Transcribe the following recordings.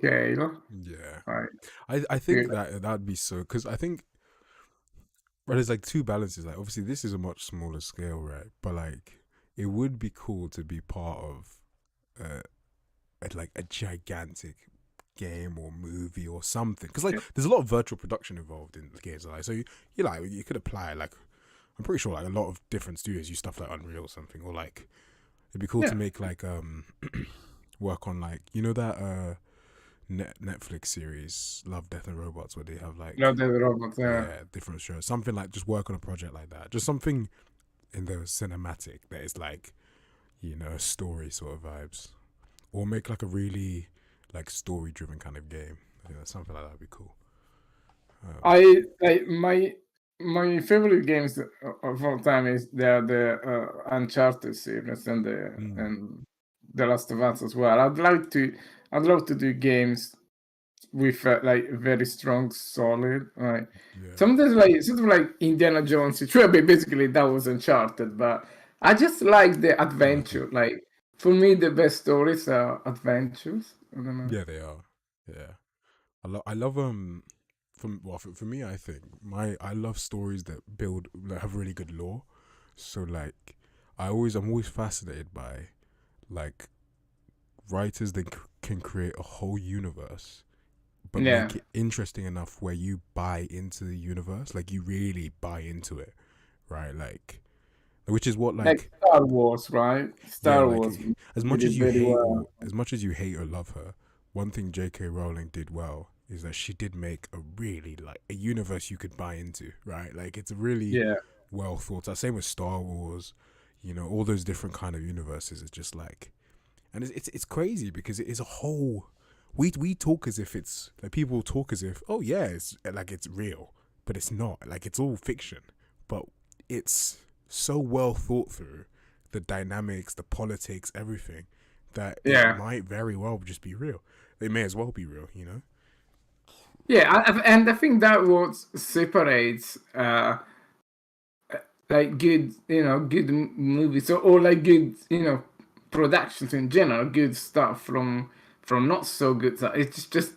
scale. Yeah. Right. I Yeah. think that that'd be so, because I think, but there's like two balances. Like obviously this is a much smaller scale, right? But like it would be cool to be part of uh, like a gigantic game or movie or something, because like there's a lot of virtual production involved in the games, like so you like you could apply like, I'm pretty sure like a lot of different studios use stuff like Unreal or something, or like it'd be cool to Yeah. make like work on like, you know, that Netflix series Love, Death and Robots, where they have like, Love the robot. Yeah. yeah, different shows, something like, just work on a project like that, just something in the cinematic that is like, you know, story sort of vibes, or make like a really like story driven kind of game. I think that something like that would be cool. Um, I like my favorite games of all time is the Uncharted series and mm, the Last of Us as well. I'd love to do games with like very strong, solid, like yeah, sometimes like sort of like Indiana Jones. Sure, but basically that was Uncharted, but I just like the adventure. Like for me, the best stories are adventures. I don't know. yeah, they are. Yeah, I love from, well, for me, I think I love stories that build, that have really good lore. So like, I'm always fascinated by like writers that can create a whole universe but Yeah, make it interesting enough where you buy into the universe, like you really buy into it, right? Like, which is what like like, Star Wars, right? yeah, Star like Wars as did much it as you very hate, well. or as much as you hate or love her, one thing J.K. Rowling did well is that she did make a really like a universe you could buy into, right? Like it's a really Yeah, well thought out. Same with Star Wars, you know, all those different kind of universes. It's just like, and it's crazy because it is a whole. We talk as if it's like, people talk as if, oh yeah, it's like it's real, but it's not. Like it's all fiction, but it's so well thought through, the dynamics, the politics, everything, that it yeah, might very well just be real. It may as well be real, you know. yeah. And I think that what separates like good, good movies or like good, productions in general, good stuff from not so good stuff. It's just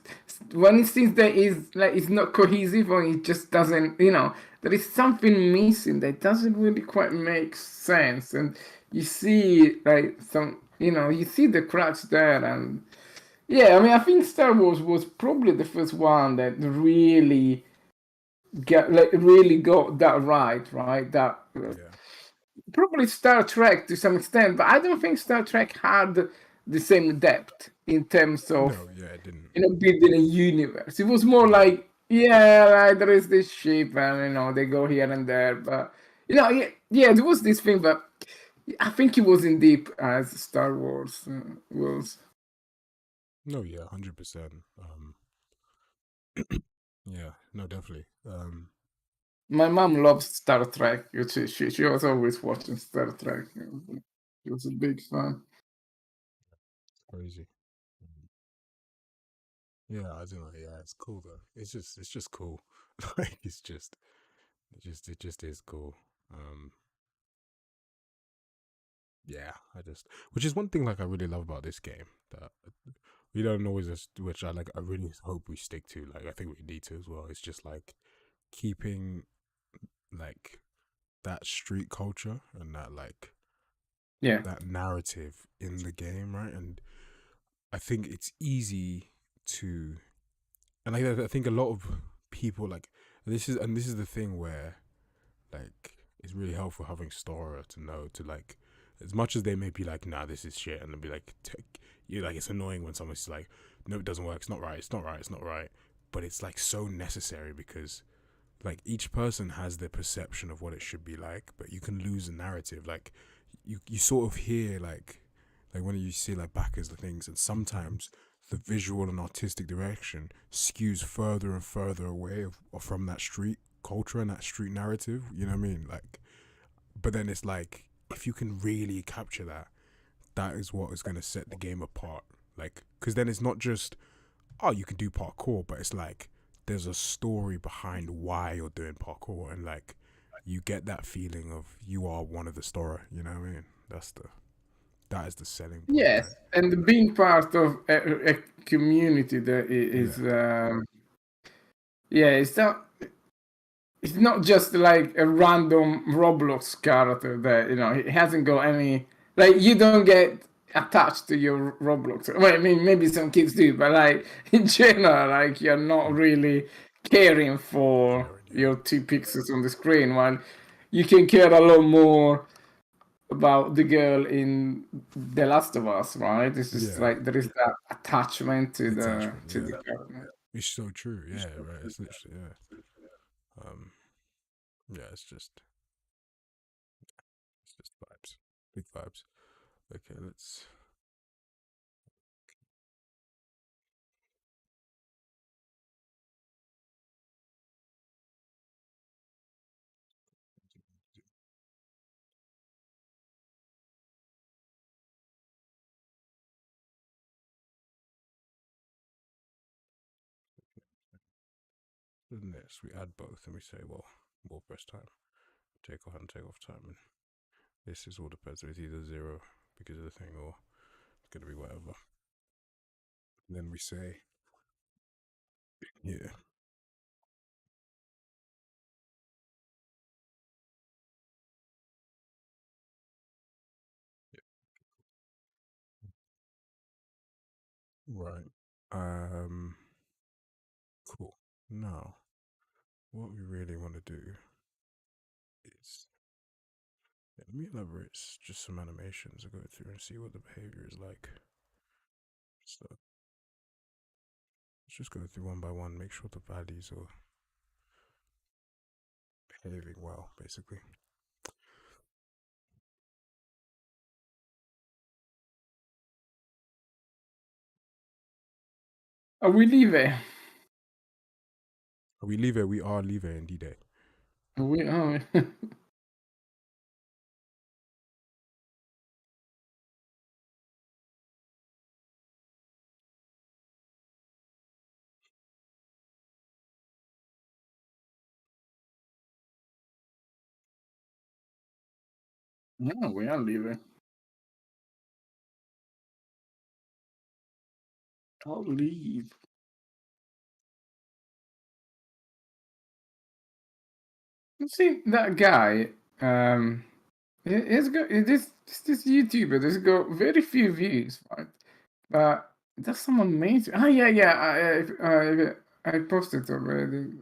when it seems that is like it's not cohesive or it just doesn't, there is something missing that doesn't really quite make sense, and you see like you see the cracks there, and yeah, I mean, I think Star Wars was probably the first one that really got that right? That Yeah. probably Star Trek to some extent, but I don't think Star Trek had the same depth in terms of No. Yeah. It didn't. building a universe. It was more Yeah. like, yeah, right, there is this ship, and they go here and there, but yeah, there was this thing, but I think it wasn't deep as Star Wars was. No. Yeah. 100%. Yeah. No. Definitely. My mom loves Star Trek. She was always watching Star Trek. She was a big fan. Crazy. Yeah, I don't know. Yeah, it's cool though. It's just cool. Like it just is cool. Um, yeah, which is one thing like I really love about this game, that we don't always just, which I like. I really hope we stick to. Like I think we need to as well. It's just like keeping like that street culture and that like Yeah, that narrative in the game, right? And I think it's easy to, and I think a lot of people like, this is the thing where like it's really helpful having STORROR to know to like, as much as they may be like, nah, this is shit, and they'll be like, you like, it's annoying when someone's like, no, it doesn't work, it's not right, it's not right, it's not right, but it's like so necessary, because like each person has their perception of what it should be like, but you can lose a narrative. Like you sort of hear like when you see like backers the things, and sometimes the visual and artistic direction skews further and further away of from that street culture and that street narrative, you know what I mean? Like, but then it's like, if you can really capture that, that is what is going to set the game apart. Like, because then it's not just, oh, you can do parkour, but it's like there's a story behind why you're doing parkour, and like you get that feeling of you are one of the story, you know what I mean? That is the selling point, Yes, right? and being part of a community that is, Yeah, yeah, it's not just like a random Roblox character that, it hasn't got any, like, you don't get attached to your Roblox. Well, I mean, maybe some kids do, but like in general, like you're not mm, really caring for Karen, yeah, your 2 pixels on the screen, while you can care a lot more about the girl in The Last of Us, right? It's just yeah. like there is that attachment to the Attachment, to yeah. the character. It's so true, yeah, right. It's literally, yeah. Um, yeah, it's just vibes, big vibes. Okay, let's. In this, we add both, and we say, well, more press time, take off and take off time, and this is all depends. It's either zero because of the thing, or it's gonna be whatever. And then we say, yeah, right. Cool. Now, what we really want to do is, yeah, let me elaborate just some animations and go through and see what the behavior is like. So let's just go through one by one, make sure the values are behaving well, basically. We leave it. We leave it. We are leave it indeed. Eh? We oh, no, we are leaving. I'll leave. You see that guy? He's got this YouTuber. There's got very few views, right? But that's some amazing. Oh yeah, yeah. I posted already.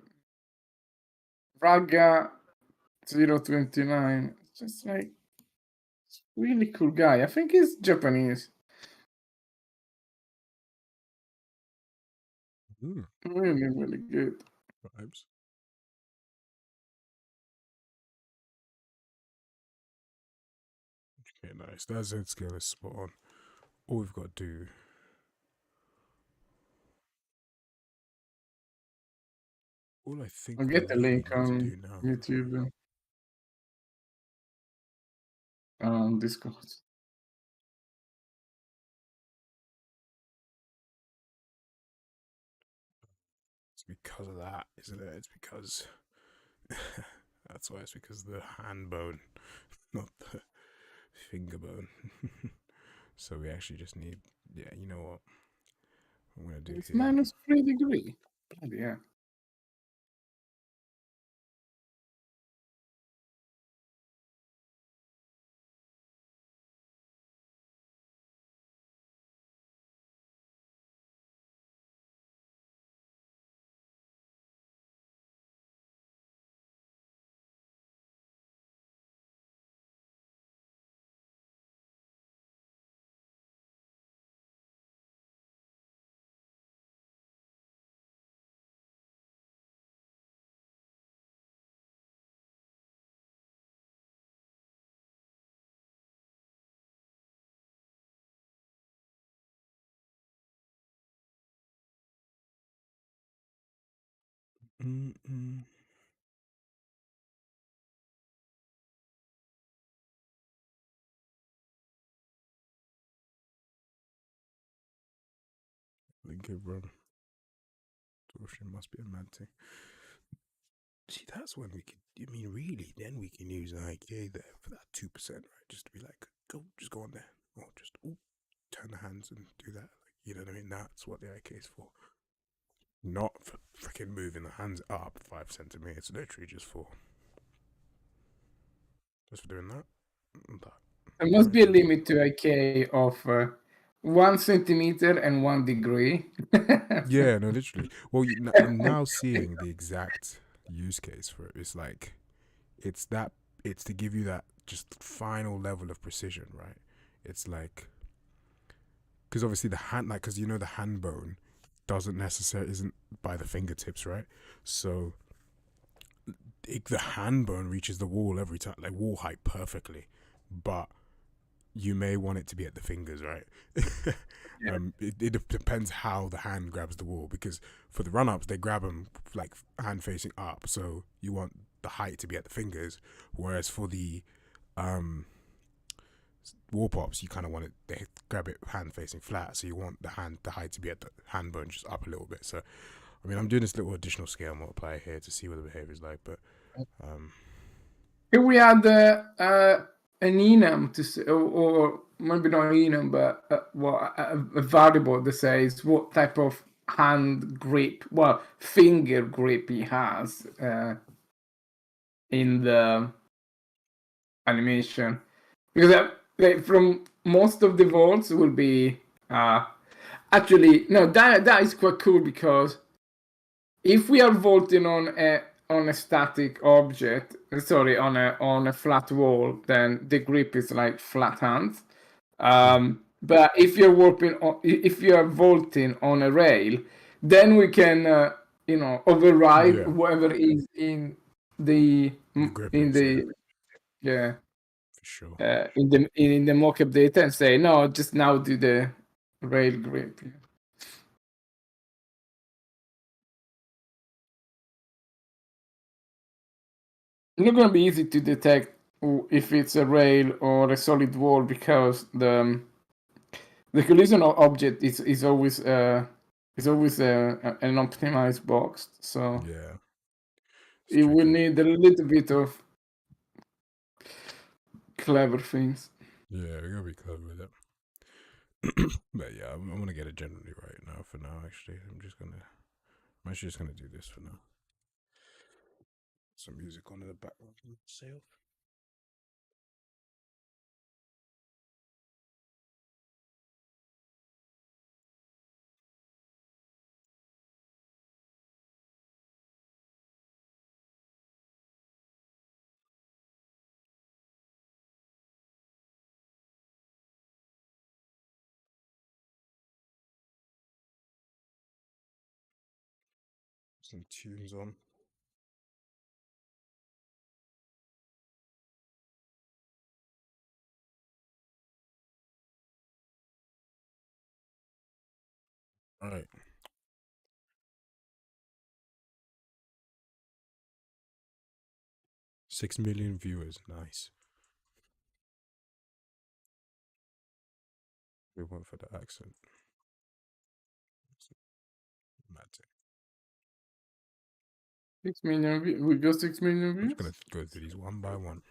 Raga 029. Just like really cool guy. I think he's Japanese. Mm, Really, really good. vibes. Okay, nice. That Z scale is spot on. All we've got to do. All I I'll think we get the really link need to on do now. YouTube Discord. It's because of that, isn't it? It's because that's why. It's because the hand bone, not the finger bone. So we actually just need. Yeah, you know what I'm gonna do It's here. -3 degrees. Bloody yeah. Mm-mm. Link it, bro. Torsion must be a mad thing. See, that's when we could. I mean, really, then we can use an IK there for that 2%, right? Just to be like, just go on there. or just turn the hands and do that. Like, you know what I mean? That's what the IK is for. Not for freaking moving the hands up 5 centimeters. Literally just for doing that. And that. There must be a limit to IK of 1 centimeter and 1 degree. Yeah, no, literally. Well, I'm now seeing the exact use case for it. It's like it's that it's to give you that just final level of precision, right? It's like because obviously the hand, like, because the hand bone doesn't necessarily isn't by the fingertips, right? So the hand bone reaches the wall every time, like wall height perfectly, but you may want it to be at the fingers, right? Yeah. It depends how the hand grabs the wall, because for the run ups they grab them like hand facing up, so you want the height to be at the fingers, whereas for the um wall pops you kind of want it, they grab it hand facing flat, so you want the height to be at the hand bone just up a little bit. So I mean, I'm doing this little additional scale multiplier here to see what the behavior is like, but If we had an enum to say, or maybe not enum, but a variable that says what type of hand grip, well, finger grip he has in the animation, because like, from most of the vaults will be actually no, that is quite cool, because if we are vaulting on a static object, sorry, on a flat wall, then the grip is like flat hands. But if you're if you are vaulting on a rail, then we can override yeah, whatever is the the grip in is, yeah, the yeah for sure. in the mockup data, and say no, just now do the rail grip. It's not going to be easy to detect if it's a rail or a solid wall, because the collision object is always an optimized box. So Yeah, it's it will tricky. need a little bit of clever things. Yeah, we gotta be clever with it. But yeah, I'm gonna get it generally right now. For now, actually, I'm actually just gonna do this for now. Some music on in the background. Sail. Some tunes on. All right. 6 million viewers. Nice. We went for the accent. Magic. 6 million. We got 6 million I'm just gonna views. go through these one by one.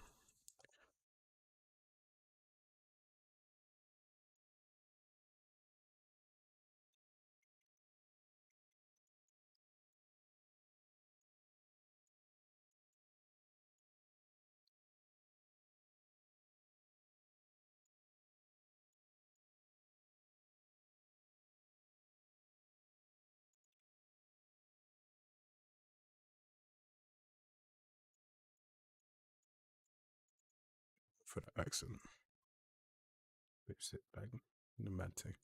For the accent. Sit back. The magic.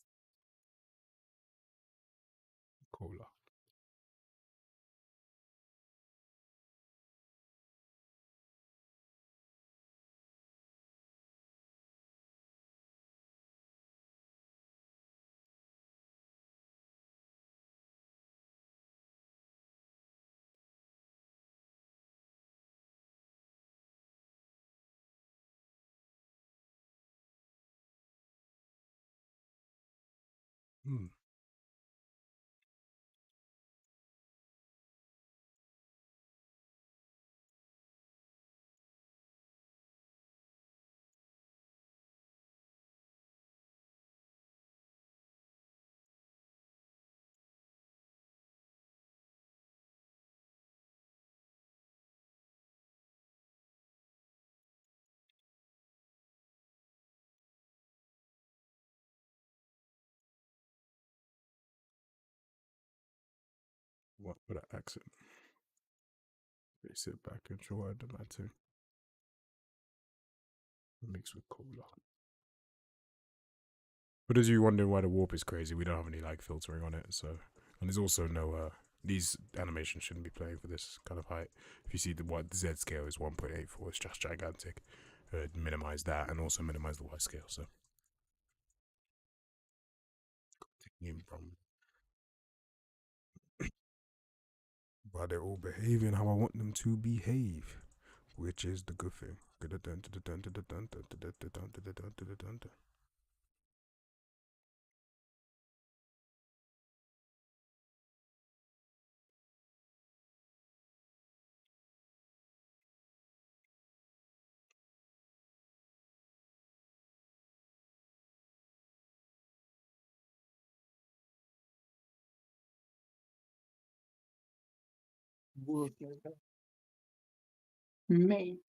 Cola. Hmm. What for the accent? They sit back and enjoy the latte mixed with cola. But as you wondering why the warp is crazy, we don't have any like filtering on it, so and there's also no these animations shouldn't be playing for this kind of height. If you see the Z scale is 1.84, it's just gigantic. Minimize that and also minimize the Y scale. So but they're all behaving how I want them to behave, which is the good thing. Work like that. Mate.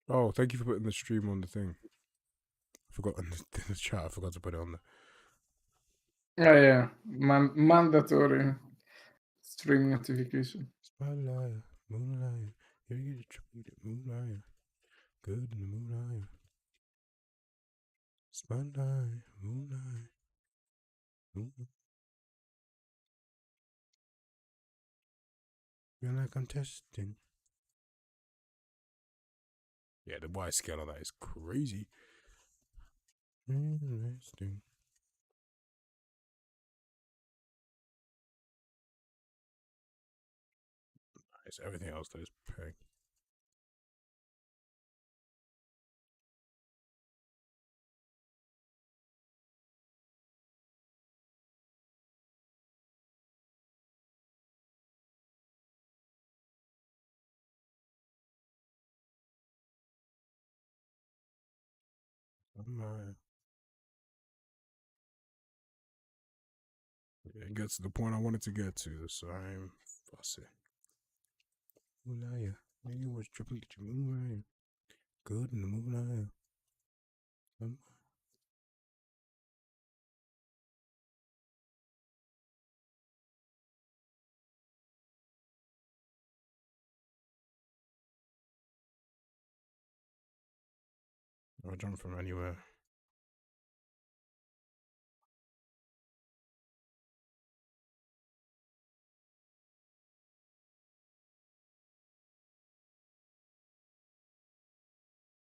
Oh, thank you for putting the stream on the thing. I forgot in the chat. I forgot to put it on there. Yeah. Mandatory stream notification. Spotlight, moonlight, you get a treat at moonlight. Good in the moonlight. Spotlight, moonlight, moonlight. Feel like I'm testing. Yeah, the Y scale on that is crazy. Interesting. Nice. Everything else that is paying. Yeah, it gets to the point I wanted to get to, so I'm fussy. Moonlight, maybe was tripping get your moonlight. Good in the moonlight. I'll jump from anywhere.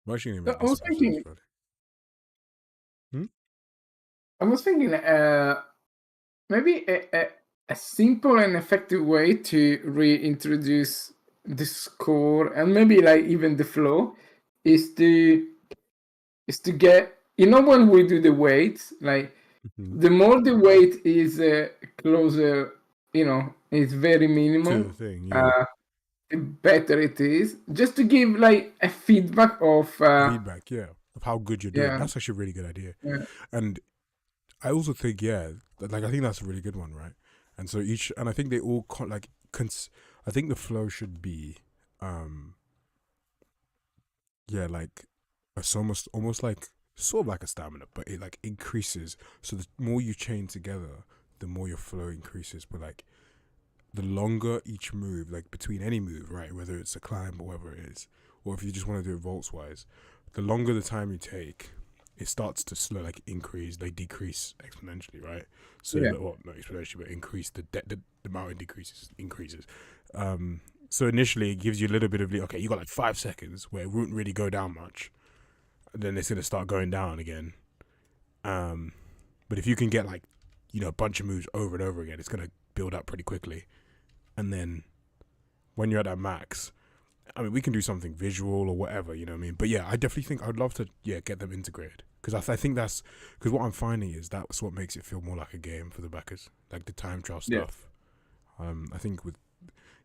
I'm actually gonna make I this was episode thinking. funny. I was thinking. Maybe a simple and effective way to reintroduce the score and maybe like even the flow is to get, when we do the weights, like the more the weight is closer, it's very To minimal, the thing, yeah. the better it is, just to give like a feedback of Feedback, yeah, of how good you're doing. yeah, That's actually a really good idea. yeah. And I also think, yeah, like I think that's a really good one, right? And so and I think they all I think the flow should be, yeah, like it's almost like sort of like a stamina, but it like increases. So the more you chain together, the more your flow increases. But like the longer each move, like between any move, right, whether it's a climb or whatever it is, or if you just want to do it volts wise, the longer the time you take, it starts to slow, like increase, like decrease exponentially, right? So, Yeah. well, not exponentially, but increase the amount it increases. So initially, it gives you a little bit of okay, you got like 5 seconds where it won't really go down much, then it's gonna start going down again. But if you can get like a bunch of moves over and over again, it's gonna build up pretty quickly. And then when you're at that max, I mean, we can do something visual or whatever, you know what I mean? But yeah, I definitely think I'd love to, get them integrated. Because I think that's, because what I'm finding is that's what makes it feel more like a game for the backers, like the time trial Yeah. stuff. I think with,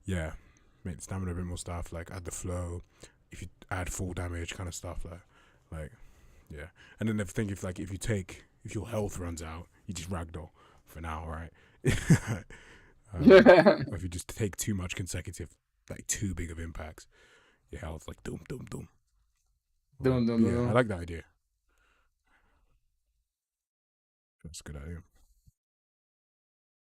make the stamina a bit more stuff, like add the flow, if you add full damage kind of stuff, like, yeah. And then if your health runs out, you just ragdoll for now, right? Yeah. Or if you just take too much consecutive, like too big of impacts, your health like doom, doom, doom. Don't, don't, But yeah, I don't. like that idea. That's a good idea.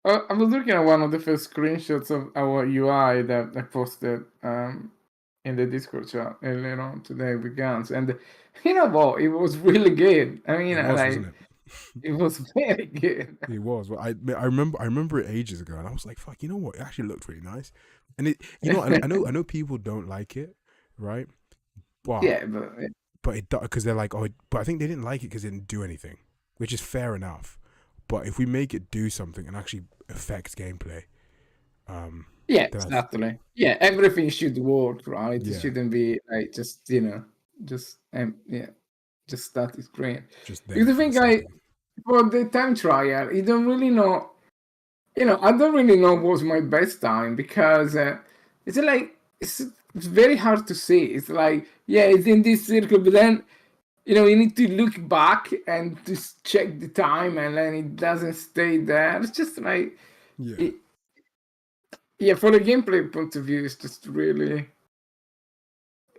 I was looking at one of the first screenshots of our UI that I posted in the Discord chat earlier on today with Guns, and you know what? It was really good. I mean, It was, wasn't like it? it was very good. It was. Well, I remember it ages ago, and I was like, "Fuck!" You know what? It actually looked really nice. And I know people don't like it, right? But Yeah, but it because they're like, oh, but I think they didn't like it because it didn't do anything, which is fair enough. But if we make it do something and actually affect gameplay, yeah, then I exactly. Yeah, everything should work, right? It yeah, shouldn't be like just just static screen. just Because there I for the think sake of it. for the time trial, you don't really know. I don't really know what's my best time because it's like it's very hard to see. It's like it's in this circle, but then you need to look back and just check the time, and then it doesn't stay there. It's just like Yeah. it, yeah, for the gameplay point of view, it's just really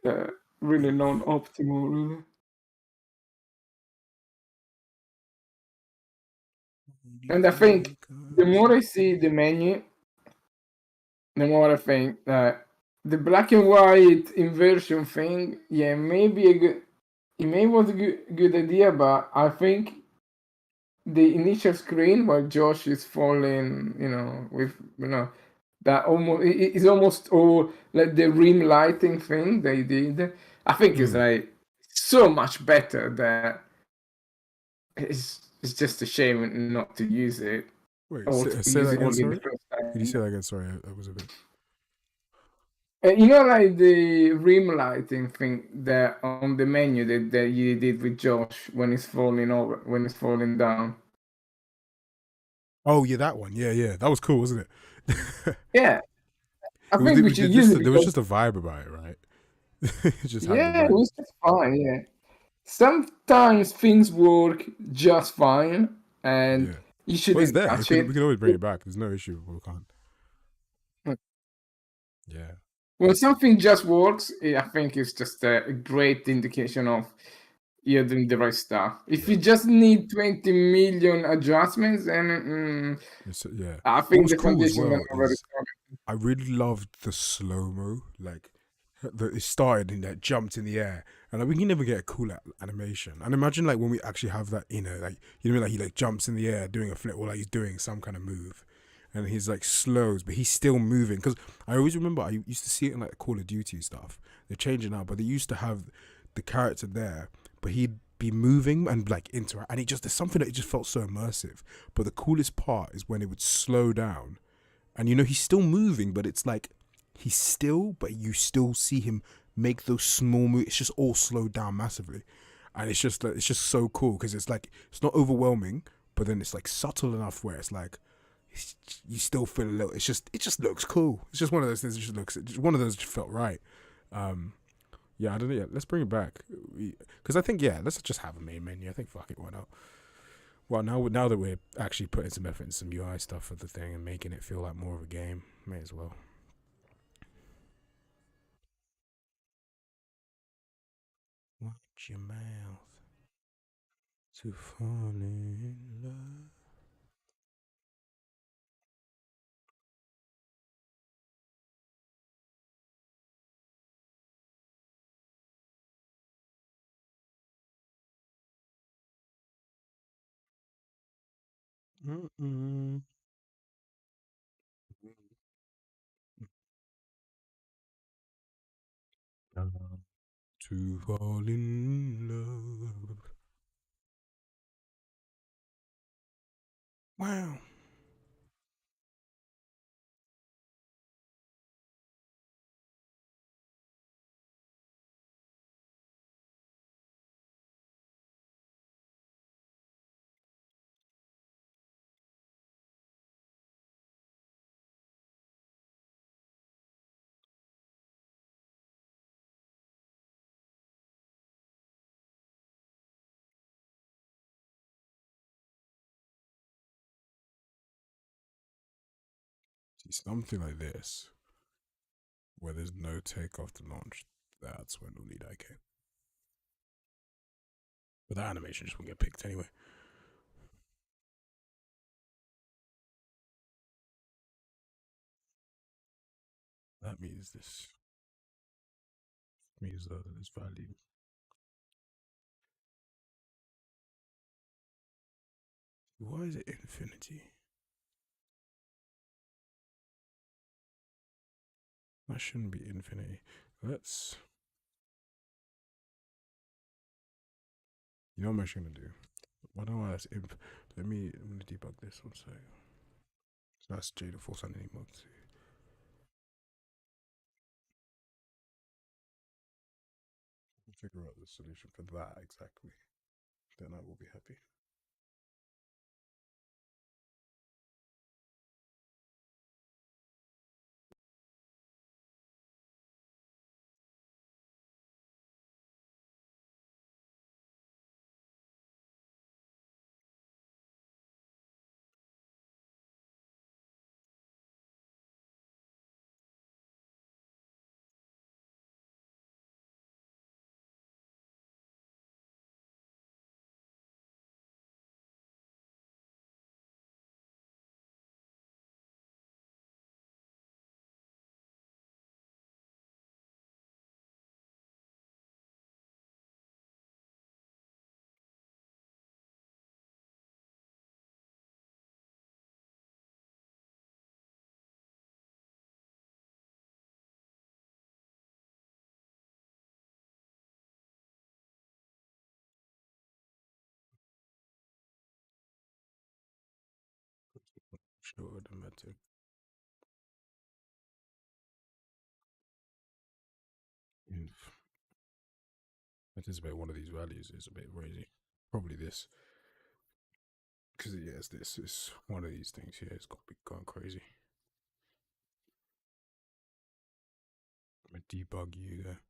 uh, really non-optimal. Really. And I think the more I see the menu, the more I think that the black and white inversion thing, maybe it may was a good idea, but I think the initial screen while Josh is falling, with that almost it's almost all like the rim lighting thing they did. I think it's Mm. like so much better that it's just a shame not to use it Wait, or to say that use it again. only the Sorry. first Could you time. say that again? Sorry, I was a bit. Like the rim lighting thing that on the menu that you did with Josh when he's falling over, when he's falling down. Oh yeah, that one. Yeah, yeah, that was cool, wasn't it? Yeah, I it was. think we should use it There was because just a vibe about it, right? It just had the it vibe. was just fine. Yeah, sometimes things work just fine, and Yeah. you Well, it's shouldn't there. touch it. We can always bring it back. There's no issue. We can't. Yeah. When something just works, I think it's just a great indication of you're doing the right stuff. If you Yeah. just need 20 million adjustments, then Yeah. I What think was the cool as foundation is well not very is I really loved the slow mo. Like, it started and that jumped in the air, and like we can never get a cool animation. And imagine like when we actually have that, like you know, like he like jumps in the air doing a flip, or like he's doing some kind of move, and he's like slows, but he's still moving. Because I always remember I used to see it in like Call of Duty stuff. They're changing now, but they used to have the character there, but he'd be moving and like interact, and there's something that it just felt so immersive. But the coolest part is when it would slow down, and he's still moving, but it's like he's still, but you still see him make those small moves. It's just all slowed down massively, and it's just so cool because it's like it's not overwhelming, but then it's like subtle enough where it's like you still feel a little. It just looks cool. It's just one of those things. One of those just felt right. Yeah, I don't know. Yeah, let's bring it back because I think let's just have a main menu. I think fuck it, why not? Well, now that we're actually putting some effort in some UI stuff for the thing and making it feel like more of a game, may as well. Watch your mouth to fall in love. Mm-mm. To fall in love. Wow. See, something like this, where there's no takeoff to launch, that's when we'll need IK. But that animation just won't get picked anyway. That means this means this value. Why is it infinity? That shouldn't be infinity. Let's. You know what I'm actually gonna do? Why don't I ask imp? I'm gonna debug this one second. So that's Jada Force Unity Mode 2. Figure out the solution for that exactly. Then I will be happy. Sure, automatic. Inf. Anticipate one of these values is a bit crazy. Probably this. Because yes, this is one of these things here. It's got to be going crazy. I'm gonna debug you there.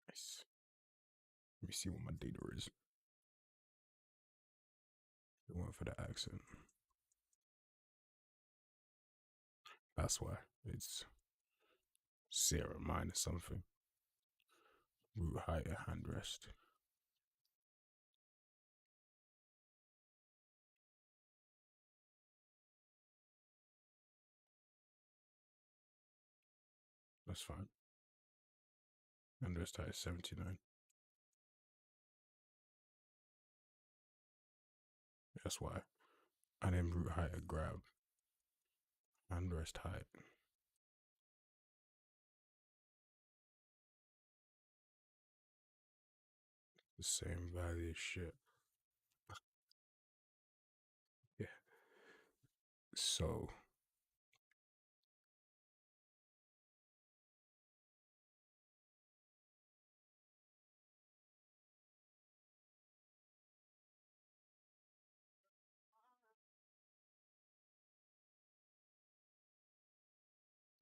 Nice. Let me see what my data is. The one for the accent. That's why it's 0 minus something. Root height and hand rest. That's fine. Hand rest height is 79. That's why. And then root height and grab. Hand rest height. The same value shit. Yeah. So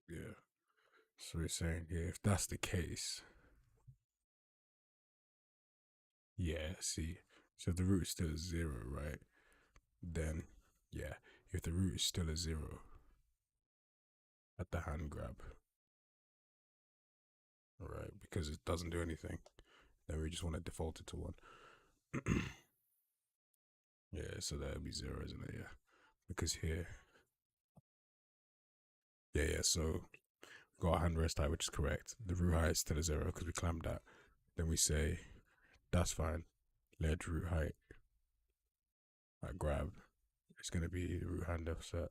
yeah. So we're saying, yeah, if that's the case, yeah, see. So if the root is still a 0, right? Then, yeah, if the root is still a 0 at the hand grab, right? because it doesn't do anything, then we just want to default it to 1. Yeah, so that would be 0, isn't it? Yeah, because here, yeah. So we got a hand rest height, which is correct. The root height is still a 0 because we clamped that. Then we say that's fine. Ledge root height at grab is going to be the root hand offset,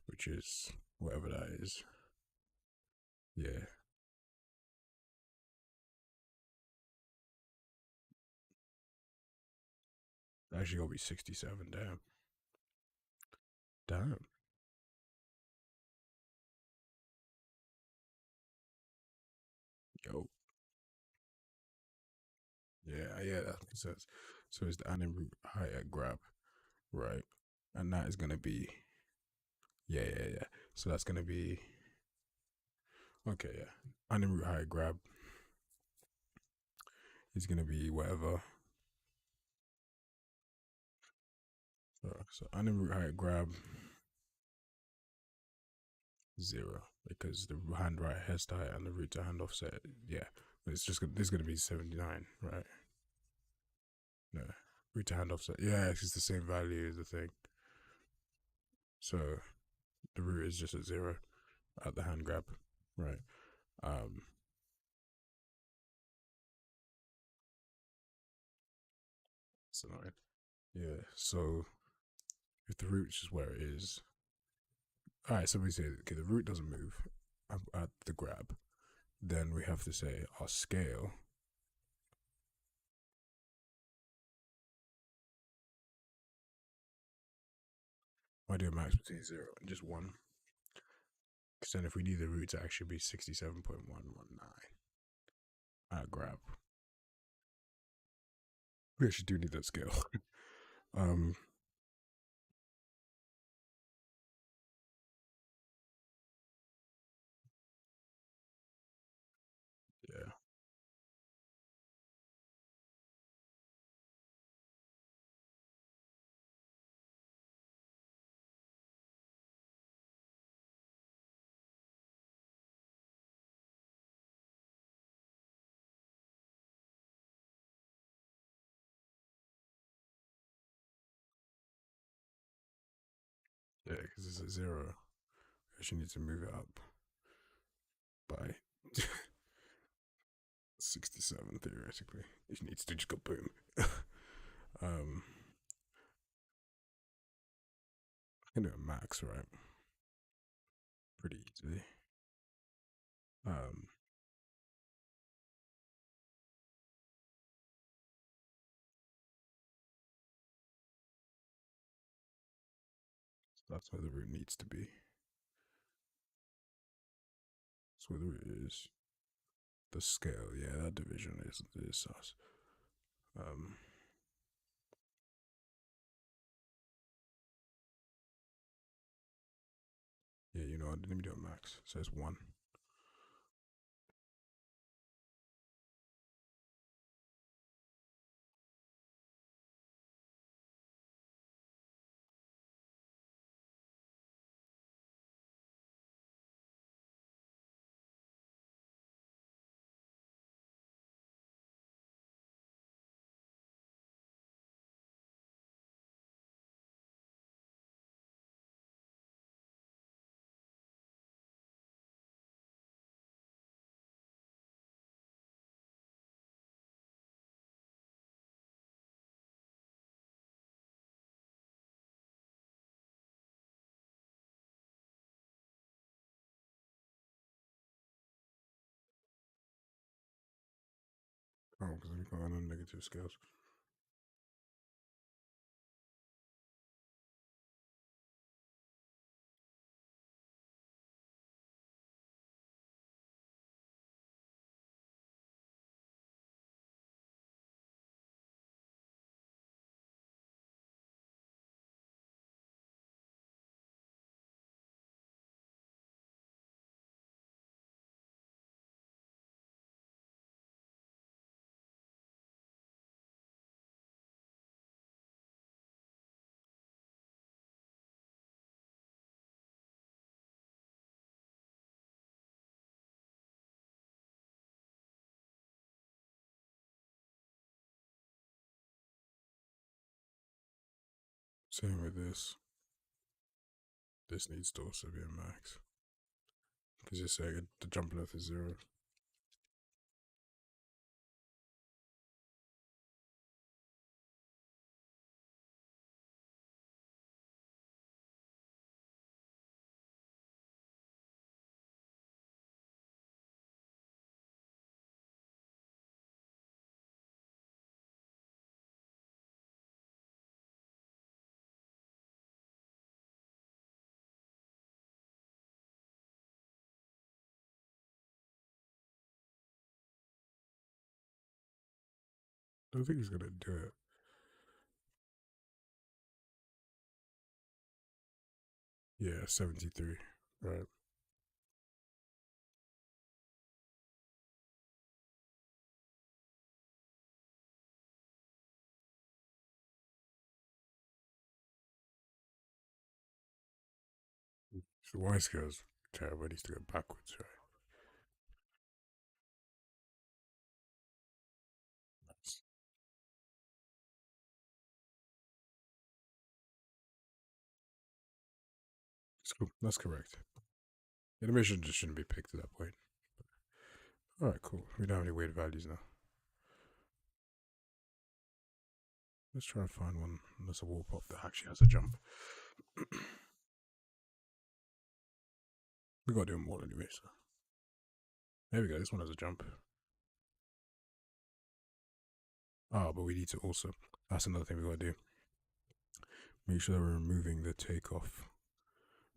which is whatever that is. Yeah. Actually, gonna be 67. Damn. Damn. Yo. Yeah, that makes sense. So it's the anim root height at grab, right? And that is gonna be yeah. So that's gonna be okay, yeah. Anim root height grab is gonna be whatever. So anim root height grab 0 because the hand right has height and the root to hand offset. Yeah, but it's just this is gonna be 79, right? No, root to hand offset. Yeah, it's the same value as the thing. So the root is just a 0 at the hand grab, right? Um, so yeah. So if the root is where it is, all right. So we say okay, the root doesn't move at the grab. Then we have to say our scale. I do a max between 0 and just 1. Because then if we need the root to actually be 67.119 at grab, we actually do need that scale. um, yeah. Yeah, because it's a 0. We actually need to move it up by 67 theoretically. It needs to just go boom. um, I can do a max, right? Pretty easily. Um, so that's where the root needs to be. That's where the root is. The scale, yeah, that division is sus. Um, yeah, you know, let me do a max. It says 1. Oh, because I'm going on negative scales. Same with this. This needs to also be a max. Because you're saying the jump length is 0. I don't think he's gonna do it. Yeah, 73. Right. So wise goes terrible. He needs to go backwards, right? Nice. That's cool. That's correct. Animation just shouldn't be picked at that point. Alright, cool. We don't have any weird values now. Let's try and find one that's a warp up that actually has a jump. We gotta do them all anyway, so. There we go, this one has a jump. Oh, but we need to also, that's another thing we gotta do. Make sure that we're removing the takeoff.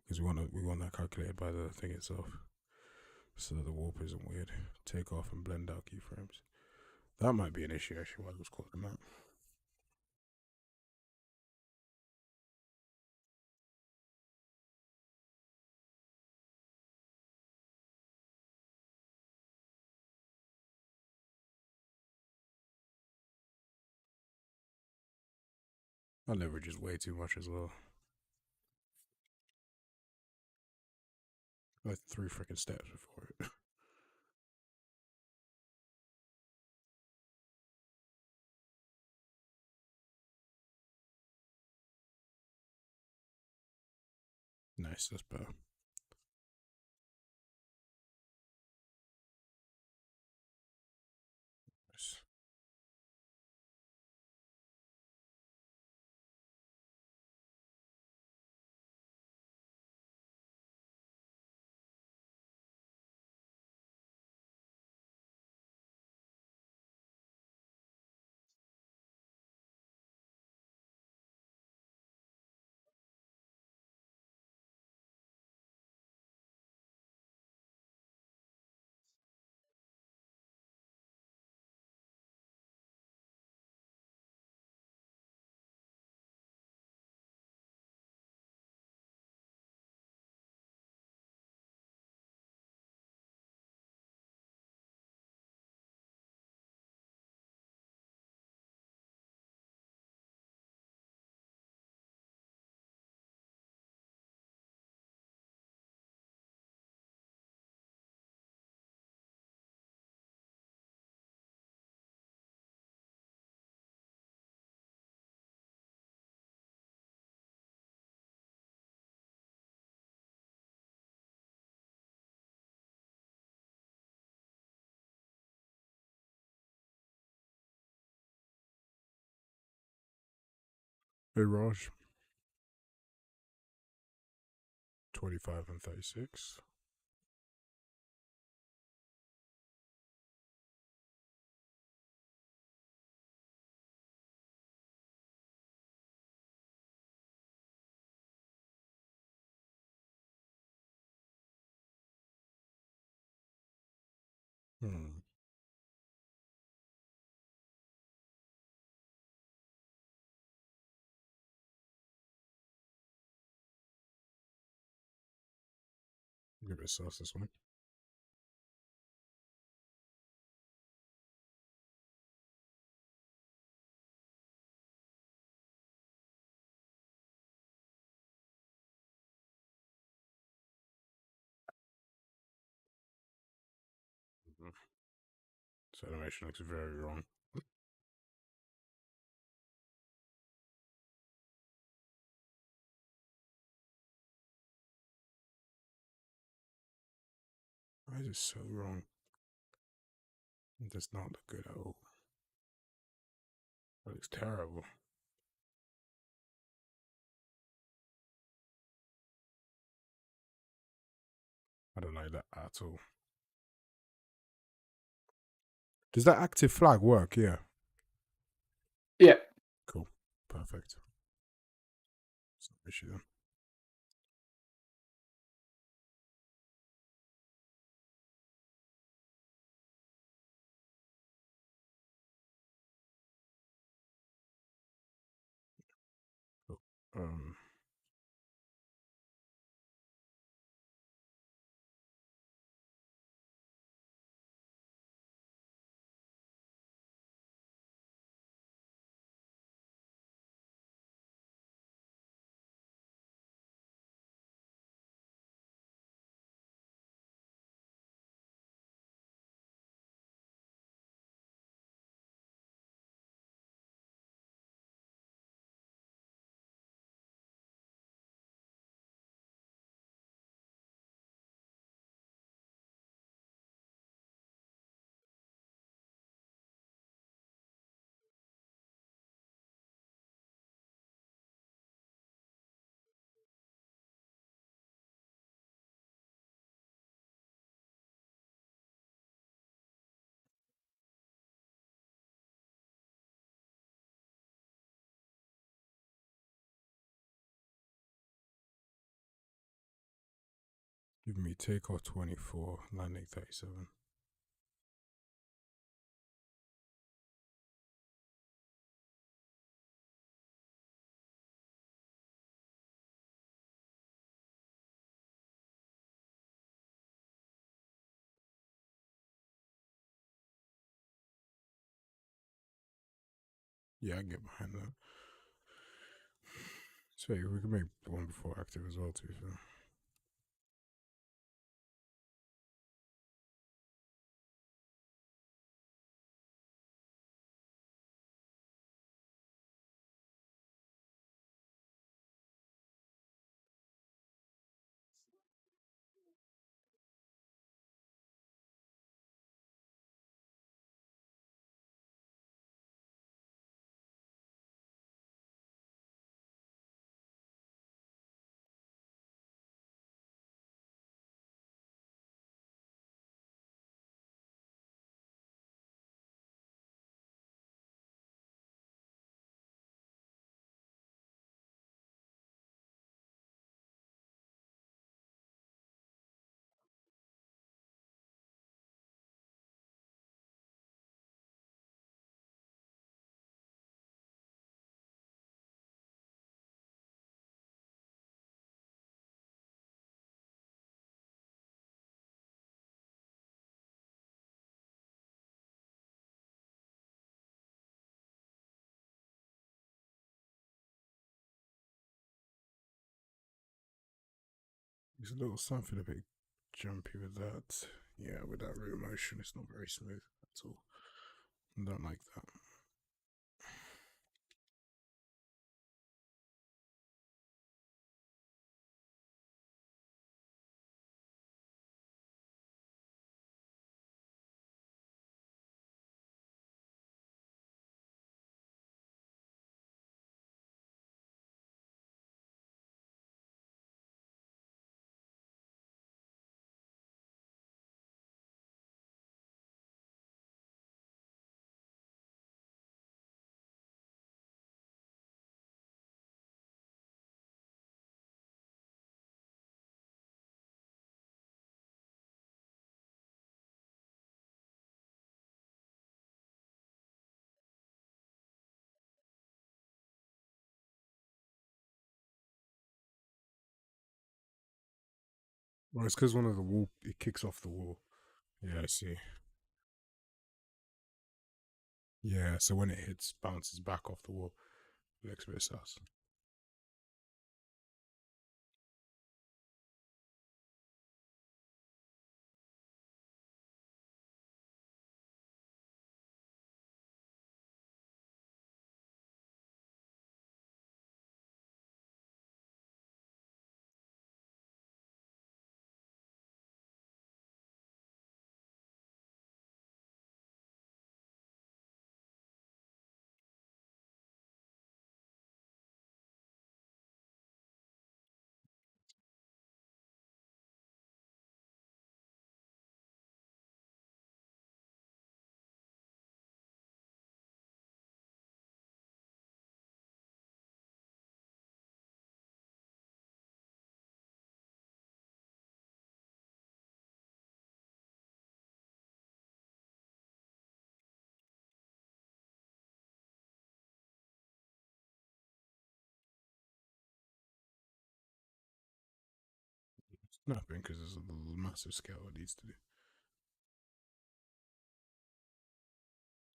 Because we want that calculated by the thing itself. So that the warp isn't weird. Take off and blend out keyframes. That might be an issue actually, why I was calling them out. That leverage is way too much as well. Like 3 freaking steps before it. Nice, that's better. Nice. Hey Raj, 25 and 36. Hmm. Give it a sauce this one. Mm-hmm. This animation looks very wrong. Why is it so wrong? It does not look good at all. It looks terrible. I don't like that at all. Does that active flag work? Yeah. Yeah. Cool. Perfect. It's no issue then. Cool. Give me takeoff 24, landing 37. Yeah, I can get behind that. So we can make one before active as well, to be fair. There's a little something a bit jumpy with that. Yeah, with that root motion, it's not very smooth at all. I don't like that. Well, it's because one of the wall, it kicks off the wall. Yeah, I see. Yeah, so when it hits, bounces back off the wall. It looks a bit sus. Nothing, because there's a massive scale it needs to do.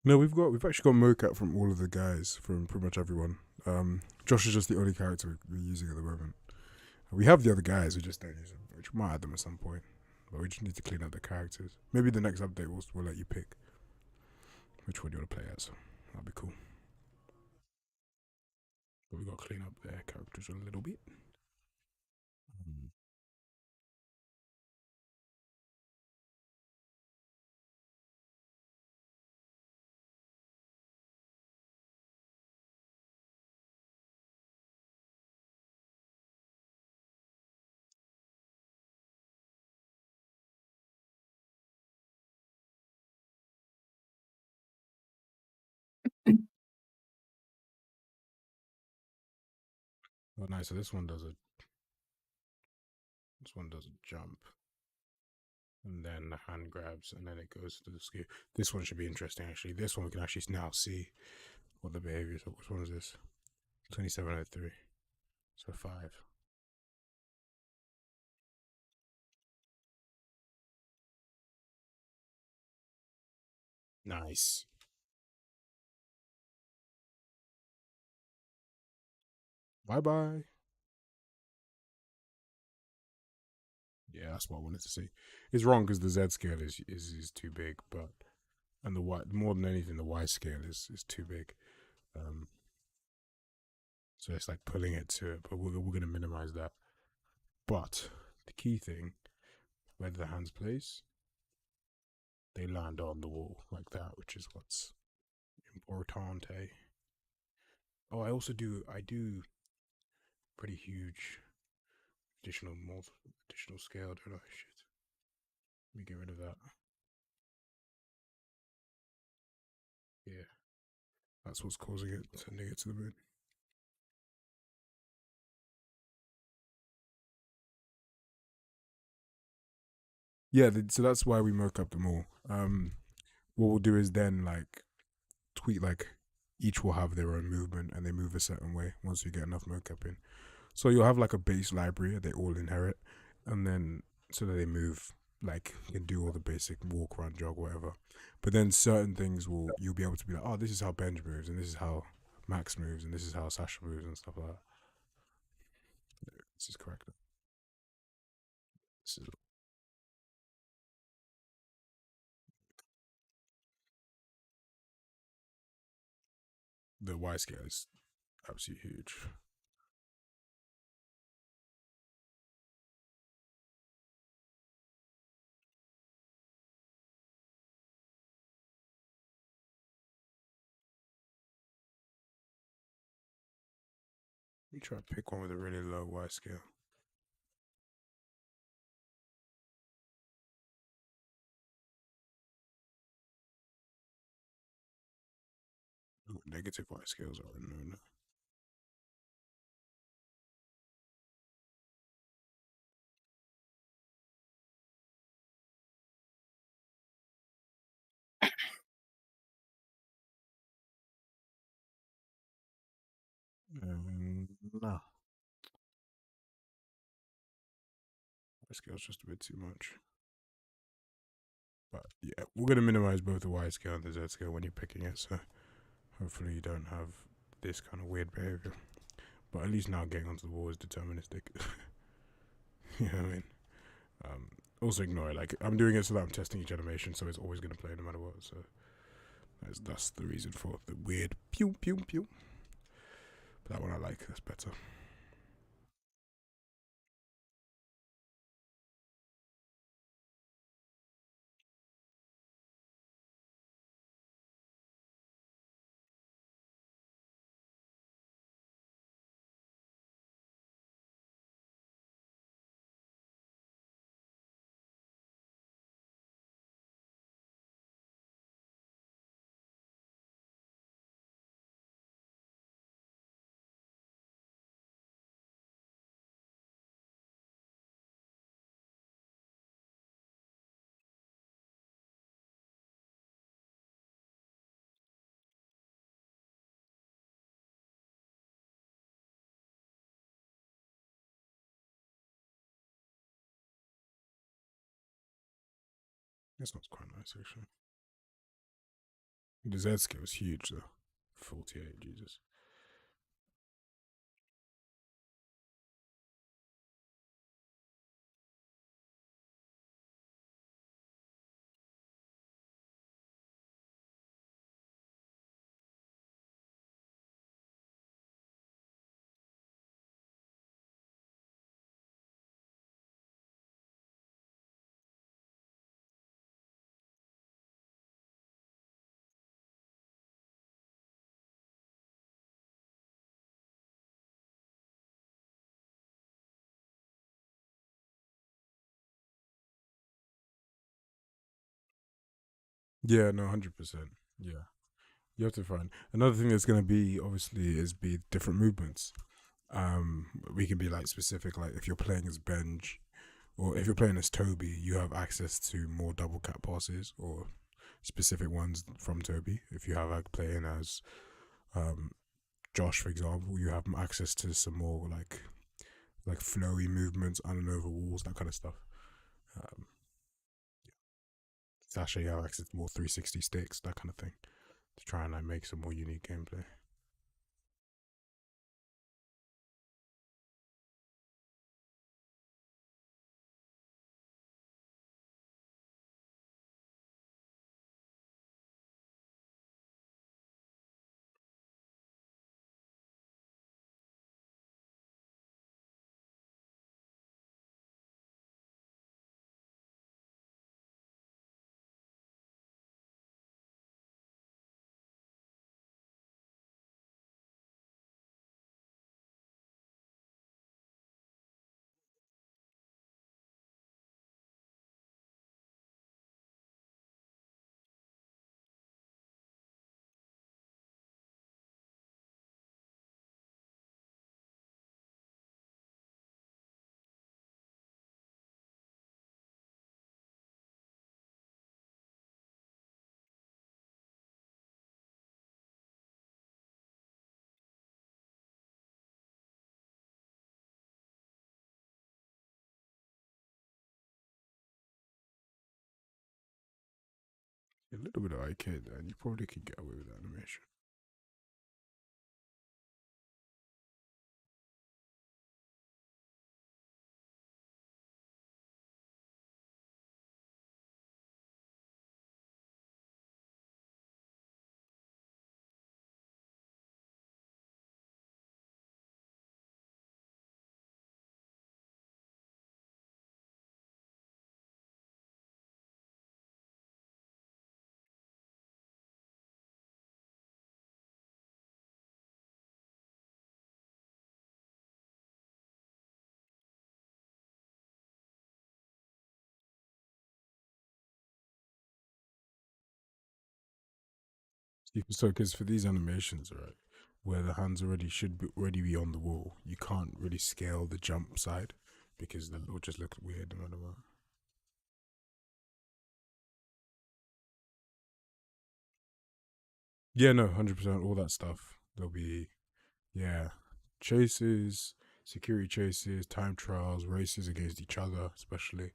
No, we've actually got mocap from all of the guys, from pretty much everyone. Josh is just the only character we're using at the moment. We have the other guys, we just don't use them, which we might add them at some point. But we just need to clean up the characters. Maybe the next update we'll let you pick which one you want to play as. That'd be cool. But we got to clean up their characters a little bit. Mm. Oh, nice. So this one does a jump, and then the hand grabs, and then it goes to the skill. This one should be interesting actually. This one we can actually now see what the behavior is. Which one is this? 2703. So 5. Nice. Bye bye. Yeah, that's what I wanted to see. It's wrong because the Z scale is too big, but and the Y, more than anything, the Y scale is too big. Um, so it's like pulling it to it, but we're gonna minimize that. But the key thing, where the hands place, they land on the wall like that, which is what's important. Oh, I do pretty huge additional scale, don't I? Shit. Let me get rid of that. Yeah, that's what's causing it, sending it to the moon. Yeah, so that's why we mock up them all. What we'll do is then like tweet like each will have their own movement and they move a certain way once we get enough mocap in. So you'll have like a base library they all inherit, and then so that they move like you can do all the basic walk, run, jog, whatever. But then certain things you'll be able to be like, oh, this is how Benj moves, and this is how Max moves, and this is how Sasha moves, and stuff like that. This is correct. This is the Y scale is absolutely huge. Let me try to pick one with a really low Y scale. Ooh, negative Y scales are unknown. No, Y scale's just a bit too much. But yeah, we're gonna minimize both the Y scale and the Z scale when you're picking it, so hopefully you don't have this kind of weird behavior. But at least now getting onto the wall is deterministic. You know what I mean? Also ignore it. Like I'm doing it so that I'm testing each animation, so it's always gonna play no matter what. So that's the reason for the weird pew pew pew. But that one I like. That's better. This one's quite nice actually. The Z scale is huge though. 48, Jesus. Yeah, no, 100%. Yeah. You have to find another thing that's gonna be obviously is be different movements. We can be like specific, like if you're playing as Benj or if you're playing as Toby, you have access to more double cat passes or specific ones from Toby. If you have like playing as um Josh, for example, you have access to some more like flowy movements, under over walls, that kind of stuff. Um, Sasha, you have access to more 360 sticks, that kind of thing, to try and like make some more unique gameplay. A little bit of arcade, and you probably could get away with animation. So, because for these animations, right, where the hands already should be already be on the wall, you can't really scale the jump side because then it'll just look weird no matter what. Yeah, no, 100%. All that stuff. There'll be yeah, chases, security chases, time trials, races against each other, especially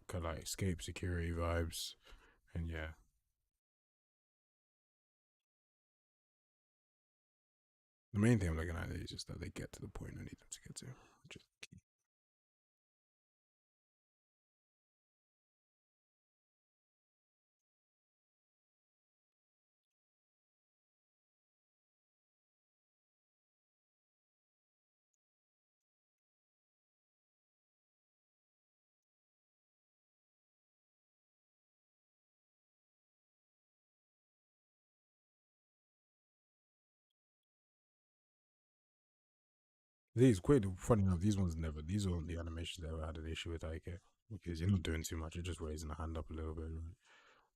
kind of like escape security vibes, and yeah, the main thing I'm looking at is just that they get to the point I need them to get to, which is key. These quite funny enough. These ones never. These are the animations that ever had an issue with IK because you're not doing too much. You're just raising a hand up a little bit. Right?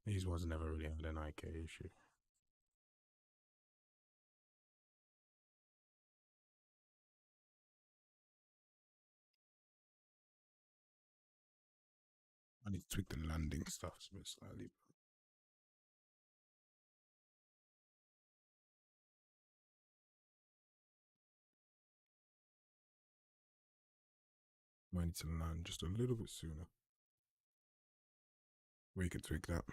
These ones never really had an IK issue. 'Cause I need to tweak the landing stuff a bit slightly. I need to land just a little bit sooner. We can tweak that.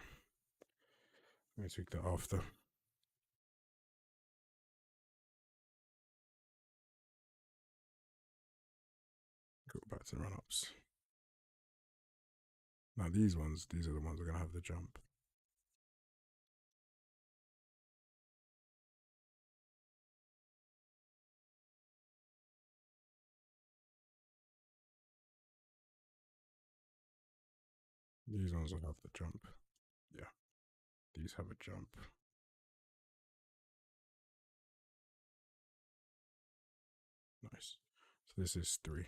Let me tweak that after. Go back to the run ups. Now these ones, these are the ones that are gonna have the jump. These ones will have the jump. Yeah, these have a jump. Nice. So this is 3.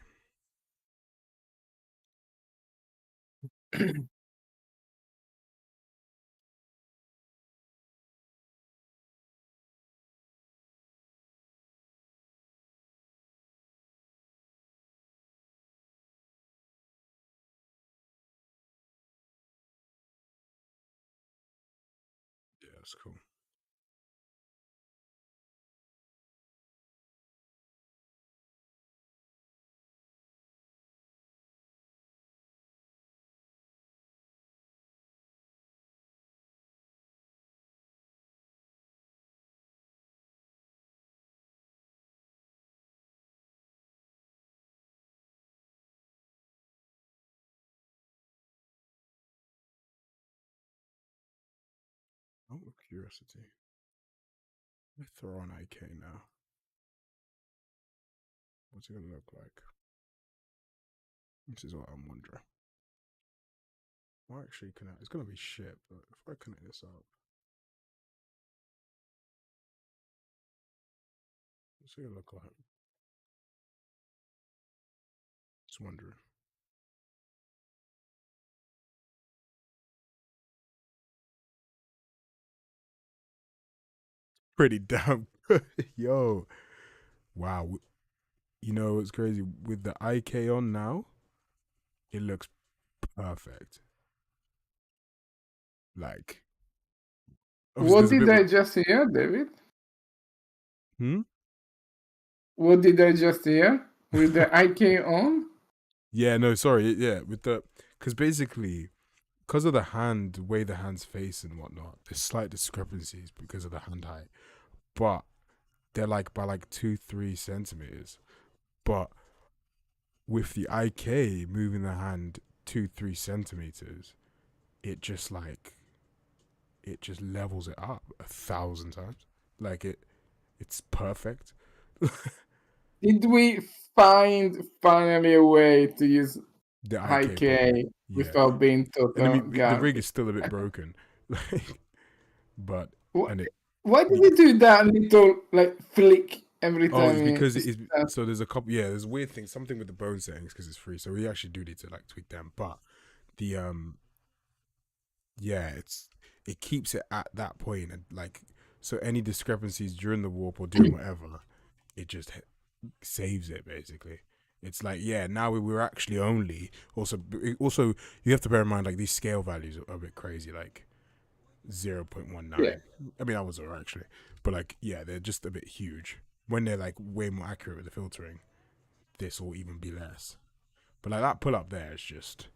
Yeah, that's cool. Oh, curiosity. I throw on IK now. What's it gonna look like? This is what I'm wondering. Well, actually, connect. It's gonna be shit, but if I connect this up, what's it gonna look like? Just wondering. Pretty damn good. Yo, wow. You know, it's crazy. With the IK on now, it looks perfect. Like, obviously, What there's a did bit. I just hear, David? Hmm? What did I just hear? With the IK on? Yeah, no, sorry. Yeah, with the. Because basically, because of the hand, the way the hand's face and whatnot, there's slight discrepancies because of the hand height. But they're like by like 2-3 centimeters. But with the IK moving the hand 2-3 centimeters, it just like it just levels it up 1,000 times. Like it's perfect. Did we find finally a way to use The IK properly, IK yeah. without being And I total mean the rig is garbage? still a bit broken, like, but Wh- and it Why did the, we do that little like flick every oh, time it's because you it is. stand? So there's a couple. Yeah, there's weird things. Something with the bone settings because it's free. So we actually do need to like tweak them. But the yeah, it keeps it at that point, and like so any discrepancies during the warp or doing whatever, it just saves it basically. It's like, yeah, now we're actually only also you have to bear in mind like these scale values are a bit crazy, like Yeah, 0.19. I mean that was alright actually, but like yeah, they're just a bit huge. When they're like way more accurate with the filtering, this will even be less. But like that pull up there is just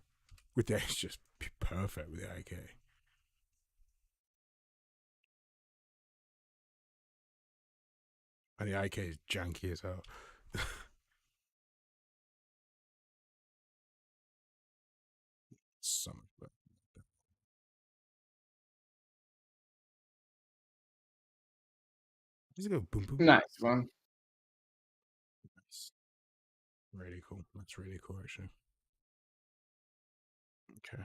with the it's just perfect with the IK. And the IK is janky as hell. Some, but does it go boom boom? nice one. Nice. Really cool. That's really cool, actually. Okay.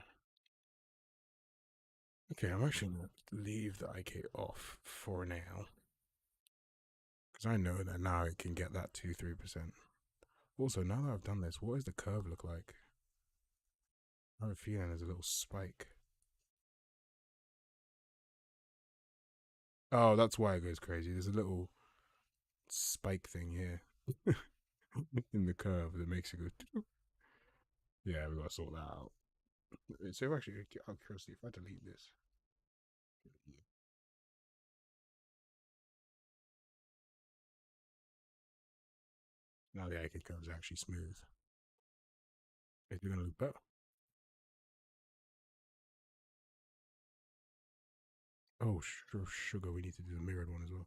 Okay, I'm actually gonna leave the IK off for now because I know that now it can get that 2-3%. Also, now that I've done this, what does the curve look like? I have a feeling there's a little spike. Oh, that's why it goes crazy. There's a little spike thing here in the curve that makes it go. Yeah, we gotta sort that out. So if actually, out of curiosity, if I delete this, now the IK curve is actually smooth. It's gonna look better. Oh, sure, sugar. We need to do the mirrored one as well.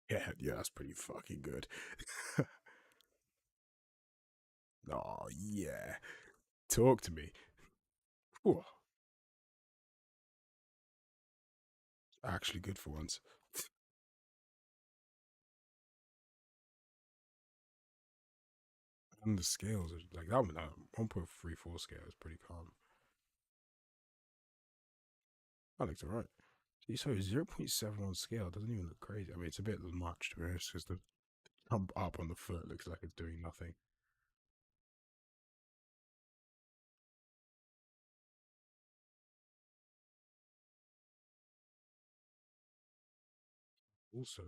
Yeah, yeah, that's pretty fucking good. Oh yeah, talk to me. Whew. Actually, good for once. And the scales are like that one. That 1.34 scale is pretty calm. That looks alright. So 0.71 scale doesn't even look crazy. I mean, it's a bit much to be honest, because the jump up on the foot looks like it's doing nothing. Also,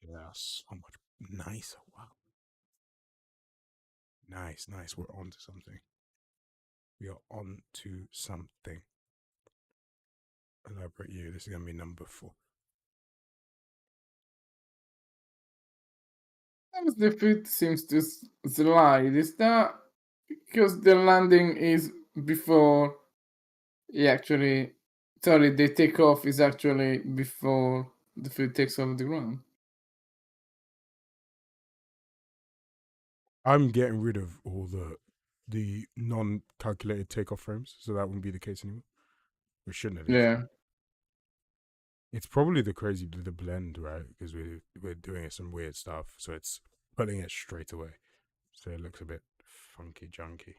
yeah, so much nicer. Wow, nice, nice. We're on to something. We are on to something. Elaborate you. This is gonna be number 4. Sometimes the foot seems to slide. Is that because the landing is before he actually? Sorry, the takeoff is actually before the foot takes off the ground. I'm getting rid of all the non-calculated takeoff frames, so that wouldn't be the case anymore. We shouldn't at least. Yeah. It's probably the blend, right? Because we're doing some weird stuff, so it's pulling it straight away, so it looks a bit funky junky.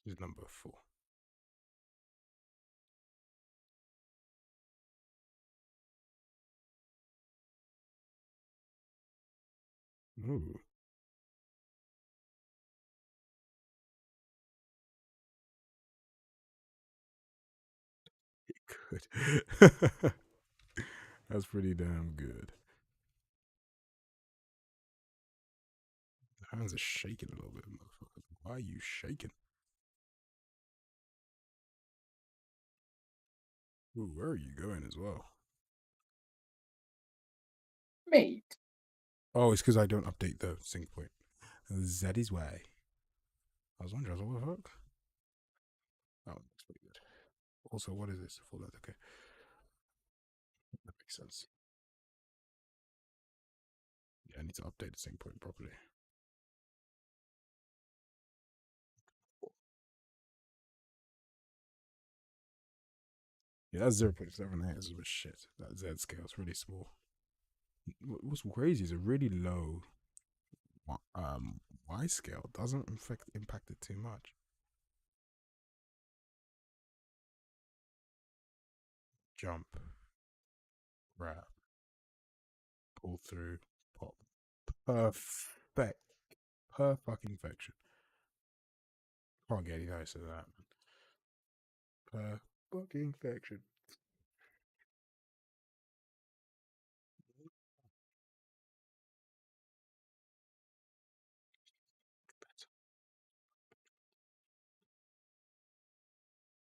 This is number 4. Ooh, good. That's pretty damn good. The hands are shaking a little bit, motherfucker. Why are you shaking? Ooh, where are you going as well? Mate. Oh, it's because I don't update the sync point. That is why. I was wondering, what the fuck? Oh, that's pretty good. Also, what is this? Full that okay. That makes sense. Yeah, I need to update the sync point properly. Yeah, that's 0.78 is a bit shit. That Z scale is really small. What's crazy is a really low Y scale doesn't impact it too much. Jump, grab, pull through, pop. Perfect. Per fucking perfection. Can't get any nicer than that, man. Per fucking perfection.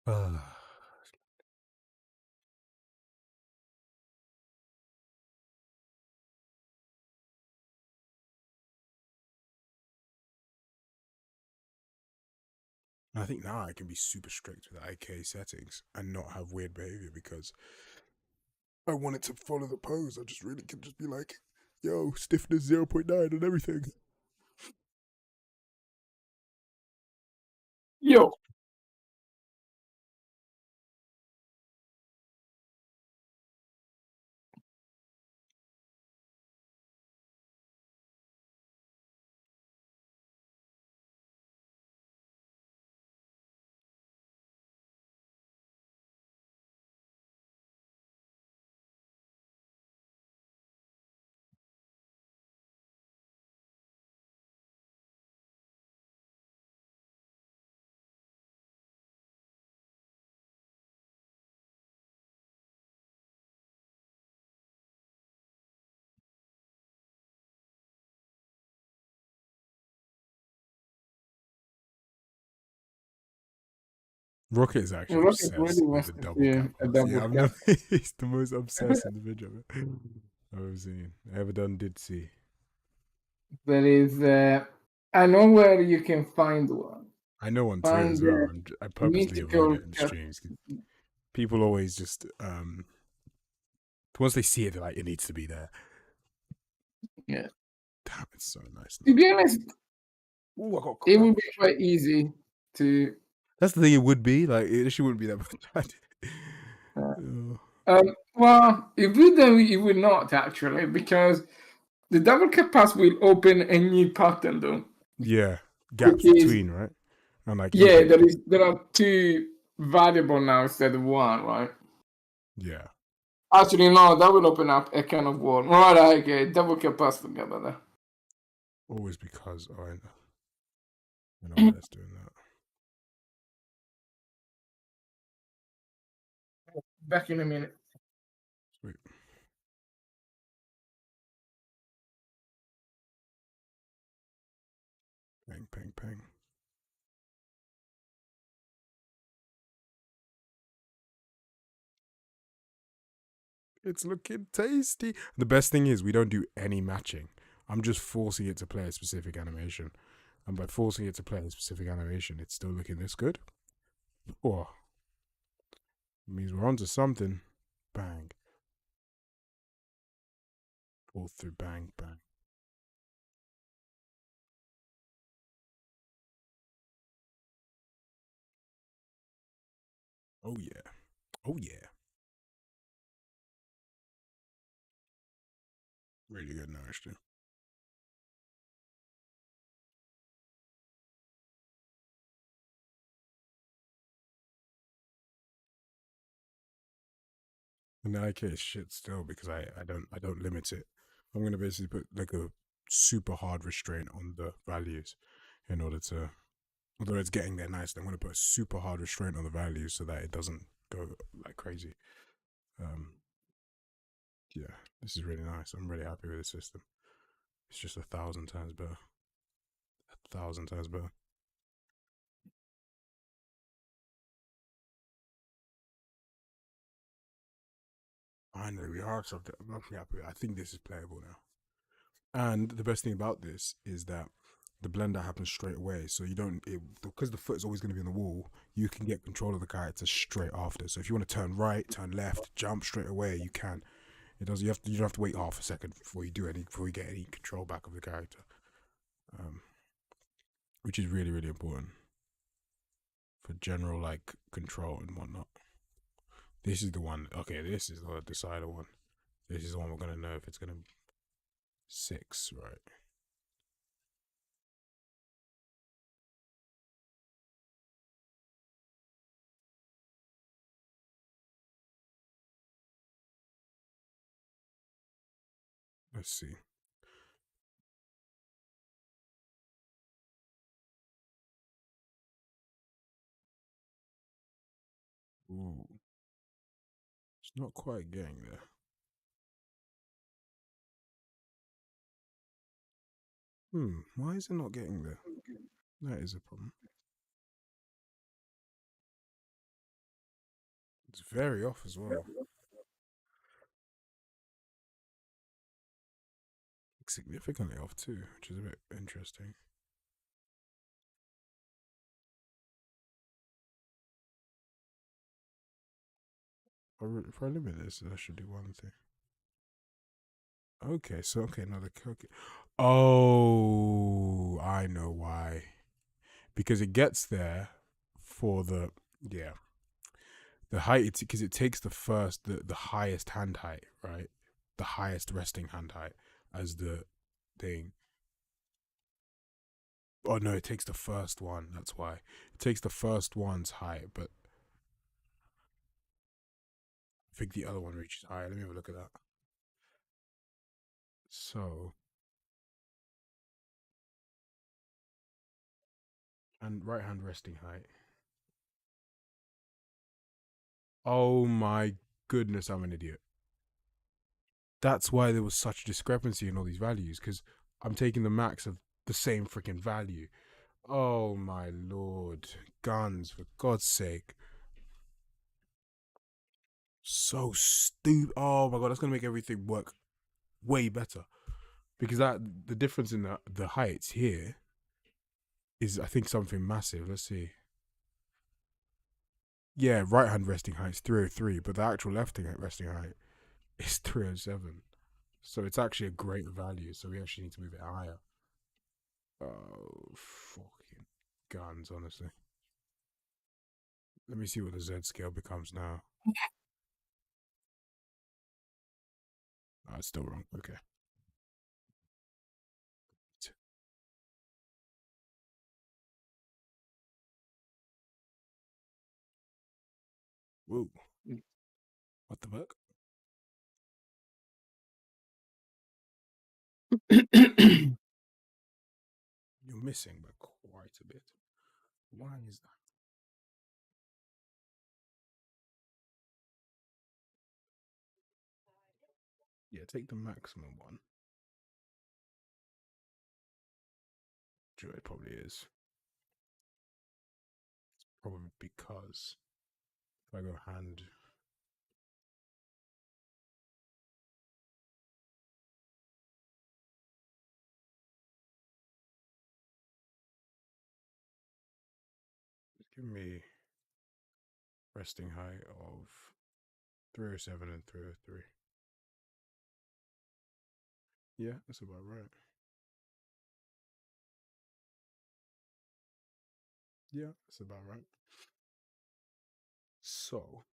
Uh, I think now I can be super strict with the IK settings and not have weird behavior because I want it to follow the pose. I just really can just be like, yo, stiffness 0.9 and everything. Yo. Rocket is actually Rocket really obsessed with wants the to double see cap a pass. double Yeah, I've cap. never. He's the most obsessed individual I've ever seen. Ever done, did see. There is, I know where you can find one. I know on Twitter Find as well. the I purposely avoid mythical it in the cat. streams. People always just once they see it, they're like, it needs to be there. Yeah. Damn, it's so nice. To be honest, Ooh, I got it would crap. be quite easy to. That's the thing. It would be like it actually wouldn't be that much. Uh, Oh. well, it would then it would not actually, because the double cap pass will open a new pattern though, Yeah, which gaps is, between, right? And like yeah, input. there are two variable now instead of one, right? Yeah, Actually, no, that will open up a kind of wall. Right, okay, double cap pass together there. always because I know why that's doing that. Back in a minute. Sweet. Ping, ping, ping. It's looking tasty. The best thing is we don't do any matching. I'm just forcing it to play a specific animation. And by forcing it to play a specific animation, it's still looking this good. Oh, means we're onto something. Bang. Pull through, bang, bang. Oh yeah. Oh yeah. Really good now, actually. In that case, shit still because I don't limit it. I'm gonna basically put like a super hard restraint on the values in order to, although it's getting there nicely, I'm gonna put a super hard restraint on the values so that it doesn't go like crazy. Um, yeah, this is really nice. I'm really happy with the system. It's just 1,000 times better. 1,000 times better. Finally, we are something. I'm actually happy. I think this is playable now. And the best thing about this is that the blender happens straight away. So you don't, because the foot is always going to be on the wall, you can get control of the character straight after. So if you want to turn right, turn left, jump straight away, you can. It does. You don't have to wait half a second before you get any control back of the character, um, which is really really important for general like control and whatnot. This is the one. Okay, this is the decider one. This is the one we're gonna know if it's gonna be 6, right? Let's see. Ooh, it's not quite getting there. Why is it not getting there? That is a problem. It's very off as well. Significantly off too, which is a bit interesting. If I limit this, that should do one thing. Okay, so okay, no, the cookie. Oh, I know why. Because it gets there for the the height. It's because it takes the highest hand height, right? The highest resting hand height as the thing. Oh no, it takes the first one. That's why it takes the first one's height, but I think the other one reaches higher. Let me have a look at that. So, and right hand resting height. Oh my goodness, I'm an idiot. That's why there was such discrepancy in all these values, because I'm taking the max of the same freaking value. Oh my lord. Guns, for God's sake. So stupid. Oh my god, that's gonna make everything work way better because that the difference in the heights here is I think something massive. Let's see. Yeah, right hand resting height is 303, but the actual left hand resting height is 307. So it's actually a great value. So we actually need to move it higher. Oh, fucking guns, honestly. Let me see what the Z scale becomes now. Oh, it's still wrong. Okay. Whoa. What the fuck? You're missing by quite a bit. Why is that? Yeah, take the maximum one. Sure, it probably is. Probably because if I go hand, give me resting height of 307 and 303. Yeah, that's about right. Yeah, that's about right. So,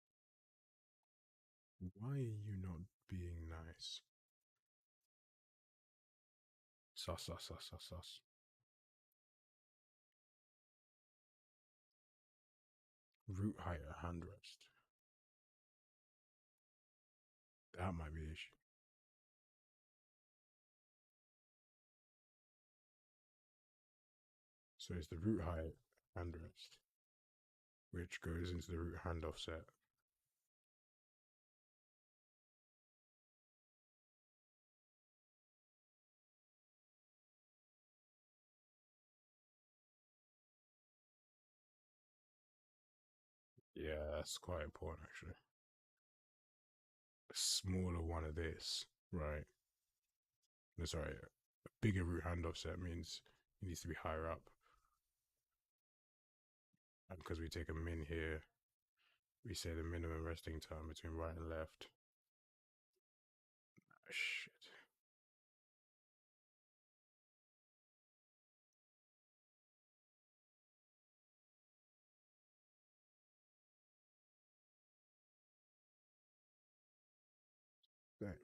why are you not being nice? Sus, sus, sus, sus, sus. Root height at hand rest. That might be the issue. So it's the root height hand rest, which goes into the root hand offset. Yeah, that's quite important actually. A smaller one of this, right? No, sorry, a bigger root hand offset means it needs to be higher up. And because we take a min here, we say the minimum resting time between right and left. Ah, shit. Dang.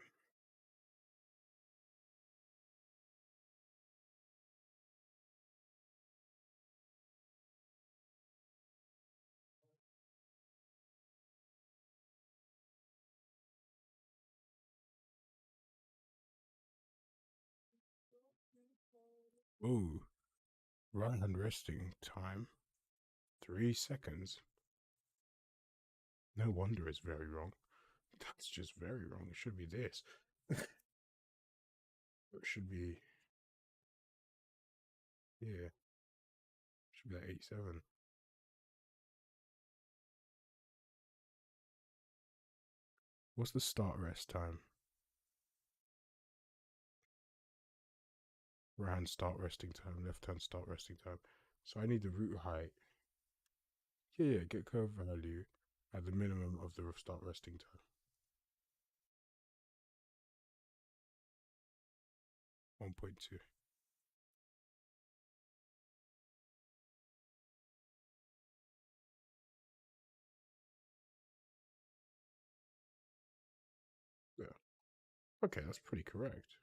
Ooh, right hand resting time, 3 seconds. No wonder it's very wrong. That's just very wrong. It should be this. It should be, yeah, should be like 87. What's the start rest time? Right hand start resting time, left hand start resting time. So I need the root height. Yeah, yeah, get curve value at the minimum of the start resting time. 1.2. Yeah. Okay, that's pretty correct.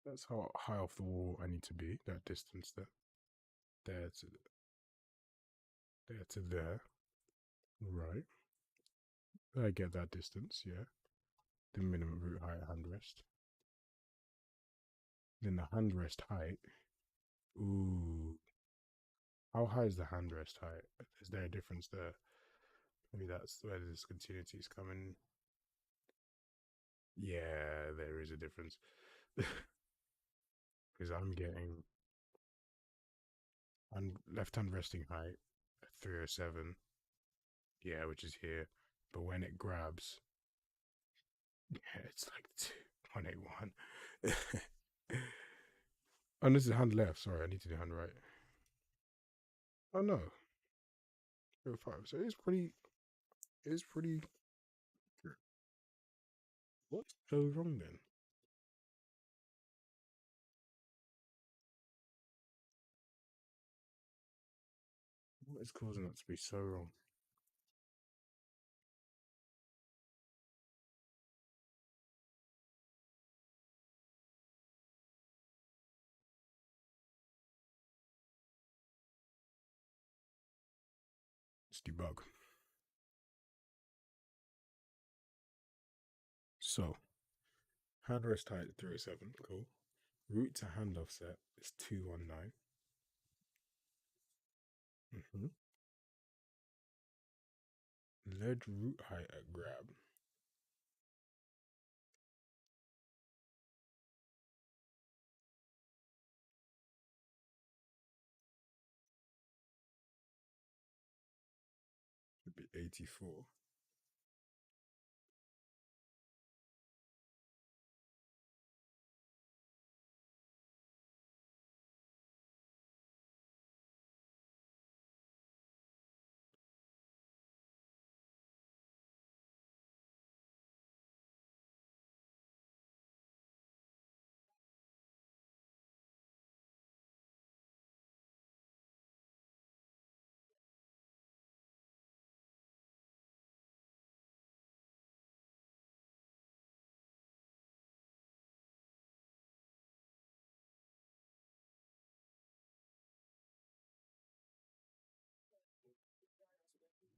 That's how high off the wall I need to be. That distance there. There to there to there. Right. I get that distance, yeah. The minimum root height hand rest. Then the hand rest height. Ooh. How high is the hand rest height? Is there a difference there? Maybe that's where the discontinuity is coming. Yeah, there is a difference. Because I'm getting left hand resting height at 307. Yeah, which is here. But when it grabs, yeah, it's like 181. And this is hand left. Sorry, I need to do hand right. Oh no. 05. So it's pretty good. What's so wrong then? What is causing that to be so wrong? Let's debug. So, hand rest height 307, cool. Root to hand offset is 219. Mm-hmm. Ledge root height at grab. Would be 84.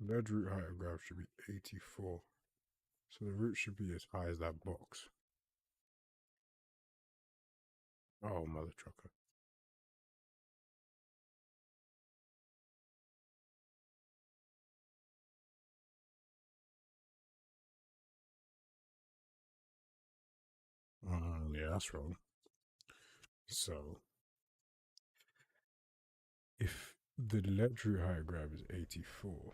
Ledge root height at grab should be 84. So the root should be as high as that box. Oh, mother trucker. Yeah, that's wrong. So, if the ledge root height at grab is 84,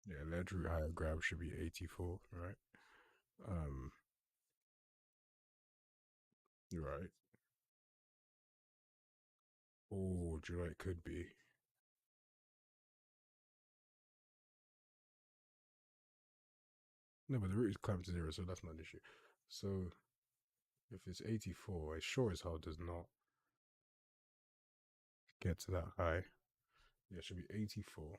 yeah, ledge root height at grab should be 84, right? Um, right. Oh, do you know what it could be? No, but the root is clamped to 0, so that's not an issue. So, if it's 84, it sure as hell does not get to that high. Yeah, it should be 84.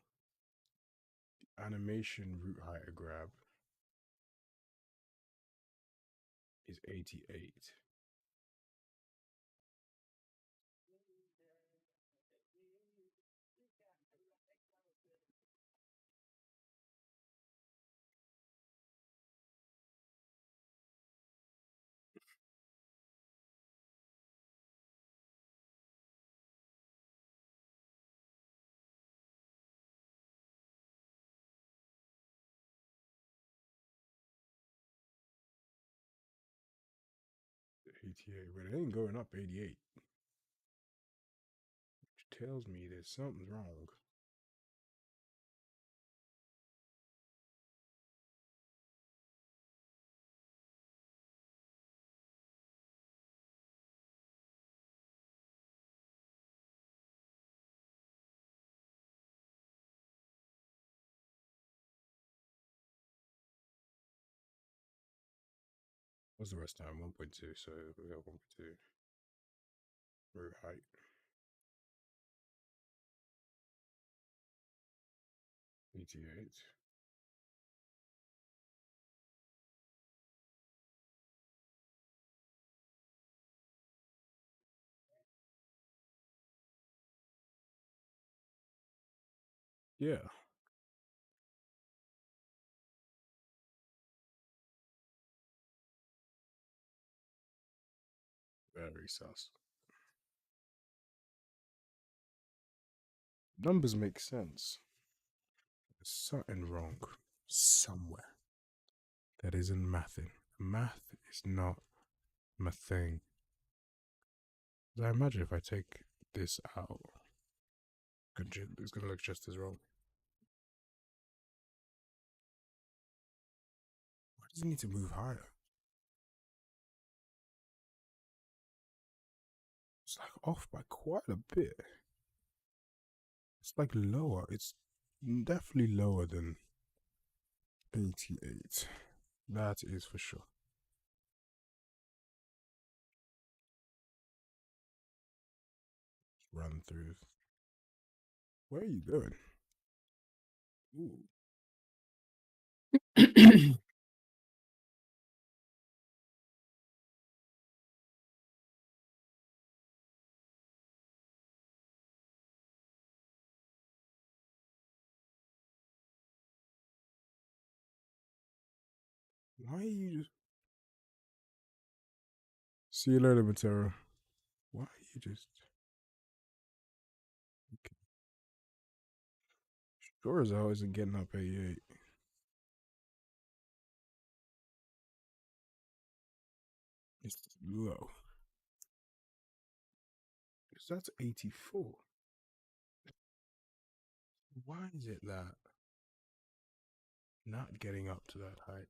The animation root height at grab is 88. But it ain't going up 88. Which tells me there's something wrong. What's the rest time? 1.2. So we got 1.2. Root height. $88. Yeah. Very sus. numbers make sense. There's something wrong somewhere that isn't mathing. Math is not my thing. I imagine if I take this out, it's gonna look just as wrong. Why does it need to move higher? It's like off by quite a bit. It's like lower. It's definitely lower than 88. That is for sure. Run through. Where are you going? Ooh. Why are you just. See you later, Matera. Why are you just. Okay. Sure as hell isn't getting up 88. It's low. Because that's 84. Why is it that not getting up to that height?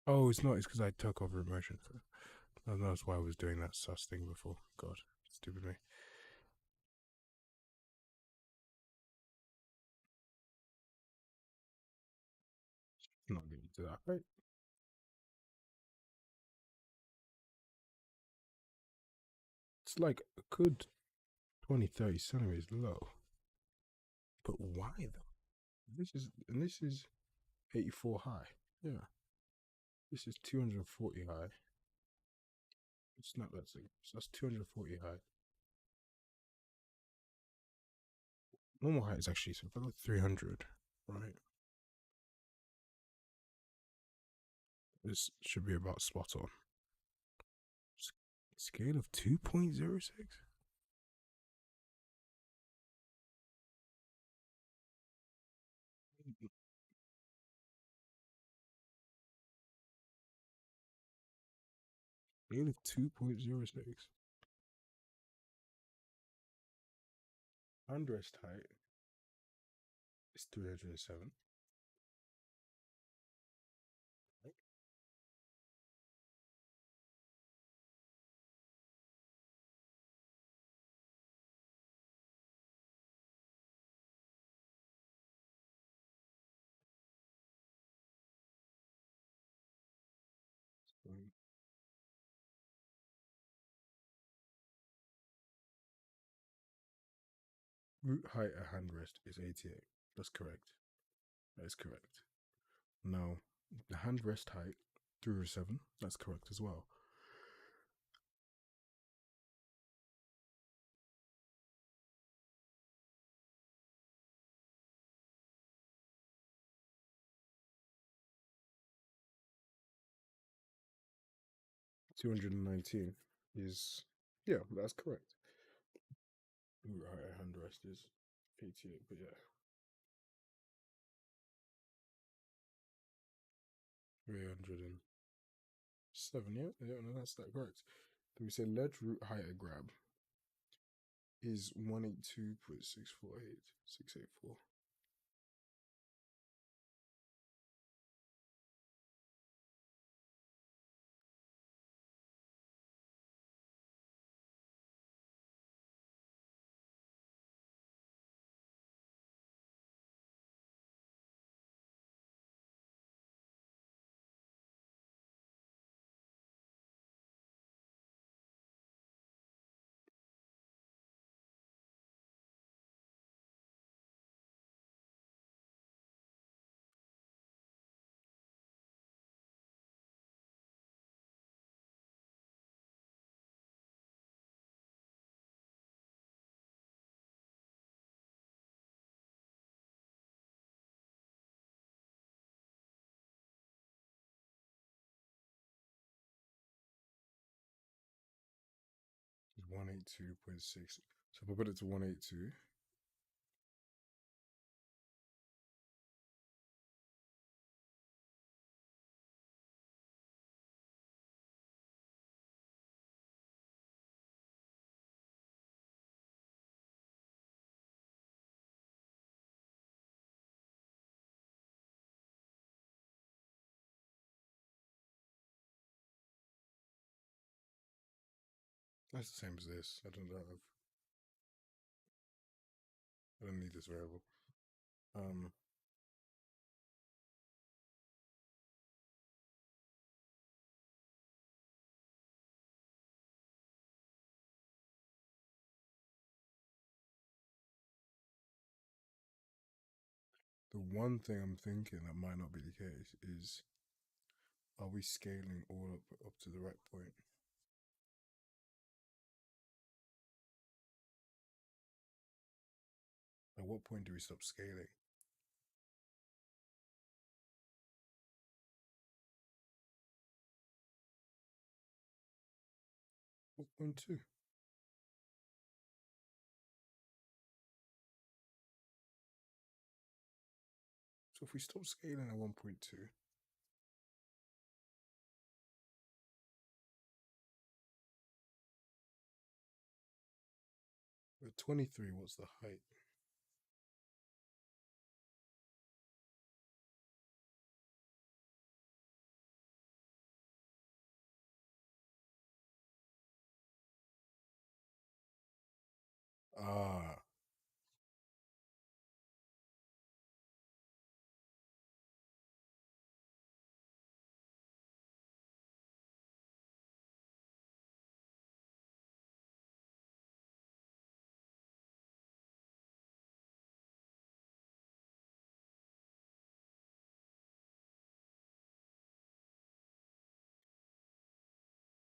Oh, it's not. It's because I took over immersion. That's why I was doing that sus thing before. God, stupid me. I'm not getting to that height. It's like a good 20, 30 centimeters low. But why though? This is 84 high. Yeah. This is 240 high. It's not that thing. So that's 240 high. Normal height is actually so about 300, right? This should be about spot on. Scale of 2.06? Scale of 2.06. Undressed height is 307. Root height at hand rest is 88. That's correct. That is correct. Now, the hand rest height, 307. That's correct as well. $219 is, yeah, that's correct. Right, hand rest is 88, but yeah. 307, yeah, no, that's that correct. Then we say ledge root height at grab is 182.648, 684. 182.6. So if I put it to 182, that's the same as this. I don't need this variable. The one thing I'm thinking that might not be the case is, are we scaling all up to the right point? At what point do we stop scaling? What point two? So if we stop scaling at 1.2, at 23, what's the height? Ah,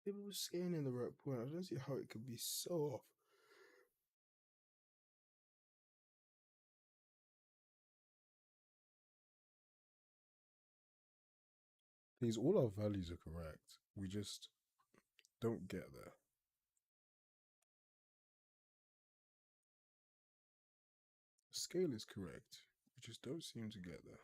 if it was scaling the right point, I don't see how it could be so off. These all our values are correct. We just don't get there. Scale is correct. We just don't seem to get there.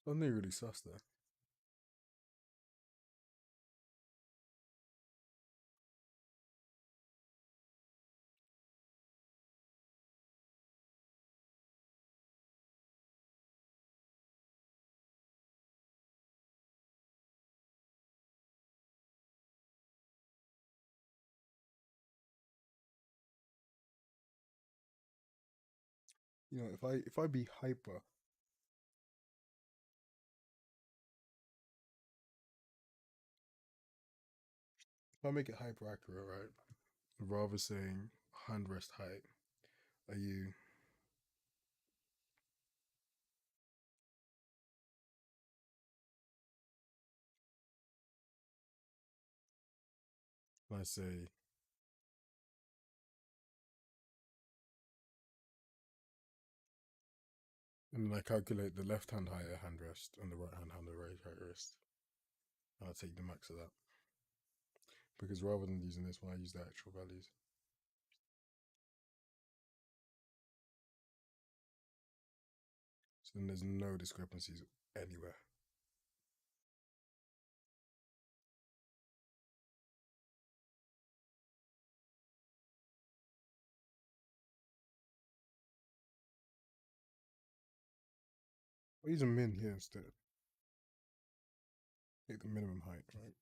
I'm not really sus there. You know, if I be hyper, if I make it hyper accurate, right? Rather saying hand rest height, are you I say and then I calculate the left hand height at hand rest and the right hand height rest. And I take the max of that. Because rather than using this one, I use the actual values. So then there's no discrepancies anywhere. I'll use a min here instead. Take the minimum height, right?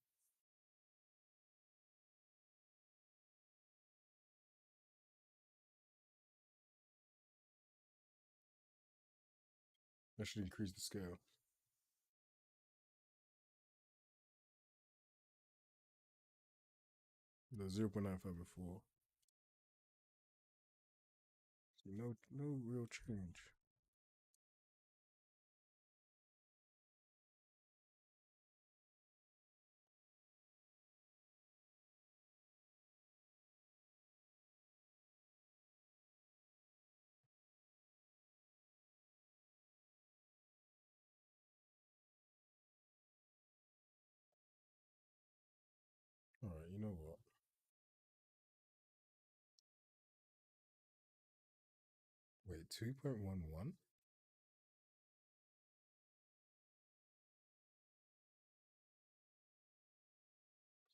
That should increase the scale. The 0.95 before. No real change. All right, you know what? Wait, 2.11?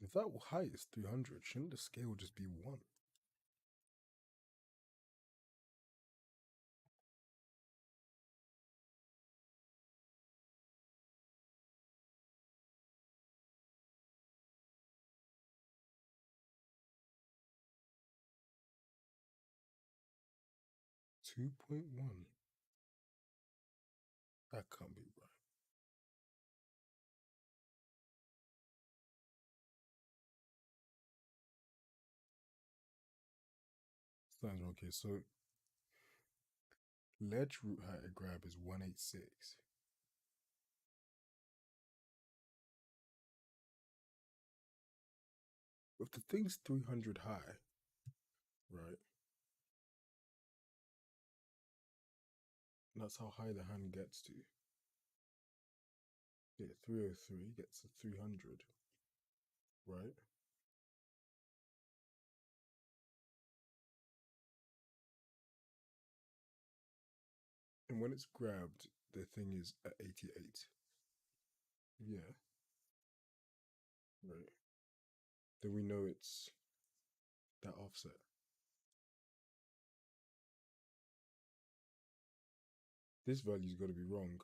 If that height is 300, shouldn't the scale just be 1? 2.1? That can't be right. Sounds okay. So ledge root height at grab is 186. If the thing's 300 high, right? That's how high the hand gets to. Yeah, 303 gets to 300, right? And when it's grabbed, the thing is at 88. Yeah, right. Then we know it's that offset. This value's got to be wrong.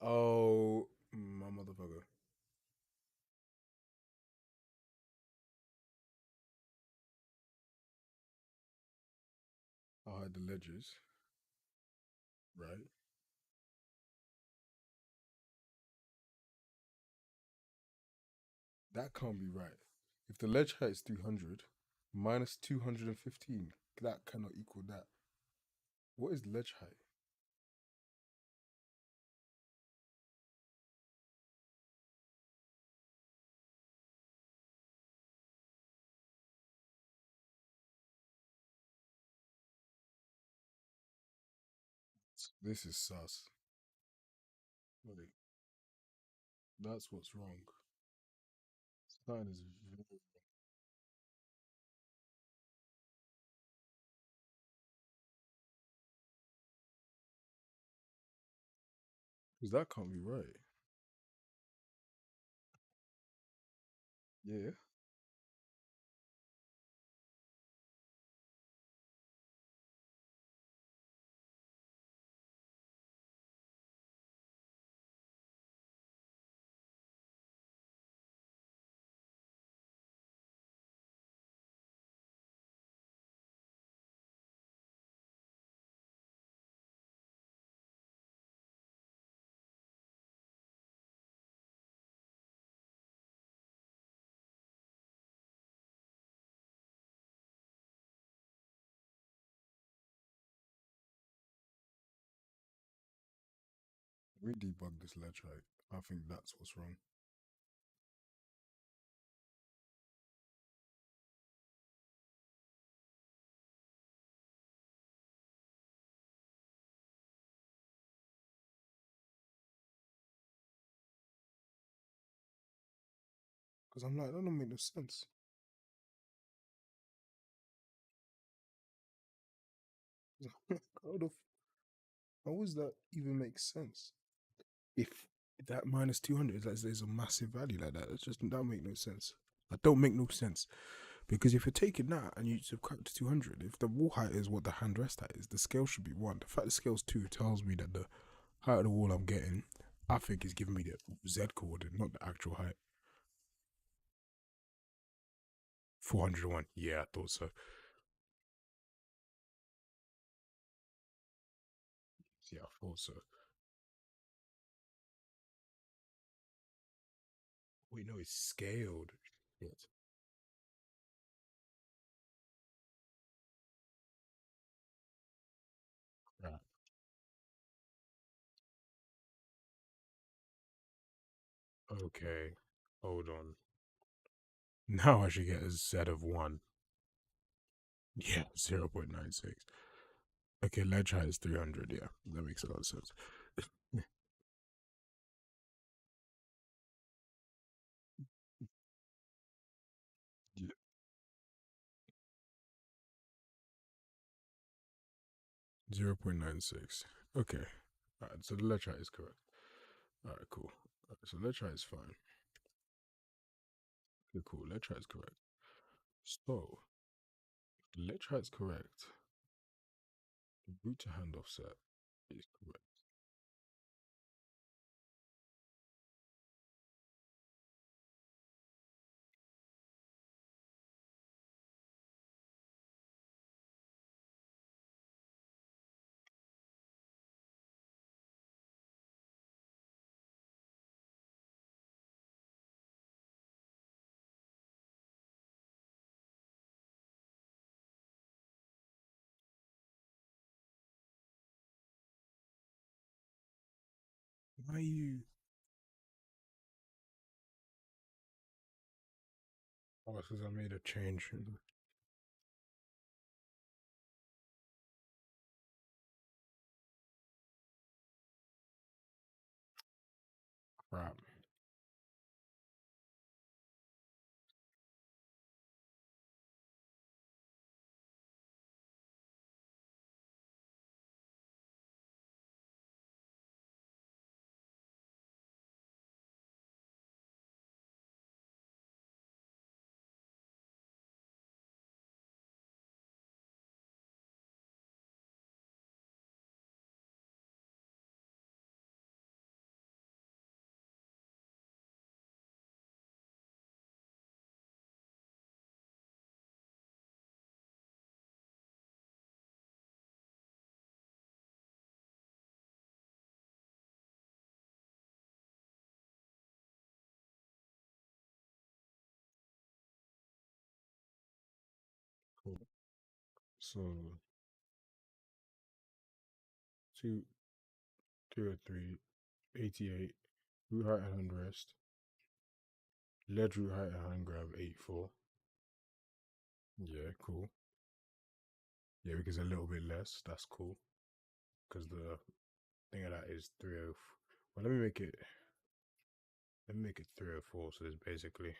Oh, my motherfucker. I'll hide the ledges, right? That can't be right. If the ledge height is 300 minus 215, that cannot equal that. What is ledge height? This is sus. Wait, that's what's wrong. Sign is very. Because that can't be right. Yeah. We debug this ledge height. I think that's what's wrong. Because I'm like, that don't make no sense. How does that even make sense? If that minus 200 is a massive value like that, that don't make no sense. That don't make no sense. Because if you're taking that and you subtract to 200, if the wall height is what the hand rest height is, the scale should be 1. The fact the scale's 2 tells me that the height of the wall I'm getting, I think is giving me the Z coordinate, not the actual height. 401. Yeah, I thought so. Yeah, I thought so. Wait, no, it's scaled. Shit. Right. Okay. Hold on. Now I should get a Z of 1. Yeah, 0.96. Okay, ledge height is 300. Yeah, that makes a lot of sense. Yeah, 0.96. Okay. Alright, so the ledge height is correct. Alright, cool. Alright, so ledge height is fine. Okay, cool. Ledge height is correct. So, if the ledge height is correct, the root to hand offset is correct. Why are you? Oh, because I made a change. Crap. Cool. So, two, 203, 88, root height and hand rest, ledge root height and hand grab 84. Yeah, cool. Yeah, because a little bit less. That's cool. Because the thing of that is 30. Well, let me make it. Let me make it 304. So there's basically.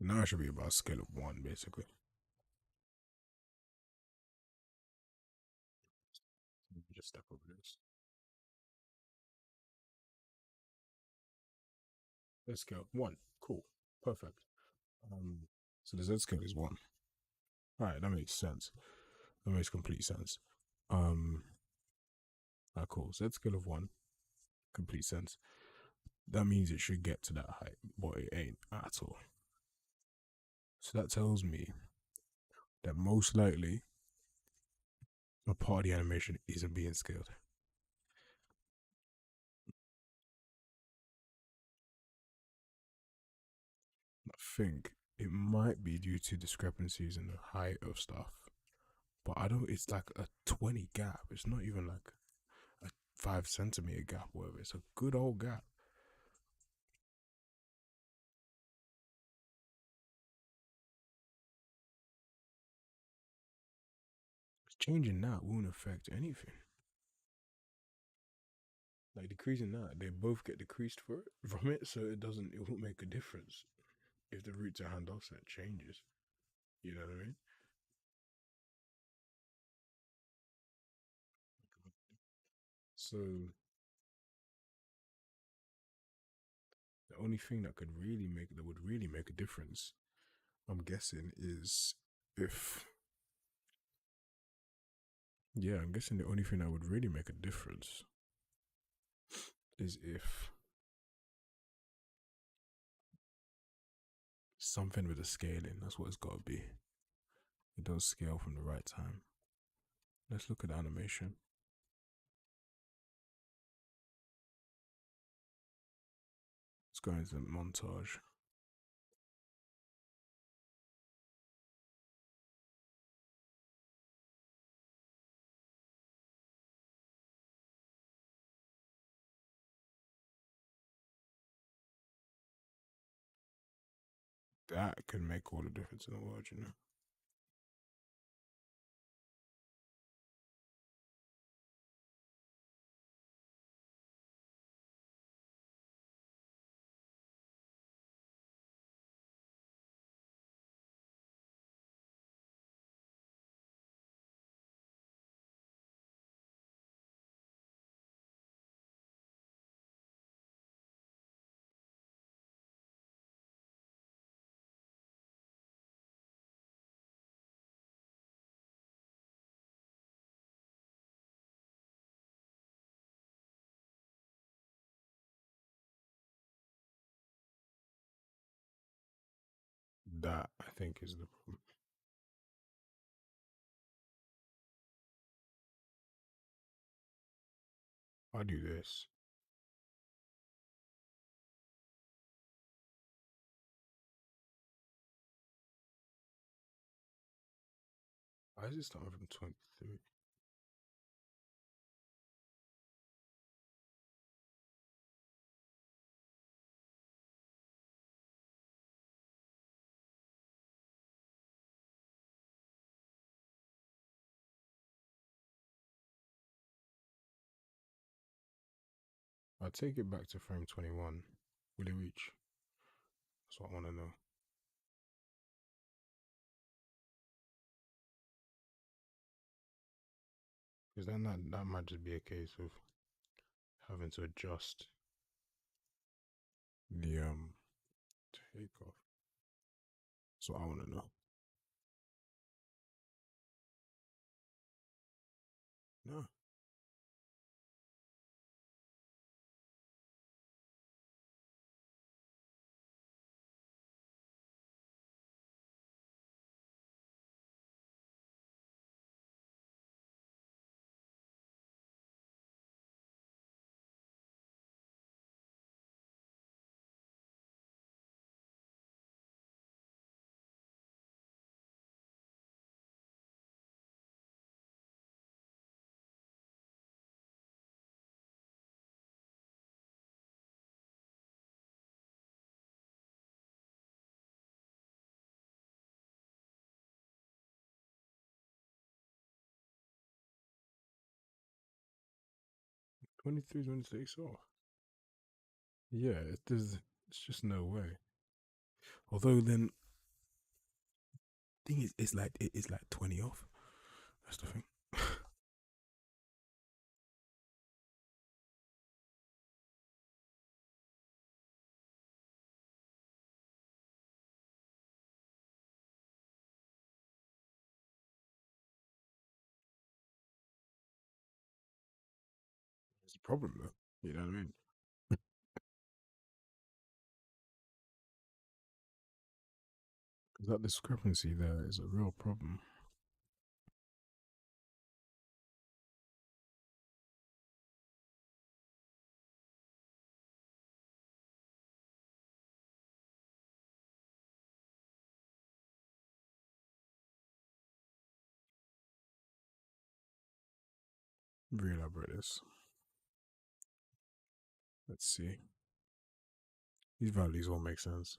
Now it should be about a scale of 1, basically. Let me just step over this. Let's go. 1. Cool. Perfect. Um, so the Z scale is 1. All right, that makes sense. That makes complete sense. Um, cool. Z scale of 1, complete sense. That means it should get to that height, but it ain't at all. So that tells me that most likely a part of the animation isn't being scaled. I think it might be due to discrepancies in the height of stuff, but I don't. It's like a 20 gap. It's not even like a 5 centimeter gap. Whatever. It's a good old gap. Changing that won't affect anything. Like decreasing that, they both get decreased for it from it, so it doesn't. It won't make a difference if the root to hand offset changes. You know what I mean? So the only thing that would really make a difference, I'm guessing, is if yeah, I'm guessing the only thing that would really make a difference is if something with the scaling. That's what it's got to be. It don't scale from the right time. Let's look at the animation. Let's go into the montage. That could make all the difference in the world, you know. That I think is the problem. I do this. Why is it starting from 23? I take it back to frame 21. Will it reach? That's what I want to know. Because then that might just be a case of having to adjust the takeoff. That's what I want to know. No. Twenty-three, 26. Oh, yeah. It's just no way. Although then, thing is, it's like 20 off. That's the thing. It's a problem though. You know what I mean? Because that discrepancy there is a real problem. Re-elaborate this. Let's see. These values all make sense.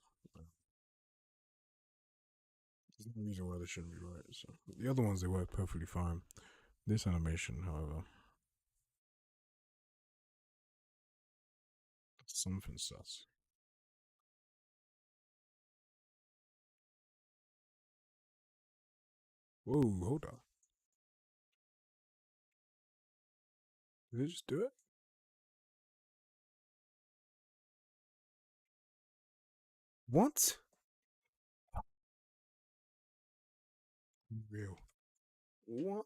There's no reason why they shouldn't be right. So the other ones they work perfectly fine. This animation, however, something sus. Whoa, hold on. Did they just do it? What? Real. What?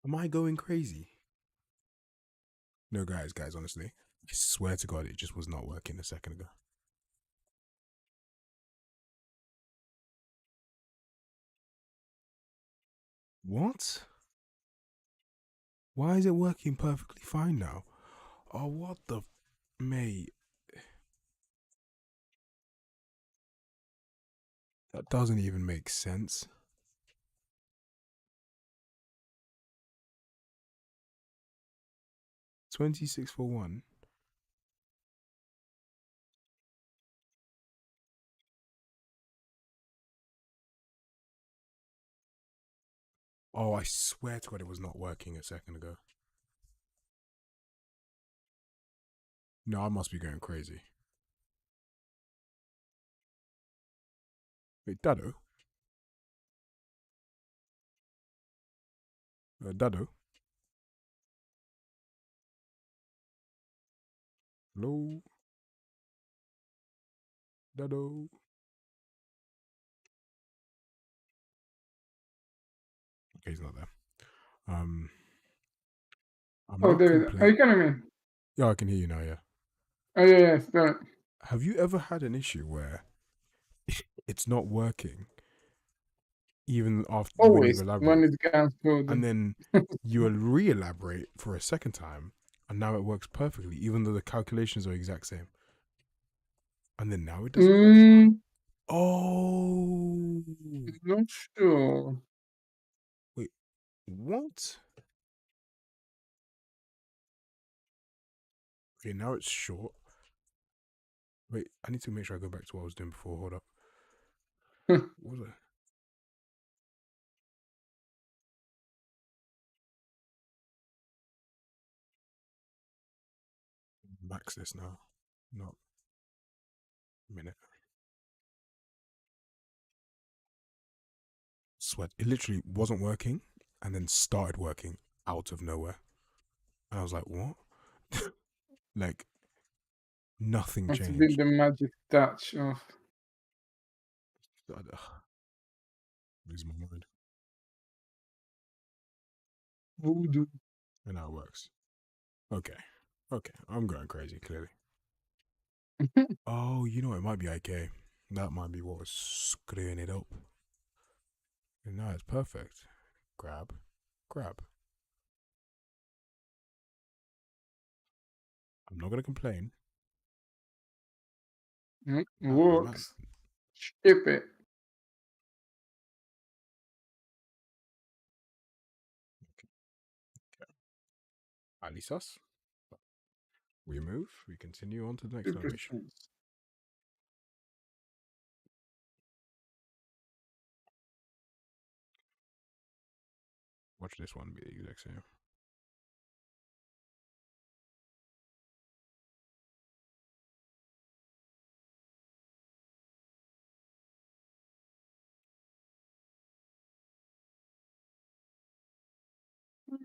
Am I going crazy? No, guys, honestly. I swear to God, it just was not working a second ago. What? Why is it working perfectly fine now? Oh, what the mate? That doesn't even make sense. 26 for 1. Oh, I swear to God, it was not working a second ago. No, I must be going crazy. Wait, Dado? Dado? Hello? Dado? Okay, he's not there. Um, I'm Oh, not David, are complaining. you coming in? Yeah, I can hear you now, yeah. Oh, yeah, yes, that. Have you ever had an issue where it's not working even after when you've Always when elaborated, it comes to and the. then you will re-elaborate for a second time, and now it works perfectly, even though the calculations are exact same, and then now it doesn't work? Oh, Not sure. wait, what? Okay, now it's short. Wait, I need to make sure I go back to what I was doing before. Hold up. What was I? Max this now. Not a minute. Sweat. It literally wasn't working and then started working out of nowhere. And I was like, what? Like, nothing It's a bit changed. the magic touch of I lose my mind. voodoo. And now it works. Okay. Okay. I'm going crazy, clearly. Oh, you know, it might be IK. That might be what was screwing it up. And now it's perfect. Grab. Grab. I'm not going to complain. Man. Works. Ship it. Alisas. We move. We continue on to the next Super animation. sense. Watch this one be the exact same.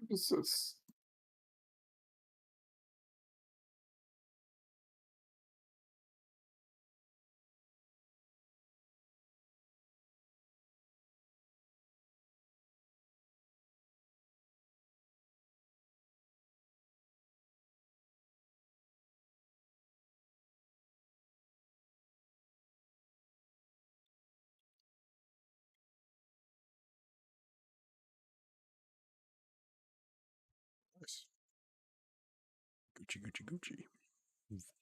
This is Nice. Gucci, Gucci, Gucci.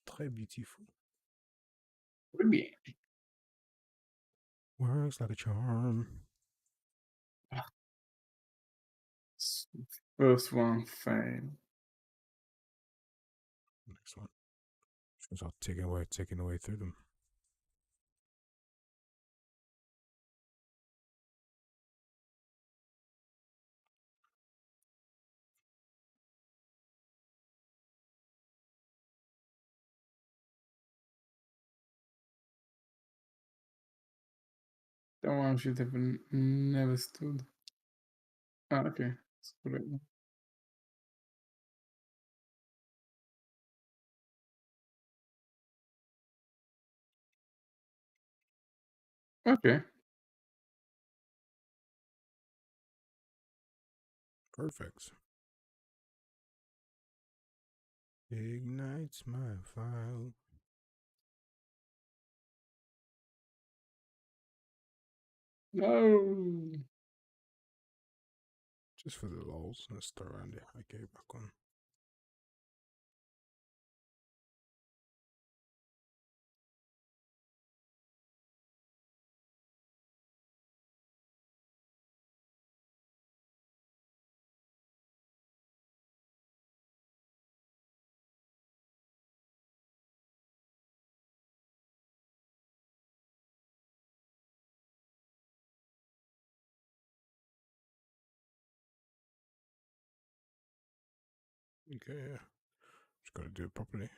Très beautiful. muy bien. Works like a charm. First one failed. Next one. Just gonna start taking away through them. That one should have never stood. Ah, okay. That's correct. Okay. Perfect. Ignites my fire. No. Just for the lols. Let's throw around it. Okay, back on. Okay, yeah. Just gotta do it properly.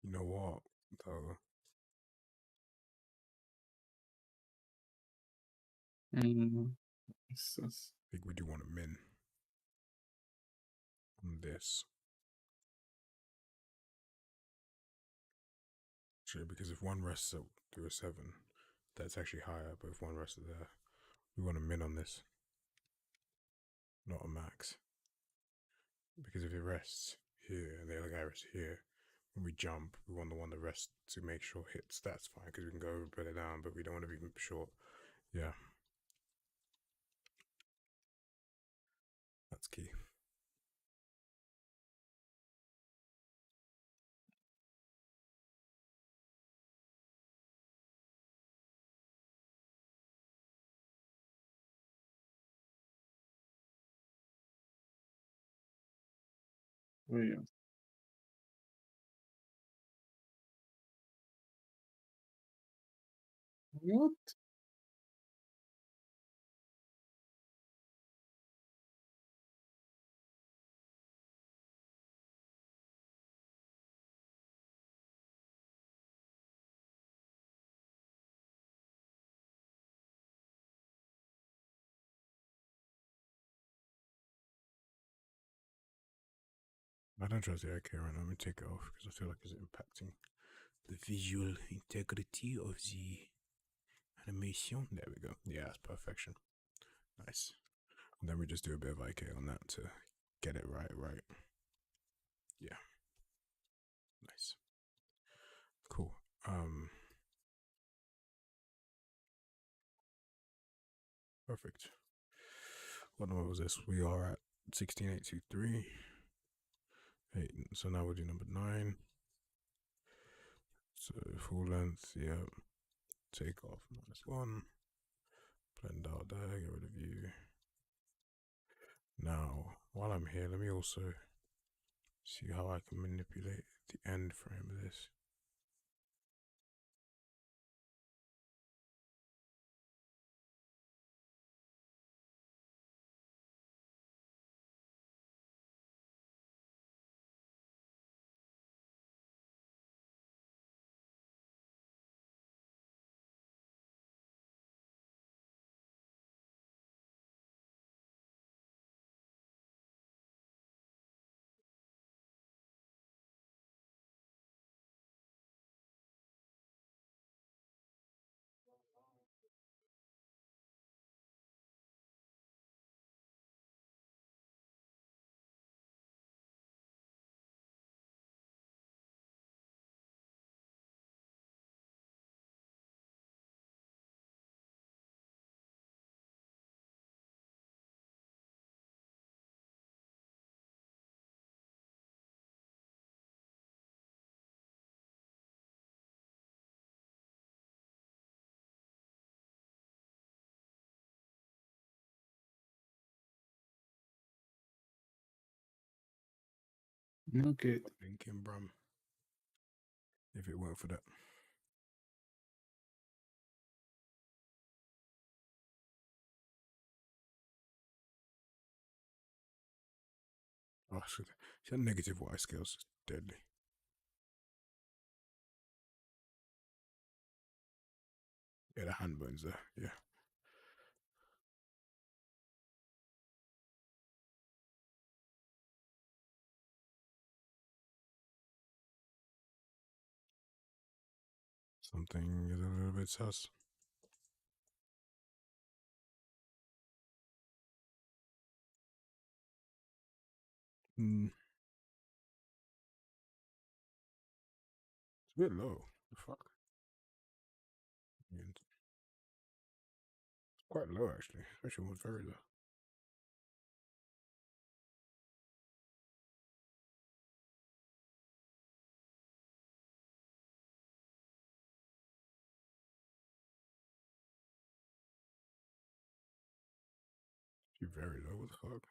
You know what, though? Mm. I think we do want to min on this. Actually, because if one rests at through a 7, that's actually higher, but if one rests there, we want to min on this, not a max. Because if it rests here and the other guy rests here, when we jump, we want the one that rests to make sure hits. That's fine because we can go over, put it down, but we don't want to be short. Yeah. That's key. Williams. What? I don't trust the AK right now. I'm going to take it off because I feel like it's impacting the visual integrity of the animation. There we go. Yeah, that's perfection. Nice. And then we just do a bit of IK on that to get it right. Yeah. Nice. Cool. Perfect. What number was this? We are at 16823. 8. So now we'll do number 9. So full length, yeah. Take off -1. Blend out there, get rid of you. Now, while I'm here, let me also see how I can manipulate the end frame of this. No good. Thinking, brum. If it weren't for that. Oh, She had negative Y skills. Deadly. Yeah, the hand bones there. Yeah. Something is a little bit sus. Mm, it's a bit low. The fuck? Yeah, it's quite low actually. Especially was very low. She's very low. What the fuck?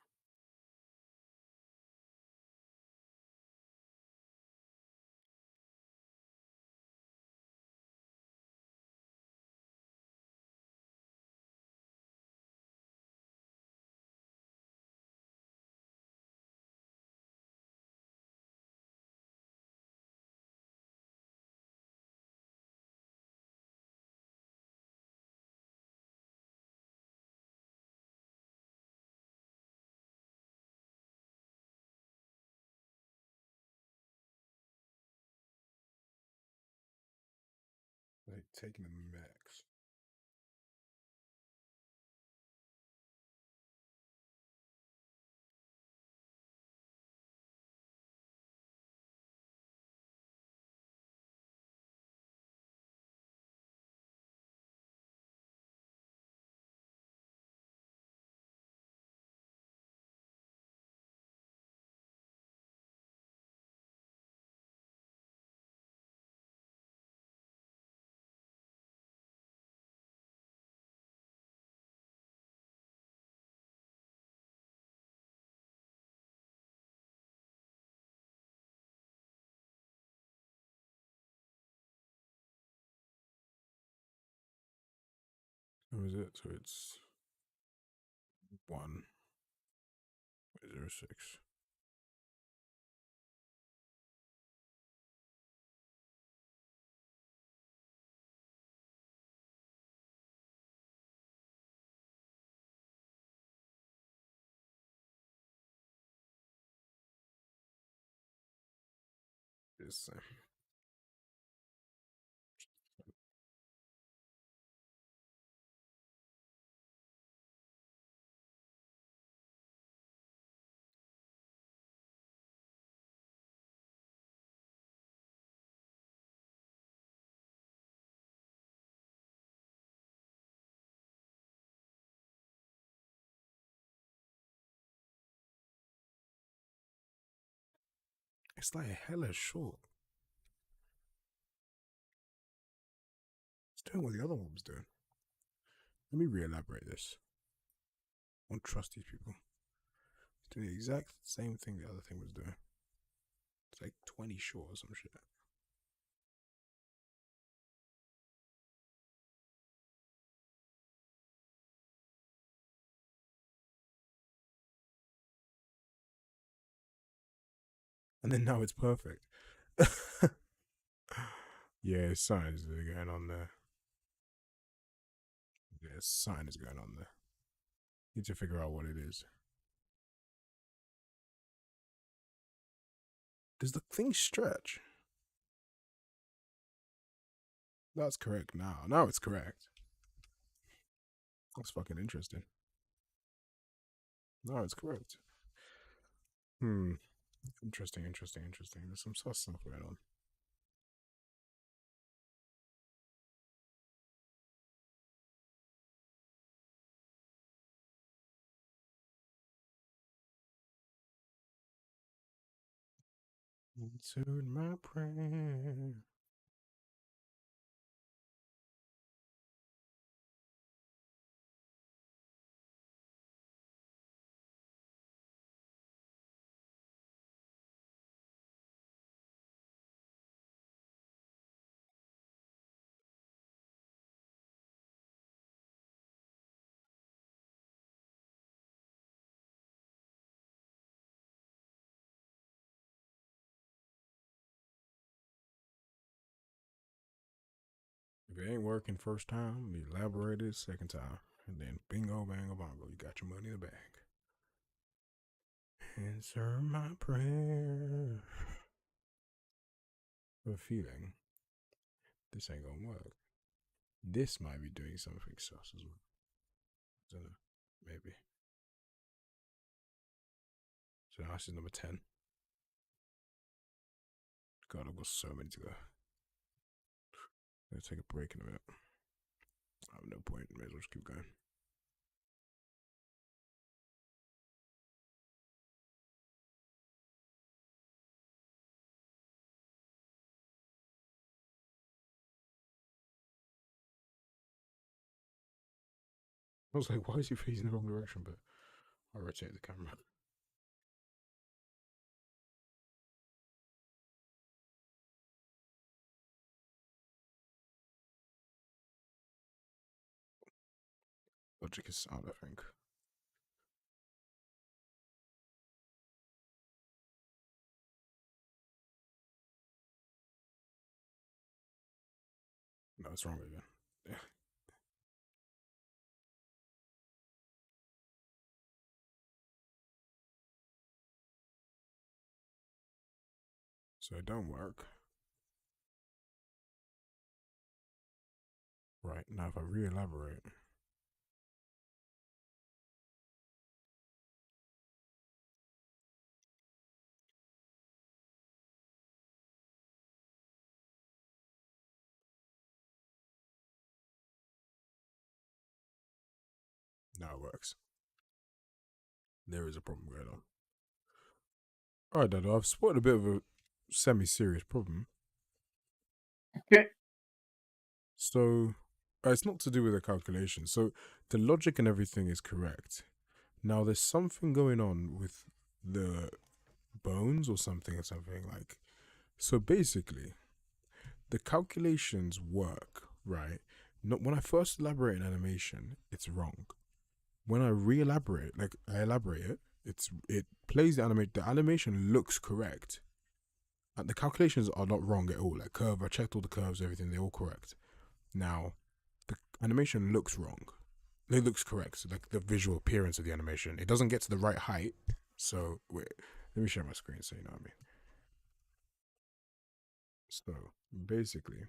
Like taking the max. How is it? So it's 1.06. It's it's like hella short. It's doing what the other one was doing. Let me re-elaborate this. I don't trust these people. It's doing the exact same thing the other thing was doing. It's like 20 short or some shit. And then now it's perfect. Yeah, something is going on there. Yeah, something is going on there. Need to figure out what it is. Does the thing stretch? That's correct now. Now it's correct. That's fucking interesting. No, it's correct. Hmm. Interesting, interesting, interesting. There's some sus stuff going on. Soon my prayer. it ain't working first time, you elaborate it second time. And then bingo, bango, bongo, you got your money in the bag. Answer my prayer. A feeling this ain't gonna work. This might be doing something sus as well. I don't know. Maybe. So now this is number 10. God, I've got so many to go. I'm gonna take a break in a minute. I have no point. May as well just keep going. I was like, why is he facing the wrong direction? But I rotate the camera. Logic is sound, I think. No, it's wrong again. Yeah. So it don't work. Right, now if I re-elaborate. Now it works. There is a problem going on. Alright, Dado, I've spotted a bit of a semi-serious problem. Okay. So, it's not to do with the calculation. So, the logic and everything is correct. Now, there's something going on with the bones or something like. So, basically, the calculations work, right? Not when I first elaborate an animation, it's wrong. When I re-elaborate, like I elaborate it, it plays the animation. The animation looks correct, and the calculations are not wrong at all. Like curve, I checked all the curves, everything, they're all correct. Now, the animation looks wrong. It looks correct. So like the visual appearance of the animation, it doesn't get to the right height. So wait, let me share my screen so you know what I mean. So basically,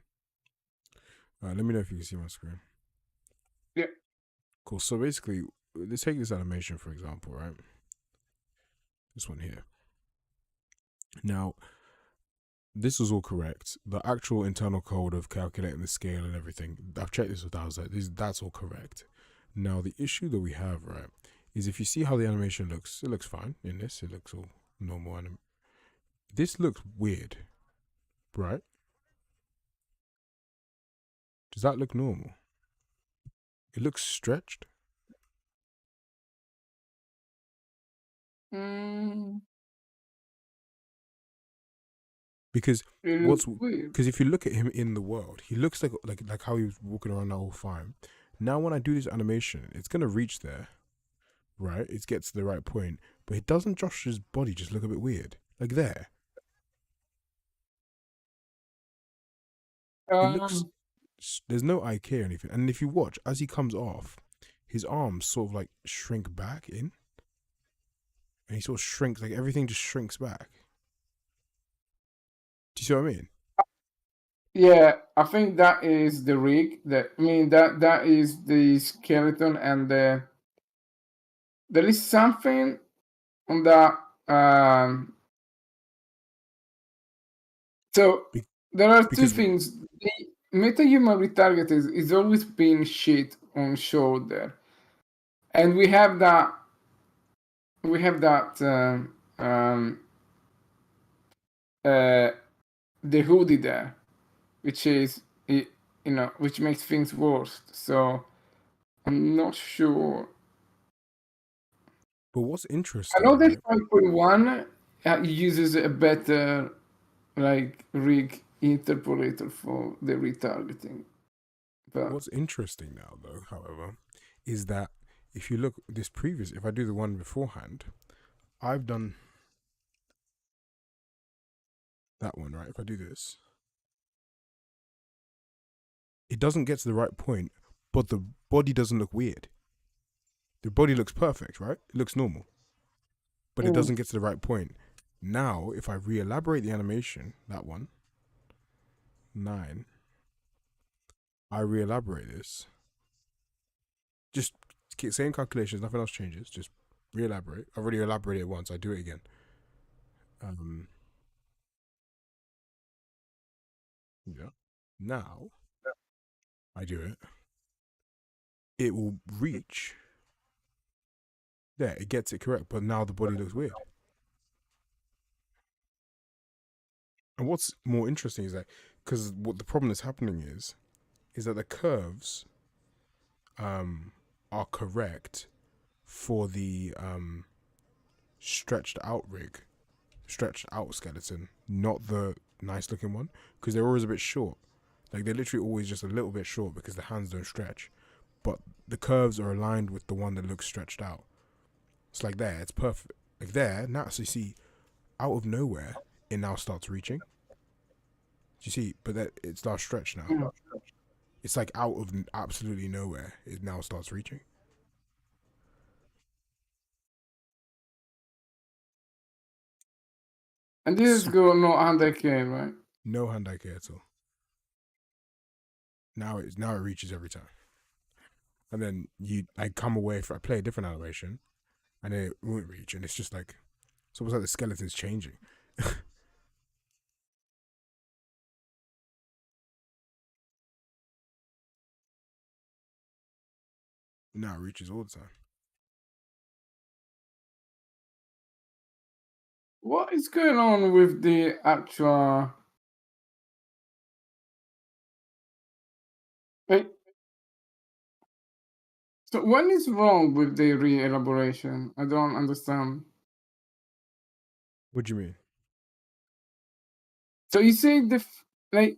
let me know if you can see my screen. Yeah. Cool. So basically, let's take this animation for example, right? This one here. Now, this was all correct. The actual internal code of calculating the scale and everything, I've checked this with Howser, that's all correct. Now, the issue that we have, right, is if you see how the animation looks, it looks fine in this. It looks all normal. This looks weird, right? Does that look normal? It looks stretched. Because It what's looks weird. because if you look at him in the world, he looks like how he was walking around that whole time. Now when I do this animation, it's gonna reach there, right? It gets to the right point, but it doesn't. Josh's body just look a bit weird, like there. It looks. Um. There's no IK or anything, and if you watch as he comes off, his arms sort of like shrink back in, and he sort of shrinks, like everything just shrinks back. Do you see what I mean? Yeah, I think that is the rig. That is the skeleton, and there is something on that. So Be- there are two because things. The metahuman retarget is always being shit on shoulder, and we have that. We have that. The hoodie there, which is it, which makes things worse. So I'm not sure. but what's I interesting, know that right? 5.1 uses a better like rig interpolator for the retargeting, but What's interesting now, though, however, is that if you look this previous, if I do the one beforehand, I've done that one, right? If I do this, it doesn't get to the right point, but the body doesn't look weird. The body looks perfect, right? It looks normal, but it Mm. doesn't get to the right point. Now, if I re-elaborate the animation, that one, 9, I re-elaborate this. Just same calculations, nothing else changes. Just re-elaborate. I've already elaborated it once. I do it again. Um, yeah. Now I do it. It will reach there. It gets it correct, but now the body looks weird. And what's more interesting is that because what the problem that's happening is that the curves are correct for the stretched out stretched out skeleton, not the nice looking one, because they're always a bit short. Like they're literally always just a little bit short because the hands don't stretch. But the curves are aligned with the one that looks stretched out. It's like there, it's perfect. Like there, now so you see, out of nowhere, it now starts reaching. Do you see? But that it starts stretched now. Mm. It's like out of absolutely nowhere, it now starts reaching. And this is go no 100k, right? No hand-eye care at all. Now it reaches every time. And then I come away I play a different animation, and it won't reach, and it's just like it's almost like the skeleton's changing. Now it reaches all the time. What is going on with the actual? Like, so what is wrong with the re-elaboration? I don't understand. What do you mean? So you say like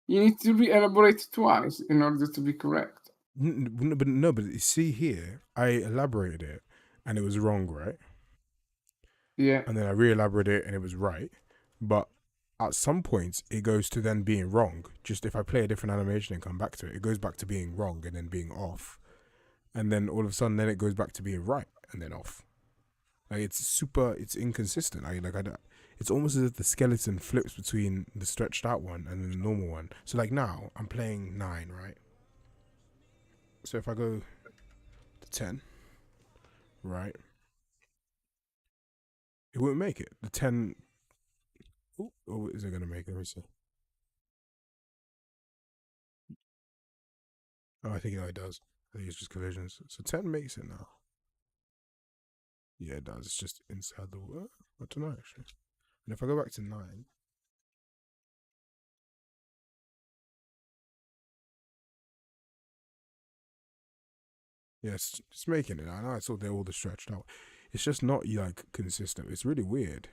you need to re-elaborate twice in order to be correct. But you see here, I elaborated it, and it was wrong, right? Yeah. And then I re-elaborated it, and it was right. But at some points, it goes to then being wrong. Just if I play a different animation and come back to it, it goes back to being wrong and then being off, and then all of a sudden, then it goes back to being right and then off. Like it's inconsistent. It's almost as if the skeleton flips between the stretched out one and then the normal one. So like now I'm playing 9, right? So if I go to 10, right, it won't make it. The 10, oh, is it gonna make it? Let me see. Oh, I think it does. I think it's just collisions. So 10 makes it now. Yeah, it does. It's just inside the word. I don't know actually. And if I go back to 9, yes, it's making it. I know I saw they're all the stretched out. It's just not like consistent. It's really weird.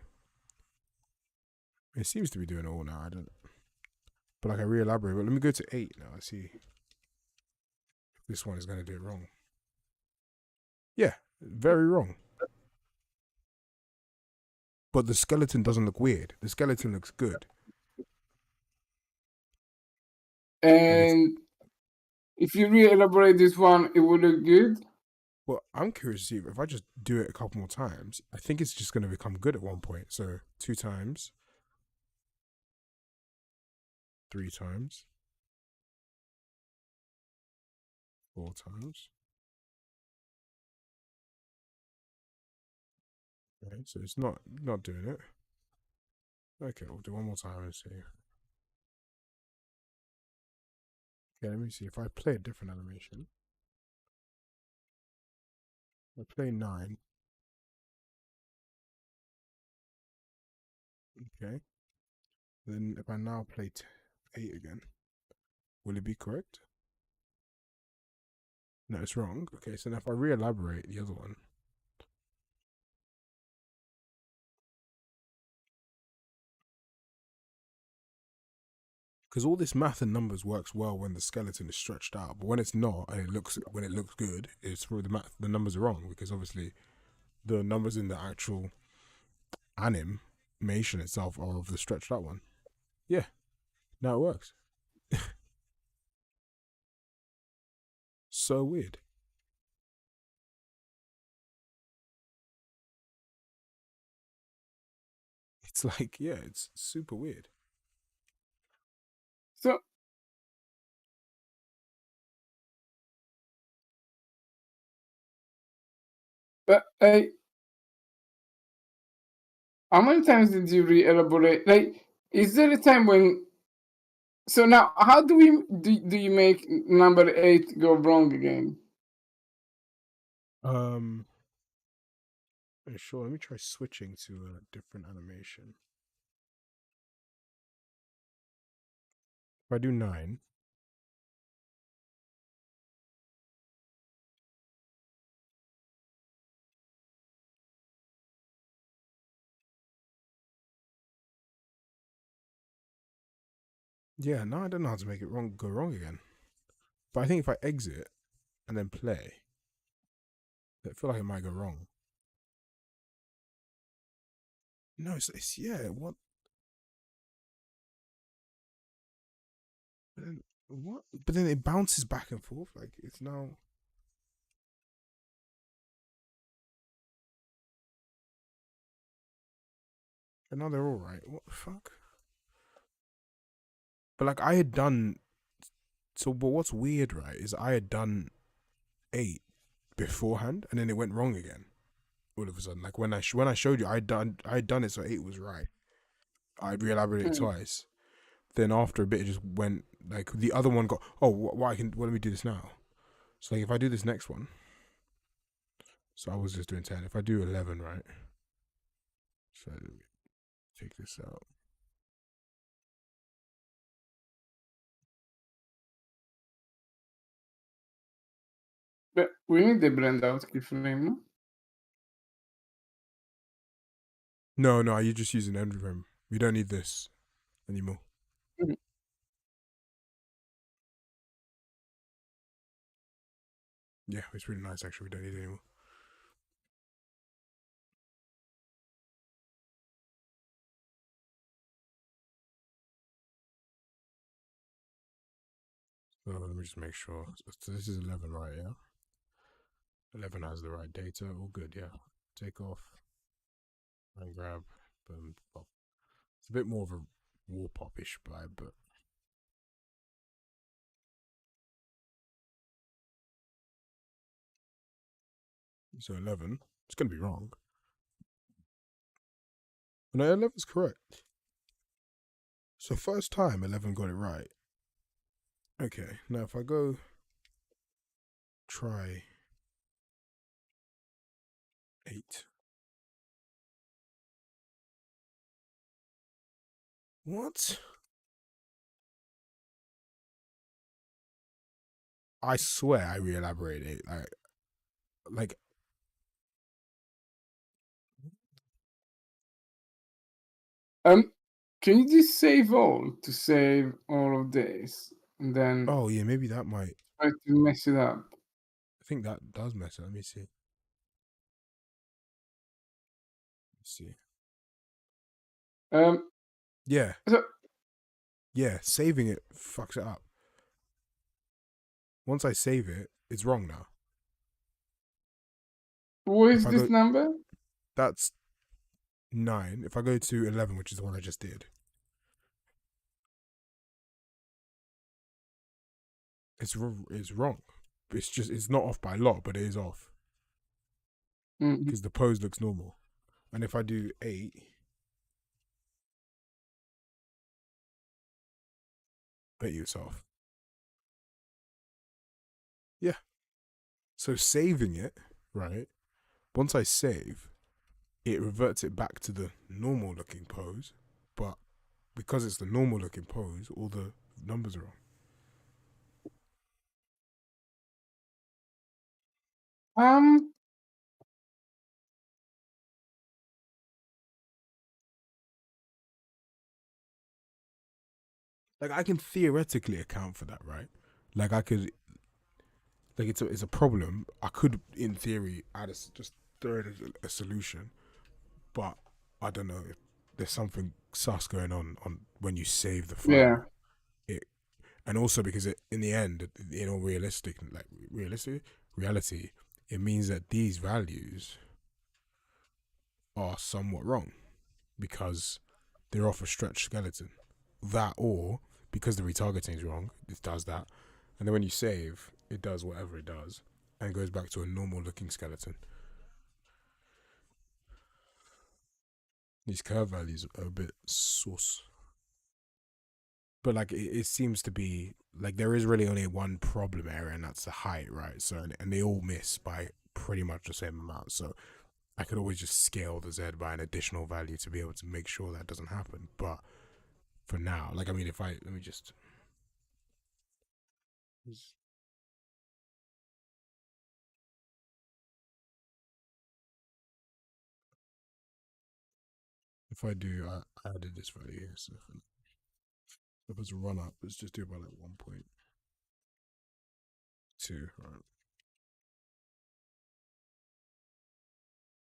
It seems to be doing it all now. I don't. But like I re-elaborate. But let me go to 8 now. I see if this one is gonna do it wrong. Yeah, very wrong. But the skeleton doesn't look weird. The skeleton looks good. Like it's. And if you re-elaborate this one, it will look good. Well, I'm curious to see if I just do it a couple more times. I think it's just gonna become good at one point. So 2 times, 3 times, 4 times. Okay, so it's not doing it. Okay, we'll do one more time and see. Okay, let me see if I play a different animation. I play 9. Okay. Then if I now play 8 again, will it be correct? No, it's wrong. Okay, so now if I re-elaborate the other one, because all this math and numbers works well when the skeleton is stretched out, but when it's not and when it looks good, it's where the numbers are wrong because obviously the numbers in the actual animation itself are of the stretched out one. Yeah, now it works. so weird. It's like, yeah, it's super weird. So, but how many times did you re-elaborate? Like, is there a time when? So now, how do you make number 8 go wrong again? Um, sure. Let me try switching to a different animation. If I do 9, yeah, no, I don't know how to make it go wrong again. But I think if I exit and then play, I feel like it might go wrong. No, it's yeah. What? But then, what? But then it bounces back and forth. Like it's now. And now they're all right. What the fuck? But like I had done. So, but what's weird, right? Is I had done 8 beforehand, and then it went wrong again. All of a sudden, like when I showed you, I had done it, so 8 was right. I re-elaborated Hmm. twice. Then after a bit, it just went like the other one got. Oh, what I can? What let me do this now? So like if I do this next one, so I was just doing 10. If I do 11, right? So let me take this out. But we need the blend out keyframe. No? No, no, you're just using Endframe. We don't need this anymore. Mhm. Yeah, it's really nice actually. We don't need it anymore. So let me just make sure. So this is 11, right? Yeah. 11 has the right data. All good. Yeah. Take off and grab. Boom. Pop. It's a bit more of a war pop-ish vibe, but so 11. It's gonna be wrong. No, 11 is correct. So first time 11 got it right. Okay. Now if I go try 8. What? I swear I re-elaborated 8. Like Um, can you just save all to save all of this and then oh yeah, maybe that might. try to mess it up? I think that does matter. Let me see. Let's see. Um, Yeah, so yeah. Saving it fucks it up. Once I save it, it's wrong now. what If is I go, this number? that's 9. If I go to 11, which is the one I just did, it's wrong. It's not off by a lot, but it is off Mhm. because the pose looks normal. And if I do 8, 8 it's off. Yeah. So saving it, right? Once I save, it reverts it back to the normal looking pose, but because it's the normal looking pose, all the numbers are wrong. Um, Like I can theoretically account for that, right? Like I could, like it's a problem. I could, in theory, just throw it as a solution, but I don't know if there's something sus going on when you save the yeah. file. It and also because in the end, in all realistic reality, it means that these values are somewhat wrong because they're off a stretched skeleton. That or because the retargeting is wrong, it does that, and then when you save, it does whatever it does and goes back to a normal looking skeleton. These curve values are a bit sus. But like it seems to be like there is really only one problem area, and that's the height, right? So and they all miss by pretty much the same amount. So I could always just scale the Z by an additional value to be able to make sure that doesn't happen. But for now, like I mean, if I let me just if I do, I added this value here. So if it's a run up, let's just do about like 1.2, right?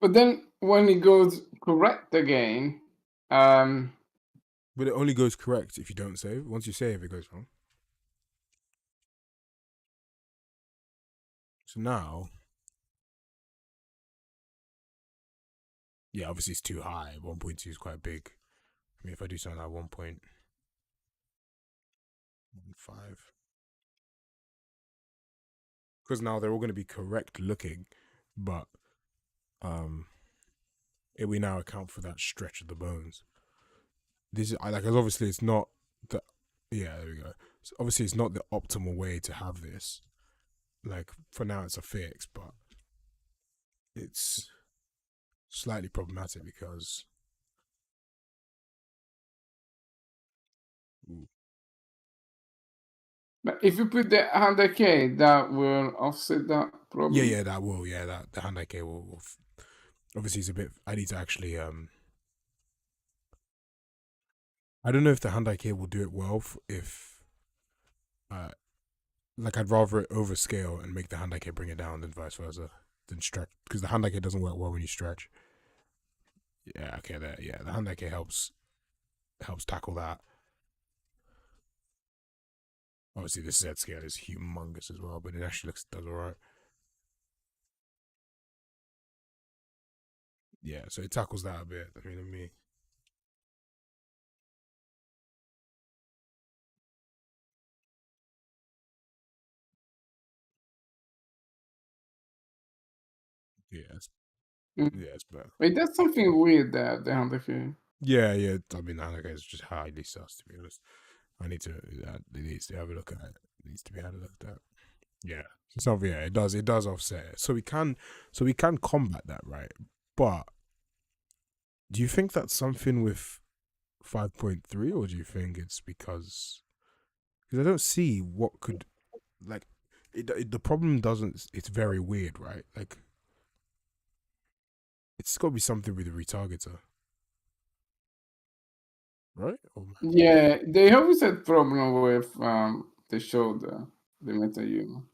But then when it goes correct again, um, But it only goes correct if you don't save. Once you save, it goes wrong. So now, yeah, obviously it's too high. 1.2 is quite big. I mean, if I do something like 1.15, because now they're all going to be correct looking, but um, it we now account for that stretch of the bones. This is I like, 'cause obviously it's not the yeah, there we go. So obviously it's not the optimal way to have this. Like for now, it's a fix, but it's slightly problematic because ooh, but if you put the 100K, that will offset that problem. that will that the hand IK will obviously it's a bit. I need to actually I don't know if the hand IK will do it well if uh like I'd rather it overscale and make the hand IK bring it down than vice versa than stretch because the hand IK doesn't work well when you stretch. Yeah, okay, there. Yeah, the hand IK helps tackle that. Obviously, the Z scale is humongous as well, but it actually does alright. Yeah, so it tackles that a bit. I mean, yeah, Mm. yeah, it's better. Wait, that's something weird there, the 100K. Yeah. I mean, the hand IK is just highly sus to be honest. I need to. It needs to have a look at it. It needs to be had a look at. Yeah. So yeah, it does offset it. So we can combat that, right? But do you think that's something with 5.3, or do you think it's because I don't see what could like the problem doesn't. It's very weird, right? Like it's got to be something with the retargeter, right? Yeah, they always had problem with the shoulder, the meta human.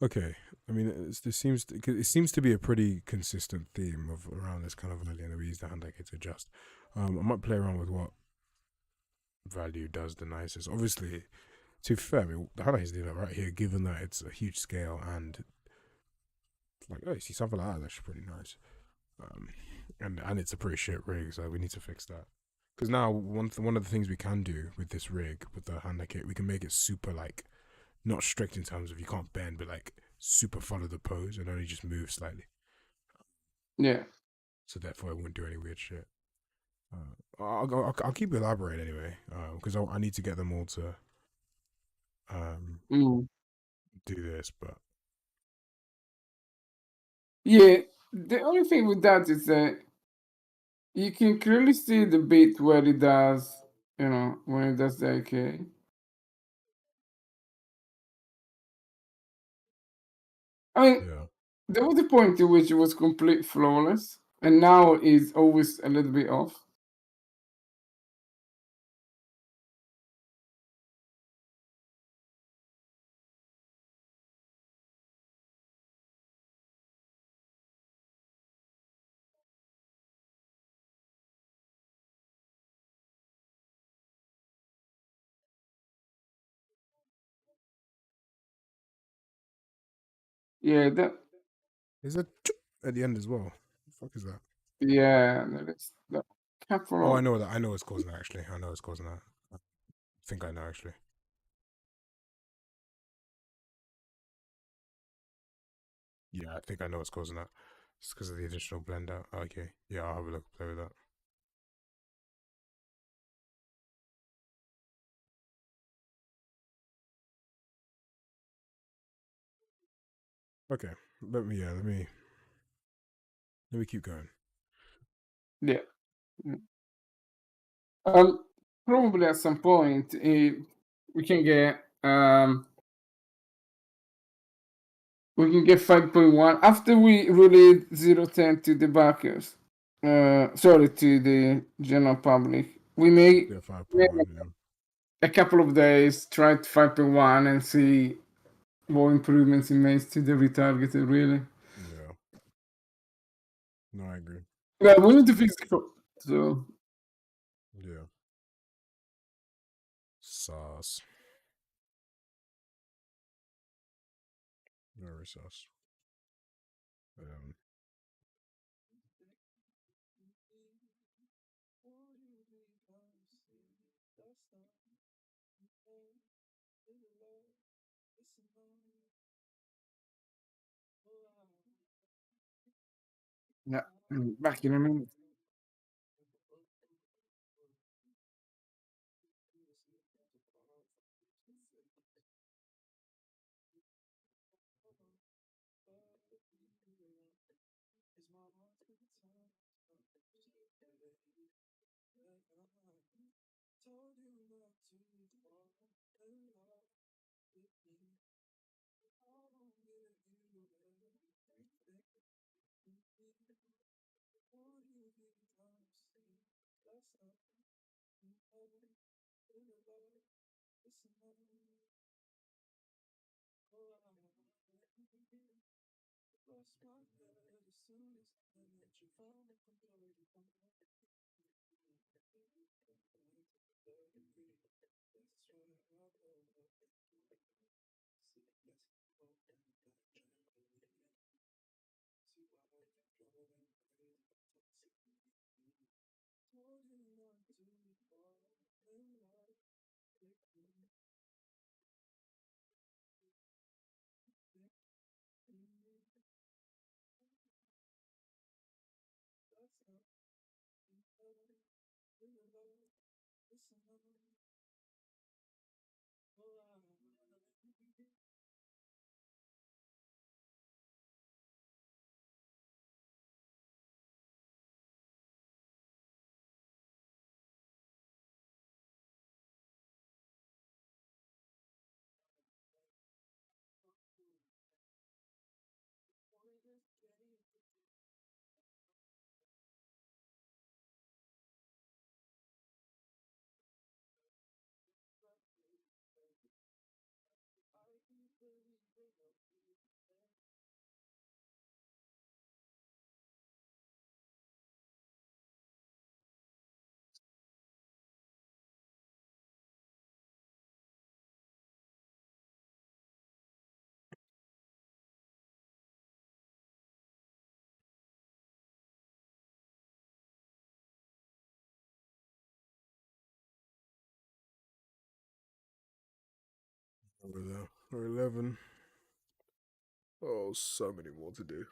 Okay, I mean, it seems to be a pretty consistent theme of around this kind of value, and we use the hand icon to adjust. I might play around with what value does the nicest. Obviously, to be fair, I mean, the hand icon is doing that right here, given that it's a huge scale and like, oh, you see something like that, that's pretty nice. Um, and it's a pretty shit rig, so we need to fix that. Because now one of the things we can do with this rig with the hand kit, we can make it super like not strict in terms of you can't bend, but like super follow the pose and only just move slightly. Yeah. So therefore, I wouldn't do any weird shit. I'll keep elaborating anyway, because I need to get them all to um Mm. do this. But Yeah, the only thing with that is that you can clearly see the bit where it does, when it does the AK. I mean, yeah, there was a point in which it was complete flawless, and now it's always a little bit off. Yeah, that. There's a at the end as well. The fuck is that? Yeah, there is the Oh, I couple. know that. I know it's causing that. Actually, I know it's causing that. I think I know actually. Yeah, I think I know what's causing that. It's because of the additional blend out. Okay, yeah, I'll have a look, play with that. Okay, let me keep going. Yeah. Um, Probably at some point we can get um we can get 5.1 after we release 010 to the backers. Sorry, to the general public. We may Yeah, five point wait one. Yeah, a couple of days, try to 5.1 and see what improvements it makes to the retargeting. Really, yeah. No, I agree. yeah, we need to fix the code. So Yeah, sauce. Very sauce. Um, yeah, back in a minute. over there. Or 11. Oh, so many more to do.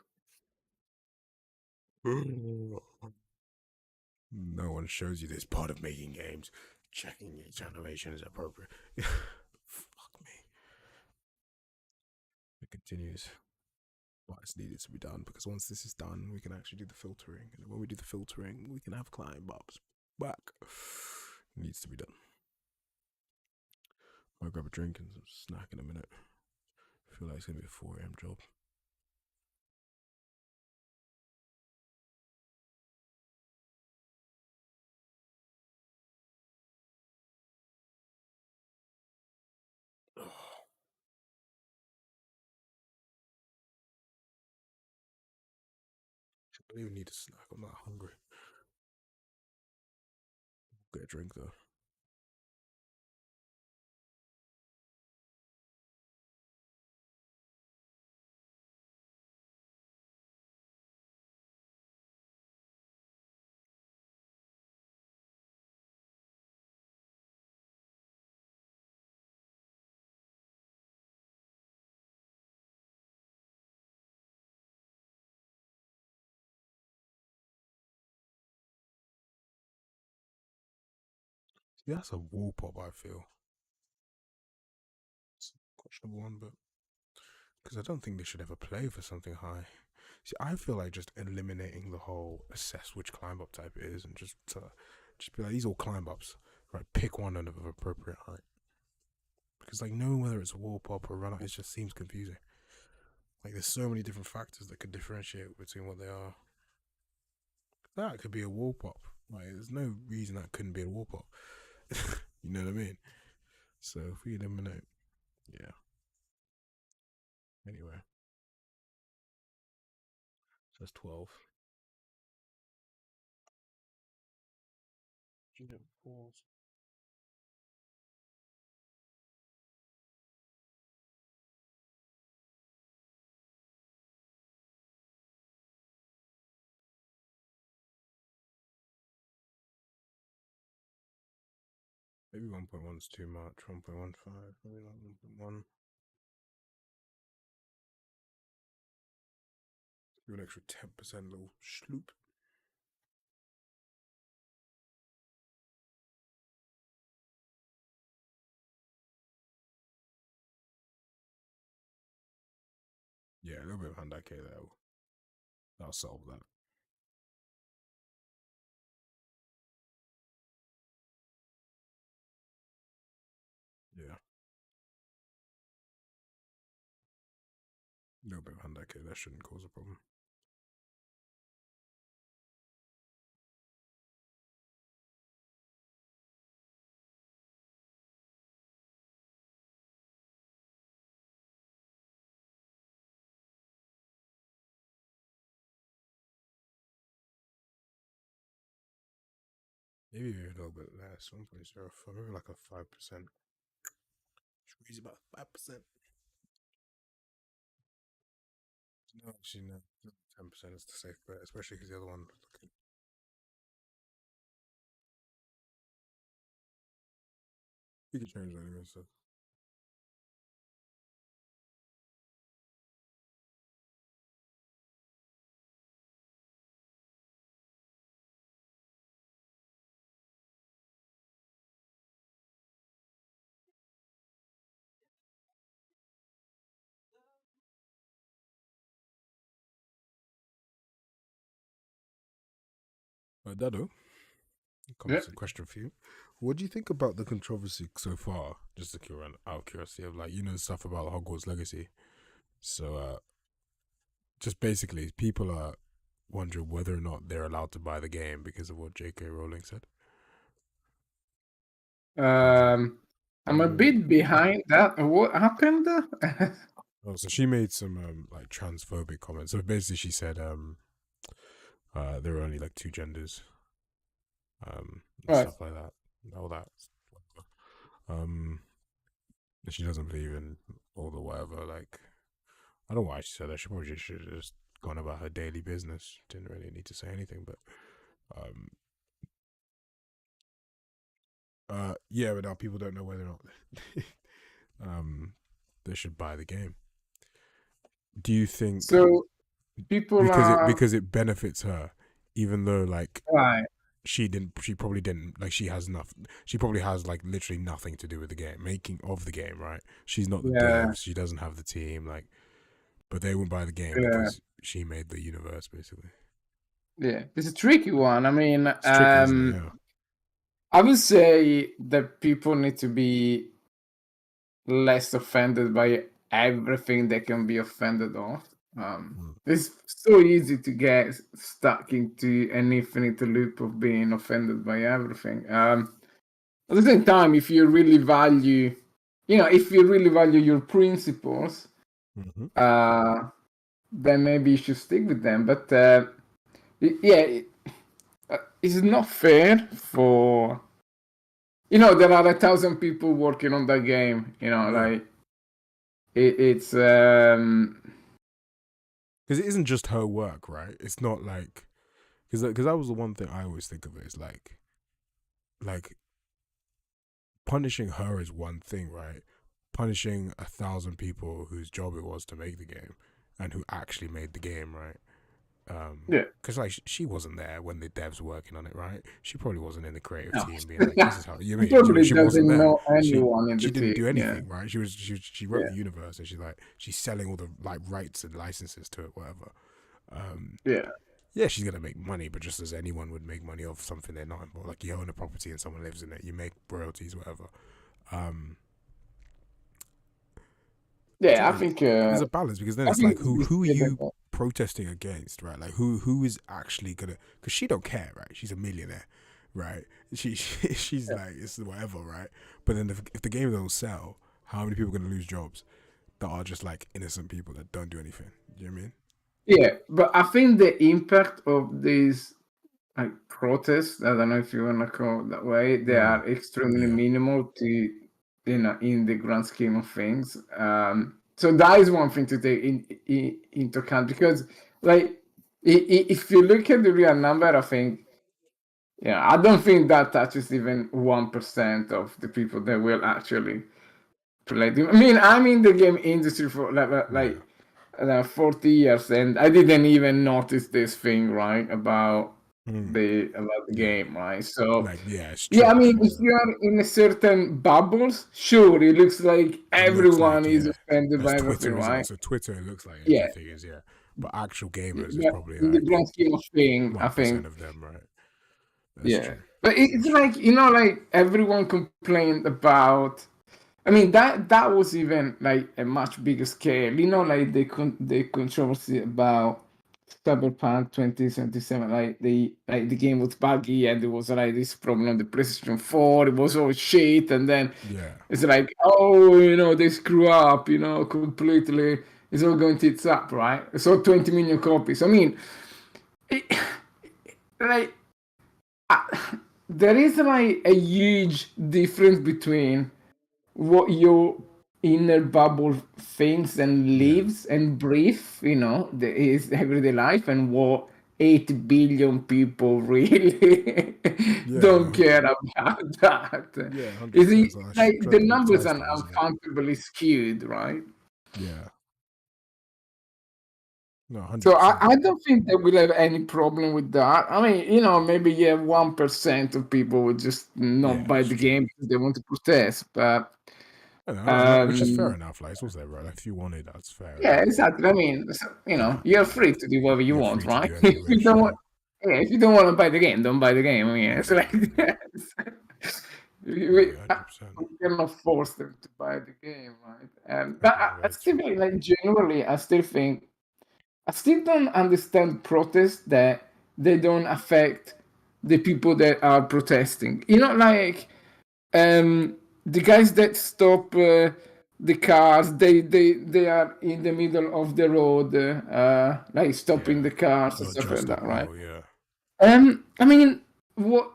No one shows you this part of making games. Checking each animation is appropriate. Fuck me. It continues. But it's needed to be done because once this is done, we can actually do the filtering. And when we do the filtering, we can have client bobs back. It needs to be done. I'll grab a drink and some snack in a minute. I feel like it's gonna be a 4 a.m. job. I don't even need a snack. I'm not hungry. Get a drink though. Yeah, that's a wall pop. I feel it's a questionable one, but because I don't think they should ever play for something high. See, I feel like just eliminating the whole assess which climb up type it is, and just be like these all climb ups, right? Pick one of appropriate height. Because like knowing whether it's a wall pop or run up, it just seems confusing. Like there's so many different factors that could differentiate between what they are. That could be a wall pop. Like there's no reason that couldn't be a wall pop. You know what I mean? So if we eliminate, yeah. Anyway, so that's 12. Maybe 1.1 is too much. 1.15, maybe like 1.1. Do an extra 10% little sloop. Yeah, a little bit of hand K there. That'll solve that. Yeah, a little bit of hand K. That shouldn't cause a problem. Maybe a little bit less. 1.04, maybe like a 5%. Squeeze about 5%. No, actually, no. 10% is the safe bet, especially because the other one. You can change that anyway, so. Dado, Yeah. comes a question for you. What do you think about the controversy so far? Just out of curiosity, of like, stuff about Hogwarts Legacy. So, just basically, people are wondering whether or not they're allowed to buy the game because of what J.K. Rowling said. I'm a bit behind that. What happened? Oh, so she made some like transphobic comments. So basically, she said there are only like two genders, and Right. stuff like that, all that. Um, she doesn't believe in all the whatever. Like, I don't know why she said that. She probably should have just gone about her daily business. Didn't really need to say anything, but um, yeah. But now people don't know whether or not um they should buy the game. Do you think So people are because it benefits her, even though like right. she probably didn't, like, she probably has like literally nothing to do with the game, making of the game, right? She's not the Yeah, devs, she doesn't have the team, like, but they won't buy the game yeah, because she made the universe basically. yeah. It's a tricky one. I mean, It's tricky, isn't it? Yeah. I would say that people need to be less offended by everything they can be offended of. Mm. It's so easy to get stuck into an infinite loop of being offended by everything. At the same time, if you really value, if you really value your principles, Mm-hmm. then maybe you should stick with them. But yeah, it's not fair for there are 1,000 people working on that game. Yeah, Like it's because it isn't just her work, right? It's not like because that was the one thing I always think of it is like punishing her is one thing, right? Punishing 1,000 people whose job it was to make the game and who actually made the game, right? Yeah. Because like she wasn't there when the devs were working on it, right? She probably wasn't in the creative No. team being like, "This is how you He mean." probably She wasn't doesn't there. know anyone in the She didn't team. do Yeah. anything, right? She wrote Yeah. the universe, and she's selling all the like rights and licenses to it, whatever. Um, Yeah. yeah, she's gonna make money, but just as anyone would make money off something they're not involved. Like you own a property and someone lives in it, you make royalties, whatever. Um, so Yeah. yeah, there's a balance because then I it's like think who are you protesting against, right? Like who is actually gonna? Because she don't care, right? She's a millionaire, right? She's like it's whatever, right? But then if the game don't sell, how many people are gonna lose jobs that are just like innocent people that don't do anything? Do you know what I mean? Yeah, but I think the impact of these like protests, I don't know if you want to call it that way, they are extremely Yeah, minimal to in the grand scheme of things. So that is one thing to take into account because like if you look at the real number, I think yeah, I don't think that touches even 1% of the people that will actually play. I mean, I'm in the game industry for yeah. 40 years, and I didn't even notice this thing, right, about Mm, the yeah. game, right? So, Like yeah, it's yeah, I trash. mean, if you are in a certain bubbles, sure, it looks like It looks everyone like is yeah. offended That's by everything, Twitter, isn't it? right? So Twitter, it looks like Yeah, everything is yeah, but actual gamers is but probably in the like grand scheme of things, I 1% think, of them, right? That's yeah. true. But it's That's true. like like everyone complained about. I mean that was even like a much bigger scale. Like the controversy about Cyberpunk 2077. Like the game was buggy and there was like this problem on the PlayStation 4. It was all shit, and then Yeah, it's like oh they screw up completely. It's all going tits up, right? So 20 million copies. I mean, it, like there is like a huge difference between what your inner bubble thinks and yeah, lives and breathes, is everyday life, and what 8 billion people really yeah. don't No, care about that. yeah, Is 100%. it So that's like the incredibly numbers close, are though, isn't it? uncomfortably skewed, right? Yeah, no, hundred So percent. I don't think that we'll have any problem with that. I mean, maybe 1% of people would just not Yeah, buy it's the true. game because they want to protest, but I know, which is fair um, enough. Like it's also right. Like if you want it, that's fair yeah, enough. But exactly. I mean, yeah, you're free to do whatever you you're want, free to right? do any If you wish. don't Yeah, want, yeah, if you don't want to buy the game, don't buy the game. I mean, it's yeah, like no, we, yeah, uh, 100%. we cannot force them to buy the game, right? But Yeah, I very still true. think, like generally, I still don't understand protests that they don't affect the people that are protesting. Like the guys that stop the cars, they are in the middle of the road, like stopping Yeah, the cars and or stuff just like stop. that, right? Oh yeah, I mean, what?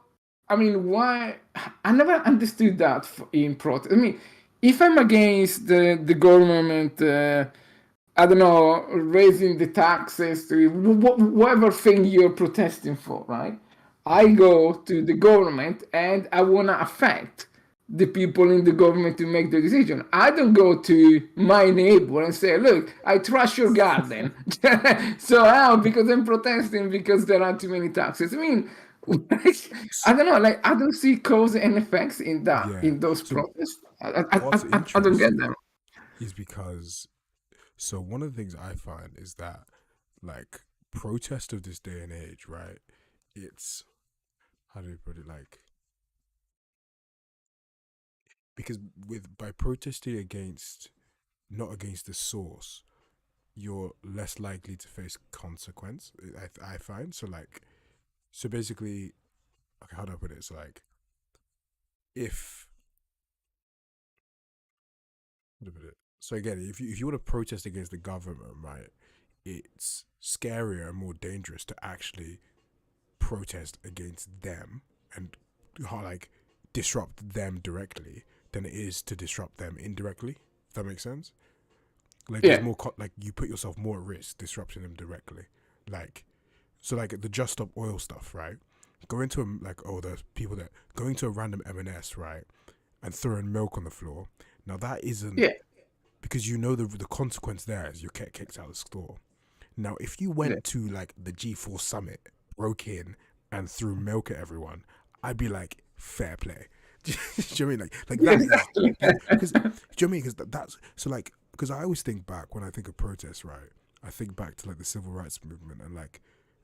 I mean, why? I never understood that in protest. I mean, if I'm against the government, I don't know, raising the taxes to whatever thing you're protesting for, right? I go to the government and I want to affect the people in the government to make the decision. I don't go to my neighbor and say, look, I trash your garden. So how? Because I'm protesting because there are too many taxes. I mean, I don't know, like I don't see cause and effects yeah. in those So protests. what's I don't get them. interesting is because so one of the things I find is that like protest of this day and age, right? It's how do we put it like because with by protesting against not against the source, you're less likely to face consequence. I find so like so basically okay how do I put it? So like if how do I put it? So again, if you want to protest against the government, right? It's scarier and more dangerous to actually protest against them and like disrupt them directly than it is to disrupt them indirectly. If that makes sense. Like there's Yeah, more like you put yourself more at risk disrupting them directly. Like so like the Just Stop Oil stuff, right? Going to like the people that going to a random M&S, right, and throwing milk on the floor. Now that isn't yeah, because you know the consequence there is you get kicked out of the store. Now, if you yeah, went to like the G4 summit, broke in, and threw milk at everyone, I'd be like, fair play. Do you know what I mean? Like yeah, that is exactly. because do you know what I mean? Because that's so like because I always think back when I think of protests, right? I think back to like the civil rights movement and like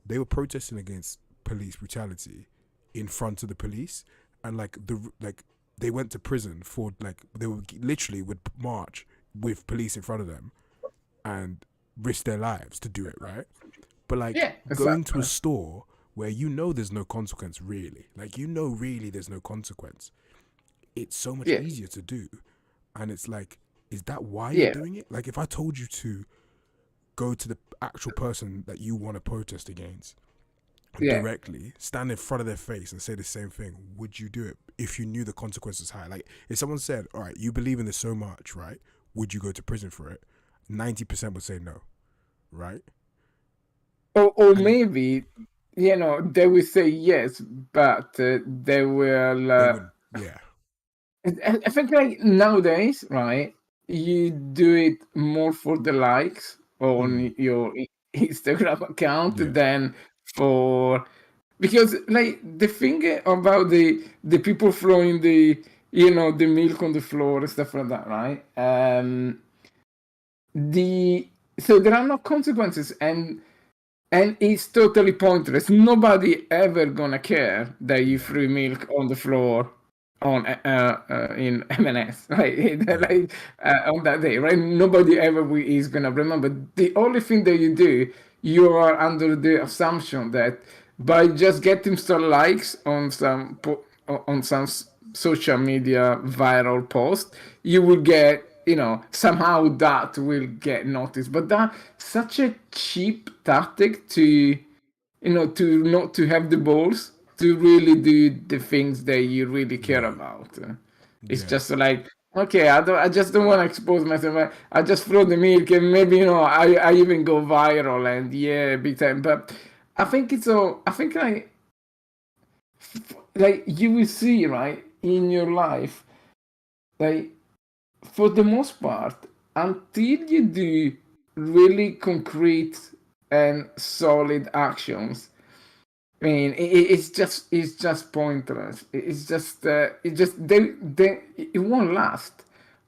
they were protesting against police brutality in front of the police, and like they went to prison for like they would literally would march with police in front of them and risk their lives to do it, right? But like Yeah, going to a exactly. store where you know there's no consequence really, like you know really there's no consequence, it's so much Yeah, easier to do. And it's like, is that why you're yeah, doing it? Like if I told you to go to the actual person that you want to protest against yeah, directly, stand in front of their face and say the same thing, would you do it if you knew the consequences high? Like if someone said, all right, you believe in this so much, right? Would you go to prison for it? 90% would say no, right? or And maybe they will say yes, but they will. they would, yeah, I think like nowadays, right? You do it more for the likes mm, on your Instagram account yeah, than for because like the thing about the people throwing the milk on the floor and stuff like that, right? The so there are no consequences, and it's totally pointless. Nobody ever gonna care that you yeah, threw milk on the floor on in M&S, right? yeah, Like on that day, right? Nobody ever is gonna remember. The only thing that you do, you are under the assumption that by just getting some likes on some social media viral post, you will get somehow that will get noticed. But that's such a cheap tactic to not to have the balls to really do the things that you really care yeah, about. It's yeah, just like, okay, I just don't want to expose myself. I just throw the milk and maybe I even go viral and yeah, big time. But I think it's all. I think like you will see, right, in your life, like for the most part, until you do really concrete and solid actions, I mean, it's just pointless. It's just it won't last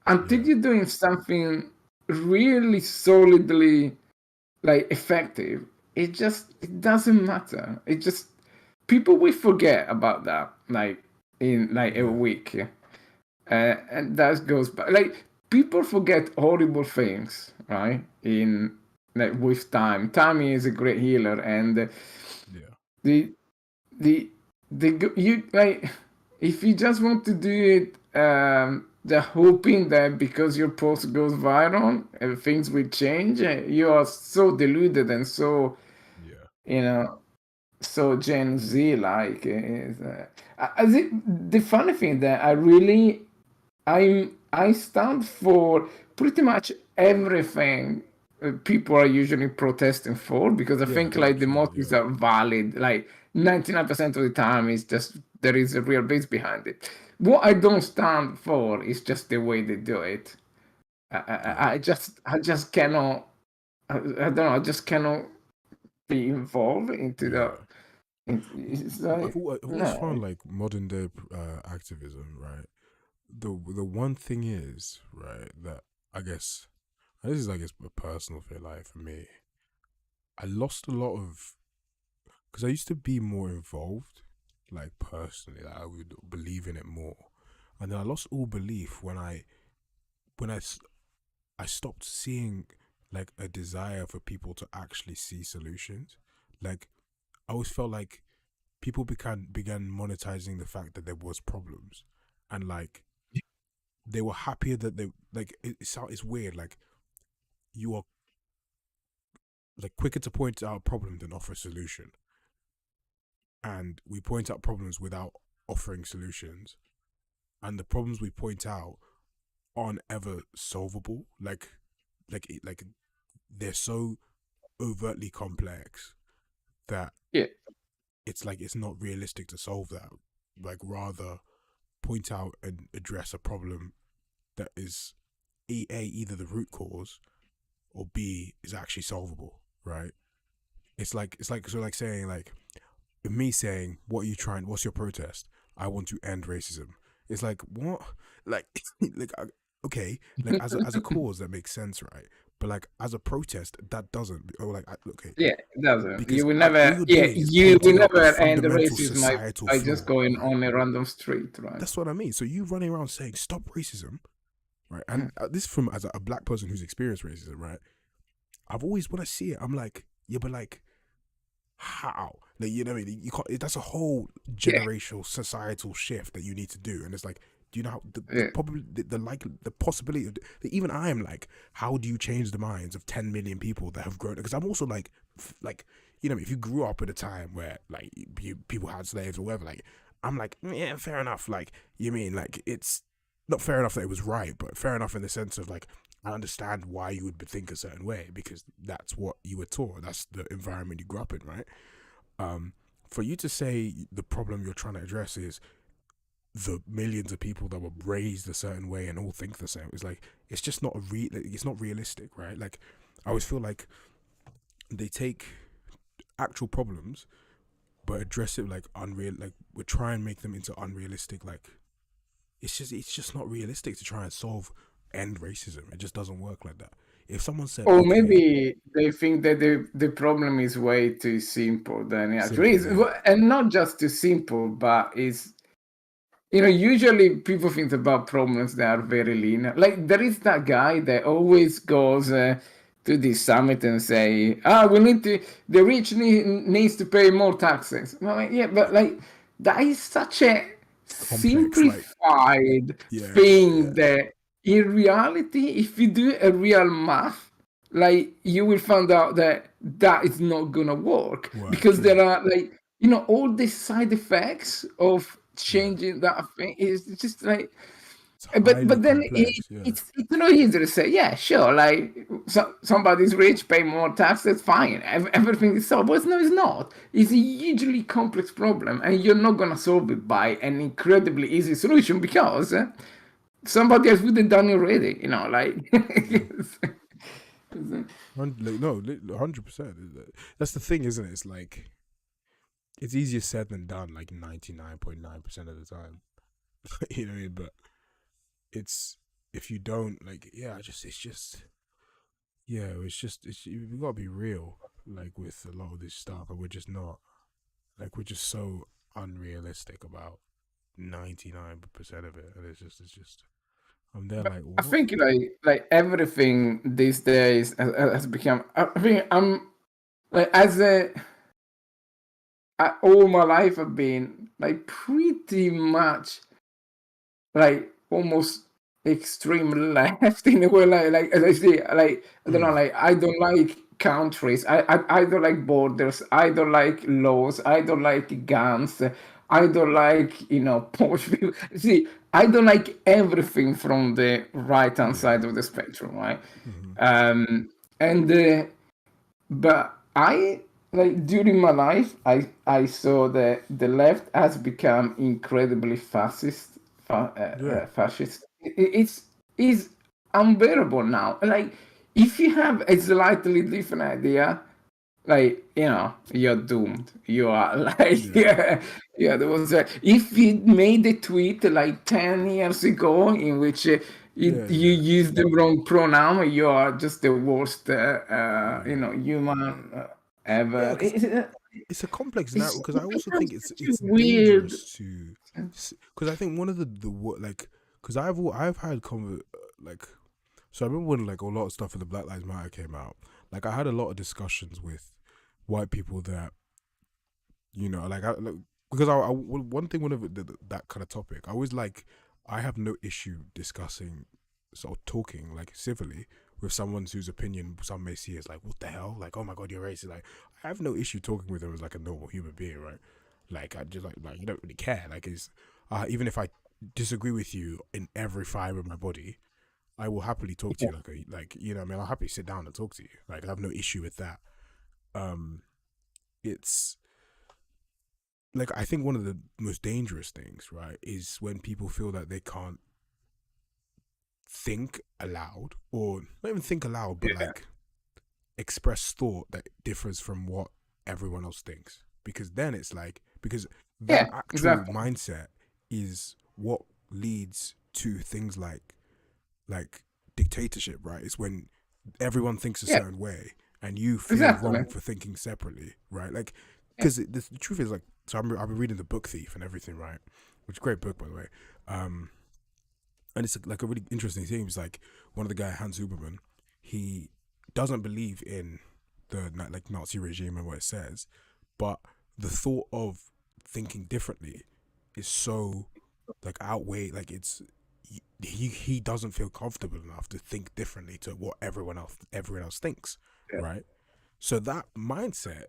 until yeah, you're doing something really solidly like effective. It doesn't matter. It just people will forget about that like in like a yeah, week, and that goes back. Like people forget horrible things, right? In like with time. Time is a great healer, and yeah, the the you like if you just want to do it the hoping that because your post goes viral things will change, you are so deluded and so yeah, you know so Gen Z like I think the funny thing that I stand for pretty much everything people are usually protesting for because I yeah, think like the 100%, motives yeah, are valid. Like 99% of the time, it's just there is a real base behind it. What I don't stand for is just the way they do it. I, yeah, I just cannot. I don't know. I just cannot be involved into yeah. the. It's I've like always, I've always no. found like modern day activism, right? The one thing is, right, that I guess this is I guess a personal thing, like for me, I lost a lot of because I used to be more involved, like personally, like I would believe in it more, and then I lost all belief when I stopped seeing like a desire for people to actually see solutions. Like I always felt like people began monetizing the fact that there was problems, and like they were happier that they like it's weird, like you are like quicker to point out a problem than offer a solution, and we point out problems without offering solutions, and the problems we point out aren't ever solvable, like they're so overtly complex that Yeah. it's like it's not realistic to solve that, like rather point out and address a problem that is either the root cause or B is actually solvable. right? It's like so like saying like me saying, "What are you trying? What's your protest? I want to end racism." It's like what? Like, like okay, like as a cause that makes sense, right? But like as a protest, that doesn't. Or like, okay, Yeah, it doesn't. because You will all never. you're Yeah, doing is you will pointing out a never end the fundamental racism societal by just flaw, going right? on a random street, right? That's what I mean. So you running around saying stop racism, right? Yeah. And this from as a black person who's experienced racism, right? I've always when I see it, I'm like, yeah, but like how? Like, you know what I mean? You can't. That's a whole Yeah. generational societal shift that you need to do, and it's like, do you know how the Yeah. probably the like the possibility of that even I am like, how do you change the minds of 10 million people that have grown? Because I'm also like, like you know, if you grew up at a time where like people had slaves or whatever, like I'm like, yeah, fair enough. Like you mean like it's not fair enough that it was right, but fair enough in the sense of like I understand why you would think a certain way because that's what you were taught. That's the environment you grew up in, right? Um, for you to say the problem you're trying to address is the millions of people that were raised a certain way and all think the same, it's like it's just not it's not realistic, right? Like I always feel like they take actual problems but address it like unreal, like we try and make them into unrealistic. Like it's just not realistic to try and solve end racism. It just doesn't work like that. If someone said, Or okay, maybe they think that the problem is way too simple than it actually simple, is. yeah, And not just too simple, but is, usually people think about problems that are very linear. Like there is that guy that always goes to this summit and say, we need to, the rich needs to pay more taxes. Well, like, yeah, but like that is such a complex, like simplified yeah, thing yeah, that in reality, if you do a real math, like you will find out that that is not gonna work work, because yeah, there are like all the side effects of yeah. changing that thing is just like It's but highly then complex, yeah, it's not easy to say yeah sure like somebody's rich pay more tax that's fine everything is solved but no it's not it's a hugely complex problem and you're not gonna solve it by an incredibly easy solution because somebody else would have done it already like yeah. Like no, 100%. That's the thing, isn't it? It's like it's easier said than done, like 99.9% of the time. You know what I mean? But it's if you don't like, yeah, it's just yeah, it's we gotta be real, like with a lot of this stuff, and we're just not. Like we're just so unrealistic about 99% of it, and it's just I'm there like I what? think like everything these days has become. I think I'm like all my life I've been like pretty much like almost extreme left in a way. Like as I say, like I don't know, Mm, like I don't like countries. I don't like borders. I don't like laws. I don't like guns. I don't like Polish people. See, I don't like everything from the right hand yeah. side of the spectrum, right? Mm-hmm. And but I like during my life, I saw that the left has become incredibly Yeah. fascist. It's is unbearable now. Like if you have a slightly different idea, like you're doomed. You are like Yeah. yeah. There was if you made a tweet like 10 years ago in which Yeah. you Yeah. use the wrong pronoun, you are just the worst Yeah. human Yeah. ever. Because it's a complex narrative. Because I It also becomes think such a it's weird. dangerous to. Because I think one of like because I've had like so I remember when like a lot of stuff for the Black Lives Matter came out. Like I had a lot of discussions with white people that like because one thing whenever that kind of topic I always like I have no issue discussing sort of talking like civilly with someone whose opinion some may see as like what the hell, like oh my god you're racist, like I have no issue talking with them as like a normal human being, right? Like I just like you don't really care, like it's even if I disagree with you in every fiber of my body, I will happily talk to you like I mean I'll happily sit down and talk to you, like I have no issue with that. um it's like I think one of the most dangerous things, right, is when people feel that they can't think aloud, or not even think aloud, but Yeah. like express thought that differs from what everyone else thinks. Because then it's like, because that Yeah, actual exactly. mindset is what leads to things like dictatorship, right? It's when everyone thinks a Yeah, certain way and you feel exactly, wrong man. for thinking separately, right? Like, Yeah, because the truth is, like, so I've been reading The Book Thief and everything, right? Which is a great book, by the way. Um, and it's like a really interesting thing. It's like one of the guy, Hans Huberman, he doesn't believe in the like Nazi regime and what it says, but the thought of thinking differently is so like outweigh, like it's he doesn't feel comfortable enough to think differently to what everyone else thinks, yeah, right? So that mindset,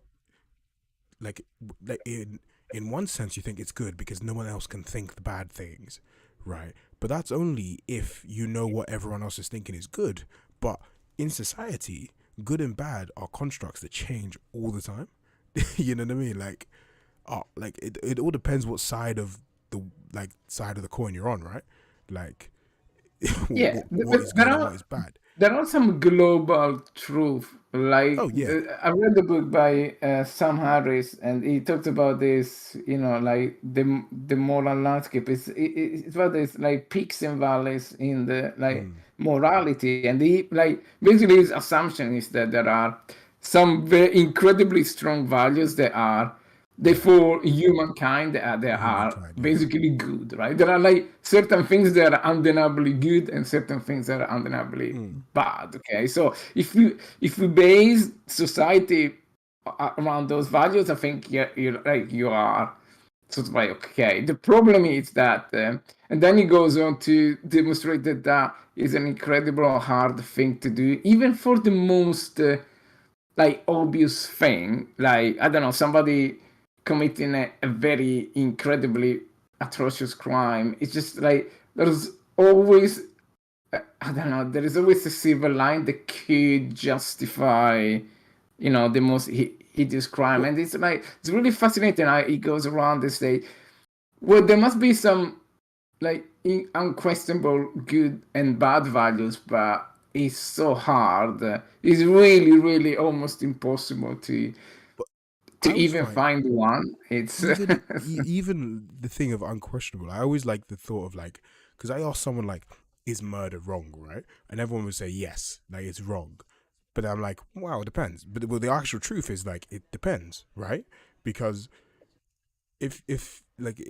like like in one sense, you think it's good because no one else can think the bad things, right? But that's only if you know what everyone else is thinking is good. But in society, good and bad are constructs that change all the time. You know what I mean? Like it all depends what side of the side of the coin you're on, right? Like yeah. what But is good and what is bad. there are some global truth. Like Oh yeah. I read the book by Sam Harris, and he talked about this. You know, like the moral landscape. It's about this like peaks and valleys in the like Mm, morality, and he like basically his assumption is that there are some very incredibly strong values that are they yeah. for humankind they are Humankind, yeah. basically good, right? There are like certain things that are undeniably good and certain things that are undeniably Mm. bad. Okay, so if we base society around those values, I think you are sort of like okay. The problem is that, and then he goes on to demonstrate that that is an incredible hard thing to do, even for the most like obvious thing, like I don't know, somebody committing a very incredibly atrocious crime. It's just like there's always I don't know, there is always a silver line that could justify, the most hideous crime. Well, And it's like it's really fascinating how he goes around and say, well, there must be some like unquestionable good and bad values, but it's so hard. It's really, really almost impossible but to I always even find find one. It's even the thing of unquestionable. I always like the thought of like, because I asked someone like, is murder wrong, right? And everyone would say yes, like it's wrong. But I'm like, wow, it depends. But well, the actual truth is like it depends, right? Because if like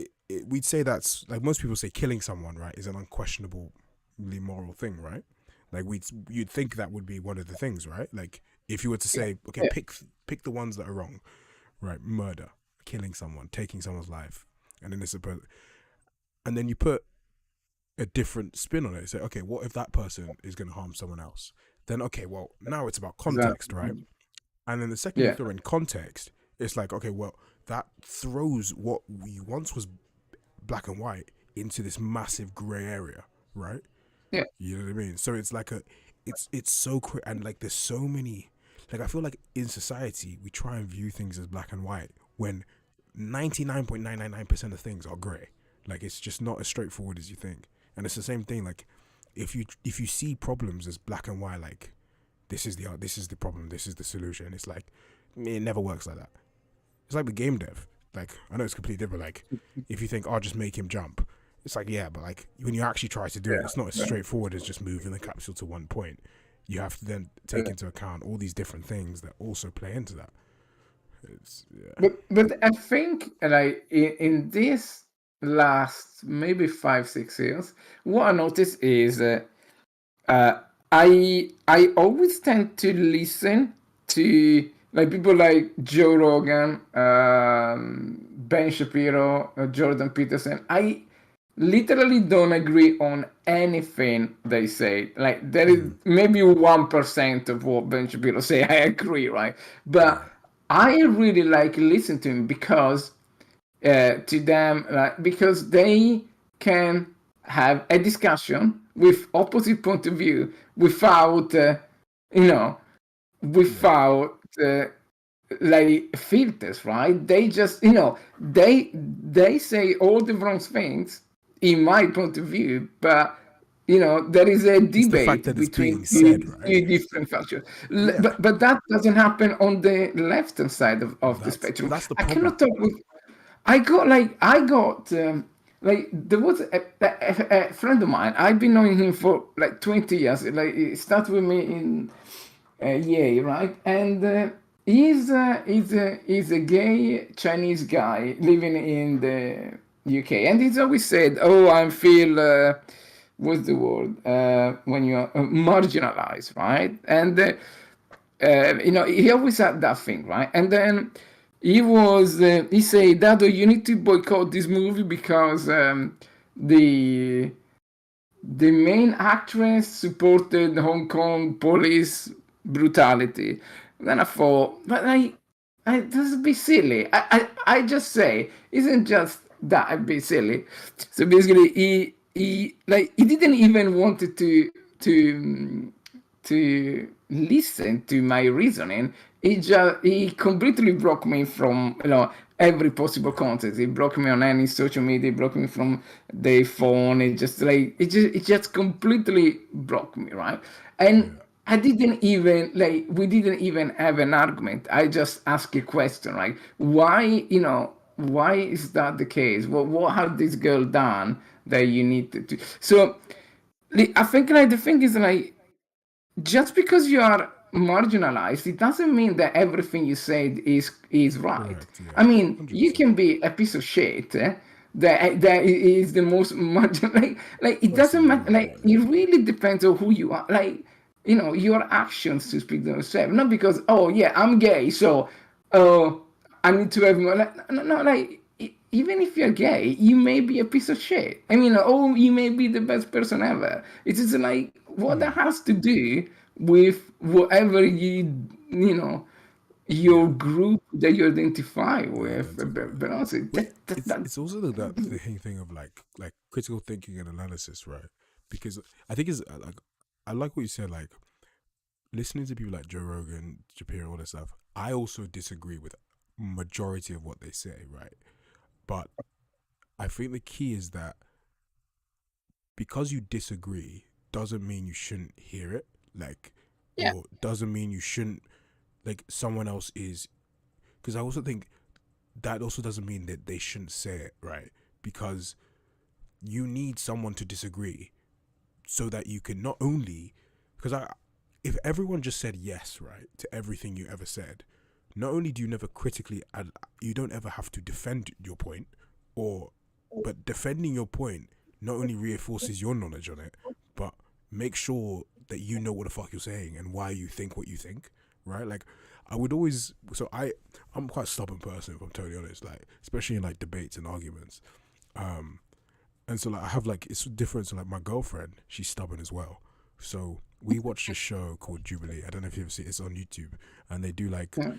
we'd say that's like most people say killing someone, right, is an unquestionably moral thing, right? Like you'd think that would be one of the things, right? Like if you were to yeah, say, okay, yeah, pick the ones that are wrong, right? Murder, killing someone, taking someone's life, and then and then you put a different spin on it. Say, okay, what if that person is going to harm someone else? Then okay, well now it's about context, right? exactly. And then the second you Yeah, throw in context, it's like, okay, well that throws what we once was black and white into this massive gray area, right? yeah, You know what I mean? So it's like it's so and like there's so many, like I feel like in society we try and view things as black and white when 99.999% of things are gray. Like it's just not as straightforward as you think. And it's the same thing. Like if you see problems as black and white, like this is the problem, this is the solution. It's like it never works like that. It's like the game dev. Like I know it's completely different. Like if you think, "Oh, just make him jump," it's like yeah, but like when you actually try to do it, it's not as yeah. straightforward as just moving the capsule to one point. You have to then take Yeah. into account all these different things that also play into that. It's yeah. But I think like in this last maybe 5 6 years, what I noticed is uh, I always tend to listen to like people like Joe Rogan, Ben Shapiro, Jordan Peterson. I literally don't agree on anything they say. Like there is Mm, maybe 1% of what Ben Shapiro say I agree, right? But yeah. I really like listen to him because to them because they can have a discussion with opposite point of view without you know Yeah. without like filters, right? They just they say all the wrong things in my point of view, but there is a It's the fact debate that it's between being said, right? two different factions. Yeah, But that doesn't happen on the left hand side of the well, spectrum. that's the I problem. cannot talk with. I got like there was a friend of mine. I've been knowing him for like 20 years. Like he started with me in Yale, right? And he's a gay Chinese guy living in the UK, and he's always said, "Oh, I feel what's the word when you are marginalized, right?" And he always had that thing, right? And then he said, "Dado, you need to boycott this movie because the the main actress supported Hong Kong police brutality." Then I thought, but this is a bit silly. I just say, isn't just that a bit silly? So basically, he didn't even wanted to listen to my reasoning. He completely blocked me from every possible content. He blocked me on any social media. He blocked me from the phone. It just completely blocked me, right? And Yeah, I didn't even we didn't even have an argument. I just asked a question, right? Why is that the case? What had this girl done that you need to? So I think the thing is just because you are marginalized, it doesn't mean that everything you said is right. correct. Yeah, I mean, hundred you percent. can be a piece of shit. That is the most margin. Like it That's doesn't matter. indeed. Like Yeah, it really depends on who you are. Like your actions to speak themselves, not because yeah I'm gay, so uh I need to have more. Like, no, no, like even if you're gay, you may be a piece of shit. I mean, you may be the best person ever. It's just like what that has to do with whatever your yeah. group that you identify You with. identify. But honestly, But it's also the thing of like critical thinking and analysis, right? Because I think it's like I like what you said, like listening to people like Joe Rogan, Shapiro, all this stuff. I also disagree with majority of what they say, right? But I think the key is that because you disagree doesn't mean you shouldn't hear it, like, yeah, or doesn't mean you shouldn't like someone else is. Because I also think that also doesn't mean that they shouldn't say it, right? Because you need someone to disagree so that you can not only because if everyone just said yes, right, to everything you ever said, not only do you never critically you don't ever have to defend your point, or but defending your point not only reinforces your knowledge on it, but make sure that you know what the fuck you're saying and why you think what you think, right? Like I would always I'm quite a stubborn person if I'm totally honest, like especially in like debates and arguments. Um and so like I have like it's different. So like my girlfriend, she's stubborn as well. So we watched a show called Jubilee. I don't know if you ever see it. It's on YouTube, and they do like yeah,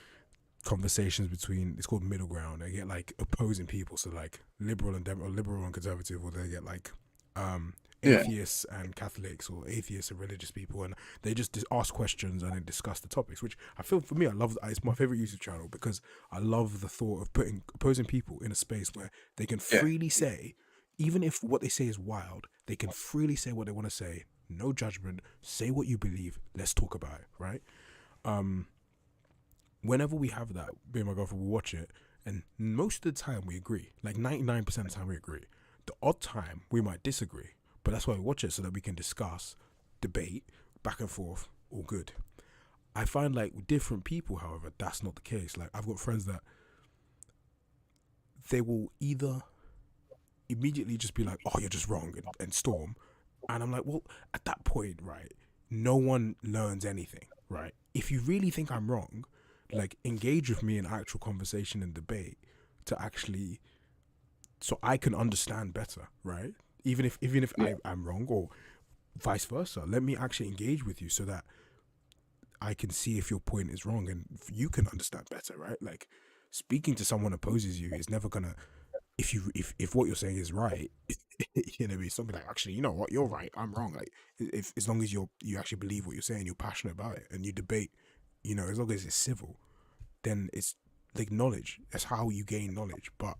conversations between. It's called Middle Ground. They get like opposing people, so like liberal and conservative, or they get like yeah, atheists and Catholics, or atheists and religious people, and they just ask questions and then discuss the topics. Which I feel for me, I love. It's my favorite YouTube channel because I love the thought of putting opposing people in a space where they can yeah, freely say, even if what they say is wild, they can freely say what they want to say. No judgment. Say what you believe. Let's talk about it, right? Um, Whenever we have that, me and my girlfriend will watch it, and most of the time we agree. Like 99% of the time we agree. The odd time we might disagree, but that's why we watch it so that we can discuss, debate, back and forth, all good. I find like with different people, however, that's not the case. Like I've got friends that they will either immediately just be like, "Oh, you're just wrong," and storm. And I'm like, well, at that point, right, no one learns anything, right? If you really think I'm wrong, like engage with me in actual conversation and debate to actually so I can understand better, right? Even if yeah, I'm wrong or vice versa, let me actually engage with you so that I can see if your point is wrong and you can understand better, right? Like speaking to someone opposes you is never gonna if what you're saying is right, you know, be something like actually, you know what, you're right, I'm wrong. Like if as long as you actually believe what you're saying, you're passionate about it, and you debate, you know, as long as it's civil, then it's like knowledge. That's how you gain knowledge. But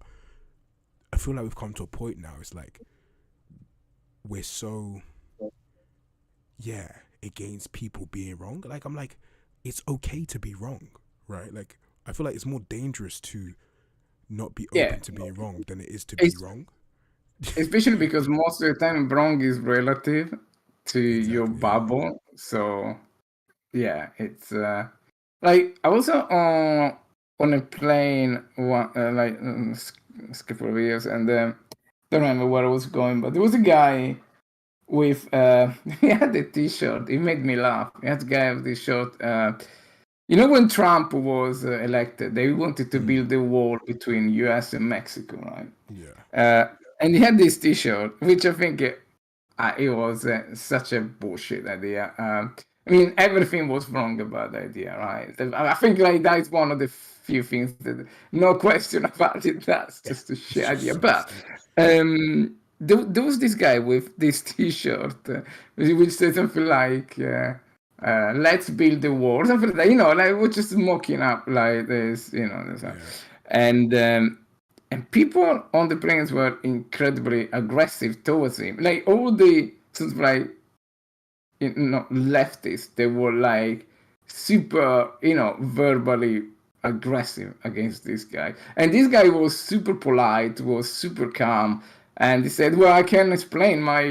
I feel like we've come to a point now. It's like we're so yeah, against people being wrong. Like I'm like, it's okay to be wrong, right? Like I feel like it's more dangerous to not be Yeah, open to being wrong than it is to be it's wrong. especially because most of the time wrong is relative to your Exactly. Yeah. bubble. So yeah, it's like I was on a plane one a couple of years, and don't remember where I was going, but there was a guy with he had a T-shirt. He made me laugh. He had a guy with this shirt. You know, when Trump was elected, they wanted to build a wall between U.S. and Mexico, right? Yeah. And he had this T-shirt, which I think it was such a bullshit idea. I mean, everything was wrong about the idea, right? I think like that is one of the few things that, no question about it, that's just a It's shit just idea. so But stupid. there was this guy with this T-shirt, which said something like, "Let's build a wall," something like that. You know, like we're just mocking up like this, you know, Yeah. and. And people on the planes were incredibly aggressive towards him. Like all the sort of like leftists, they were like super, verbally aggressive against this guy. And this guy was super polite, was super calm, and he said, "Well, I can explain my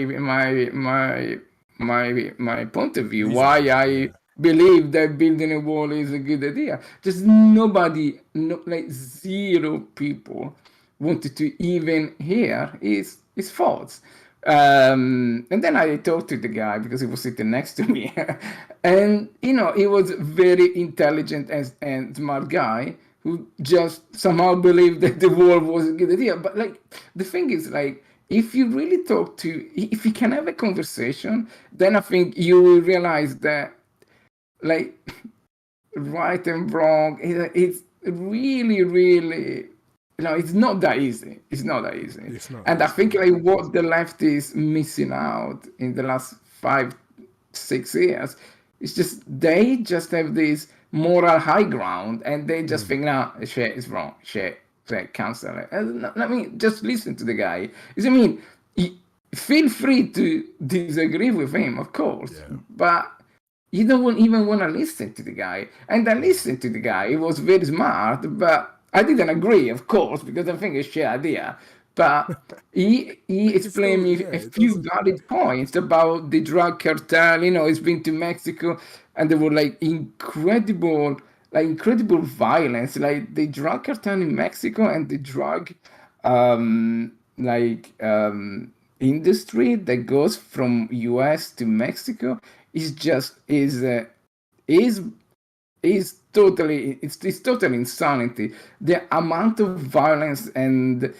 point of view, why Reasoning. I Yeah. believe that building a wall is a good idea." Just nobody, no, like zero people wanted to even hear his thoughts. And then I talked to the guy because he was sitting next to me, and he was very intelligent and smart guy who just somehow believed that the war was a good idea. But like the thing is, like, if you really talk to, if you can have a conversation, then I think you will realize that, like, right and wrong, it's really, really, it's not that easy. It's not that easy. It's not And I easy. think like what the left is missing out in the last 5, 6 years is just they just have this moral high ground, and they just think, no, shit is wrong, shit, cancel it. And I mean, just listen to the guy. I mean, feel free to disagree with him, of course, Yeah. but you don't even want to listen to the guy. And I listened to the guy. He was very smart, but I didn't agree, of course, because I think it's a shit idea. But he It's explained still, me yeah. a It few doesn't. valid points about the drug cartel. He's been to Mexico, and there were incredible violence, like the drug cartel in Mexico and the drug like industry that goes from US to Mexico is just is it's total insanity. The amount of violence and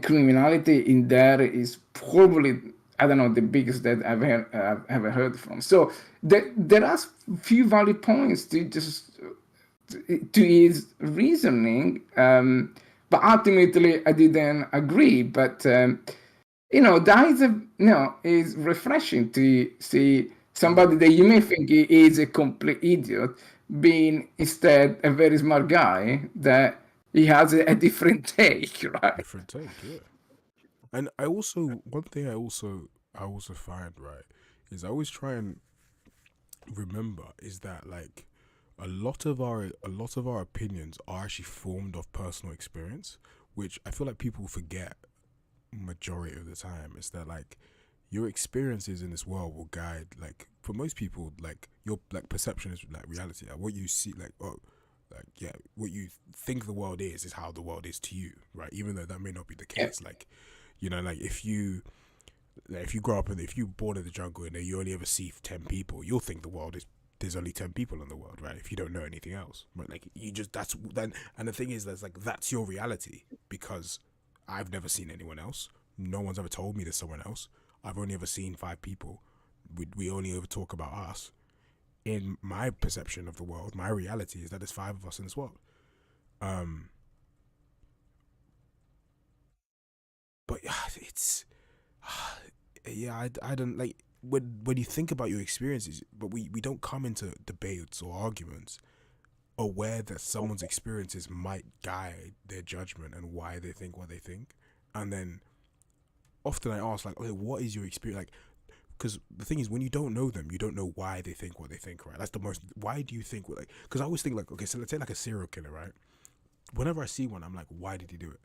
criminality in there is probably, I don't know, the biggest that I've ever heard from. So there are few valid points to his reasoning, but ultimately I didn't agree. But that is refreshing to see somebody that you may think he is a complete idiot being instead a very smart guy that he has a different take, right? Different take. Yeah. And I also, one thing I also find, right, is I always try and remember is that like a lot of our opinions are actually formed of personal experience, which I feel like people forget majority of the time. Is that like your experiences in this world will guide, like, for most people, like your like perception is like reality, like what you see, like, oh, like, yeah, what you think the world is how the world is to you, right? Even though that may not be the Yeah, case. Like, like if you grow up and if you're born in the jungle and you only ever see 10 people, you'll think the world is there's only 10 people in the world, right? If you don't know anything else, right? Like, you just, that's then, and the thing is, that's your reality, because I've never seen anyone else. No one's ever told me there's someone else. I've only ever seen 5 people. We only ever talk about us. In my perception of the world, my reality is that there's 5 of us in this world. Um, but yeah, it's yeah, I don't like when you think about your experiences, but we don't come into debates or arguments aware that someone's experiences might guide their judgment and why they think what they think. And then often I ask, like, okay, what is your experience like? because the thing is, when you don't know them, you don't know why they think what they think, right? That's the most. Why do you think like? Because I always think like, okay, so let's say like a serial killer, right? Whenever I see one, I'm like, why did he do it?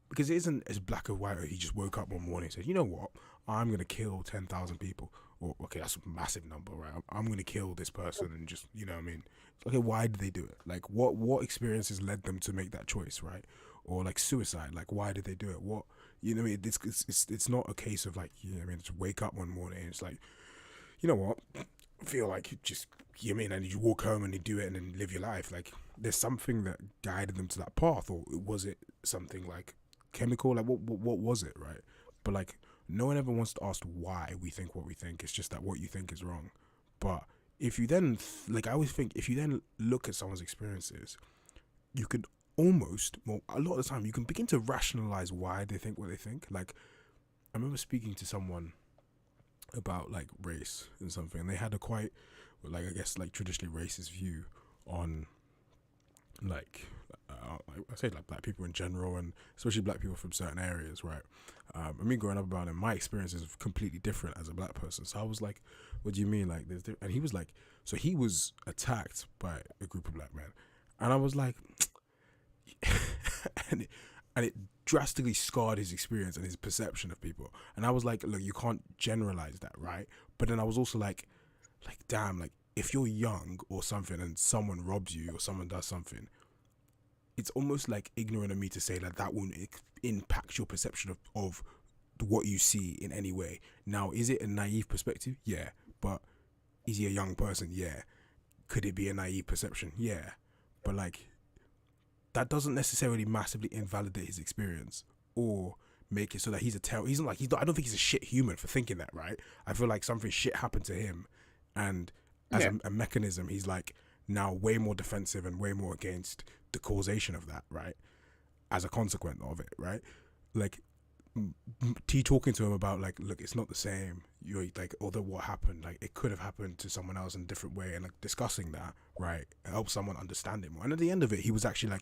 Because it isn't as black and white. Or he just woke up one morning and said, you know what, I'm gonna kill 10,000 people. Or okay, that's a massive number, right? I'm gonna kill this person and just, you know what I mean? Okay, why did they do it? Like, what experiences led them to make that choice, right? Or like suicide, like why did they do it? What, you know what I mean? It's not a case of like, you know what I mean, just wake up one morning and it's like, you know what, I feel like you just, you know what I mean, and you walk home and you do it and then live your life. Like there's something that guided them to that path, or was it something like chemical? Like what was it, right? But like no one ever wants to ask why we think what we think. It's just that what you think is wrong. But if you then like, I always think if you then look at someone's experiences, you could almost, well, a lot of the time you can begin to rationalize why they think what they think. Like I remember speaking to someone about like race and something, and they had a quite, like, I guess like traditionally racist view on like I say like black people in general, and especially black people from certain areas, right? I mean, growing up about it, my experience is completely different as a black person. So I was like, "What do you mean?" Like, and he was like, so he was attacked by a group of black men, and I was like, and it drastically scarred his experience and his perception of people. And I was like, look, you can't generalize that, right? But then I was also like, damn, like if you're young or something and someone robs you or someone does something, it's almost like ignorant of me to say that that won't impact your perception of what you see in any way. Now, is it a naive perspective? Yeah. But is he a young person? Yeah. Could it be a naive perception? Yeah. But like, that doesn't necessarily massively invalidate his experience or make it so that he's a terror. He's not. I don't think he's a shit human for thinking that, right? I feel like something shit happened to him, and as Yeah. a mechanism, he's like now way more defensive and way more against the causation of that, right? As a consequence of it, right? Like T talking to him about like, look, it's not the same. You're like, although what happened, like it could have happened to someone else in a different way, and like discussing that, right, it helps someone understand it more. And at the end of it, he was actually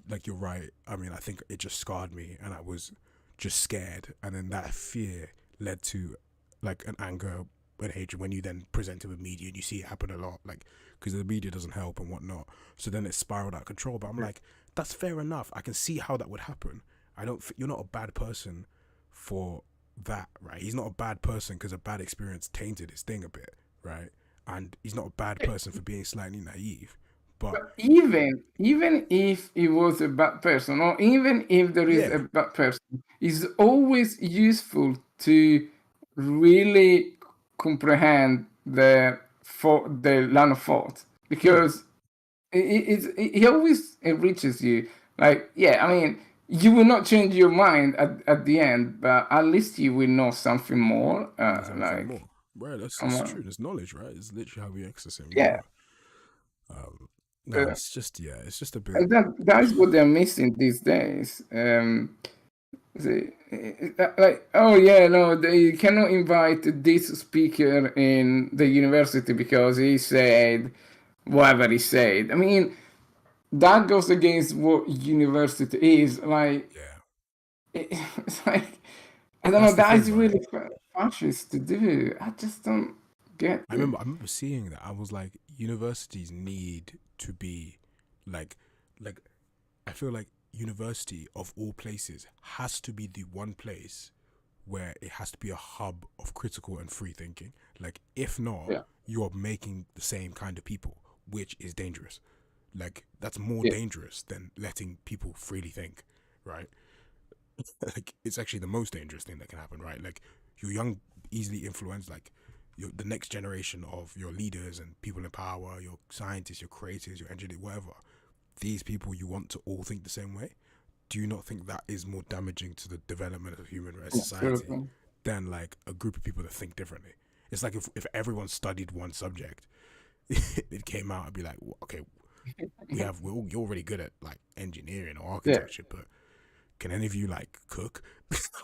like you're right. I mean, I think it just scarred me, and I was just scared, and then that fear led to like an anger and hatred when you then present it with media and you see it happen a lot, like because the media doesn't help and whatnot. So then it spiraled out of control. But I'm like, that's fair enough. I can see how that would happen. I don't. You're not a bad person for that, right? He's not a bad person because a bad experience tainted his thing a bit, right? And he's not a bad person for being slightly naive. But But even if he was a bad person, or even if there is yeah, a bad person, it's always useful to really comprehend the line of thought, yeah, because he always enriches you. Like, yeah, I mean, you will not change your mind at the end, but at least you will know something more. there's something Like, more, right? come That's true. on, There's knowledge, right? It's literally how we access it and yeah. grow. No, Uh, it's just, yeah, it's just a bit. and that's what they're missing these days. Like, oh yeah, no, they cannot invite this speaker in the university because he said whatever he said. I mean, that goes against what university is. Like, Yeah, it's like, I don't that's know, the that thing, is right? really fascist to do. I just don't get it. I remember seeing that. I was like, universities need to be like, like I feel like university of all places has to be the one place where it has to be a hub of critical and free thinking. Like, if not, Yeah, you are making the same kind of people, which is dangerous. Like, that's more yeah, dangerous than letting people freely think, right? Like, it's actually the most dangerous thing that can happen, right? Like, you're young, easily influenced, like, you're the next generation of your leaders and people in power, your scientists, your creators, your engineers, whatever. These people you want to all think the same way. Do you not think that is more damaging to the development of human rights society absolutely. than like a group of people that think differently? It's like if everyone studied one subject, it came out and be like, well, okay, you're really good at like engineering or Yeah. architecture, but can any of you like cook?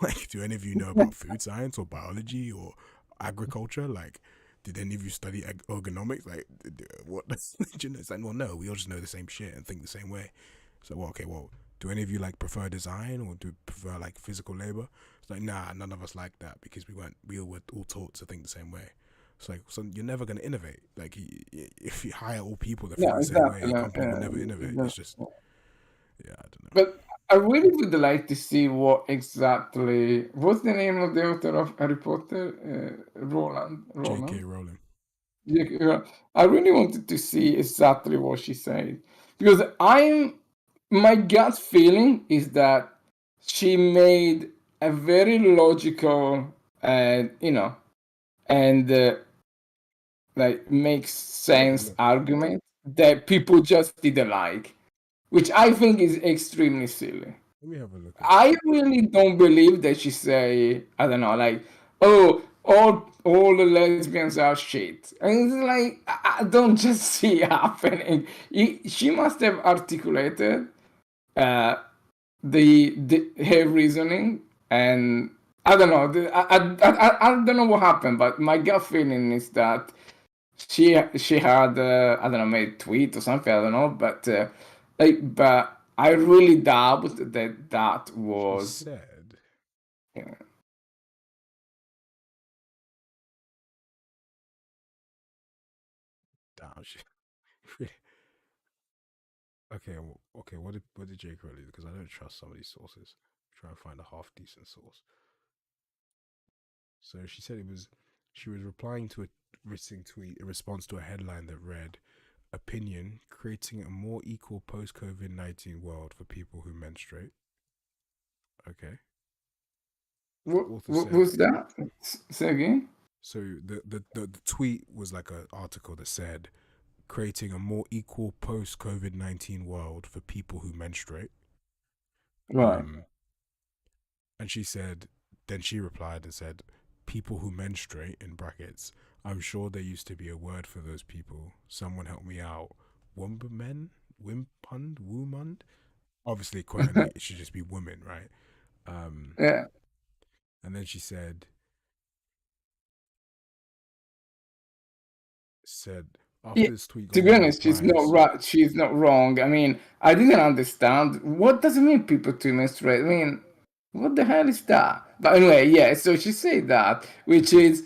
Like, do any of you know about food science or biology or agriculture? Like, did any of you study ergonomics? Like, what? It's like, well, no, we all just know the same shit and think the same way. So, well, okay, well, do any of you like prefer design or do prefer like physical labor? It's like, nah, none of us like that because we were all taught to think the same way. It's like, so you're never going to innovate. Like, if you hire all people that think Yeah, the same way, exactly. your Like, company will never innovate. It's just, yeah. yeah, I don't know. But I really would like to see what exactly what's the name of the author of Harry Potter? Roland. J.K. Roland. Rowling. Yeah, yeah. I really wanted to see exactly what she said because I'm my gut feeling is that she made a very logical and and like makes Let me have a sense look. argument that people just didn't like, which I think is extremely silly. Let me have a look at it. I really don't believe that she say, I don't know, like, oh, all the lesbians are shit. And it's like I don't just see it happening. She must have articulated uh, the her reasoning, and I don't know. I don't know what happened, but my gut feeling is that she had I don't know, maybe a tweet or something, I don't know, but I really doubt that that She was said, uh, damn, she, okay, okay, what did J.K. Rowling do? Because I don't trust some of these sources. Try and find a half decent source. So she said she was replying to a written tweet in response to a headline that read, "Opinion: Creating a more equal post-COVID-19 world for people who menstruate." Okay. The author what said, was that? Say again? so the tweet was like an article that said, "Creating a more equal post-COVID-19 world for people who menstruate." Right. Um, and she said, then she replied and said, "People who menstruate, in brackets, I'm sure there used to be a word for those people. Someone help me out. Wombermen? Wimpund? Woomund?" Obviously, quoting it should just be women, right? Um, Yeah. and then she said, Yeah. after this tweet got To be many honest, she's not replies, right. She's not wrong. I mean, I didn't understand what does it mean people to menstruate. I mean, what the hell is that? But anyway, yeah. So she said that, she which said, is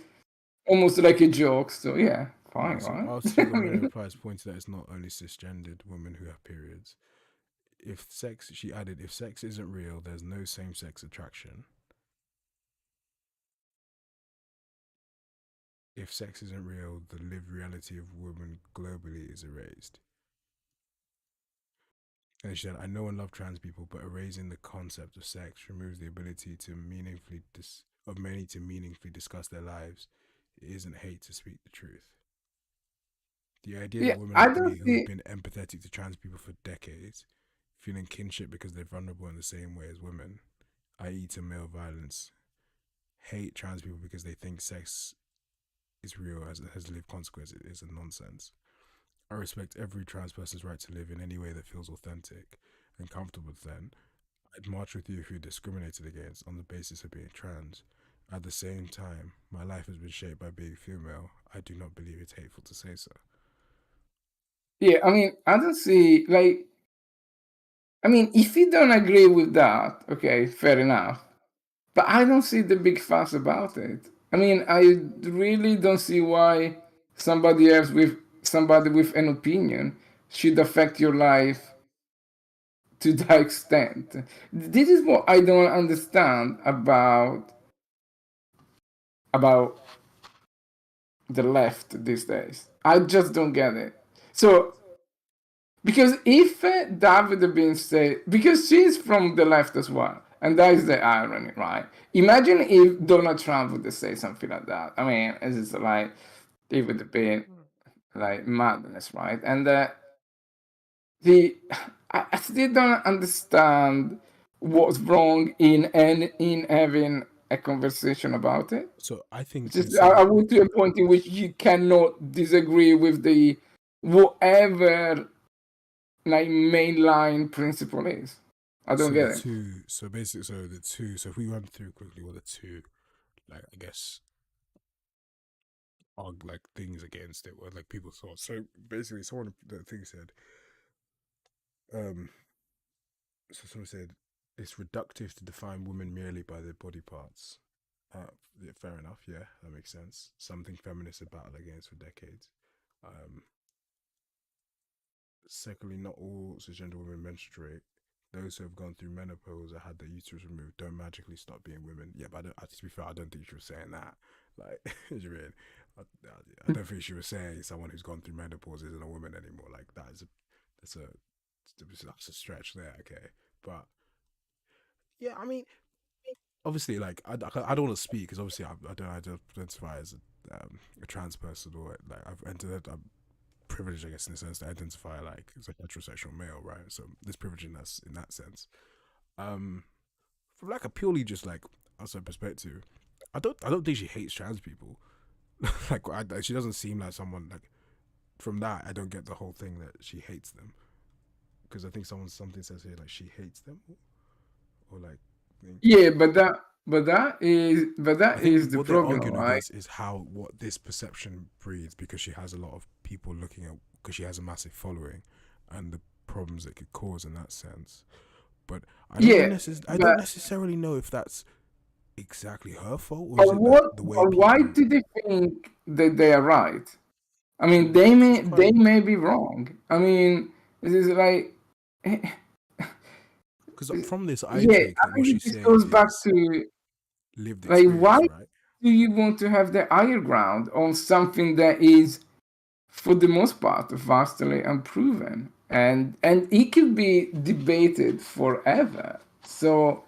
almost like a joke. So yeah, fine, so right? our tweet I got many mean, replies pointing that it's not only cisgendered women who have periods. If sex, she added, if sex isn't real, there's no same sex attraction. If sex isn't real, the lived reality of women globally is erased. And she said, I know and love trans people, but erasing the concept of sex removes the ability to of many to meaningfully discuss their lives. It isn't hate to speak the truth. The idea yeah. that women I like don't me, who have see. been empathetic to trans people for decades, feeling kinship because they're vulnerable in the same way as women, i.e., to male violence, hate trans people because they think sex is real as it has lived consequences is a nonsense. I respect every trans person's right to live in any way that feels authentic and comfortable to them. I'd march with you if you're discriminated against on the basis of being trans. At the same time, my life has been shaped by being female. I do not believe it's hateful to say so. Yeah, I mean, I don't see like. I mean, if you don't agree with that, okay, fair enough. But I don't see the big fuss about it. I mean, I really don't see why somebody with an opinion should affect your life to that extent. This is what I don't understand about the left these days. I just don't get it. So because if David had been say, because she's from the left as well, and that is the irony, right? Imagine if Donald Trump would say something like that. I mean, it's just like it would have been like madness, right? And the I still don't understand what's wrong in having a conversation about it. So I think It's just instead I of would to a point in which you cannot disagree with the whatever like mainline principle is. I don't so get the it. two so basically so the two so if we run through quickly what the two like I guess are like things against it, what like people thought. So basically someone the thing said, um So someone said it's reductive to define women merely by their body parts. Yeah, fair enough. Yeah, that makes sense. Something feminists have battled against for decades. Um, Secondly, not all cisgender women menstruate. Those who have gone through menopause or had their uterus removed don't magically stop being women. Yeah, but to be fair, I don't think she was saying that. Like, you mean? I don't think she was saying someone who's gone through menopause isn't a woman anymore. Like that's a that's a stretch there. Okay, but yeah, I mean, obviously, like I don't want to speak because obviously I don't identify as a trans person or like I've entered I'm privileged, I guess, in the sense to identify like as a heterosexual male, right? So there's privilege in that sense. Um, from like a purely just like outside perspective, I don't think she hates trans people. Like she doesn't seem like someone like from that. I don't get the whole thing that she hates them because I think something says here like she hates them or like think. Yeah, but I that think is the what they're problem, arguing right? against is how what this perception breeds because she has a lot of people looking at because she has a massive following and the problems it could cause in that sense. But Yeah, I don't but necessarily know if that's exactly her fault or is but it like what? the way But why people. do they think that they are right? I mean, Which is quite. they may be wrong. I mean, this is like, Because from this, I yeah. take I it what think she's this saying goes back is to lived like, why experience, right? do you want to have the higher ground on something that is, for the most part, vastly unproven, and it could be debated forever. So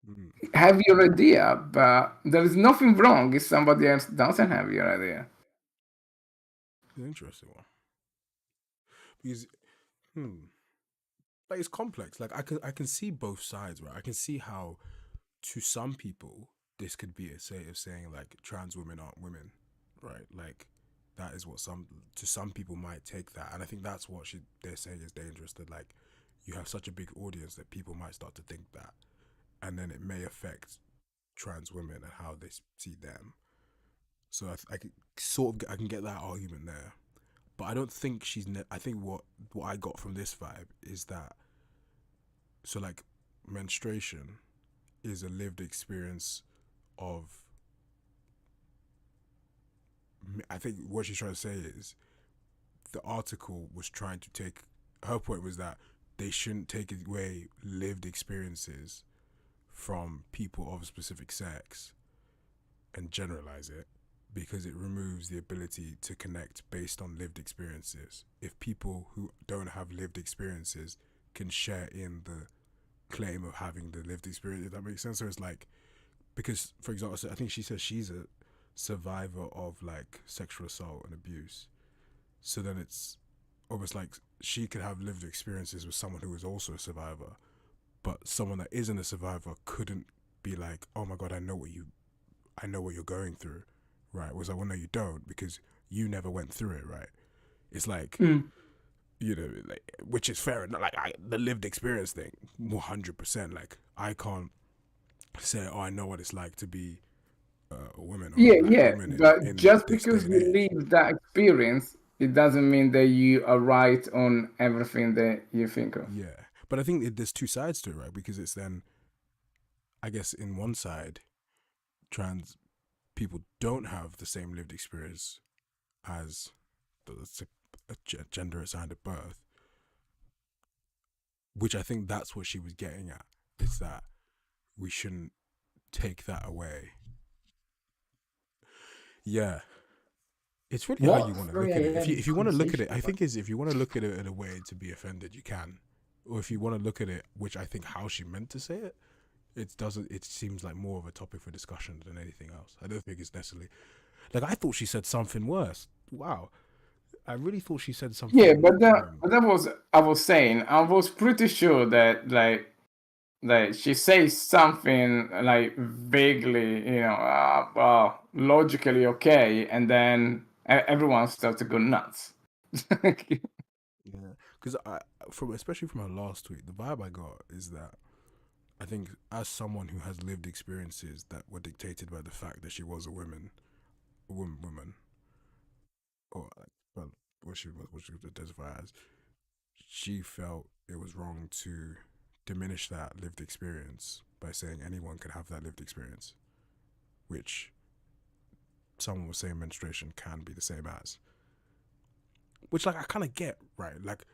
Mm, have your idea, but there is nothing wrong if somebody else doesn't have your idea. an interesting one. Because, hmm, like it's complex. Like I can see both sides, right? I can see how to some people this could be a say of saying like trans women aren't women, right? Like that is what some people might take that, and I think that's what they're saying is dangerous. That like you have such a big audience that people might start to think that, and then it may affect trans women and how they see them. So I can I can get that argument there, but I don't think I think what I got from this vibe is that so like menstruation is a lived experience of. I think what she's trying to say is the article was trying to take. Her point was that they shouldn't take away lived experiences from people of a specific sex and generalize it because it removes the ability to connect based on lived experiences. If people who don't have lived experiences can share in the claim of having the lived experience, if that makes sense. So it's like because, for example, I think she says she's a survivor of like sexual assault and abuse. So then it's almost like she could have lived experiences with someone who is also a survivor, but someone that isn't a survivor couldn't be like, oh my god, I know what you're going through, right? Was like, well, no, you don't because you never went through it, right? It's like, Mm. you know, like which is fair enough. Like the lived experience thing, 100%. Like I can't say, oh, I know what it's like to be a woman or a Yeah, black yeah, woman but in just this day because and you age. live that experience, it doesn't mean that you are right on everything that you think of. Yeah, but I think there's two sides to it, right? Because it's then, I guess, in one side, trans people don't have the same lived experience as a gender assigned at birth, which I think that's what she was getting at. Is that we shouldn't take that away. Yeah, it's really how you What? want to look at Sorry, it. I had If this you want to look at conversation. it, I think is if you want to look at it in a way to be offended, you can, or if you want to look at it, which I think how she meant to say it, it doesn't. It seems like more of a topic for discussion than anything else. I don't think it's necessarily like I thought she said something worse. Wow, I really thought she said Yeah, something. but that was I was saying. I was pretty sure that like she says something like vaguely, well, logically okay, and then everyone starts to go nuts. Yeah, because I from especially from her last tweet, the vibe I got is that I think as someone who has lived experiences that were dictated by the fact that she was woman, or like, well, what she would identify as, she felt it was wrong to diminish that lived experience by saying anyone can have that lived experience, which someone was saying menstruation can be the same as. Which, like, I kind of get, right? Like,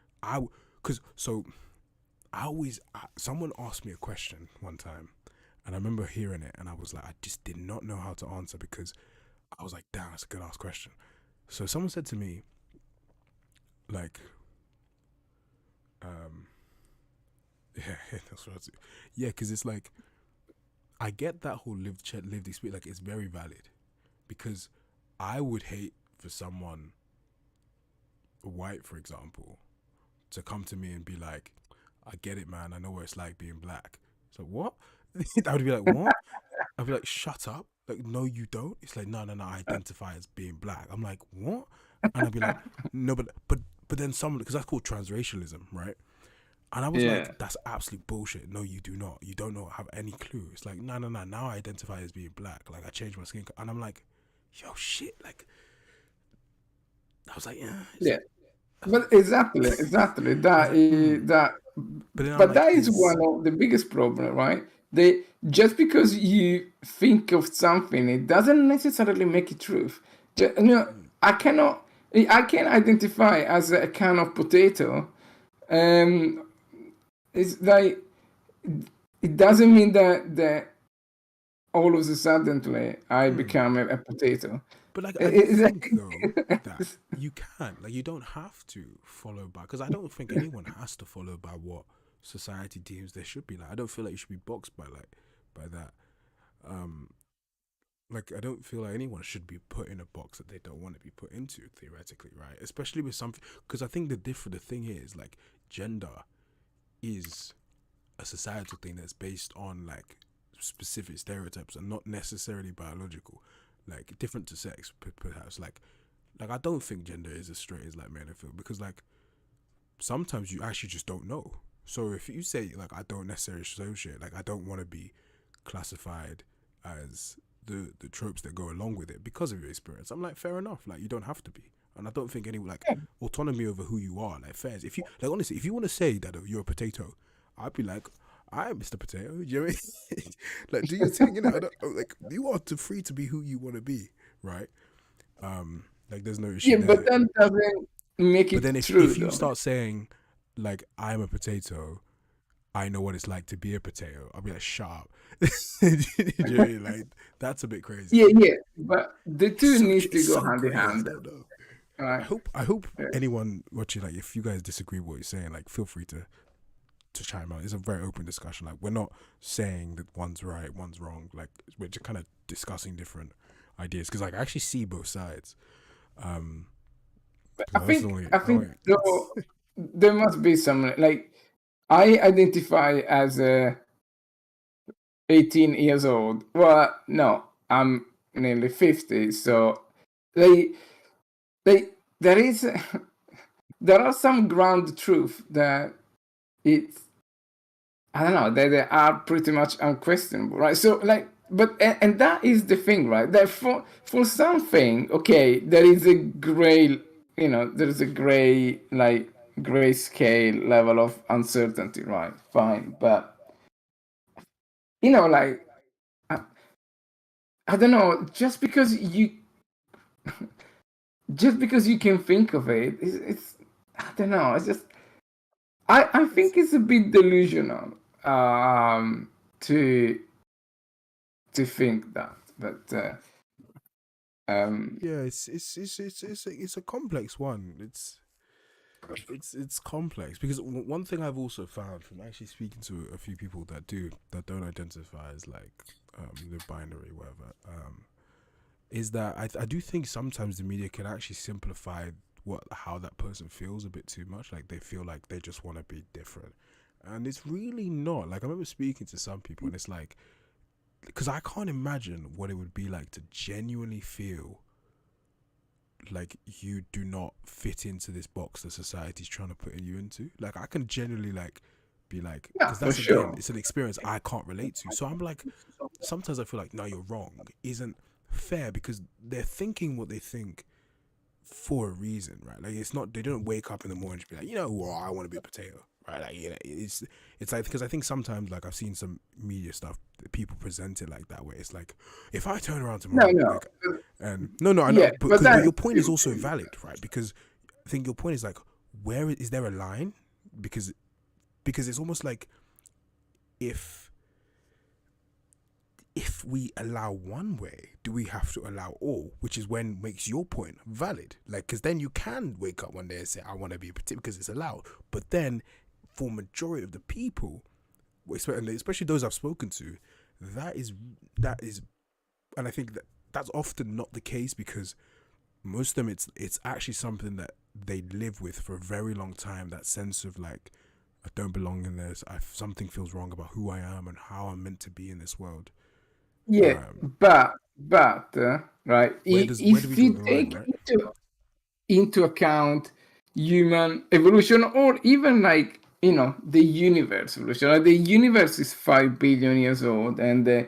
someone asked me a question one time, and I remember hearing it, and I was like, I just did not know how to answer because I was like, damn, that's a good ass question. So someone said to me, like, yeah, that's what I do. Yeah, because it's like, I get that whole lived experience, like, it's very valid, because I would hate for someone, white, for example, to come to me and be like, I get it, man. I know what it's like being black. So what? I would be like, what? I'd be like, shut up. Like, no, you don't. It's like, no, I identify as being black. I'm like, what? And I'd be like, no, but then someone, because that's called transracialism, right? And I was Yeah. like, that's absolute bullshit. No, you do not. You don't know, have any clue. It's like, no. Now I identify as being black. Like, I changed my skin. And I'm like, yo, shit. Like, I was like, yeah. Yeah. But exactly that is that. But then I'm But like, that is one of the biggest problem, right? They just because you think of something, it doesn't necessarily make it truth. I can identify as a can of potato. It's like it doesn't mean that all of a sudden I become a potato. But like, I do think though that you can, like, you don't have to follow by, because I don't think anyone has to follow by what society deems there should be. Like, I don't feel like you should be boxed by that. Like, I don't feel like anyone should be put in a box that they don't want to be put into, theoretically, right? Especially with something, because I think the thing is, like, gender is a societal thing that's based on, like, specific stereotypes and not necessarily biological, like, different to sex, perhaps. Like I don't think gender is as straight as, like, men feel, because, like, sometimes you actually just don't know. So if you say, like, I don't necessarily associate, like, I don't want to be classified as the tropes that go along with it because of your experience, I'm like, fair enough. Like, you don't have to be. And I don't think any, like, autonomy over who you are, like, fair. If you, like, honestly, if you want to say that you're a potato, I'd be like, I'm Mr. Potato. Do you know what I mean? Like, do your thing, you know. I don't, like, you are free to be who you want to be, right? Like, there's no issue Yeah, there. but that doesn't make But then it true, if you though. start saying, like, I'm a potato, I know what it's like to be a potato, I'll be like, shut up. Do you know what I mean? Like, that's a bit crazy. Yeah, but the two needs to It's go so hand in crazy. I hand. don't know. Right? I hope anyone watching, like, if you guys disagree with what you're saying, like, feel free to chime out. It's a very open discussion. Like, we're not saying that one's right, one's wrong. Like, we're just kind of discussing different ideas, because, like, I actually see both sides. I think though there must be some, like, I identify as 18 years old. Well, no, I'm nearly 50. So they there is there are some ground truth that it's, I don't know, they are pretty much unquestionable, right? So, like, but and that is the thing, right? That for something, okay, there is a gray, there is a gray, like, gray scale level of uncertainty, right? Fine, but like, I don't know, just because you can think of it, it's I don't know, it's just I think it's a bit delusional to think that, but yeah, it's a complex one. It's complex, because one thing I've also found from actually speaking to a few people that don't identify as, like, the binary, whatever, is that I do think sometimes the media can actually simplify how that person feels a bit too much. Like, they feel like they just want to be different, and it's really not. Like, I remember speaking to some people, and it's like, because I can't imagine what it would be like to genuinely feel like you do not fit into this box that society's trying to put you into. Like, I can genuinely, like, be like, yeah, because for that's, sure. again, it's an experience I can't relate to. So I'm like, sometimes I feel like, no, you're wrong isn't fair, because they're thinking what they think for a reason, right? Like, it's not, they don't wake up in the morning and be like, you know what, I want to be a potato, right? Like, it's like, because I think sometimes, like, I've seen some media stuff that people present it like that, where it's like, if I turn around No, tomorrow, no, like, and no, I know, yeah, but but that your point is also valid, right? Because I think your point is like, where is there a line? Because it's almost like, if we allow one way, do we have to allow all? Which is when makes your point valid. Like, because then you can wake up one day and say, I want to be a particular, because it's allowed. But then, for majority of the people, especially those I've spoken to, that is, and I think that's often not the case, because most of them, it's actually something that they live with for a very long time. That sense of like, I don't belong in this. Something feels wrong about who I am and how I'm meant to be in this world. yeah, but right, Where do we if draw you the line, take right? into account human evolution, or even like, the universe evolution. Like, the universe is 5 billion years old, and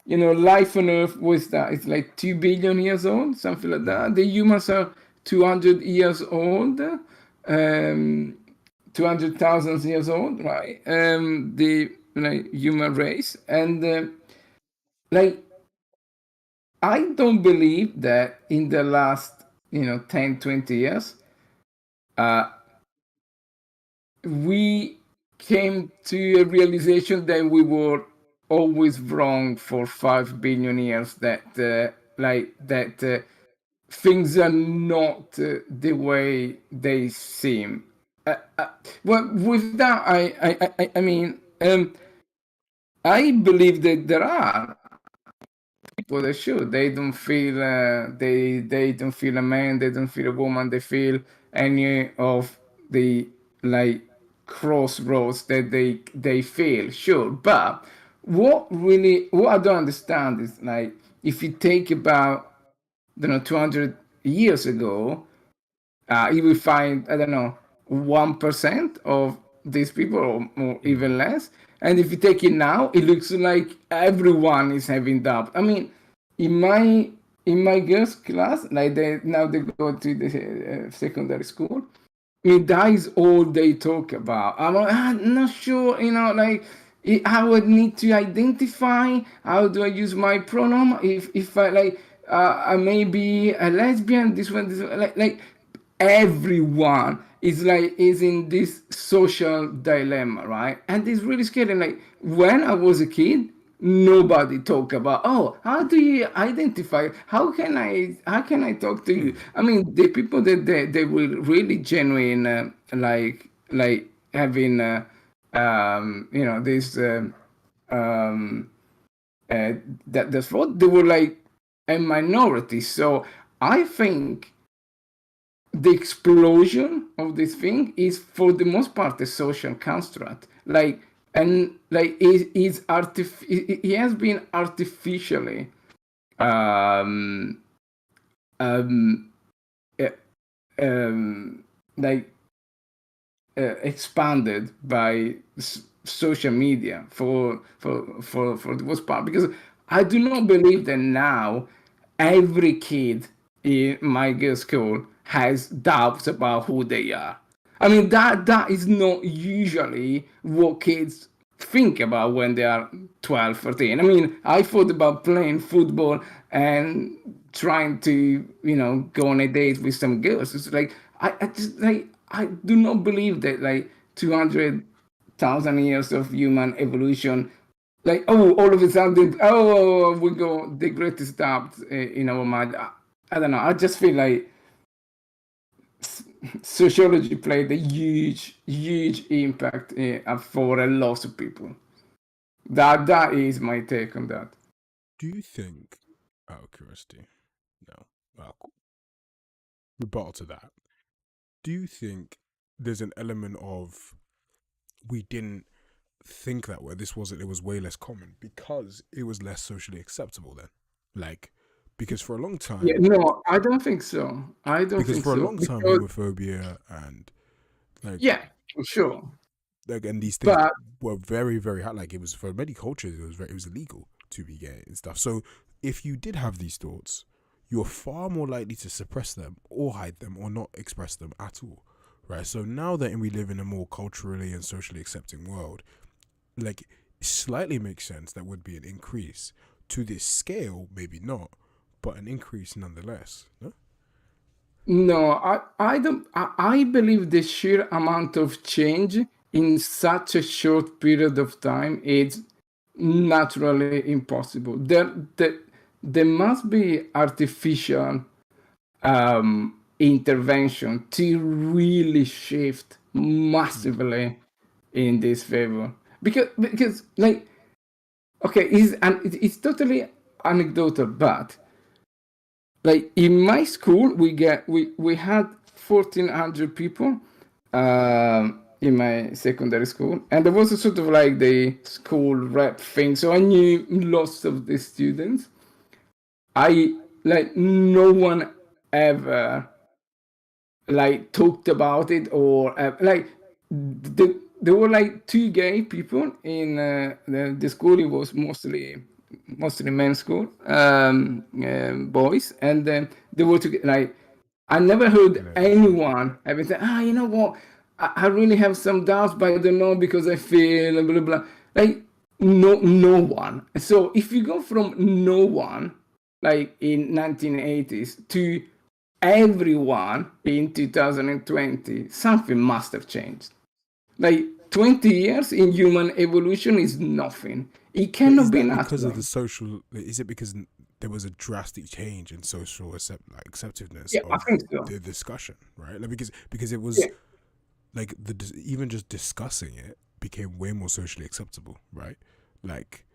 life on Earth was that it's like 2 billion years old, something like that. The humans are 200 years old, 200,000 years old, right? The human race, and like, I don't believe that in the last 10, 20 years uh, we came to a realization that we were always wrong for 5 billion years, that things are not the way they seem. Well, with that, I mean, I believe that there are people that should. They don't feel they don't feel a man, they don't feel a woman, they feel any of the like crossroads that they feel, sure. But what I don't understand is, like, if you take about 200 years ago, you will find, I don't know, 1% of these people, or even less. And if you take it now, it looks like everyone is having doubt. I mean, in my girls' class, like, they go to the secondary school. I mean, that is all they talk about. I'm not sure, like, I would need to identify. How do I use my pronoun? If I, like, I may be a lesbian. This one, like everyone is in this social dilemma, right? And it's really scary. Like, when I was a kid, nobody talk about, oh, how do you identify, how can I talk to you. I mean, the people that they will really genuine, like having this um that's what they were, like, a minority. So I think the explosion of this thing is, for the most part, a social construct. Like, and like, it has been artificially um um uh, like expanded by social media, for the most part, because I do not believe that now every kid in my girls' school has doubts about who they are. I mean, that is not usually what kids think about when they are 12, 13. I mean, I thought about playing football and trying to, go on a date with some girls. It's like, I just, like, I do not believe that, like, 200,000 years of human evolution, like, oh, all of a sudden, oh, we go the greatest doubt in our mind. I don't know. I just feel like sociology played a huge impact for a lot of people. That is my take on that. Do you think, out of curiosity, no, rebuttal to that, do you think there's an element of, we didn't think that way, it was way less common because it was less socially acceptable then? Like, because for a long Yeah, time, no, I don't think so. I don't think so because, homophobia and, like, yeah, for sure. and these things But were very, very hard. Like, it was, for many cultures, it was illegal to be gay and stuff. So if you did have these thoughts, you're far more likely to suppress them or hide them or not express them at all. right? So now that we live in a more culturally and socially accepting world, like, it slightly makes sense that would be an increase. To this scale, maybe not, but an increase nonetheless. No? No, I don't. I believe the sheer amount of change in such a short period of time is naturally impossible. There must be artificial intervention to really shift massively in this favor. Because like, okay, it's totally anecdotal, but like in my school we had 1,400 people in my secondary school, and there was a sort of like the school rep thing, so I knew lots of the students. I like no one ever like talked about it, or like there were like two gay people in the school. It was mostly men's school, boys, and then they were like, I never heard Yeah, anyone ever say, you know what, I really have some doubts, but I don't know because I feel blah blah blah. Like no one. So if you go from no one like in 1980s to everyone in 2020, something must have changed. Like 20 years in human evolution is nothing. It but cannot is be that because of natural. the social? Is it because there was a drastic change in social acceptiveness Yeah, I of think so. the discussion, right? Like, because it was Yeah. like even just discussing it became way more socially acceptable, right? Like,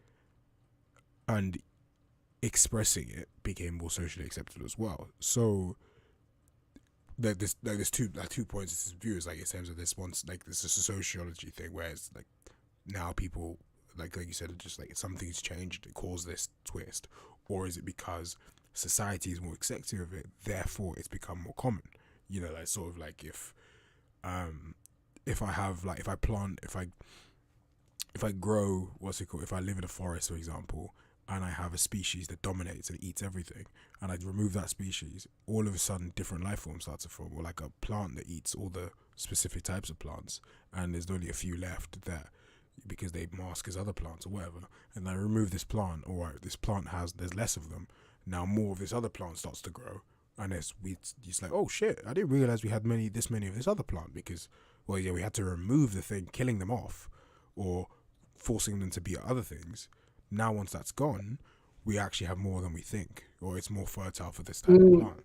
and expressing it became more socially acceptable as well. So there's two points of this view. Is like in terms of this one's like this is a sociology thing, whereas like now people like you said, just like something's changed, it caused this twist, or is it because society is more accepting of it, therefore it's become more common? You know, like sort of like if I have like if I grow, what's it called, if I live in a forest, for example, and I have a species that dominates and eats everything, and I remove that species, all of a sudden different life forms start to form, or like a plant that eats all the specific types of plants, and there's only a few left that because they mask as other plants or whatever, and I remove this plant, or this plant there's less of them, now more of this other plant starts to grow, and it's like, oh shit, I didn't realize we had this many of this other plant, because, well, yeah, we had to remove the thing, killing them off, or forcing them to be other things. Now once that's gone, we actually have more than we think, or it's more fertile for this type of Mm, plant.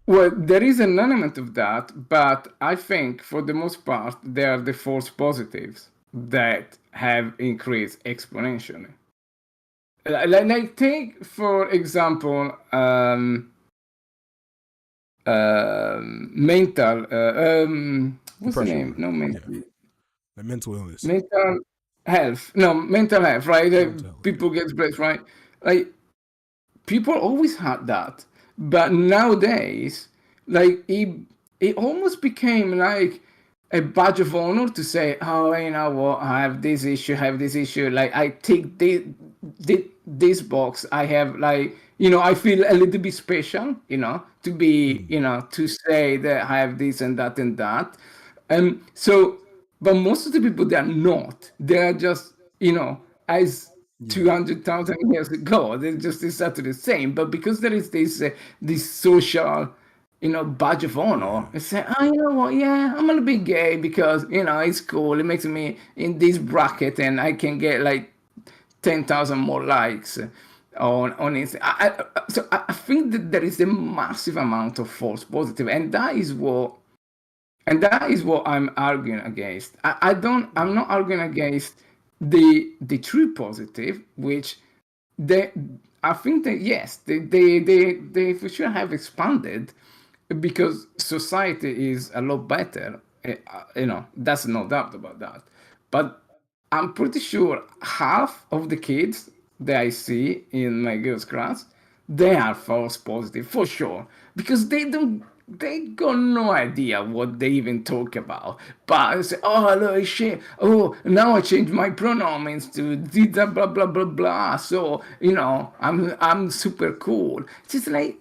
well, there is an element of that, but I think for the most part, they are the false positives that have increased exponentially. Like take for example, mental. What's the name? Depression, No, yeah, mental. like mental illness, Mental health. No, mental health. Right? mental health, yeah. People get stressed. Right? Like people always had that, but nowadays, like it almost became like a badge of honor to say, oh, you know what, I have this issue, have this issue. Like I take this box. I have like, I feel a little bit special, to be, Mm. to say that I have this and that and that. So, but most of the people, they are not. They are just, as Yeah, 200,000 years ago, they just exactly the same. But because there is this social, badge of honor, yeah, and say, oh, you know what, yeah, I'm gonna be gay because, it's cool. It makes me in this bracket and I can get like 10,000 more likes on Instagram. So I think that there is a massive amount of false positive, and that is what I'm arguing against. I'm not arguing against the true positive, which they I think that yes, they for sure have expanded because society is a lot better. That's no doubt about that. But I'm pretty sure half of the kids that I see in my girls' class, they are false positive for sure because they got no idea what they even talk about. But I say, oh look, shit, oh now I changed my pronouns to blah blah blah blah blah. So I'm super cool. It's just like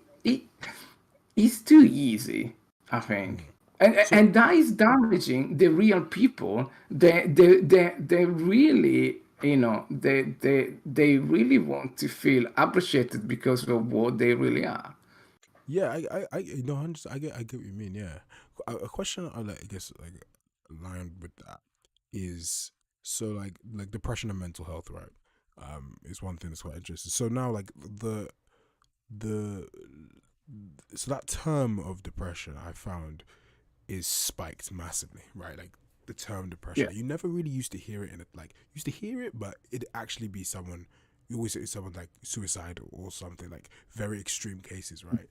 it's too easy, I think. So and that is damaging the real people. They really, they really want to feel appreciated because of what they really are. yeah, no, I get what you mean. Yeah, a question I like, I guess, like aligned with that is, so like depression and mental health, right? Is one thing that's quite interesting. So now, like the so that term of depression I found is spiked massively, right? Like the term depression, Yeah. like, you never really used to hear it in it. Like used to hear it, but it'd actually be someone. You always say someone like suicidal or something, like very extreme cases, right?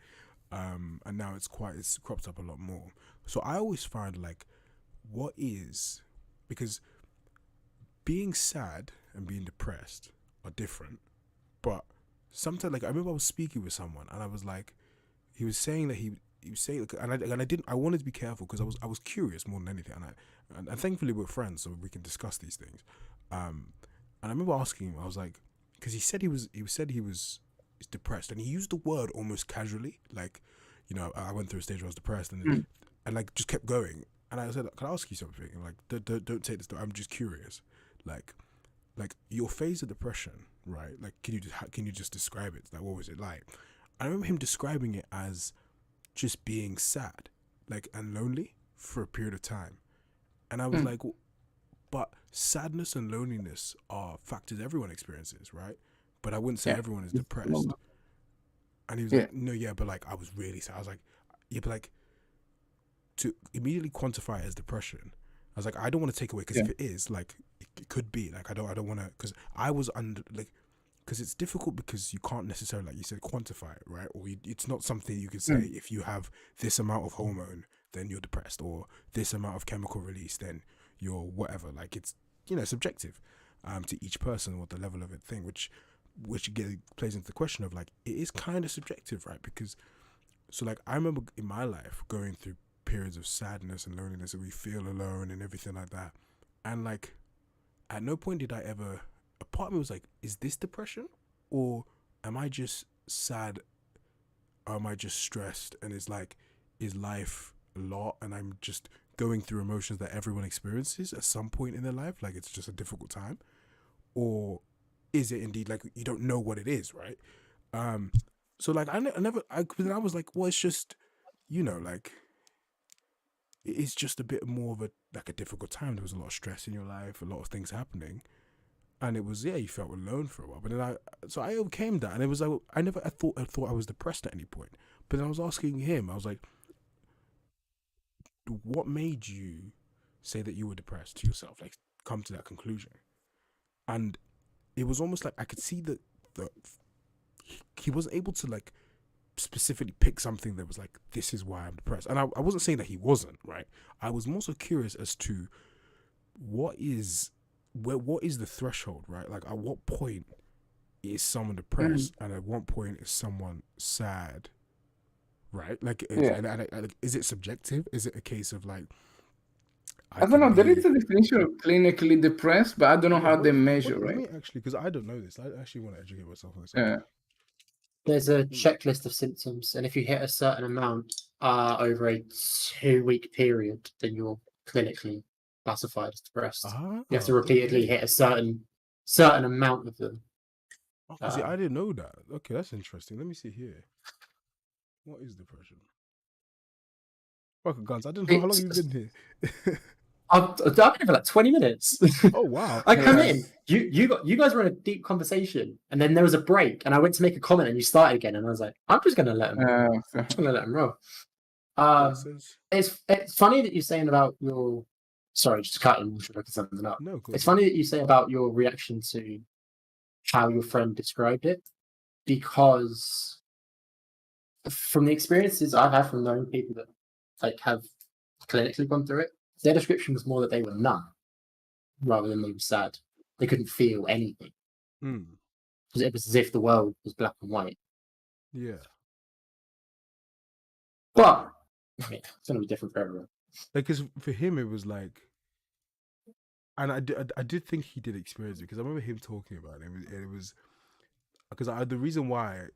And now it's cropped up a lot more. So I always find like, what is, because being sad and being depressed are different, but sometimes, like, I remember I was speaking with someone and I was like, he was saying that he was saying, and I didn't, I wanted to be careful because I was curious more than anything, and thankfully we're friends so we can discuss these things. And I remember asking him, I was like, because he said he was depressed, and he used the word almost casually, like, I went through a stage where I was depressed, Mm. and like just kept going. And I said, can I ask you something? And like, don't take this. I'm just curious, like your phase of depression, right? Like, can you just describe it? Like, what was it like? I remember him describing it as just being sad, like, and lonely for a period of time. And I was Mm. like, but sadness and loneliness are factors everyone experiences, right? But I wouldn't say Yeah. everyone is It's depressed. normal. And he was Yeah. like, no, yeah, but like I was really sad. I was like, yeah, but like, to immediately quantify it as depression, I was like, I don't want to take away, because Yeah. if it is, like, it could be like, I don't want to, because I was under, like, because it's difficult because you can't necessarily, like you said, quantify it, right? Or it's not something you can say, Mm. if you have this amount of hormone, then you're depressed, or this amount of chemical release, then you're whatever. Like, it's, subjective, to each person, what the level of it thing, which again plays into the question of, like, it is kind of subjective, right? Because, so, like, I remember in my life going through periods of sadness and loneliness, and we feel alone and everything like that, and like, at no point did I ever, a part of me was like, is this depression, or am I just sad, or am I just stressed, and it's like, is life a lot and I'm just going through emotions that everyone experiences at some point in their life, like it's just a difficult time, or is it indeed, like, you don't know what it is, right? um so like, I never, I was like, well, it's just, like, it's just a bit more of a, like, a difficult time. There was a lot of stress in your life, a lot of things happening, and it was, yeah, you felt alone for a while. But then I overcame that, and it was like, I thought I was depressed at any point. But then I was asking him, I was like, what made you say that you were depressed to yourself? Like, come to that conclusion. And it was almost like I could see that the he wasn't able to, like, specifically pick something that was like, this is why I'm depressed. And I wasn't saying that he wasn't, right? I was more so curious as to what is the threshold, right? Like, at what point is someone Mm. depressed, and at what point is someone sad, right? Like, Yeah. like, is it subjective? Is it a case of like, I I don't can know. There is be, a definition of clinically depressed, but I don't know yeah, how they measure, let right? me actually, because I don't know this. I actually want to educate myself on this Yeah. actually. There's a Let me- checklist of symptoms, and if you hit a certain amount over a 2-week period, then you're clinically classified as depressed. You have to repeatedly Okay. hit a certain amount of them. Okay, see, I didn't know that. Okay, that's interesting. Let me see here. What is depression? Fuck guns. I didn't know how long It's, you've been here. I've been here for like 20 minutes. Oh wow. I come Yeah. in, you guys were in a deep conversation, and then there was a break, and I went to make a comment, and you started again, and I was like, I'm just gonna let him. So- Just gonna let him roll. Yeah, it says It's funny that you're saying about your. Sorry, just cutting. Should look something up. no. Go It's for it. funny that you say about your reaction to how your friend described it, because from the experiences I've had from knowing people that like have clinically gone through it, their description was more that they were numb rather than they were sad. They couldn't feel anything. Hmm. It was as if the world was black and white. Yeah. But I mean, it's going to be different for everyone. Like, cause for him it was like, and I did think he did experience it, because I remember him talking about it. It was because the reason why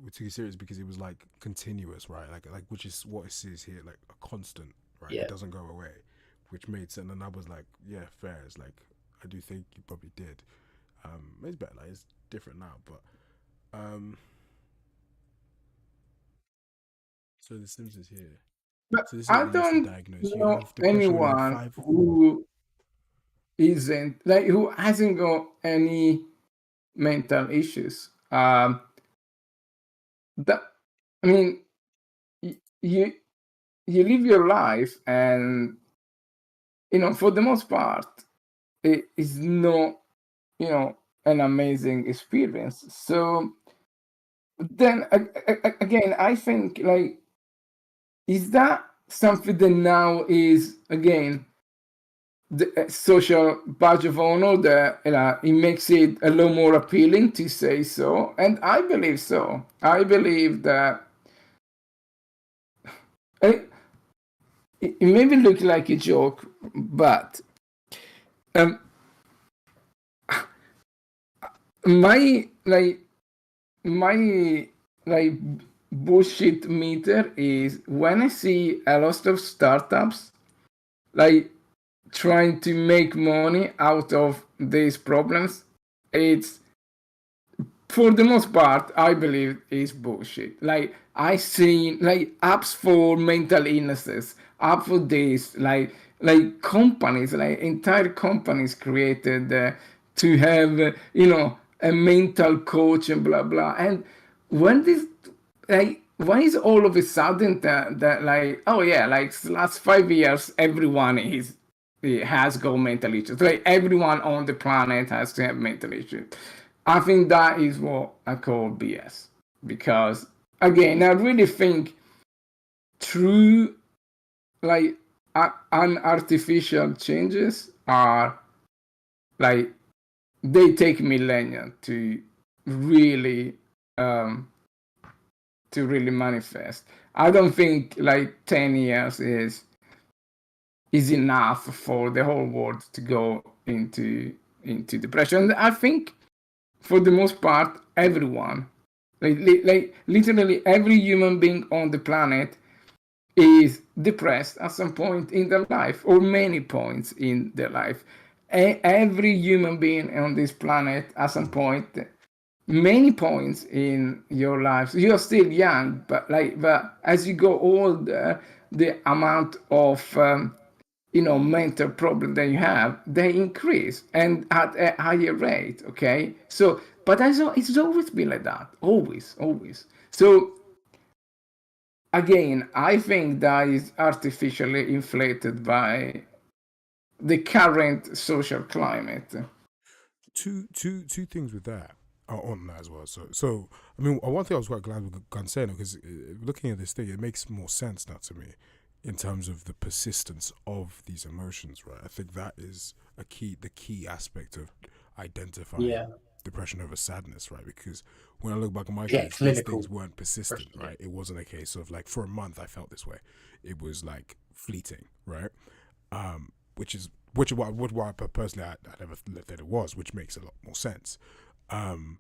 we took it serious, because it was like continuous, right? Like which is what it says here, like a constant, right? Yeah. It doesn't go away, which made sense. And I was like, yeah, fair. It's like I do think you probably did. It's better, like it's different now, but so the Simpsons here. But So this is I what you used to don't diagnose. You know have depression when you're anyone 5. who isn't like who hasn't got any mental issues. That I mean, you you live your life, and for the most part, it is not an amazing experience. So then again, I think like, is that something that now is again the social badge of honor that it makes it a lot more appealing to say so, and I believe so. I believe that it, it maybe look like a joke, but um, my like my like bullshit meter is when I see a lot of startups like trying to make money out of these problems. It's for the most part, I believe is bullshit. Like I see like apps for mental illnesses, app for this, like companies, like entire companies created to have a mental coach and blah blah. And when this like why is all of a sudden that like, oh yeah, like last 5 years everyone has got mental issues, like everyone on the planet has to have mental issues. I think that is what I call BS, because again, I really think true like unartificial changes are like they take millennia really um to really manifest. I don't think like 10 years is enough for the whole world to go into depression. I think for the most part, everyone, like literally every human being on the planet is depressed at some point in their life, or many points in their life. Every human being on this planet at some point, many points in your lives. You're still young, but as you go older, the amount of mental problem that you have, they increase, and at a higher rate. Okay, so but it's always been like that, always. So again, I think that is artificially inflated by the current social climate. Two things with that on that as well. So I mean, one thing I was quite glad with Ganseno, because looking at this thing, it makes more sense now to me in terms of the persistence of these emotions, right? I think that is the key aspect of identifying Yeah. depression over sadness, right? Because when I look back at my Yeah, case, these clinical things weren't persistent, depression, yeah. right? It wasn't a case of like for a month I felt this way. It was like fleeting, right? Which is why personally I never thought that it was, which makes a lot more sense. And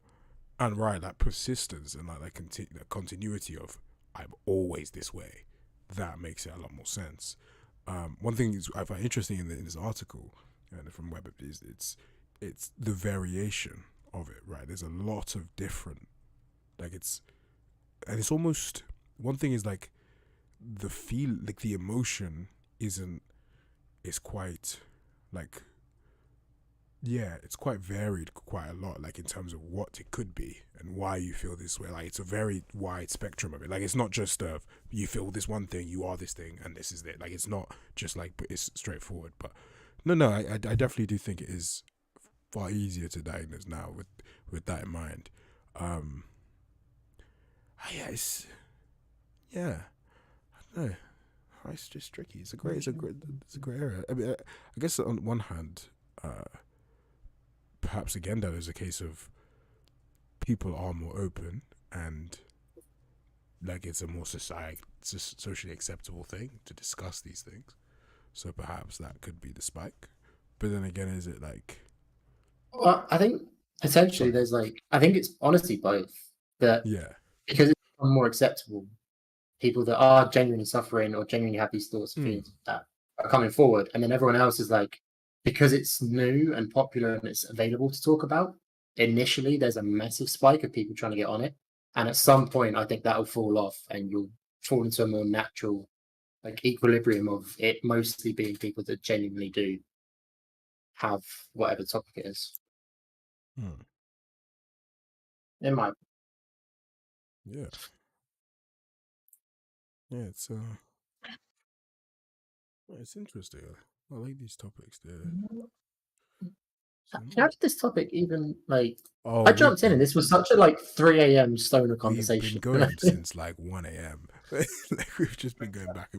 right, that persistence and like that continuity of I'm always this way, that makes it a lot more sense. One thing I find interesting in this article from Web is it's the variation of it, right? There's a lot of different, like it's almost, one thing is like the feel, like the emotion is quite like, yeah, it's quite varied quite a lot, like in terms of what it could be and why you feel this way. Like it's a very wide spectrum of it. Like it's not just you feel this one thing, you are this thing, and this is it. Like it's not just like, but it's straightforward. But no, I definitely do think it is far easier to diagnose now with that in mind. Yeah, I don't know. It's just tricky. It's a great area. I mean, I guess on one hand, perhaps again that is a case of people are more open and like it's a more socially acceptable thing to discuss these things. So perhaps that could be the spike. But then again, is it like? Well, I think potentially there's like, I think it's honestly both. That Yeah. because it's become more acceptable, people that are genuinely suffering or genuinely have these thoughts and feelings that are coming forward, and then everyone else is like, because it's new and popular and it's available to talk about. Initially, there's a massive spike of people trying to get on it, and at some point, I think that'll fall off, and you'll fall into a more natural, like, equilibrium of it mostly being people that genuinely do have whatever topic it is. In my Yeah. Yeah, it's interesting. I like these topics. How did this topic even like? Oh, I jumped in, and this was such a like 3 a.m. stoner conversation. We've been going since like 1 a.m. Like we've just been going back.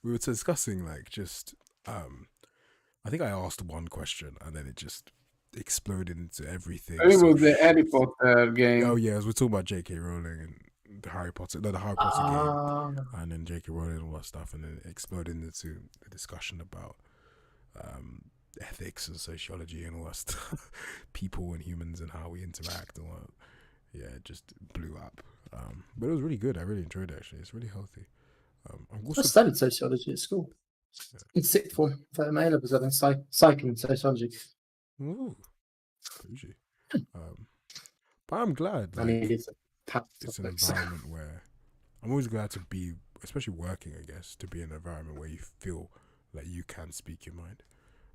We were discussing like just. I think I asked one question and then it just exploded into everything. It was the Harry Potter game. Oh yeah, we're talking about J.K. Rowling and the Harry Potter game, and then J.K. Rowling and all that stuff, and then it exploded into a discussion about ethics and sociology and all that stuff, people and humans and how we interact and what. Yeah, it just blew up. But it was really good. I really enjoyed it. Actually, it's really healthy. I studied sociology at school. In sixth form for my A-levels, I think psych and sociology. Ooh, bougie. But I'm glad. Like, it's an environment where I'm always glad to be, especially working, I guess, to be in an environment where you feel like you can speak your mind.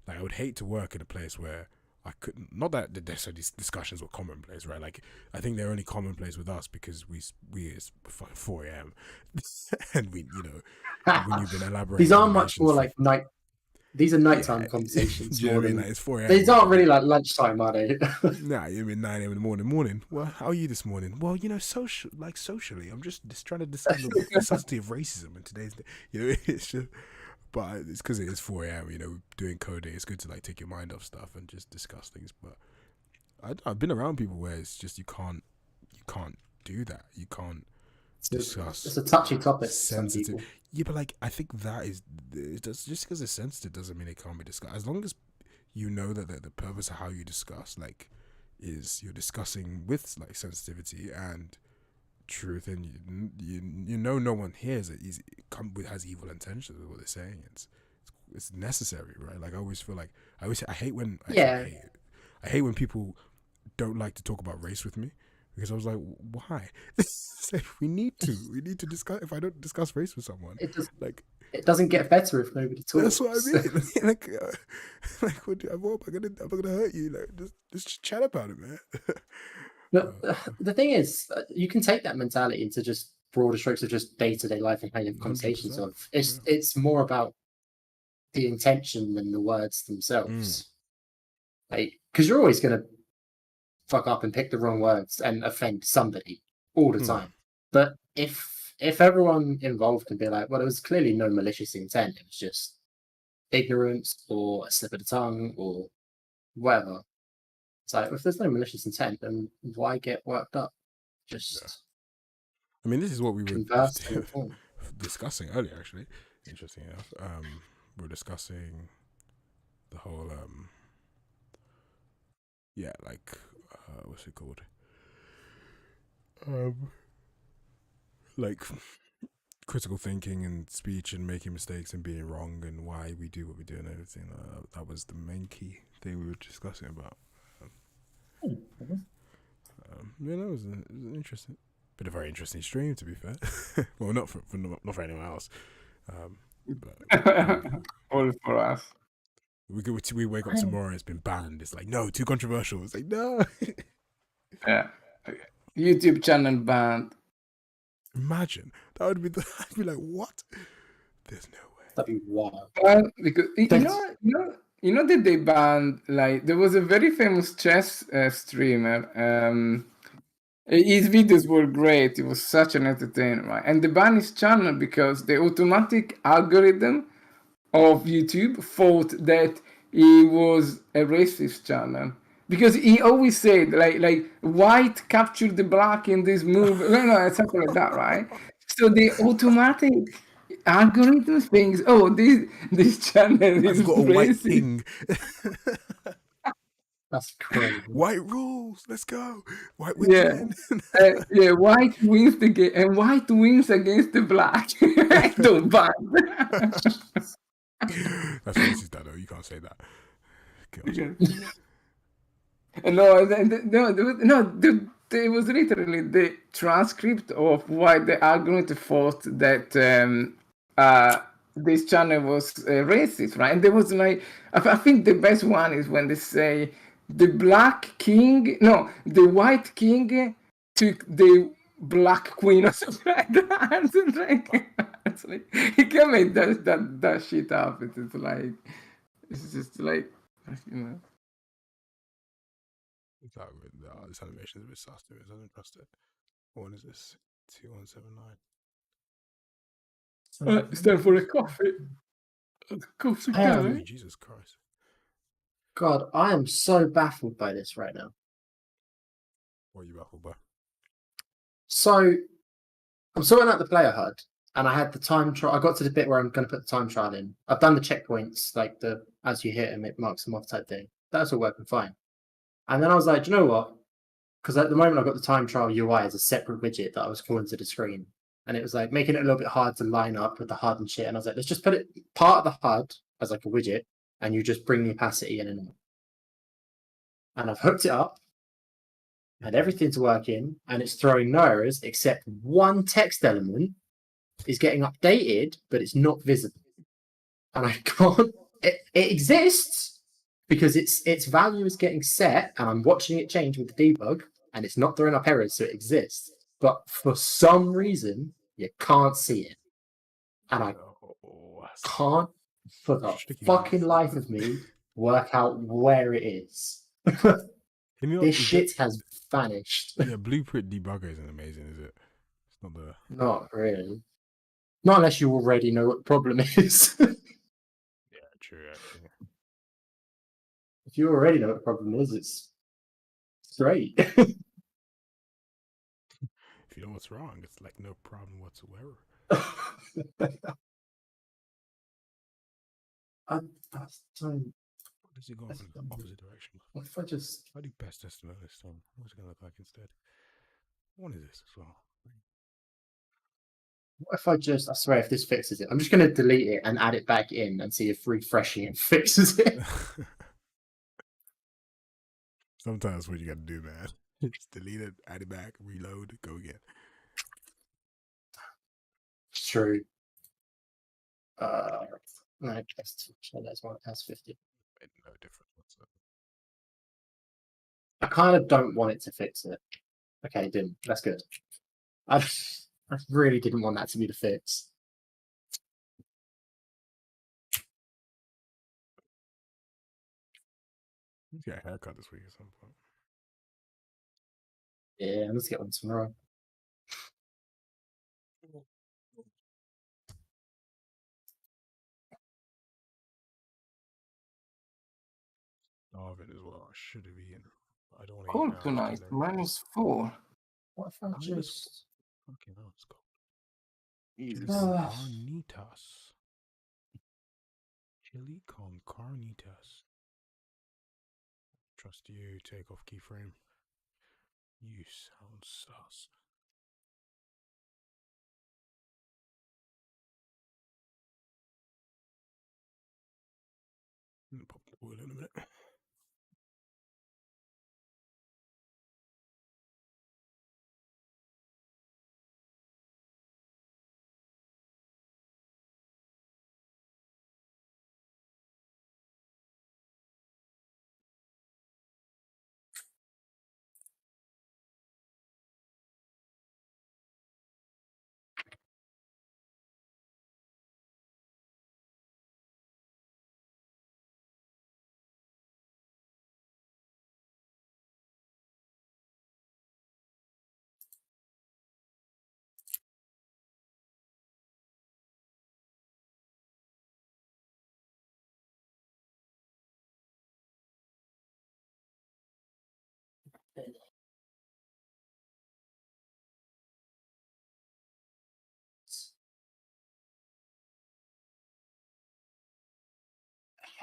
Like, I would hate to work in a place where I couldn't. Not that these discussions were commonplace, right? Like, I think they're only commonplace with us because we it's 4 a.m. and we, when you've been elaborating. These aren't much more like night. These are nighttime conversations. Do you know what I mean? Like, it's 4 a.m. These aren't really like lunchtime, are they? Nah, you mean 9 a.m. in the morning. Well, how are you this morning? Well, socially, I'm just trying to discuss the necessity of racism in today's day. It's just. But it's because it is 4 a.m., doing coding. It's good to like take your mind off stuff and just discuss things. But I've been around people where it's just you can't do that. You can't discuss. It's a touchy topic. Sensitive. Yeah, but like I think that is just because it's sensitive doesn't mean it can't be discussed. As long as you know that the purpose of how you discuss is you're discussing with like sensitivity and truth, and no one hears it. Has evil intentions with what they're saying. It's necessary, right? Like I always feel like I hate when I hate when people don't like to talk about race with me because I was like, why? we need to discuss. If I don't discuss race with someone, it doesn't get better if nobody talks. That's what I mean. like what am I gonna hurt you? Like just chat about it, man. No, the thing is, you can take that mentality into just broader strokes of just day-to-day life and how you have conversations 100%. of. It's more about the intention than the words themselves. Like, because you're always going to fuck up and pick the wrong words and offend somebody all the time. But if everyone involved can be like, well, there was clearly no malicious intent. It was just ignorance or a slip of the tongue or whatever. It's like, if there's no malicious intent, then why get worked up? Just. I mean, this is what we were discussing earlier, actually. Interesting enough. We're discussing the whole, what's it called? Like critical thinking and speech and making mistakes and being wrong and why we do what we do and everything. That was the main key thing we were discussing about. That was an interesting, but a very interesting stream, to be fair. Well, not for anyone else. But all for us. We wake up tomorrow and it's been banned. It's like, no, too controversial. It's like, no. Yeah, YouTube channel banned. Imagine that would be. I'd be like, what? There's no way. That'd be wild. Because you know that they banned, like, there was a very famous chess streamer. His videos were great. It was such an entertainer, right? And they banned his channel because the automatic algorithm of YouTube thought that he was a racist channel. Because he always said, like white captured the black in this movie. No, something like that, right? So the automatic algorithm thinks, oh, this channel is got a white thing. That's crazy. White rules. Let's go. White wins Yeah. again. Yeah, white wins the game, and white wins against the black. Don't ban. That's racist, though. You can't say that. Gosh. No, it was literally the transcript of why the algorithm thought that this channel was racist, right? And there was like, I think the best one is when they say the white king took the black queen or something like that. It's like he can make that shit up. It's just like, you know. This animation is a bit sus to me. I don't trust it. What one is this? 2179. It's time for a coffee. Coffee time. Jesus Christ. God, I am so baffled by this right now. What are you baffled by? So, I'm sorting out the player HUD, and I had the time trial. I got to the bit where I'm going to put the time trial in. I've done the checkpoints, like the as you hit them, it marks them off type thing. That's all working fine. And then I was like, do you know what? Because at the moment I've got the time trial UI as a separate widget that I was calling to the screen. And it was like making it a little bit hard to line up with the HUD and shit. And I was like, let's just put it part of the HUD as like a widget, and you just bring the opacity in and out. And I've hooked it up, and everything's working, and it's throwing no errors except one text element is getting updated, but it's not visible. And I can't. It exists because its value is getting set, and I'm watching it change with the debug, and it's not throwing up errors, so it exists. But for some reason, you can't see it, and I can't, for the fucking life of me, work out where it is. This shit has vanished. Yeah, Blueprint debugger isn't amazing, is it? It's not the. Not really. Not unless you already know what the problem is. Yeah, true. Actually. If you already know what the problem is, it's great. If you know what's wrong, it's like no problem whatsoever. I don't. What does he go in the opposite direction? What if I just. How do you best estimate this time? What's it going to look like instead? What is this as well? What if I just. I swear, if this fixes it, I'm just going to delete it and add it back in and see if refreshing it fixes it. Sometimes what you got to do, man. Just delete it, add it back, reload, go again. It's true. No, that's one. That's 50. No difference whatsoever. I kind of don't want it to fix it. Okay, it didn't. That's good. I really didn't want that to be the fix. Let's get a haircut this week at some point. Yeah, let's get one tomorrow. Starving as well. I should have eaten. I don't want to eat Cold now. tonight, -4. What if I just. Okay, now it's cold. Ah. Carnitas. Chili con carnitas. Trust you. Take off keyframe. You sound sus. I'm gonna pop the boil in a minute.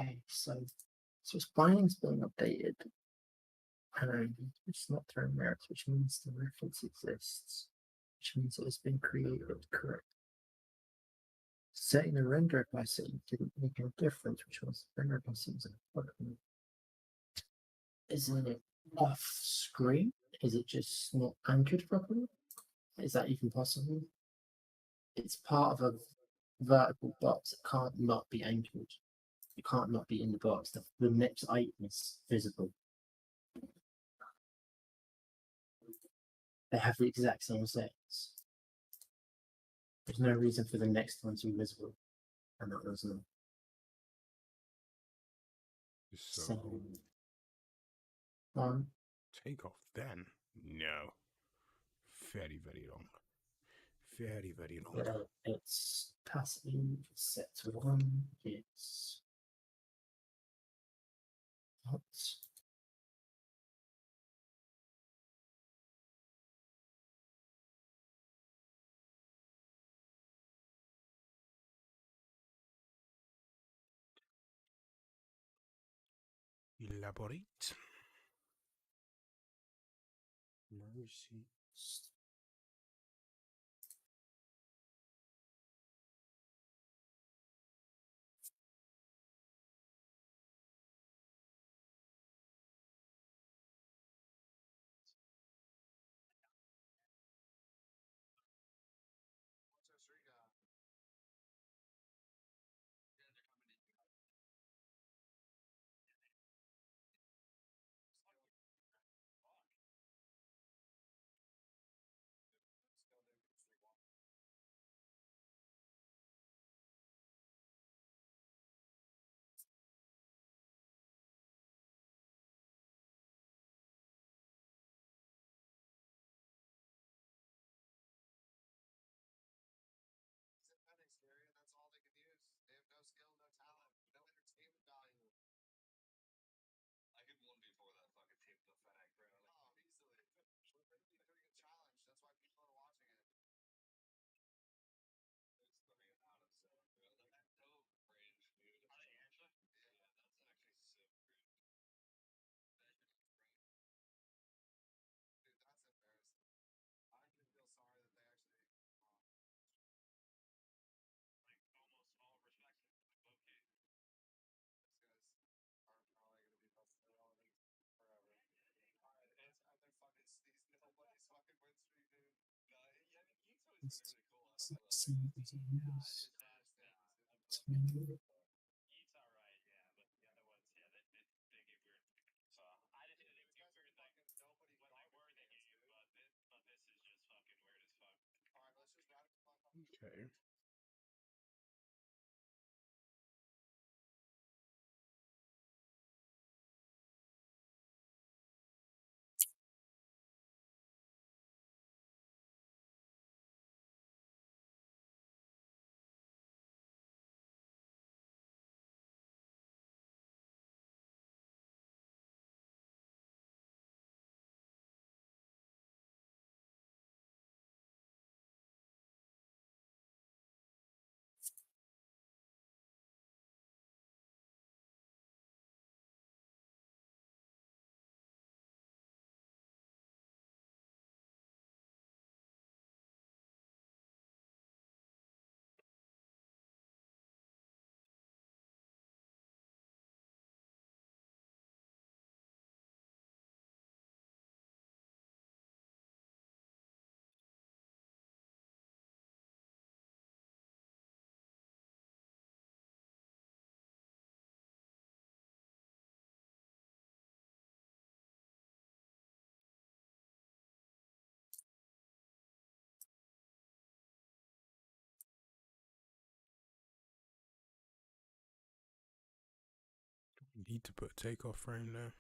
Okay, so its binding's being updated. and it's not thrown merit, which means the reference exists, which means it has been created correct. Setting the render opacity didn't make a difference, which was render opacity was a problem. Isn't it off screen? Is it just not anchored properly? Is that even possible? It's part of a vertical box. It can't not be anchored. It can't not be in the box. The next item is visible. They have the exact same settings. There's no reason for the next one to be visible, and that was not. So take off then? No. Very, very long. Very, very long. Yeah, it's passing set to 1. It's hot. Elaborate. Mercy. Okay. Need to put a takeoff frame there.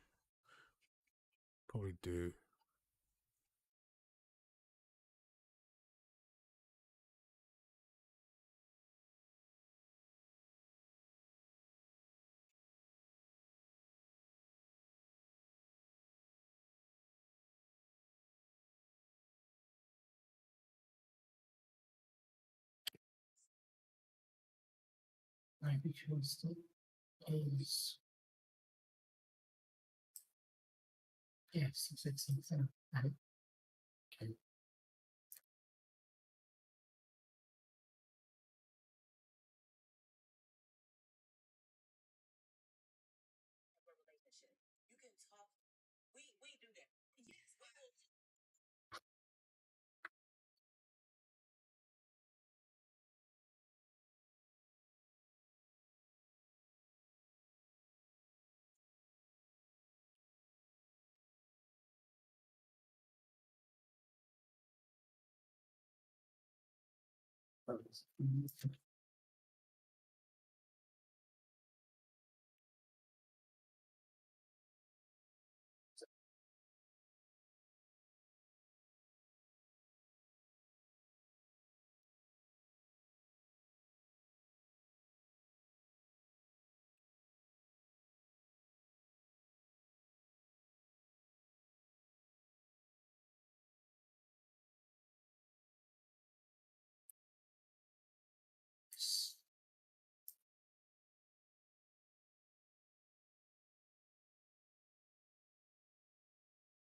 Probably do. Maybe Tuesday is Yes, it's okay.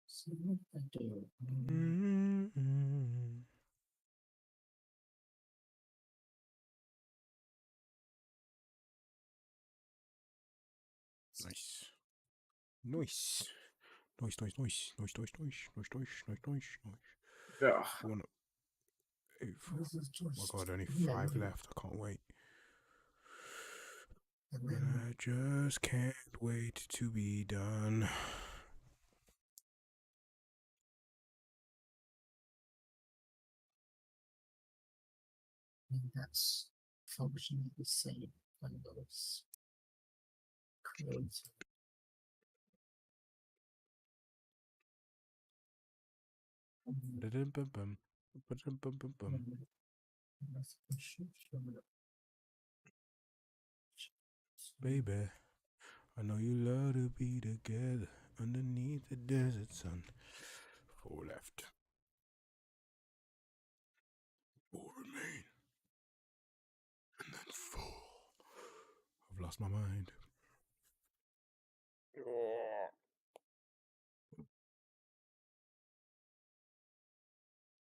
So what I do? Nice. Nice. Nice, nice, nice, nice, nice, nice, nice, nice, nice, nice, nice. Yeah. I wanna. This is Oh my just god, only 5 left. I can't wait. and And then I just can't wait to be done. that's functionally the same when those create. Ba-dum-bum-bum. Ba-dum-bum-bum-bum. Baby, I know you love to be together underneath the desert sun. 4 left. 4 remain. And then 4. I've lost my mind.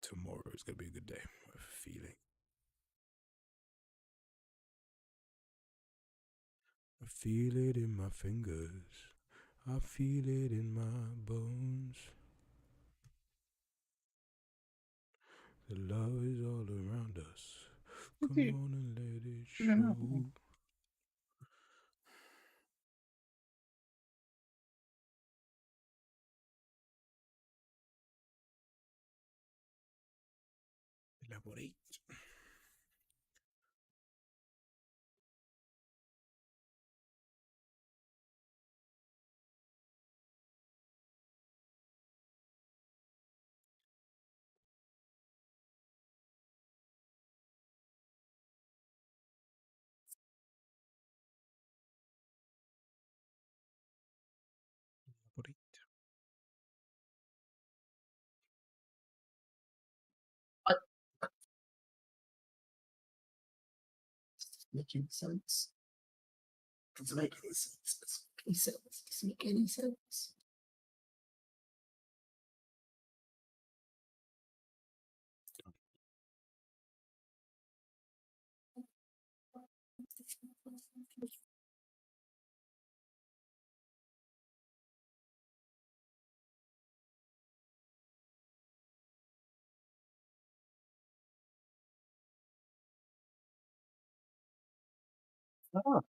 Tomorrow is going to be a good day. I have a feeling. I feel it in my fingers. I feel it in my bones. The love is all around us. Come on and let it show. Elaborate. Elaborate. Making sense. Doesn't make any sense. Doesn't make any sense. Doesn't make any sense. Ah.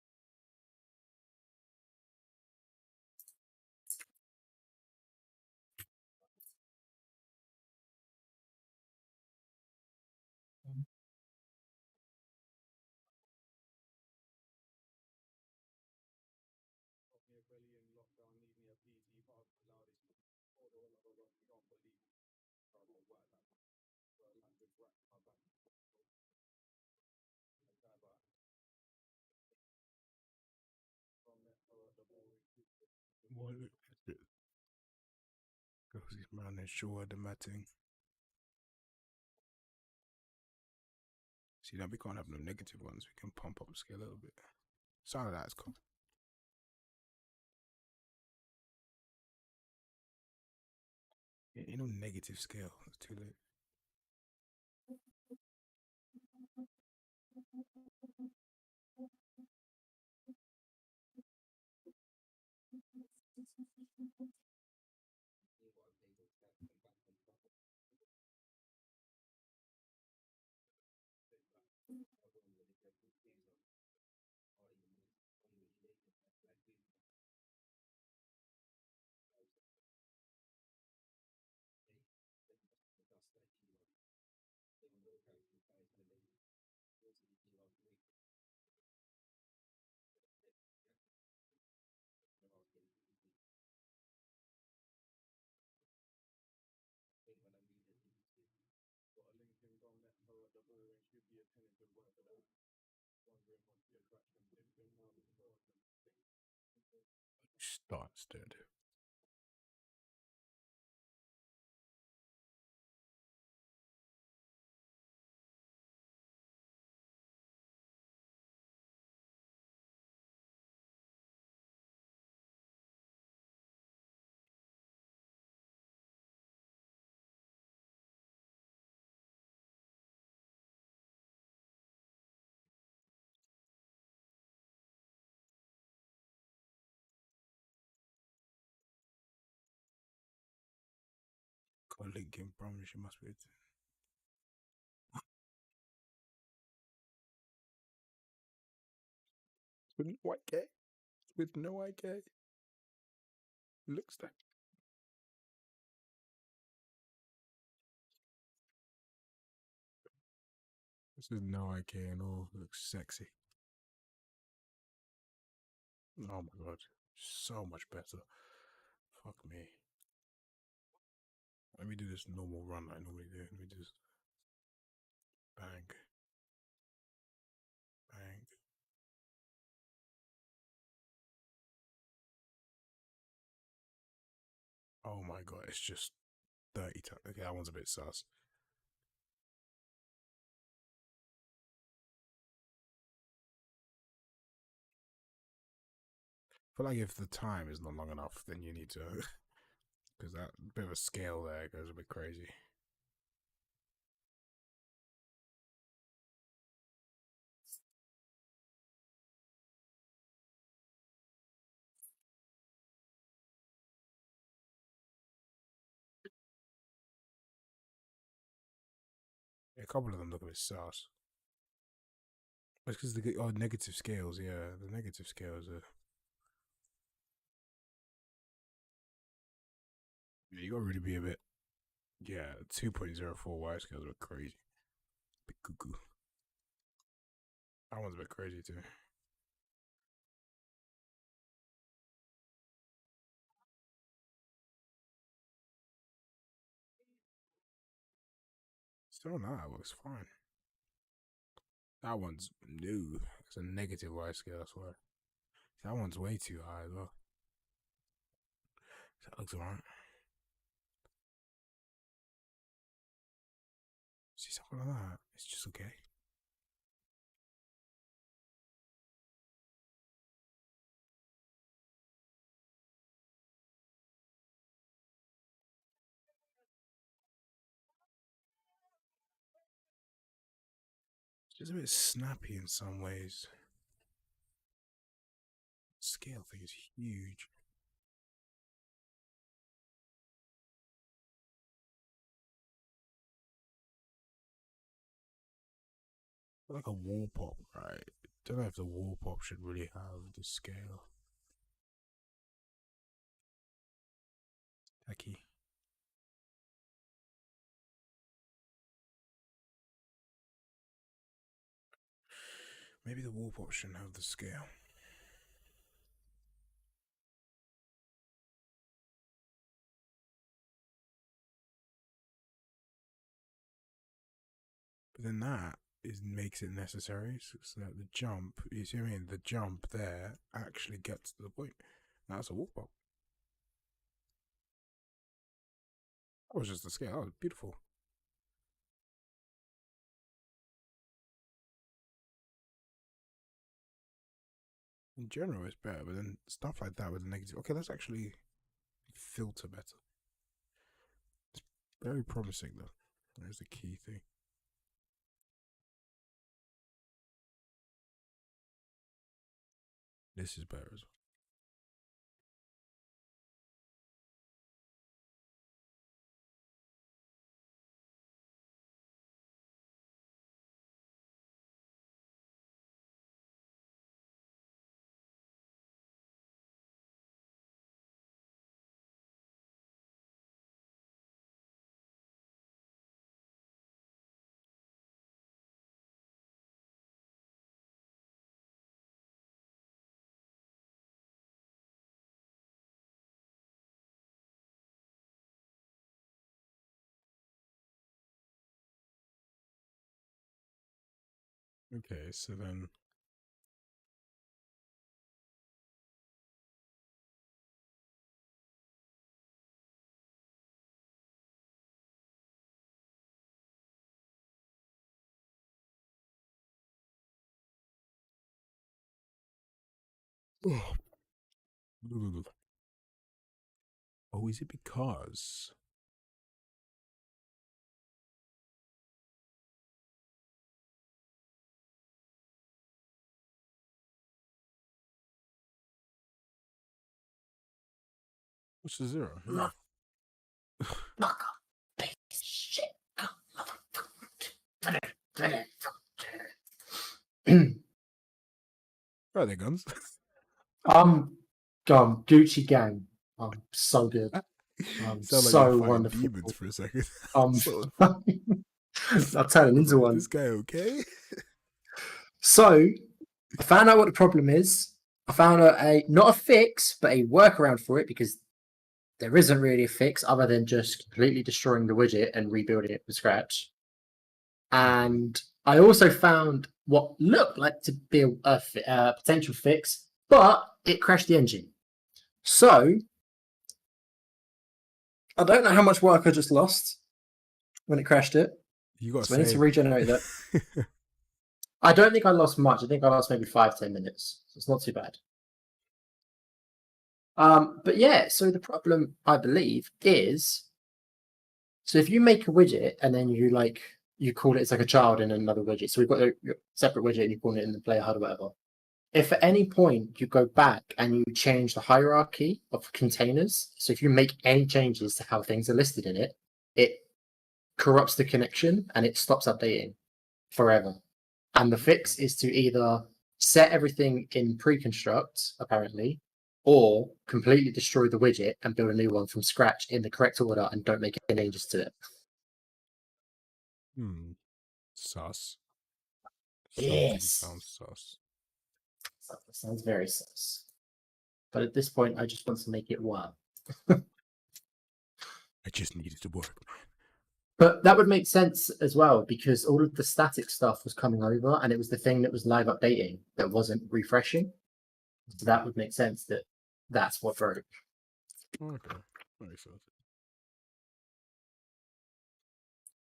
What is it? Goes this man and show the matting. See, now we can't have no negative ones. We can pump up the scale a little bit. Sound of that is cool. You know, negative scale. It's too late. Starts, dude. Got a link in promise you must be. With white gay. With no IK. Looks like. This is no IK and all. Looks sexy. Oh my god. So much better. Fuck me. Let me do this normal run like I normally do. Let me just bang. Bang. Oh my god, it's just 30 times. Okay, that one's a bit sus. I feel like if the time is not long enough, then you need to. Because that bit of a scale there goes a bit crazy. A couple of them look a bit sus. It's because the negative scales, yeah. The negative scales are. Yeah, you gotta really be a bit. Yeah, 2.04 Y scales are crazy. Bit cuckoo. That one's a bit crazy too. Still not, it looks fine. That one's new. It's a negative Y scale, I swear. That one's way too high as well. That looks alright. See something like that? It's just okay. It's just a bit snappy in some ways. Scale thing is huge. Like a wall pop, right? Don't know if the wall pop should really have the scale. Hecky. Maybe the wall pop shouldn't have the scale. But then that makes it necessary so that the jump, you see what I mean? The jump there actually gets to the point. That's a wall pop. That was just the scale. That was beautiful. In general, it's better, but then stuff like that with the negative. Okay, let's actually filter better. Very promising though. There's the key thing. This is better as well. Okay, so then oh, is it because what's the zero? Yeah. Right there, guns. Gucci Gang. So good. Sound like So you're fighting wonderful. demons for a second. So, I'll turn it into one. this guy okay? So I found out what the problem is. I found out not a fix, but a workaround for it, because there isn't really a fix other than just completely destroying the widget and rebuilding it from scratch. And I also found what looked like to be a potential fix, but it crashed the engine. So I don't know how much work I just lost when it crashed it. You got So I need to regenerate that. I don't think I lost much. I think I lost maybe 5-10 minutes. So it's not too bad. But yeah, so the problem, I believe, is, so if you make a widget and then you call it, it's like a child in another widget. So we've got a separate widget and you call it in the player HUD or whatever. If at any point you go back and you change the hierarchy of containers, so if you make any changes to how things are listed in it, it corrupts the connection and it stops updating forever. And the fix is to either set everything in pre-construct, apparently, or completely destroy the widget and build a new one from scratch in the correct order and don't make any changes to it. Sus. Yes. Something sounds sus. That sounds very sus. But at this point, I just want to make it work. I just needed to work, man. But that would make sense as well, because all of the static stuff was coming over and it was the thing that was live updating that wasn't refreshing. So that would make sense that that's what broke. Okay. Makes sense.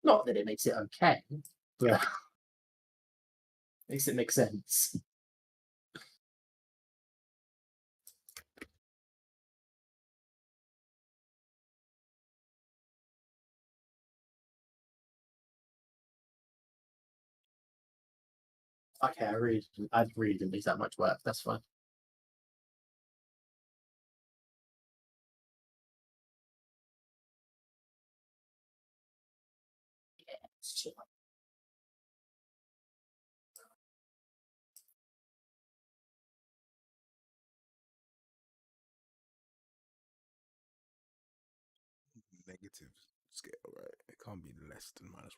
Not that it makes it okay, but makes it make sense. Okay, I really didn't need that much work. That's fine. Yeah, Negative scale, right? It can't be less than -1.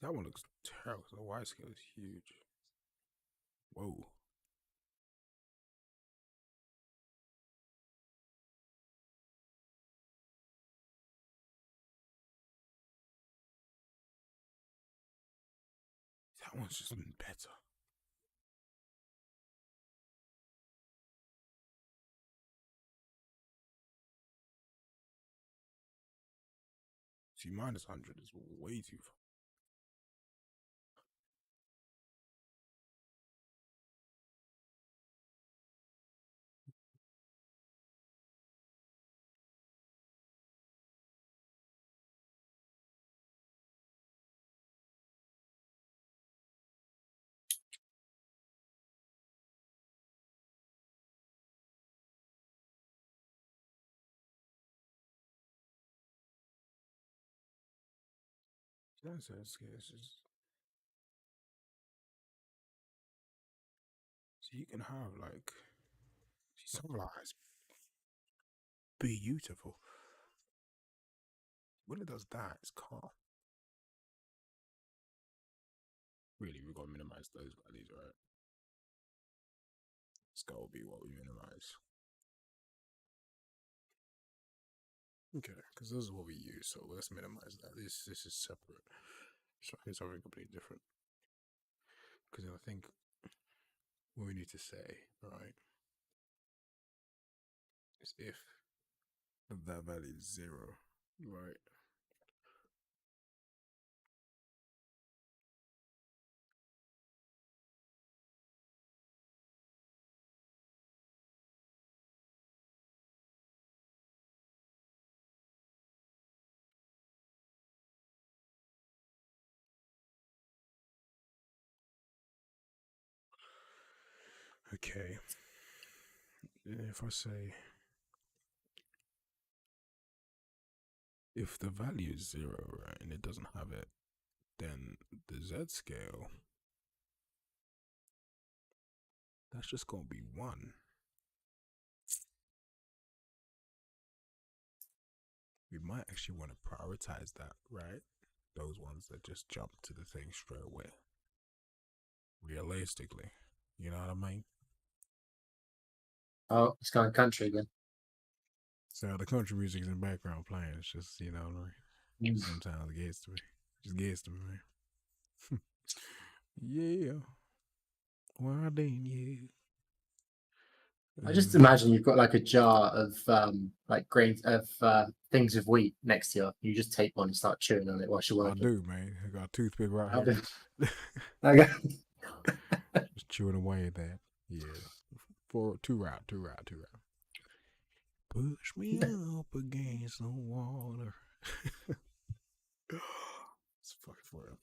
That one looks terrible. The Y scale is huge. Whoa. That one's just been better. See, minus 100 is way too far. That's it's just... So you can have like sunrise, beautiful. When it does that, it's calm. Really, we've got to minimize those values, right? It's got to be what we minimize. Okay, because this is what we use, so let's minimize that. This is separate. So it's something completely different. Because I think what we need to say, right, is if that value is 0, right? Okay. If I say, if the value is 0, right, and it doesn't have it, then the Z scale, that's just going to be 1. We might actually want to prioritize that, right? Those ones that just jump to the thing straight away. Realistically, you know what I mean? Oh, it's going country again. So the country music is in the background playing. It's just, you know, like, sometimes it gets to me. Just gets to me, man. Yeah. Why didn't you? I just imagine you've got like a jar of like grains of things of wheat next to you. You just take one and start chewing on it while you're I working. do, man. I got a toothpick right I here. do. Okay. Just chewing away at that. Yeah. 2 route. Push me up against the water. It's fucking for real.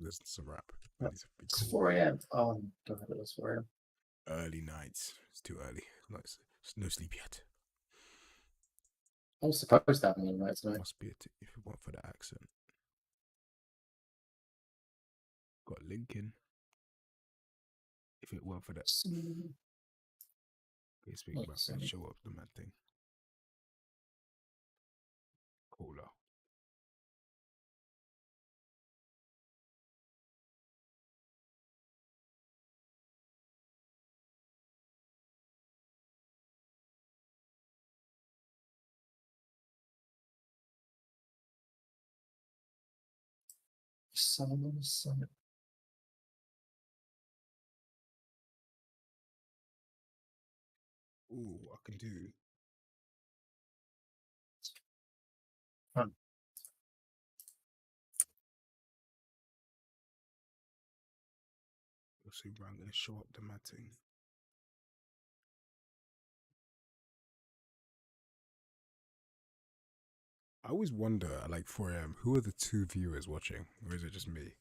Listen to some rap. It's 4 a.m. Oh, God, it was 4 a.m. Early nights. It's too early. It's no sleep yet. I was supposed to have me right tonight. Must be if it weren't for the accent. Got Lincoln. If it weren't for that. Okay, speaking about that, show up the mad thing. Cola. Sun. Ooh, I can do. Fun. Let's see, I'm gonna show up the mad thing. I always wonder, like 4 a.m., who are the 2 viewers watching? Or is it just me?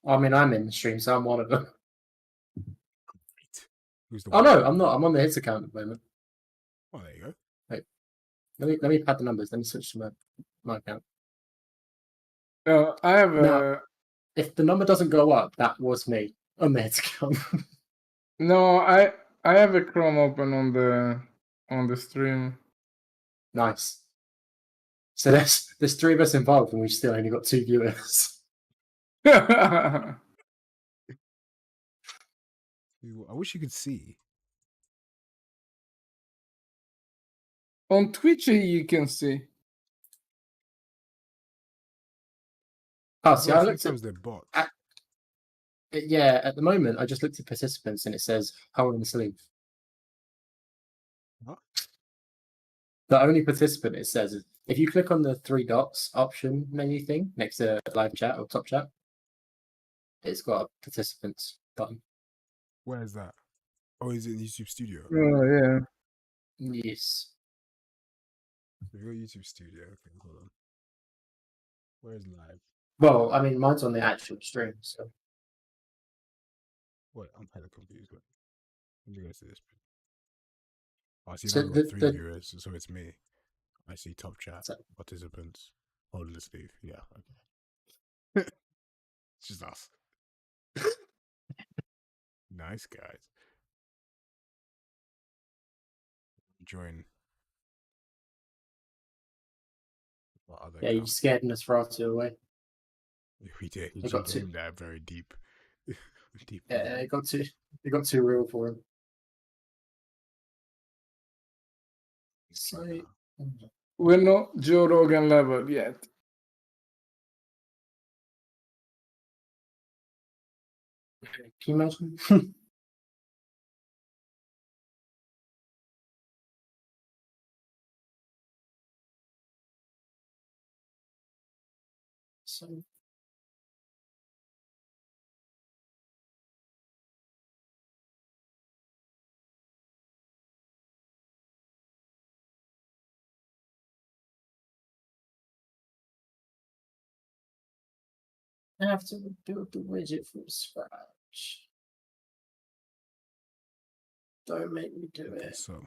I mean, I'm in the stream, so I'm one of them. Great. Who's the Oh one? no, I'm not. I'm on the hits account at the moment. Oh, there you go. Wait, let me pad the numbers. Let me switch to my account. I have Now, if the number doesn't go up, that was me on the hits account. no, I have a Chrome open on the stream. Nice. So there's 3 of us involved, and we've still only got 2 viewers. I wish you could see. On Twitch, you can see. Oh, see, Well, I looked at sometimes they're bots. yeah. At the moment, I just looked at participants, and it says "hole in the sleeve." What? The only participant it says is if you click on the three dots option menu thing next to live chat or top chat, it's got a participants button. Where is that? Oh, is it in YouTube Studio? Oh yeah. Yes. If you go YouTube Studio, okay, hold on. Where's live? Well, I mean, mine's on the actual stream, so Wait, I'm kind of confused. Wait. Let me go to this. I see so now I've got 3 viewers, so it's me. I see top chat, so participants, holding the sleeve. Yeah, okay. It's just us. Nice guys. Join my other yeah, you account. scared us far too away. We did. He It got jumped in there very deep. Deep. Yeah, it got too real for him. So We're not Joe Rogan level yet. can you imagine? So I have to build the widget from scratch. Don't make me do Okay, it. so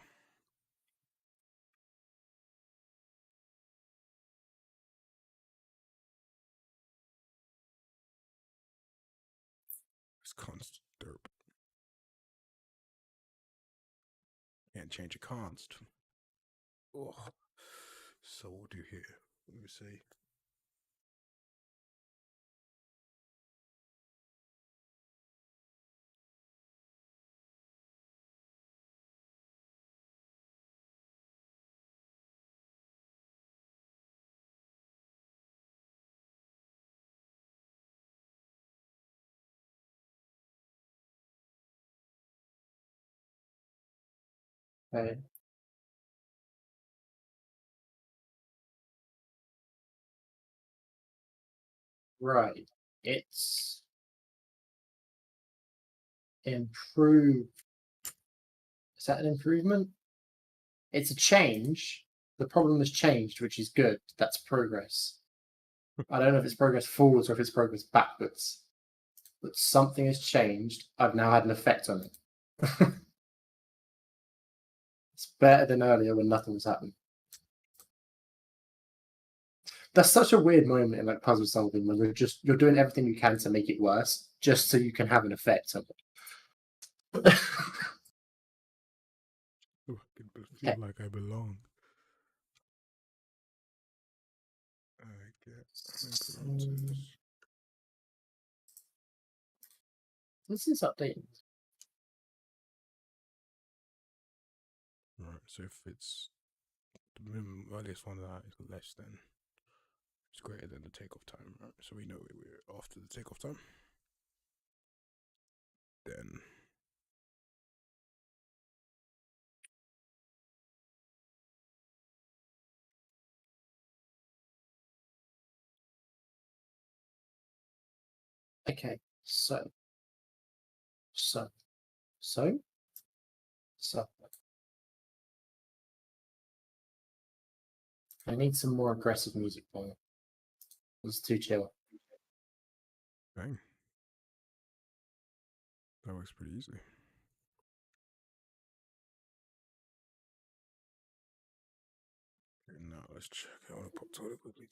it's const derp. Can't change a const. Oh. So we'll do here. Let me see. Okay. Right. It's improved. Is that an improvement? It's a change. The problem has changed, which is good. That's progress. I don't know if it's progress forwards or if it's progress backwards. But something has changed. I've now had an effect on it. It's better than earlier when nothing was happening. That's such a weird moment in like puzzle solving when you're doing everything you can to make it worse, just so you can have an effect on it. Oh, I can feel like I belong. I get This is updating. Right, so if it's the minimum earliest one that is less than, it's greater than the takeoff time, right? So we know we're after the takeoff time. Then Okay, so. So. I need some more aggressive music for it. It's too chill. bang. That works pretty easily. Now let's check. I want to pop toilet quickly.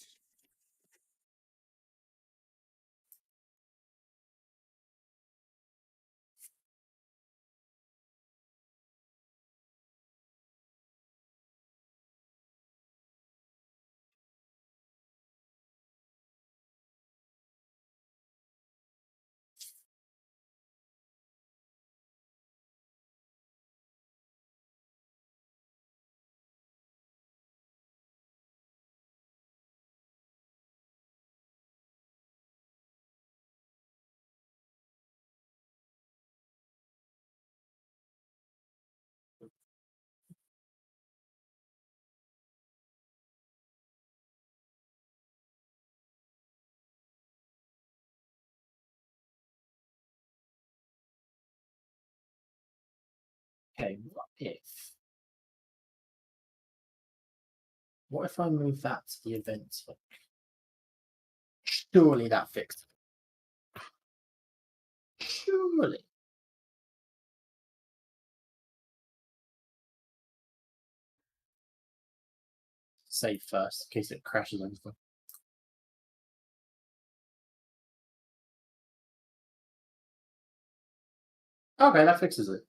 Okay, what if I move that to the event? Surely that fixed it. Surely. Save first in case it crashes on anything. Okay, that fixes it.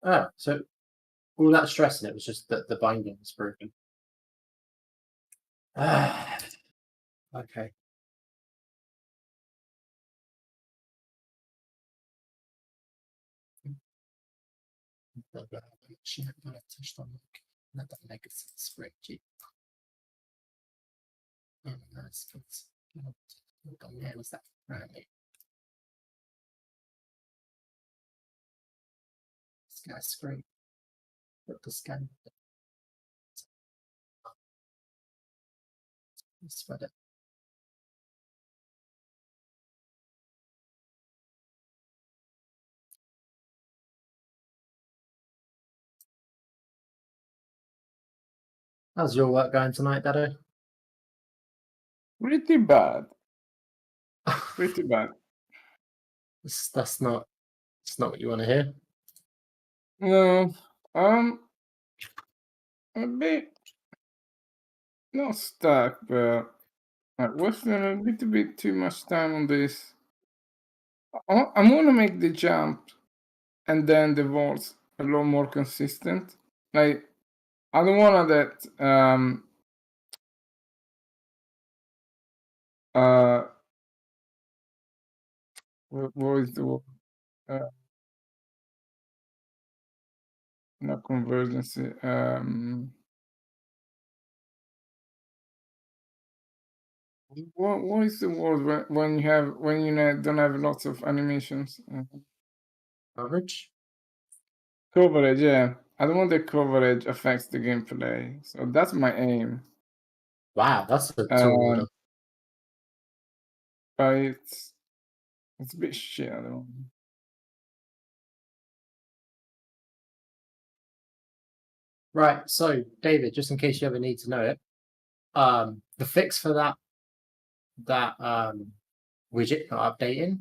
Oh, so all that stress in it was just that the binding was broken. Okay. Spreadsheet. Was that right? Sky screen. Put the scan. Spread it. How's your work going tonight, Dado? Pretty bad. Pretty bad. That's not. It's not what you want to hear. No, a bit not stuck, but I wasting a little bit too much time on this. I'm gonna make the jump and then the vaults a lot more consistent. Like I don't wanna that uh what is the word? Not convergency. What is the word when you don't have lots of animations? Coverage. Coverage, yeah. I don't want the coverage affects the gameplay, so that's my aim. Wow, that's a tall order. But it's a bit shit. I don't. Right. So, David, just in case you ever need to know it, the fix for that widget not updating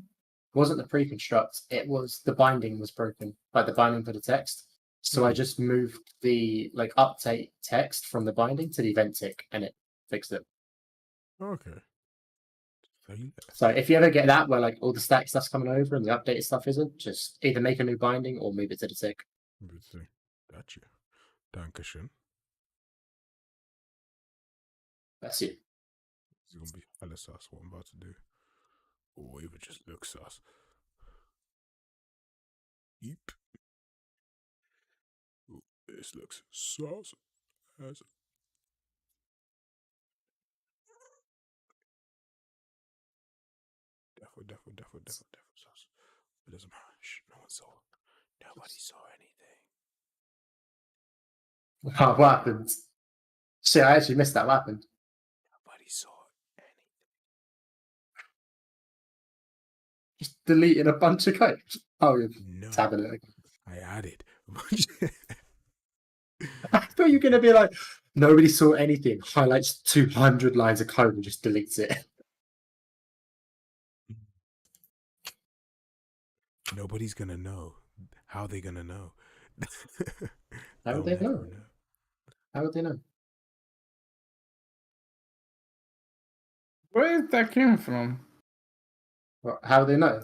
wasn't the pre-construct. It was the binding was broken, like the binding for the text. So I just moved the update text from the binding to the event tick, and it fixed it. Okay. So if you ever get that where all the static stuff's coming over and the updated stuff isn't, just either make a new binding or move it to the tick. Gotcha. Dankeschön. That's it. It's gonna be hella sus what I'm about to do. Or even just look sus. Yeep. Ooh, this looks sus. Defo sus. It doesn't matter. Shh, no one saw. Nobody saw anything. What happened? Shit, I actually missed that. What happened? Nobody saw anything. Just deleting a bunch of code. Oh, you're tabbing it again. I added. I thought you were going to be like, nobody saw anything, highlights 200 lines of code and just deletes it. Nobody's gonna know. How are they gonna know? How would they know? How would they know? Where did that came from? Well, how would they know?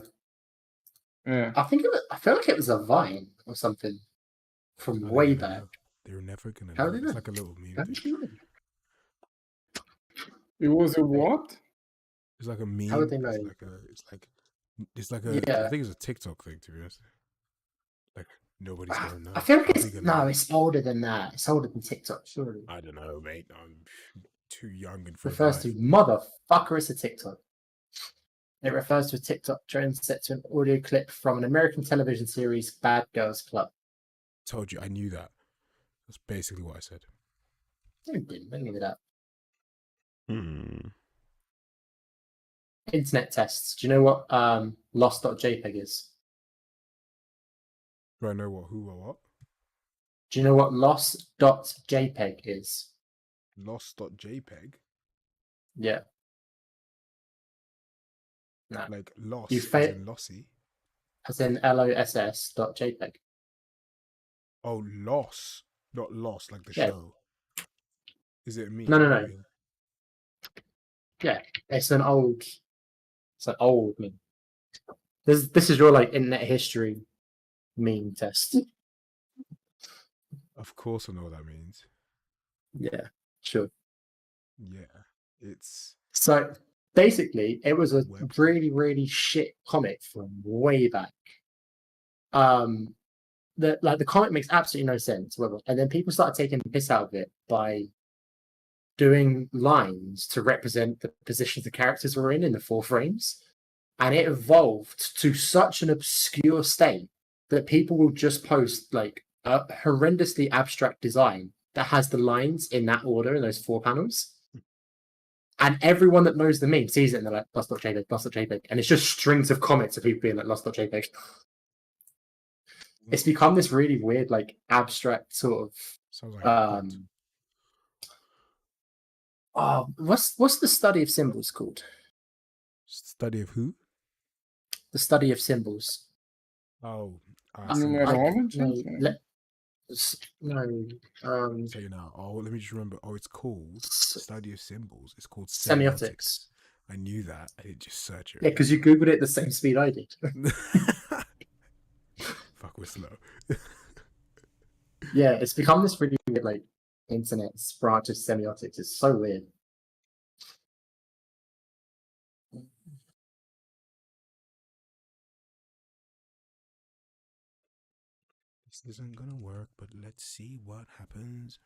Yeah. I feel like it was a Vine or something from way back. Know? They're never gonna How know. would they It's know? like a little meme How thing. did you know? It was a what? It's like a meme. How would they know? It's like a Yeah. I think it's a TikTok thing, to be honest. Like nobody's gonna know. I feel like How's he gonna know? it's older than that. It's older than TikTok, surely. I don't know, mate. I'm too young and for Refers to motherfucker as a TikTok. It refers to a TikTok trend set to an audio clip from an American television series, Bad Girls Club. Told you, I knew that. That's basically what I said. No, you didn't. Don't give it up. Internet tests. Do you know what lost.jpg is? Do I know what, who, or what? Do you know what loss.jpg is? Loss.jpg? Yeah. No. Like loss, You as in lossy? as in loss.jpg. Oh, loss, not lost, like the Yeah. show. Is it a meme? No. Real? Yeah. It's an old meme. This is your like internet history meme test. Of course I know what that means. Yeah, sure. Yeah. It's So basically, it was a webs. really, really shit comic from way back. The comic makes absolutely no sense, whatever. And then people started taking the piss out of it by doing lines to represent the positions the characters were in the 4 frames. And it evolved to such an obscure state that people will just post like a horrendously abstract design that has the lines in that order in those 4 panels. And everyone that knows the meme sees it and they're like, lost.jpg, lost.jpg. And it's just strings of comments of people being like, lost.jpg. It's become this really weird, like abstract sort Sounds like of what's the study of symbols called? study of who? The study of symbols. Oh, Numerology? No. Say now. Oh, let me just remember. Oh, it's called study of symbols. It's called Semiotics. I knew that. I didn't just search it. Yeah, because you googled it at the same speed I did. Fuck, we're slow. Yeah, it's become this really weird, like internet branch of semiotics. It's so weird. This isn't gonna work, but let's see what happens.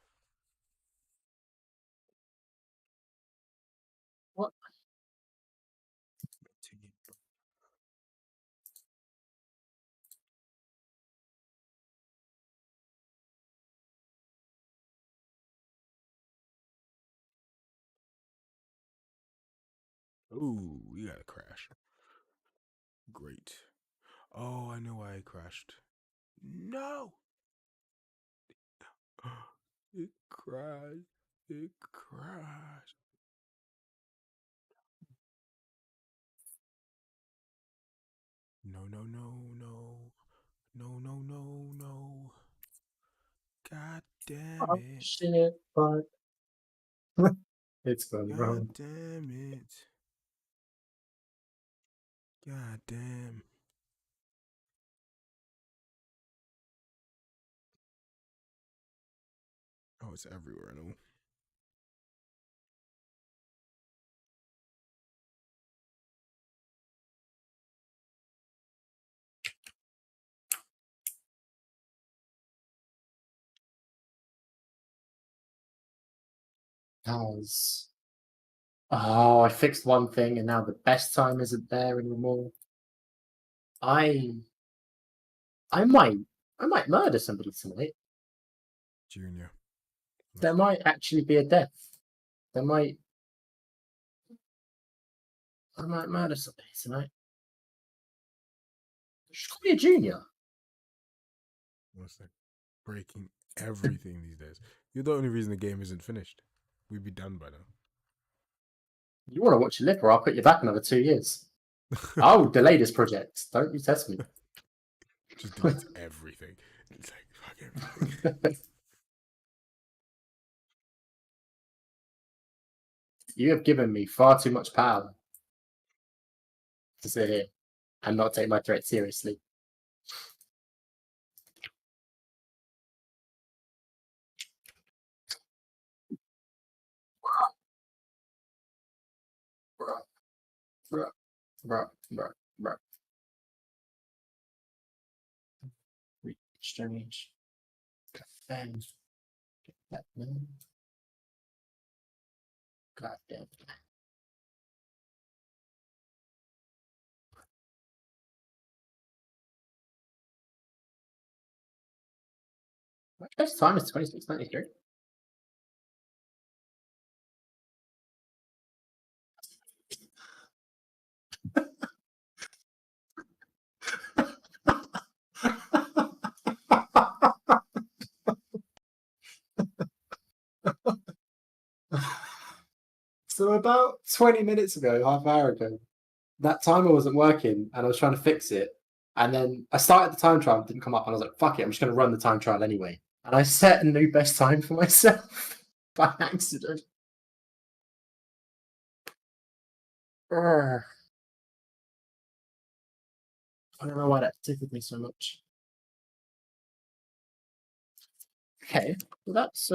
What? Ooh, we got a crash. Great. Oh, I know why I crashed. No! It crashed. It crashed. No. No. God damn Oh, it. shit, but it's going God wrong. damn it. God damn. Oh, it's everywhere, no? How's Oh, I fixed one thing and now the best time isn't there anymore. I I might murder somebody tonight. Junior. There might actually be a death. I might murder somebody tonight. Just call me a junior. What's that? Breaking everything these days. You're the only reason the game isn't finished. We'd be done by now. You want to watch your lip or I'll put you back another 2 years. I'll delay this project. Don't you test me. Just deletes everything. It's like, fuck everything. You have given me far too much power to sit here and not take my threat seriously. Bruh. Exchange. And that man. God damn. My best time is 26.93. about 20 minutes ago, half an hour ago, that timer wasn't working and I was trying to fix it. And then I started the time trial, it didn't come up, and I was like, fuck it, I'm just going to run the time trial anyway. And I set a new best time for myself by accident. Urgh. I don't know why that tickled me so much. Okay, well that's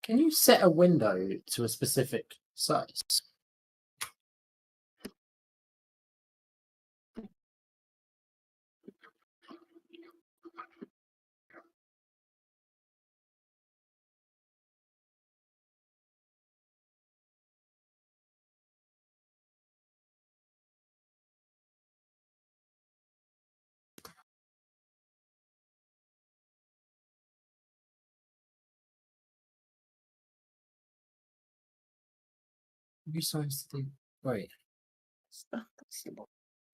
Can you set a window to a specific size? You size the wait. It's not possible.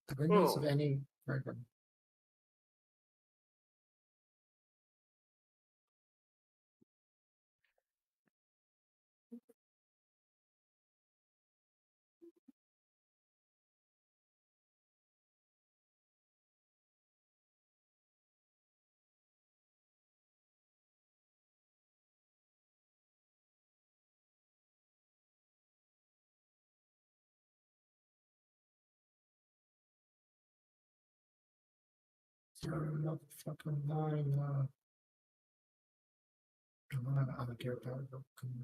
The windows of any program. Fucking line. I'm a care about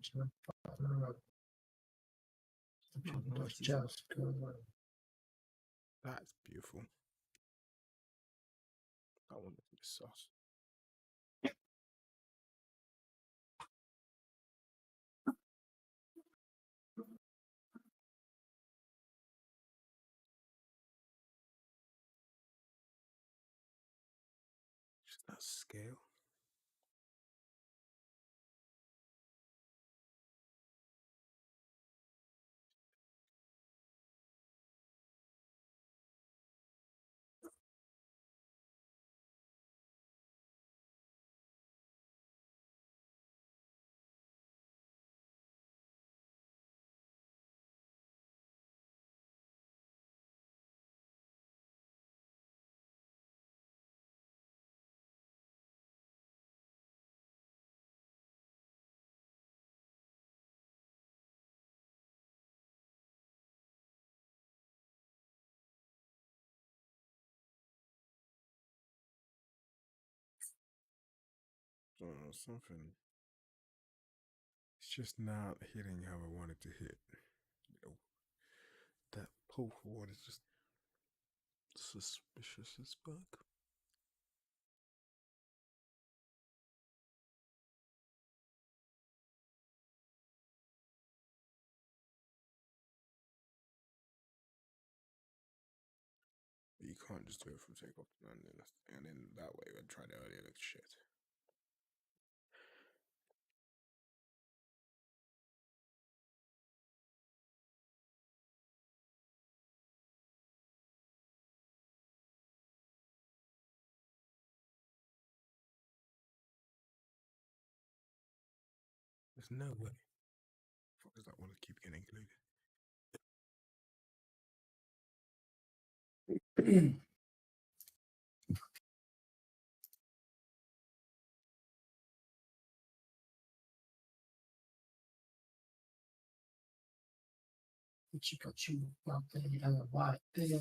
just That's beautiful. That one is sauce. Just that scale. Something. It's just not hitting how I wanted to hit. You know, that pull forward is just suspicious as fuck. But you can't just do it from takeoff and then that way I tried it earlier, like shit. There's no way. Fuck does that want to keep getting included? She got you out there and white thing.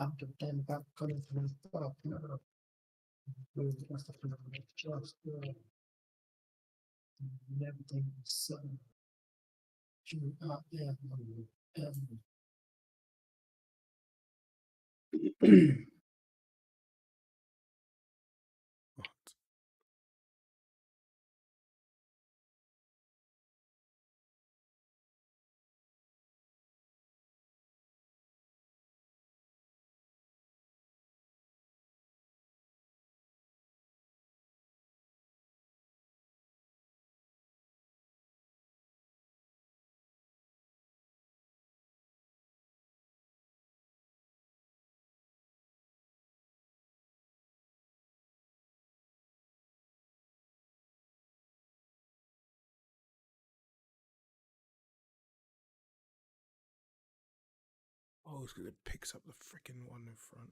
After them back coming from the top, just everything is you out there What? it's because it picks up the freaking one in front.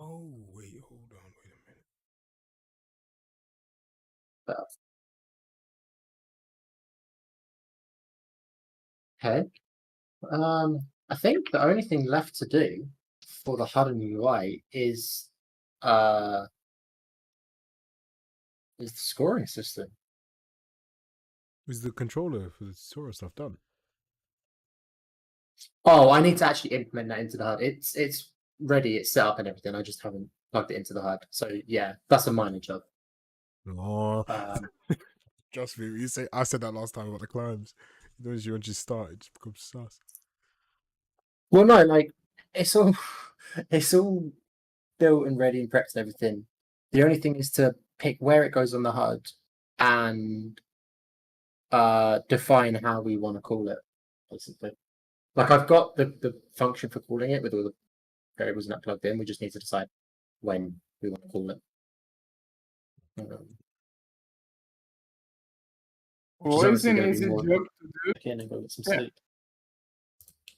Oh, wait, hold on, wait a minute. Okay. I think the only thing left to do for the HUD and UI is the scoring system. Is the controller for the STORROR stuff done? Oh, I need to actually implement that into the HUD. It's ready, it's set up and everything. I just haven't plugged it into the HUD. So yeah, that's a minor job. No. Um, Trust me, you say I said that last time about the climbs. Once you start, it just becomes sus. well, no, like it's all it's all built and ready and prepped and everything. The only thing is to pick where it goes on the HUD and define how we want to call it, basically. Like I've got the function for calling it with all the variables not plugged in. We just need to decide when we want to call it. Which is What is obviously an going to easy be job more to do? again and go get some Yeah. sleep.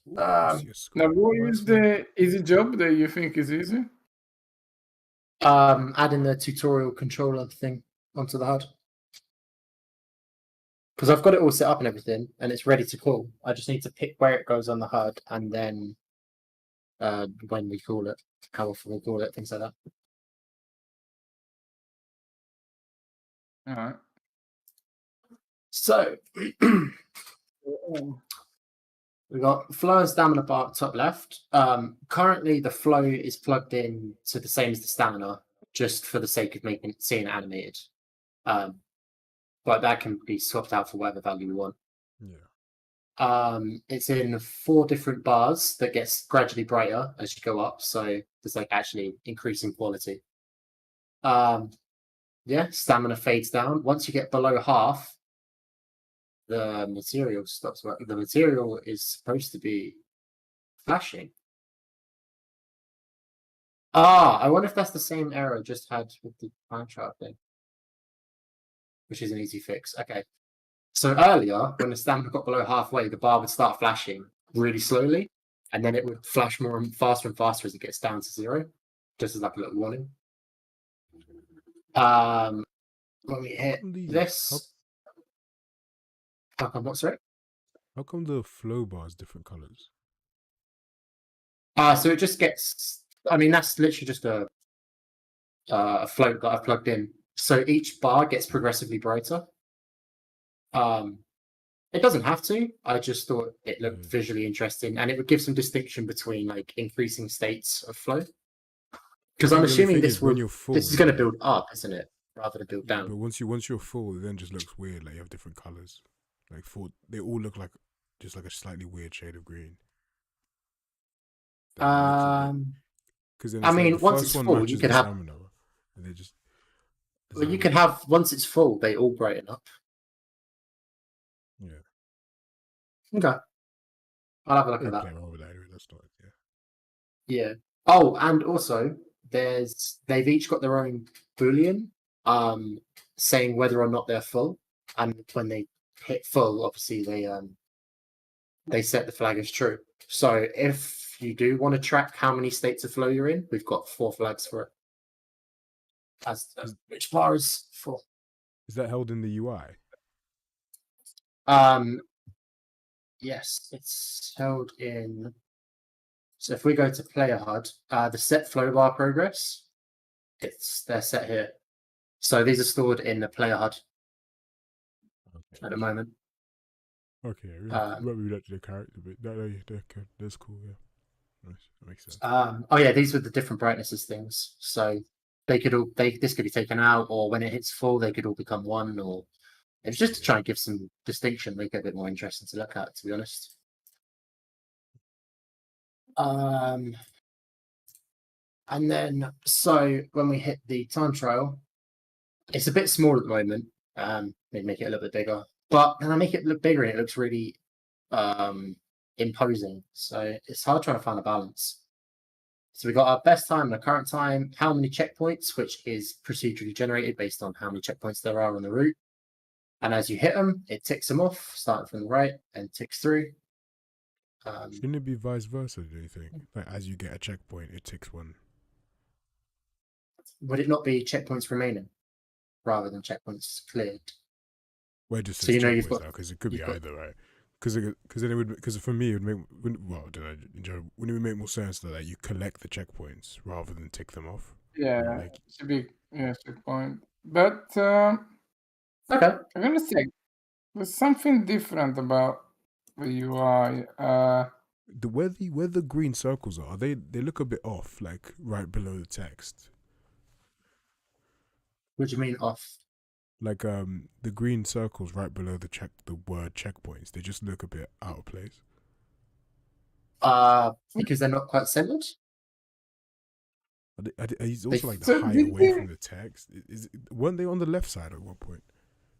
Ooh, I see a Now, score. what Nice is one. the easy job that you think is easy? Adding the tutorial controller thing onto the HUD. Because I've got it all set up and everything, and it's ready to call. I just need to pick where it goes on the HUD, and then when we call it, how often we call it, things like that. All right. So we got flow and stamina bar top left. Currently the flow is plugged in to the same as the stamina, just for the sake of seeing it animated. But that can be swapped out for whatever value you want. Yeah. It's in 4 different bars that gets gradually brighter as you go up, so there's like actually increasing quality. Yeah, stamina fades down. Once you get below half, the material stops working. The material is supposed to be flashing. I wonder if that's the same error I just had with the time chart thing, which is an easy fix. Okay. So earlier, when the stamina got below halfway, the bar would start flashing really slowly, and then it would flash more and faster as it gets down to 0, just as like a little warning. When we hit this, how come what's right? How come the flow bar is different colors? So it just gets. I mean, that's literally just a float that I've plugged in. So each bar gets progressively brighter. It doesn't have to. I just thought it looked visually interesting, and it would give some distinction between like increasing states of flow. Because I'm assuming this is going to build up, isn't it, rather than build down. But once you're full, it then just looks weird. Like you have different colors. Like they all look like just like a slightly weird shade of green. Because I mean, once it's full, you could have. Stamina, and they just. Well, you can have once it's full, they all brighten up. Yeah. Okay. I'll have a look at that. Play around with that anyway. That's not it. Yeah. Yeah. Oh, and also they've each got their own boolean, saying whether or not they're full, and when they hit full, obviously they set the flag as true. So if you do want to track how many states of flow you're in, we've got 4 flags for it. As which bar is full? Is that held in the UI? Yes, it's held in. So if we go to player HUD, the set flow bar progress, they're set here. So these are stored in the player HUD at the moment. Okay, yeah. Might move that to the character, but that's cool. Yeah, nice. That makes sense. Oh yeah, these were the different brightnesses things. So this could be taken out, or when it hits full, they could all become one. Or it's just to try and give some distinction, make it a bit more interesting to look at. To be honest. And then so when we hit the time trial, it's a bit small at the moment. Maybe make it a little bit bigger, but then I make it look bigger and it looks really imposing. So it's hard trying to find a balance. So we got our best time and our current time, how many checkpoints, which is procedurally generated based on how many checkpoints there are on the route. And as you hit them, it ticks them off, starting from the right and ticks through. Shouldn't it be vice versa, do you think? Like, as you get a checkpoint, it ticks one. Would it not be checkpoints remaining rather than checkpoints cleared? Well, it just So says you know you've checkpoints got- now, because it could be you've got- either, right? Because for me, it would make, well, I don't know, wouldn't it would make more sense that like, you collect the checkpoints rather than tick them off? Yeah, Like, it should be checkpoint. But Okay. I'm gonna say there's something different about the UI. where the green circles are, they look a bit off, like right below the text. What do you mean off? Like the green circles right below the word checkpoints, they just look a bit out of place. Because they're not quite centered. It's also like the So height did away they- from the text. Weren't they on the left side at one point?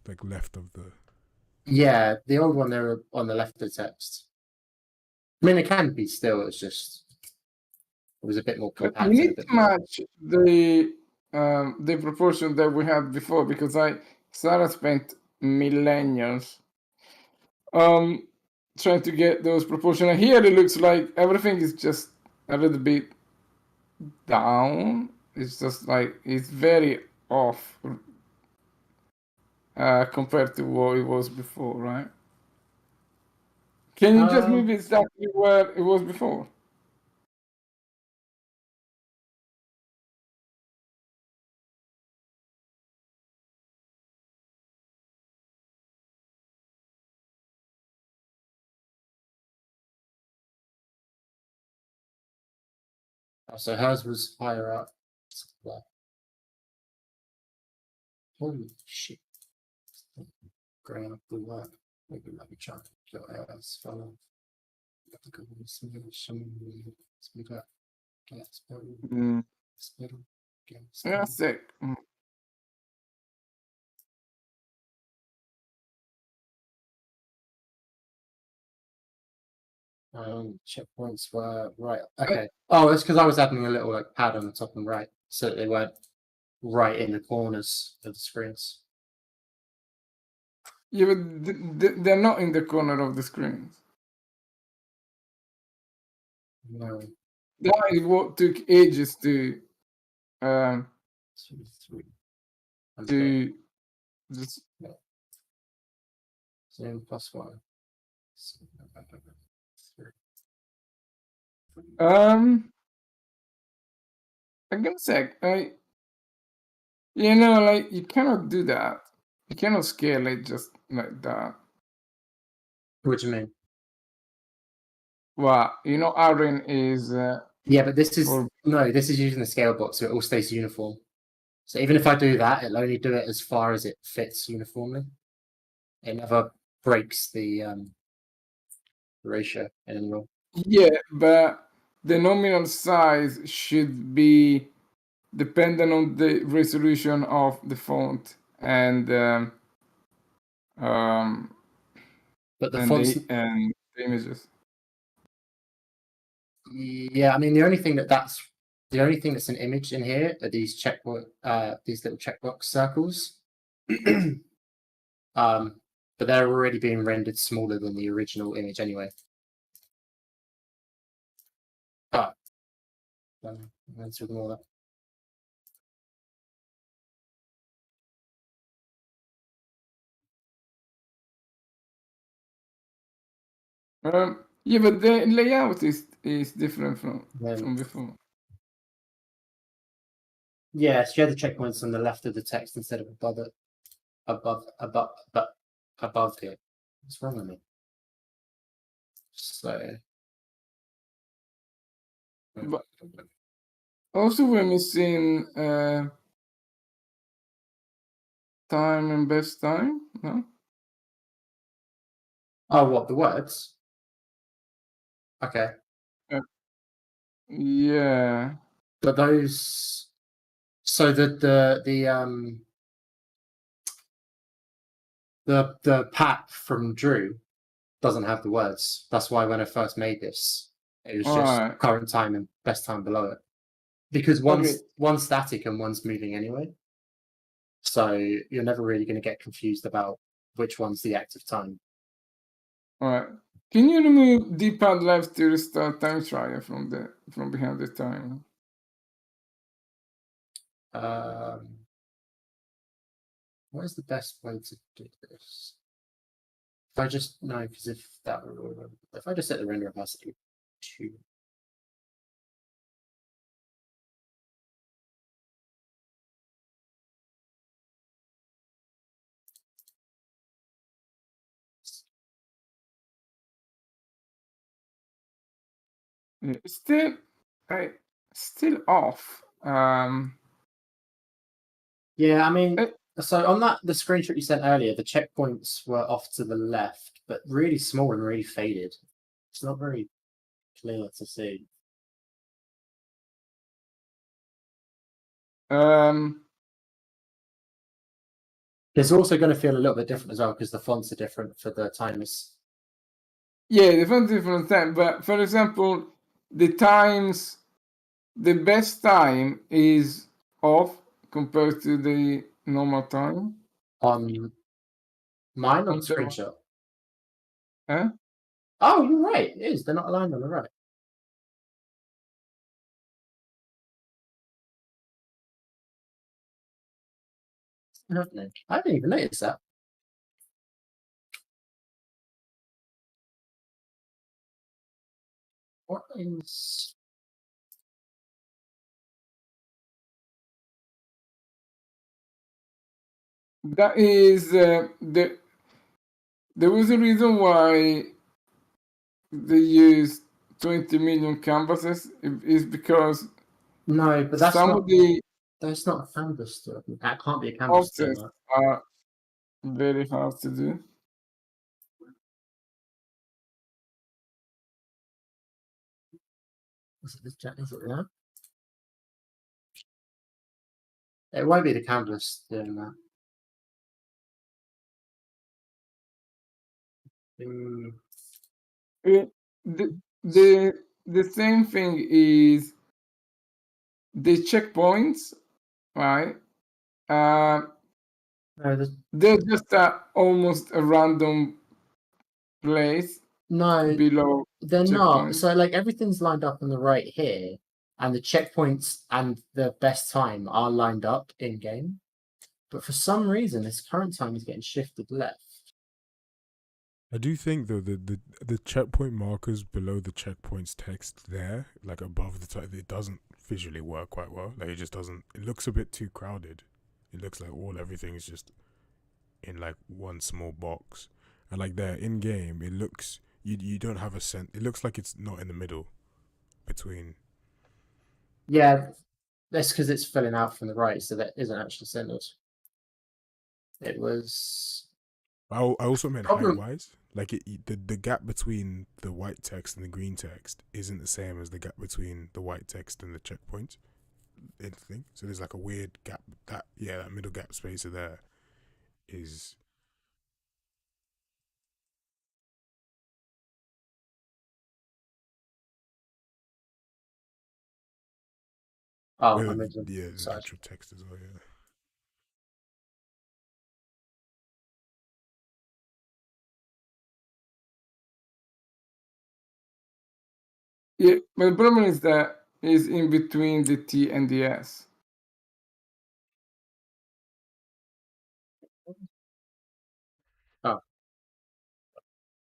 Like left of the. Yeah, the old one, they're on the left of the text. I mean, it can be still. It's just it was a bit more But compact. we and a need bit to more- match the proportion that we had before, because Sarah spent millennials trying to get those proportions. And here it looks like everything is just a little bit down. It's just like it's very off compared to what it was before, right? Can you just move it exactly where it was before? So hers was higher up. Holy shit! Growing up the work. Maybe let me try. Your ass fell off. Got to go with some speed up. Get speed up. Yeah, sick. Checkpoints were right. Okay. Oh, it's because I was adding a little like pad on the top and right, so that they weren't right in the corners of the screens. Yeah, but they're not in the corner of the screens. No. That is what took ages to 2, 3. just Zoom plus 1. 3. I'm gonna say like you cannot do that. You cannot scale it just like that. What do you mean? Well, Aaron is Yeah, but this is Or- no. This is using the scale box, so it all stays uniform. So even if I do that, it'll only do it as far as it fits uniformly. It never breaks the ratio anymore. yeah, but the nominal size should be dependent on the resolution of the font and But the and fonts, the images. yeah, I mean the only thing that's an image in here are these these little checkbox circles. But they're already being rendered smaller than the original image anyway. But let's ignore that. Yeah, but the layout is different from Then, before. yeah, so you have the checkpoints on the left of the text instead of above it. Above, but above here. What's wrong with me? So. But also we're missing time and best time, no? Oh, what, the words? Okay. Yeah. But those, so the pack from Drew doesn't have the words. That's why when I first made this, it was just Alright. current time and best time below it. Because one's static and one's moving anyway. So you're never really going to get confused about which one's the active time. Alright. Can you remove D-pad left to restart time trial from behind the time? What is the best way to do this? If I just no, because if I just set the render opacity to Yeah, still off. yeah, I mean, Eh. so on the screenshot you sent earlier, the checkpoints were off to the left, but really small and really faded. It's not very clear to see. It's also going to feel a little bit different as well because the fonts are different for the timers. Yeah, the fonts are different time, but for example, the best time is off compared to the normal time. On mine on the On the- screenshot. Huh? Oh, you're right. It is. They're not aligned on the right. Happening. I didn't even notice that. What is? That is there was a reason why they used 20 million canvases is because No, but that's some not. of the That's not a canvas still. That can't be a canvas still. offsets are very hard to do. Is it this chat? Is it there? It won't be the canvas doing that. The same thing is the checkpoints, right? No, They're just almost a random place no, below they're not. checkpoint. So like everything's lined up on the right here, and the checkpoints and the best time are lined up in game. But for some reason, this current time is getting shifted left. I do think though the checkpoint markers below the checkpoints text there, like above the type, it doesn't visually work quite well. Like it just doesn't. It looks a bit too crowded. It looks like everything is just in like one small box, and like there in game, it looks you don't have a sense. It looks like it's not in the middle between. Yeah, that's because it's filling out from the right, so that isn't actually centered. It was. I also meant Problem- height wise. Like the gap between the white text and the green text isn't the same as the gap between the white text and the checkpoint. Thing. So there's like a weird gap. That middle gap spacer there is. Oh, Well, I mentioned. yeah, the Sorry. actual text as well. Yeah. Yeah, but the problem is that is in between the T and the S. Oh.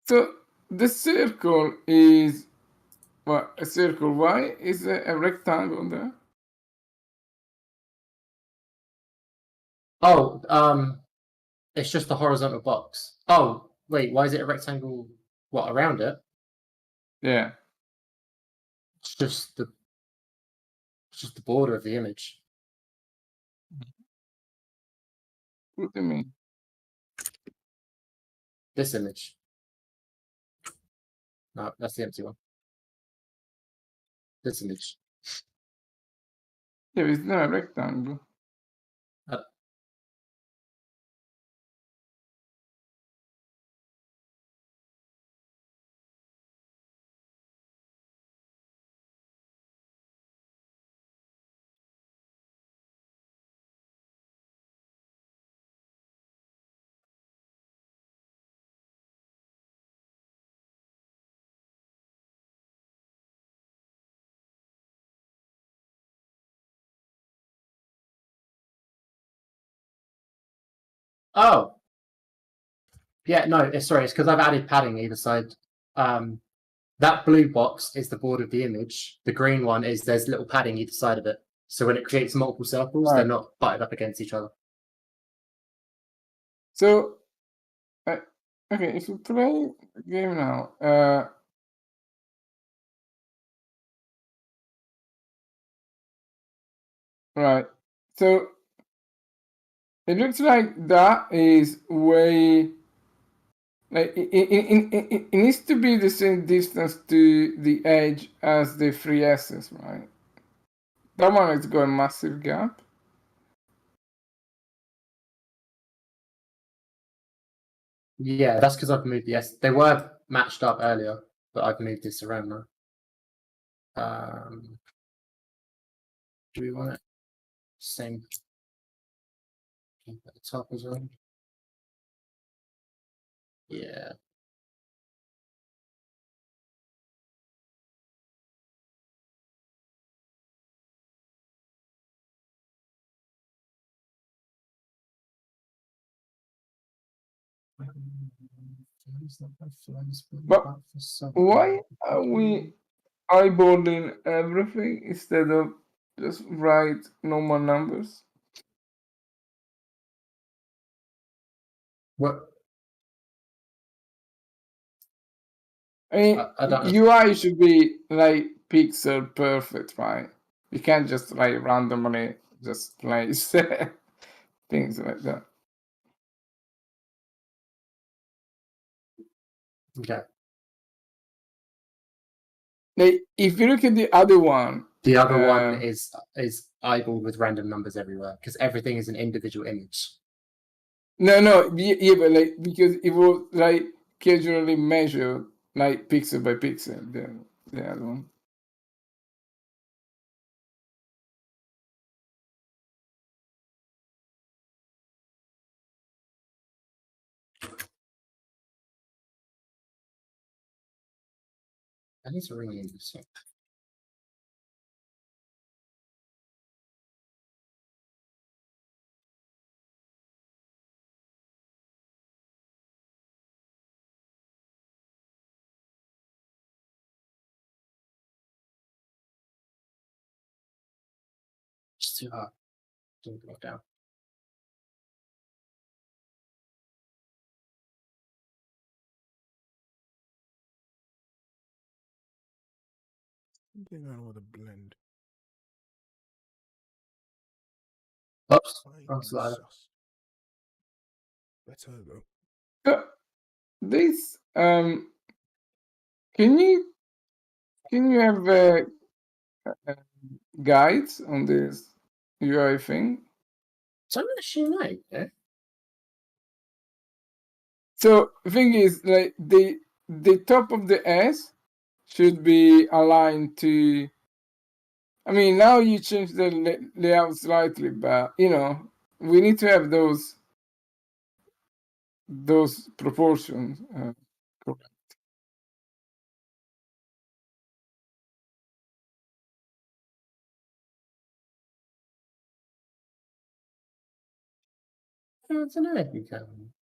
So the circle is what? A circle. Why is a rectangle there? Oh, It's just a horizontal box. Oh, wait, why is it a rectangle? What, around it? Yeah. It's just the border of the image. What do you mean? This image. No, that's the empty one. This image. Yeah, it's not a rectangle. Oh. Yeah, no, sorry, it's because I've added padding either side. That blue box is the border of the image. The green one is there's little padding either side of it. So when it creates multiple circles, they're Right. not butted up against each other. So, okay, if you play the game now, right. So it looks like that is way like it needs to be the same distance to the edge as the free S's, right? That one has got a massive gap. Yeah, that's because I've moved the S. They were matched up earlier, but I've moved this around now. Do we want it same at the top as well? Yeah. But why are we eyeballing everything instead of just write normal numbers? What? I mean, I don't know. UI should be like pixel perfect, right? You can't just like randomly just place things like that. Okay. Like, if you look at the other one, The other one is eyeballed with random numbers everywhere because everything is an individual image. no, yeah, but like because it was like casually measured, like pixel by pixel. The other one. That is really interesting. It's too hard. Don't go down. Something going on with the blend. Oops. Fine, Wrong slider. sus. Better though. So this can you have guides on this UI thing? So I'm actually know. Yeah. So the thing is, like the top of the S should be aligned to. I mean, now you change the layout slightly, but you know we need to have those proportions correct. I don't know if you can.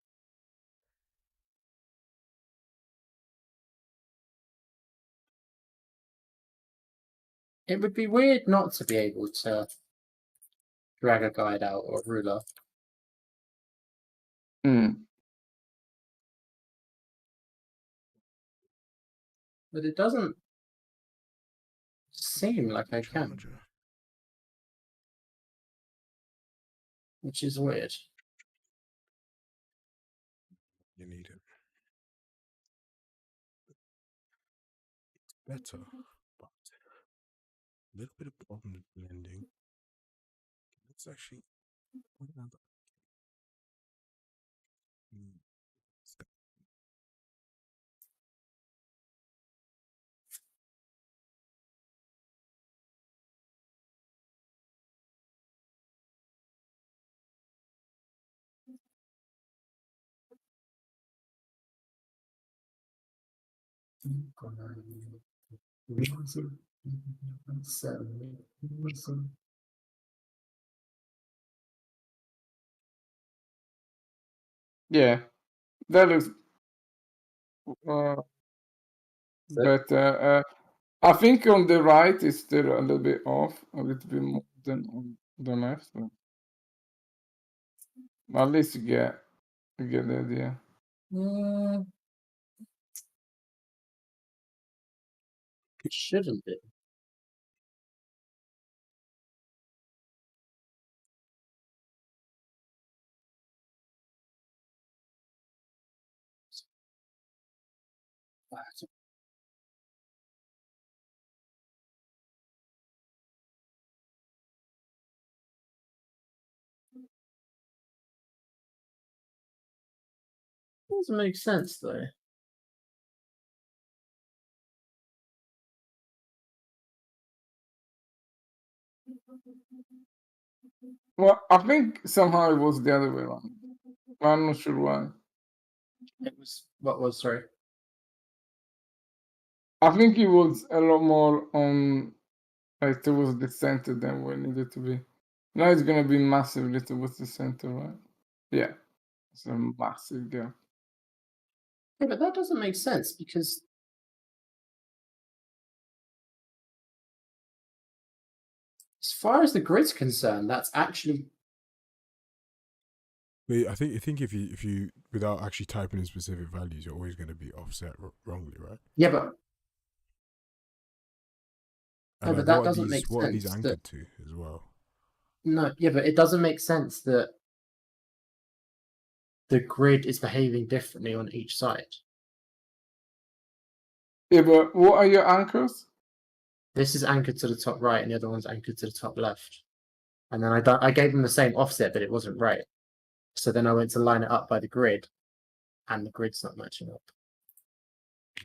It would be weird not to be able to drag a guide out or a ruler. But it doesn't seem like I can, Charger. which is weird. You need it. It's better, but a little bit of problem with blending. Let's actually. Yeah, that looks better. I think on the right it's still a little bit off, a little bit more than on the left. But at least you get the idea. Shouldn't be. Doesn't make sense though. Well, I think somehow it was the other way around. I'm not sure why. It was what was sorry. I think it was a lot more on like towards the center than where it needed to be. Now it's gonna be massively towards the center, right? Yeah, it's a massive gap. Yeah, but that doesn't make sense because as far as the grid's concerned, that's actually Wait, I think if you without actually typing in specific values, you're always going to be offset wrongly, right? yeah, but And no, like, but that what doesn't are make what are these sense. anchored to as well? No, yeah, but it doesn't make sense that the grid is behaving differently on each side. Yeah, but what are your anchors? This is anchored to the top right, and the other one's anchored to the top left. And then I gave them the same offset, but it wasn't right. So then I went to line it up by the grid, and the grid's not matching up.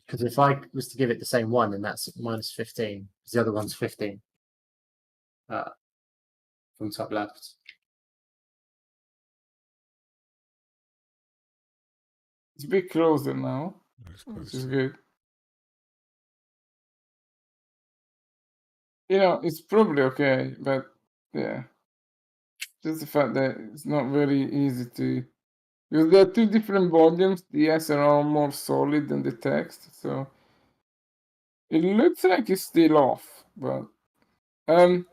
Because if I was to give it the same one, then that's minus 15. Because the other one's 15 from top left. It's a bit closer now, That's which is close. good. You know, it's probably okay, but yeah, just the fact that it's not very easy to, because there are two different volumes. The S are all more solid than the text, so it looks like it's still off. But can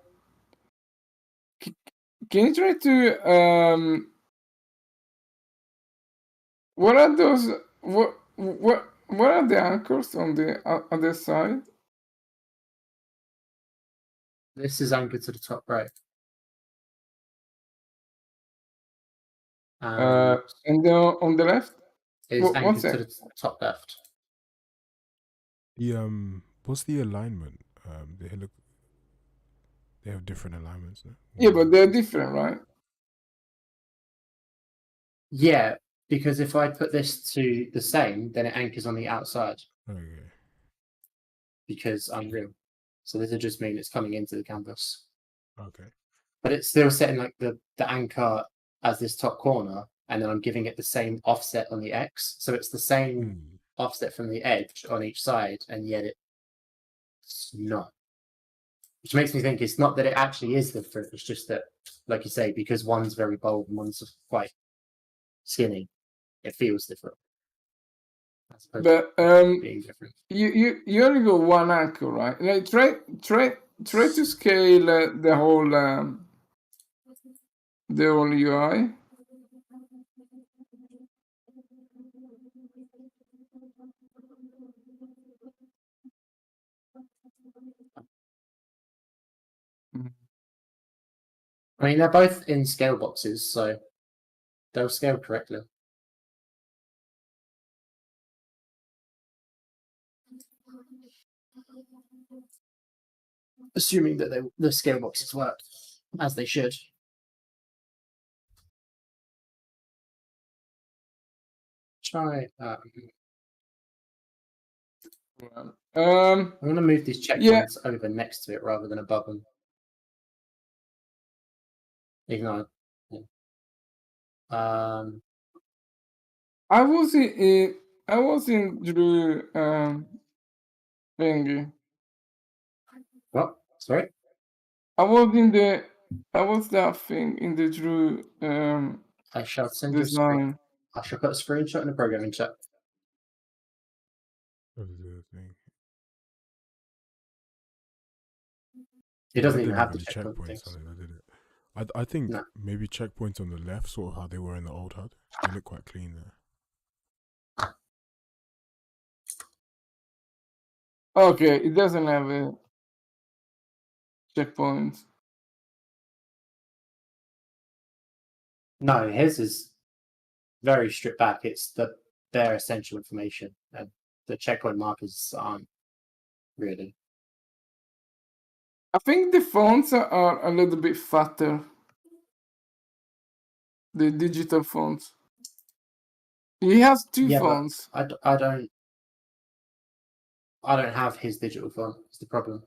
you try to what are those? What are the anchors on the other side? This is anchored to the top right. And on the left? Is One anchored to sec. the top left. The what's the alignment? They have different alignments. No? Yeah, but they're different, right? Yeah, because if I put this to the same, then it anchors on the outside Okay. because I'm real. So this would just mean it's coming into the canvas. Okay. But it's still setting like the anchor as this top corner, and then I'm giving it the same offset on the X. So it's the same offset from the edge on each side, and yet it's not. Which makes me think it's not that it actually is different, it's just that, like you say, because one's very bold and one's quite skinny, it feels different. But Being different. you only got one anchor, right? Like try to scale the whole UI. I mean, they're both in scale boxes, so they'll scale correctly. Assuming that the scale boxes work as they should. Try. I'm going to move these checkpoints over next to it rather than above them. Ignore. Yeah. I was in Drew thingy. What? Sorry? I was that thing in the Drew I shall send you a screen. design. I shall put a screenshot in the programming chat. What is the thing? It doesn't I even didn't have have the any checkpoint checkpoints things. on it. I did it. I think No. maybe checkpoints on the left, sort of how they were in the old HUD. They look quite clean there. Okay, it doesn't have a checkpoint. No, his is very stripped back. It's the bare essential information, and the checkpoint markers aren't really. I think the fonts are a little bit fatter. The digital fonts. He has two fonts. But I don't have his digital font. It's the problem.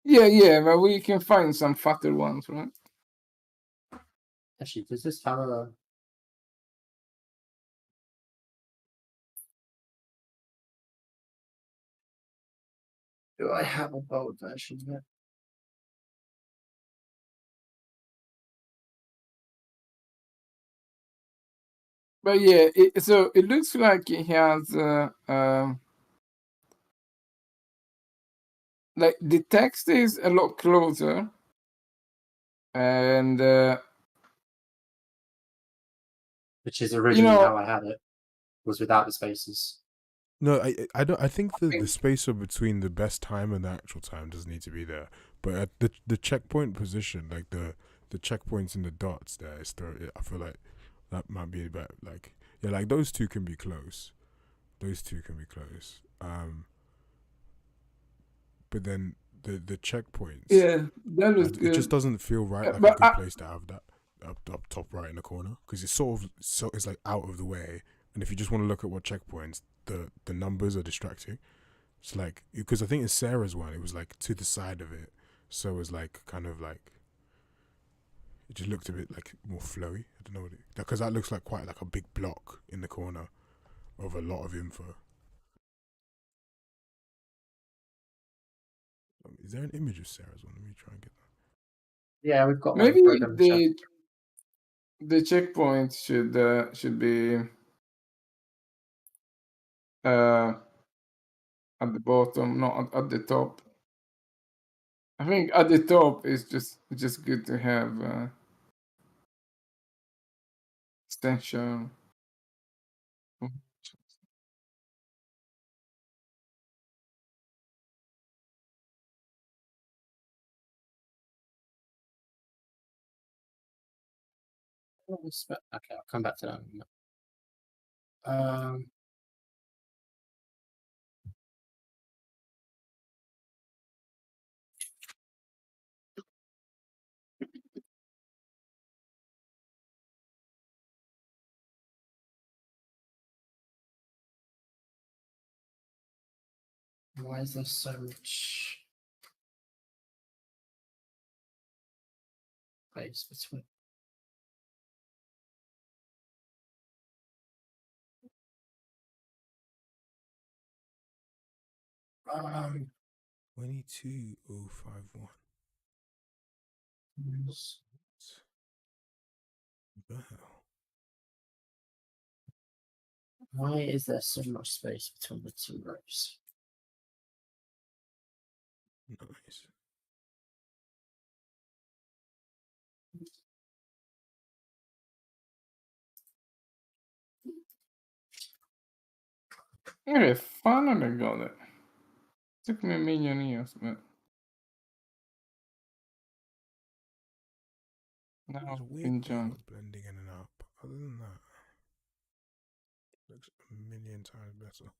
Yeah, but we can find some fatter ones, right? Actually, does this have a? Do I have a bold version of it? But yeah, so it looks like he has like the text is a lot closer, and which is originally how I had it, was without the spaces. No, I don't. I think the spacer between the best time and the actual time doesn't need to be there. But at the checkpoint position, like the checkpoints and the dots there, I feel like that might be about like like those two can be close. Those two can be close. But then the checkpoints. Yeah, that looks good. It just doesn't feel right like a good place to have that up top right in the corner, because it's sort of it's like out of the way. And if you just want to look at what checkpoints, the numbers are distracting. It's like, because I think in Sarah's one, it was like to the side of it, so it was like kind of like it just looked a bit like more flowy. I don't know what because that looks like quite like a big block in the corner of a lot of info. Is there an image of Sarah's one? Let me try and get that. Yeah, we've got maybe one the checkpoint should be at the bottom, not at the top. I think at the top is just good to have extension. Okay, I'll come back to that. Why is there so much space between? Um, 22051. Why is there so much space between the two rows? Nice. Okay, finally got it. Took me a million years, but No, There's a weird thing enjoy. with blending in and out. But other than that, looks a million times better.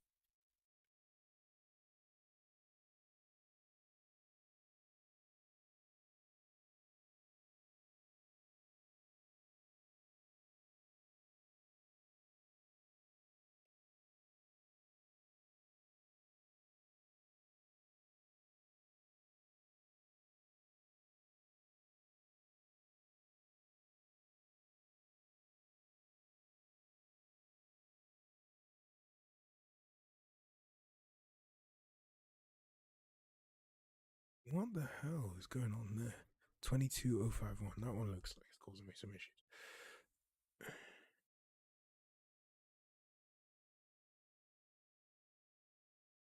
What the hell is going on there? 22051. That one looks like it's causing me some issues.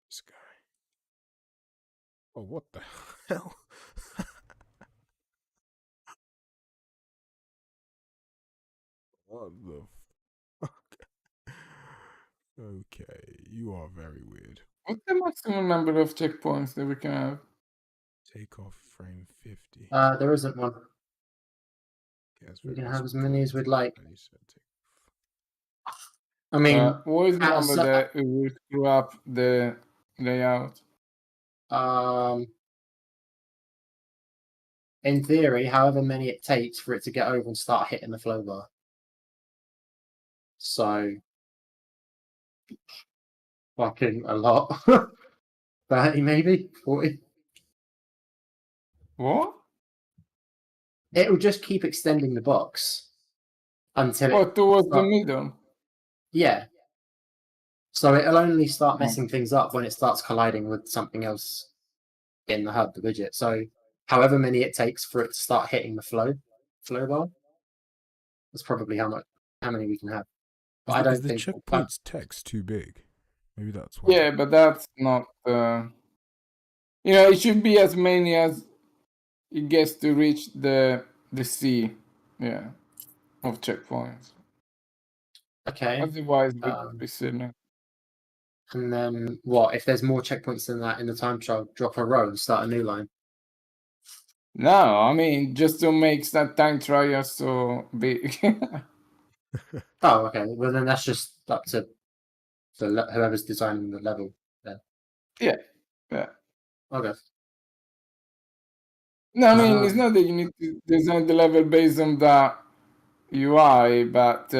This guy. Oh, what the hell? What the fuck? Okay, you are very weird. What's the maximum number of checkpoints that we can have? Take off frame 50. There isn't one. Yes, We very can have as many as we'd like. And you said take I mean, What is the at a number cer- that will screw up the layout? in theory, however many it takes for it to get over and start hitting the flow bar. So, fucking a lot. 30 maybe? 40? What? It will just keep extending the box until Oh, it. towards the start- middle. Yeah. So it'll only start Oh. messing things up when it starts colliding with something else in the hub, the widget. So however many it takes for it to start hitting the flow bar, that's probably how many we can have. But I is don't the think checkpoints text too big? Maybe that's why. Yeah, but that's not. It should be as many as it gets to reach the C. Yeah, of checkpoints. okay. Otherwise, it would be silly. And then what? If there's more checkpoints than that in the time trial, drop a row and start a new line. No, I mean just to make that time trial so big. Oh, okay. Well, then that's just up to whoever's designing the level. Then. Yeah. Okay. No, I mean it's not that you need to design the level based on the UI, but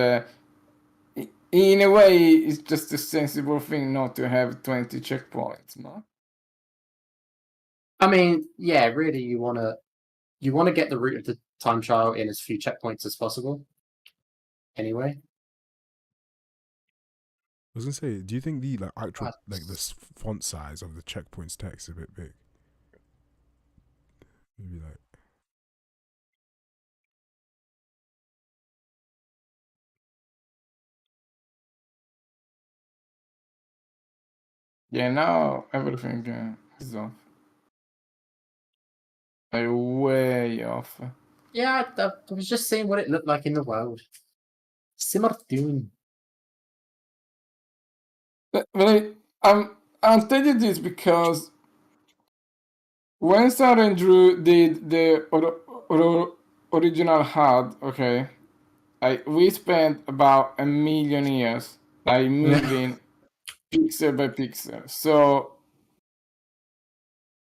in a way, it's just a sensible thing not to have 20 checkpoints, no? I mean, yeah, really, you want to get the root of the time trial in as few checkpoints as possible. Anyway. I was gonna say, do you think the actual the font size of the checkpoints text is a bit big? Maybe like. Yeah, now everything is off. Like, way off. Yeah, I was just seeing what it looked like in the world. Simmerdoon. But I'll tell you this because when Sarah Drew did the original HUD, okay, we spent about 1,000,000 years moving pixel by pixel. So,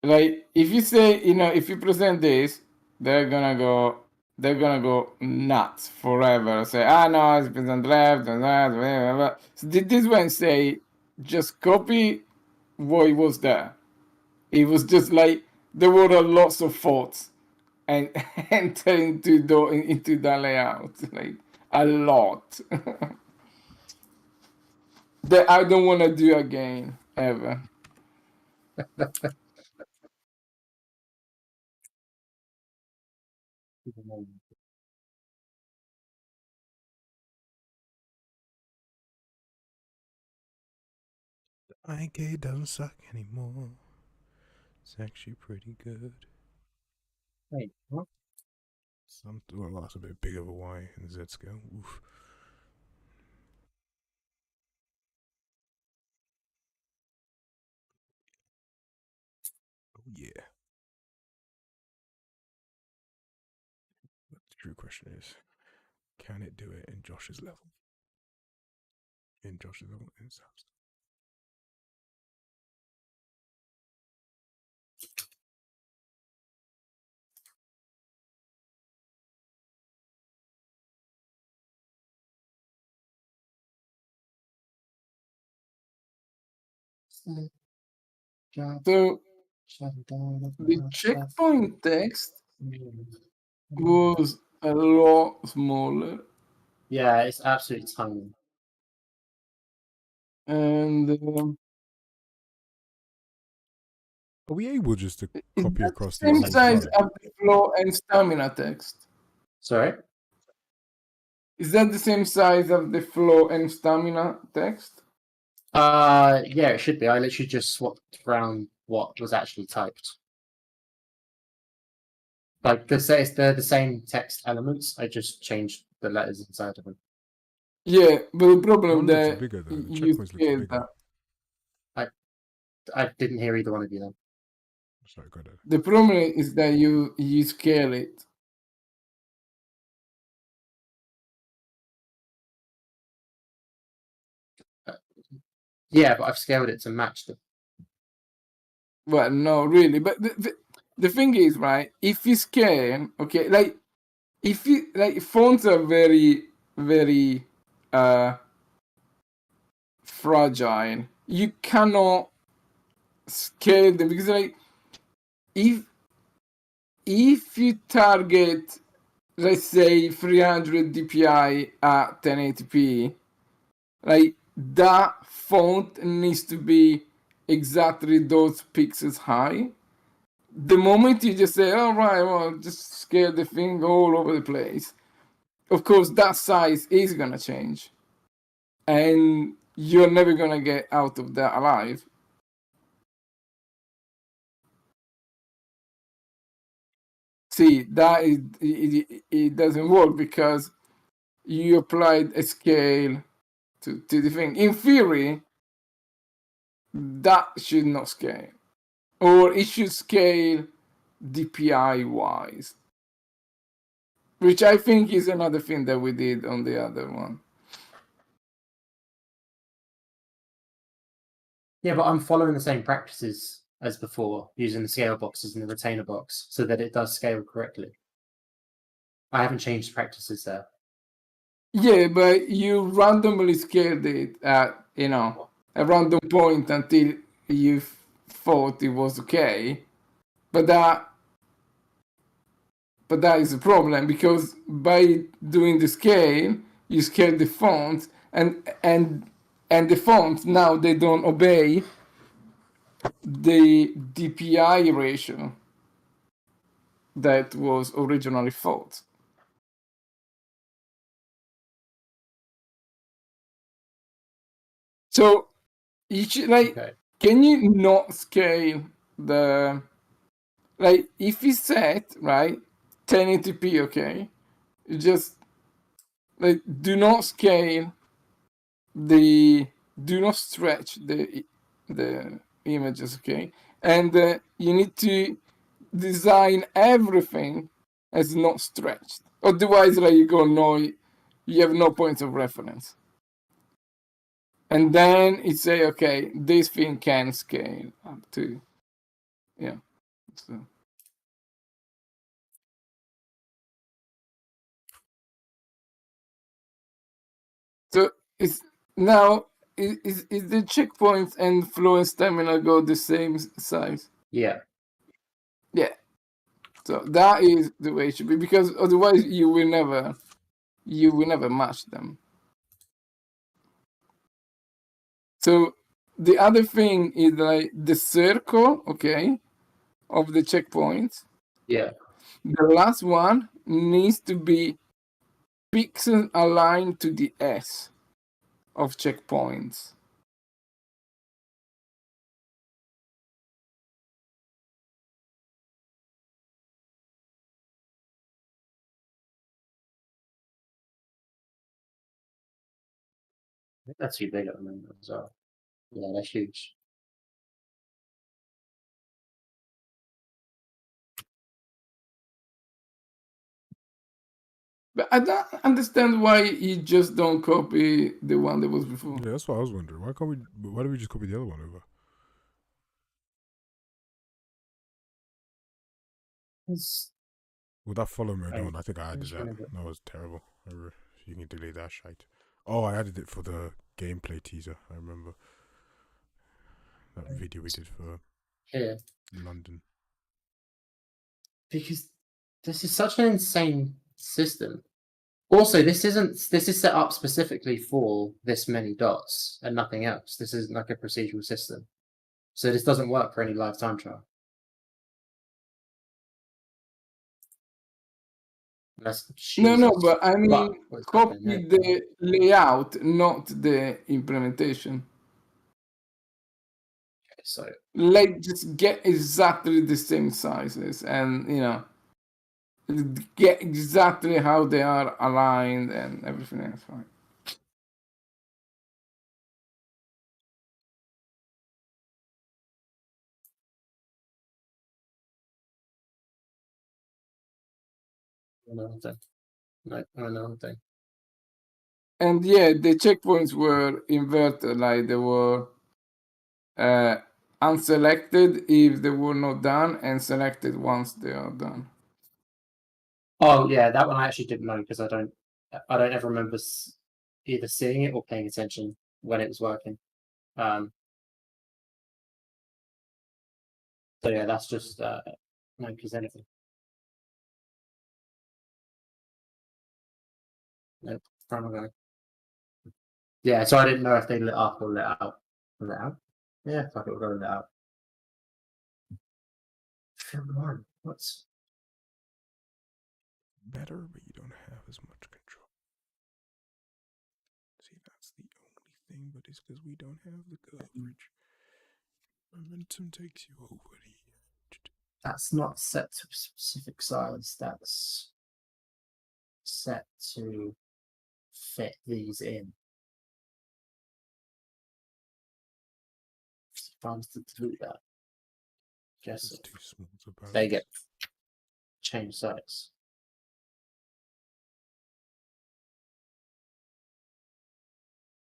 if you say, if you present this, they're gonna go nuts forever. Say, no, it's present left and that, blah, blah, blah. So this one say, just copy what was there. It was just there were lots of thoughts and enter into the layout, a lot that I don't want to do again ever. IK doesn't suck anymore. It's actually pretty good. Wait, what? Well, that's a bit big of a Y in Z scale. Oof. Oh yeah. true question is, can it do it in Josh's level? In Josh's level, in Sam's. So the checkpoint text was a lot smaller, Yeah, it's absolutely tiny. and Are we able just to is copy that across the the same same size slide? of the flow and stamina text? Sorry? Is that the same size of the flow and stamina text? Yeah, it should be. I literally just swapped around what was actually typed. Like they're the same text elements. I just changed the letters inside of them. Yeah, but the problem One looks that bigger though. The you checkpoints looks scaled bigger. that. I didn't hear either one of you then. Sorry, go ahead. The problem is that you scale it. Yeah, but I've scaled it to match the. Well, no, really. But the thing is, right? If you scale, okay, like if you like fonts are very, very fragile. You cannot scale them because like if you target, let's say, 300 dpi at 1080p, like that font needs to be exactly those pixels high. The moment you just say, all right, well, just scale the thing all over the place, of course that size is gonna change, and you're never gonna get out of that alive. See, that is it doesn't work because you applied a scale to the thing. In theory, that should not scale, or it should scale DPI wise, which I think is another thing that we did on the other one. Yeah, but I'm following the same practices as before, using the scale boxes and the retainer box so that it does scale correctly. I haven't changed practices there. Yeah, but you randomly scaled it at, a random point until you thought it was okay. But that is a problem because by doing the scale, you scale the fonts, and the fonts now they don't obey the DPI ratio that was originally thought. So you should, like, Okay. can you not scale the, like, if you set, right, 1080p, okay, you just, like, do not scale the, do not stretch the images, okay, and you need to design everything as not stretched, otherwise, like, you have no points of reference. And then it say, okay, this thing can scale up to, yeah. So it's now, is the checkpoints and flow and stamina go the same size? Yeah. Yeah. So that is the way it should be, because otherwise you will never match them. So the other thing is like the circle, okay, of the checkpoints. Yeah. The last one needs to be pixel aligned to the S of checkpoints. I think that's too big at the moment as well. Yeah, that's huge. But I don't understand why you just don't copy the one that was before. Yeah, that's what I was wondering. Why can't we? Why don't we just copy the other one over? It's, With that follow mode I on, I think I added just that. remember. That was terrible. You can delete that shite. Oh, I added it for the gameplay teaser. I remember that video we did for Here, London. because this is such an insane system. Also, this is set up specifically for this many dots and nothing else. This isn't like a procedural system, so this doesn't work for any live time trial. Unless No, Jesus. but I mean, what's copy happening the layout, not the implementation. here? So Like, just get exactly the same sizes, and get exactly how they are aligned and everything else. Right? another thing. No, another thing. And yeah, the checkpoints were inverted, like they were unselected if they were not done, and selected once they are done. Oh yeah, that one I actually didn't know because I don't ever remember either seeing it or paying attention when it was working. So yeah, that's just no, because anything. Nope, wrong guy. Yeah, so I didn't know if they lit up or lit out. Lit out? Yeah, fuck it, we'll go lit out. Film one. What's Better, but you don't have as much control. See, that's the only thing, but it's because we don't have the coverage. Momentum takes you over the edge. that's not set to a specific size, that's set to fit these in. If I was to delete that, It's just too small to balance. they get changed size.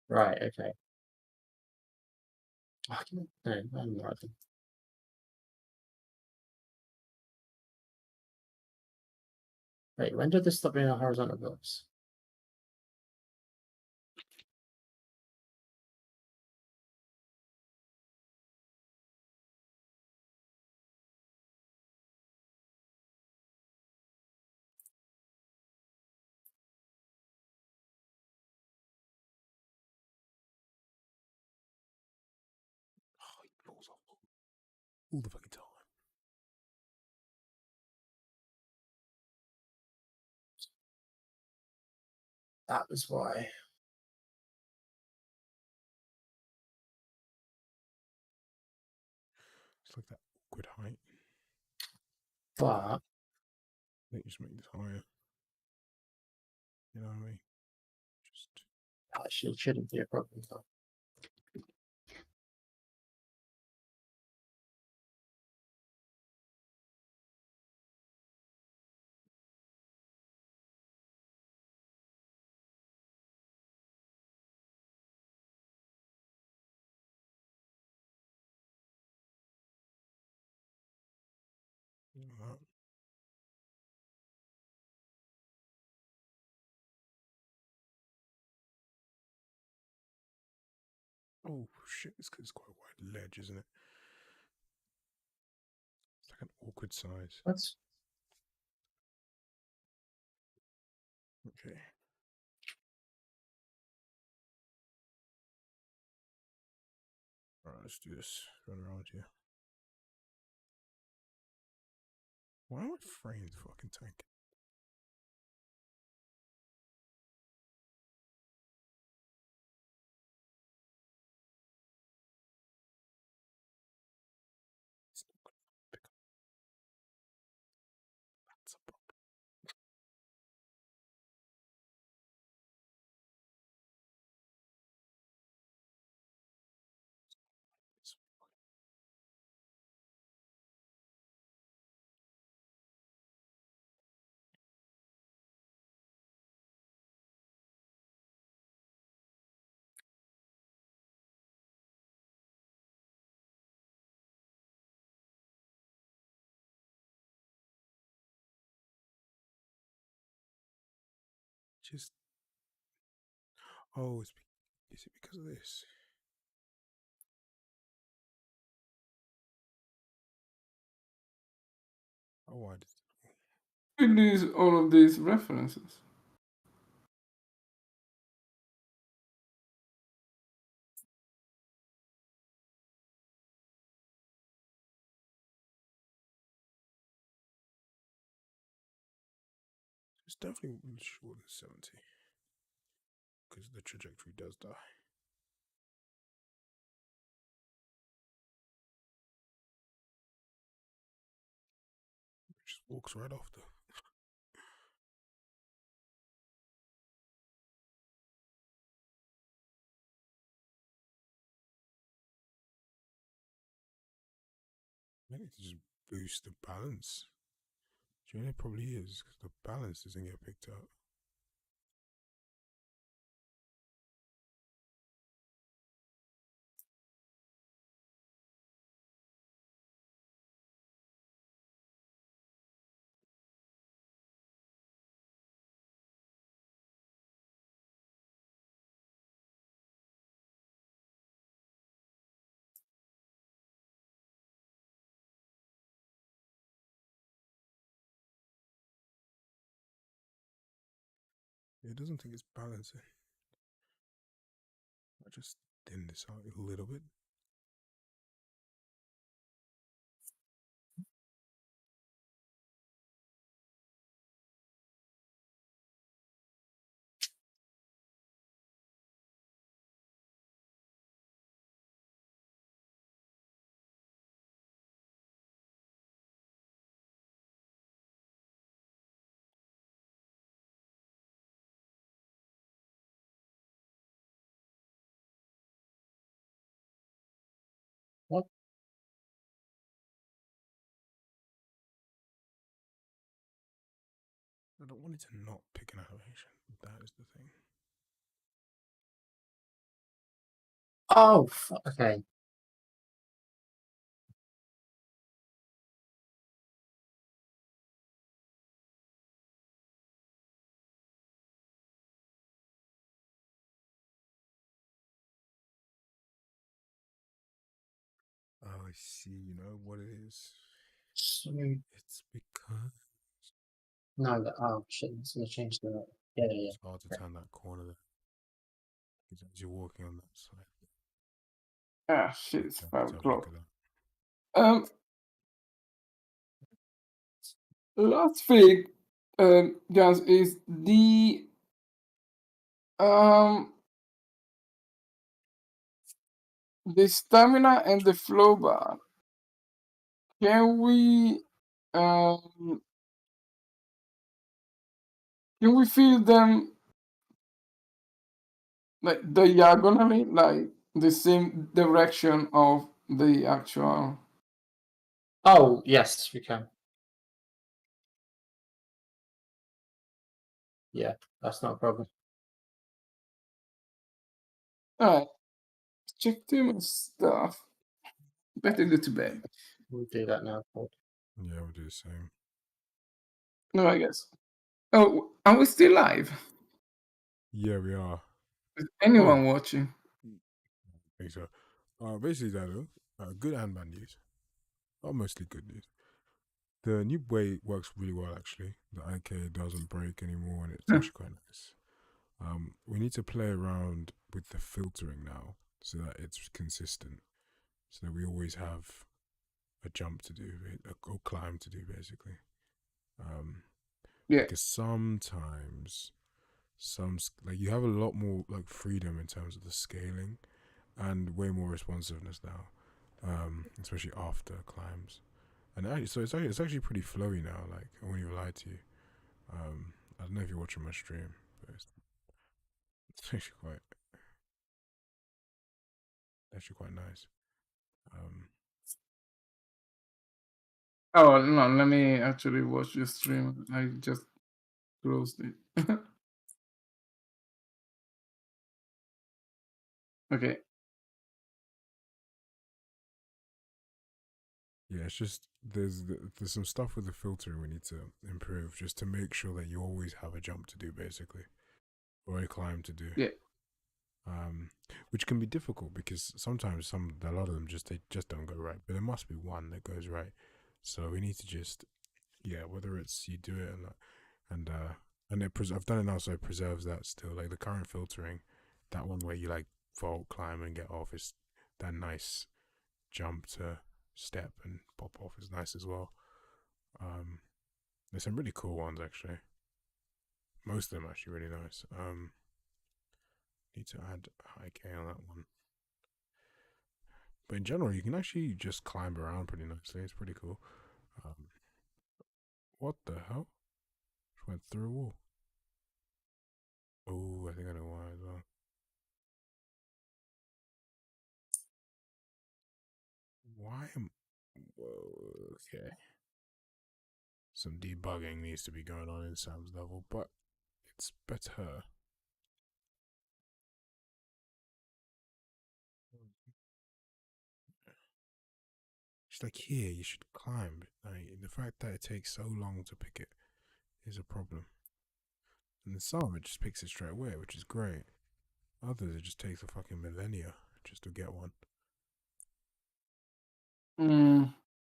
Right, okay. No, I'm right. Wait, when did this stop being a horizontal box? Oh, he falls off all the fucking time. That was why. It's like that awkward height. But Let me just make this higher. You know what I mean? Just actually, it shouldn't be a problem though. that. Oh shit! It's quite a wide ledge, isn't it? It's like an awkward size. That's Okay. Alright, let's do this. Run around here. Why am I framed fucking tank? It's not gonna pick up. That's a problem. It's Just oh, is it because of this? Oh, why did We lose all of these references. it's definitely shorter than 70 because the trajectory does die. It just walks right off the. I need to just boost the balance. Do you know it probably is because the balance doesn't get picked up. It doesn't think it's balancing. I just thin this out a little bit. What? I don't want it to not pick an animation. That is the thing. Oh, okay. Oh, I see. You know what it is? So, It's because no, oh shit, it's gonna change the. Yeah, yeah, it's hard to yeah. turn that corner there. Because as you're walking on that side, Ah, shit, it's you have 5 to have a look o'clock. at that. Last thing, guys, is um the stamina and the flow bar. Can we um feel them like diagonally, like the same direction of the actual? Oh, yes, we can. Yeah, that's not a problem. Alright, check too much stuff. Better go to bed. We'll do that now. Paul. Yeah, we'll do the same. No, I guess. Oh, are we still live? Yeah, we are. Is anyone watching? I think so. Basically, Dado, good and bad news. Mostly good news. The new way works really well, actually. The IK doesn't break anymore, and it's actually quite nice. We need to play around with the filtering now so that it's consistent, so that we always have a jump to do, a climb to do, basically. Yeah. Because sometimes, like you have a lot more like freedom in terms of the scaling, and way more responsiveness now, especially after climbs. And so it's actually pretty flowy now. Like I won't even lie to you. I don't know if you're watching my stream, but it's actually quite nice. Oh no, let me actually watch your stream. I just closed it. Okay. Yeah, it's just there's some stuff with the filtering we need to improve just to make sure that you always have a jump to do, basically. or a climb to do. Yeah. Which can be difficult because sometimes a lot of them they just don't go right. But there must be one that goes right. So we need to just, whether it's you do it and I've done it now, so it preserves that still. Like the current filtering, that one where you like vault, climb, and get off is that nice jump to step and pop off is nice as well. There's some really cool ones actually. Most of them actually really nice. Need to add high K on that one. But in general, you can actually just climb around pretty nicely. It's pretty cool. What the hell? Just went through a wall. Oh, I think I know why as well. Why am... Whoa, okay. Some debugging needs to be going on in Sam's level, but it's better. It's like here, you should climb. Like, the fact that it takes so long to pick it is a problem. And then some, it just picks it straight away, which is great. Others, it just takes a fucking millennia just to get one.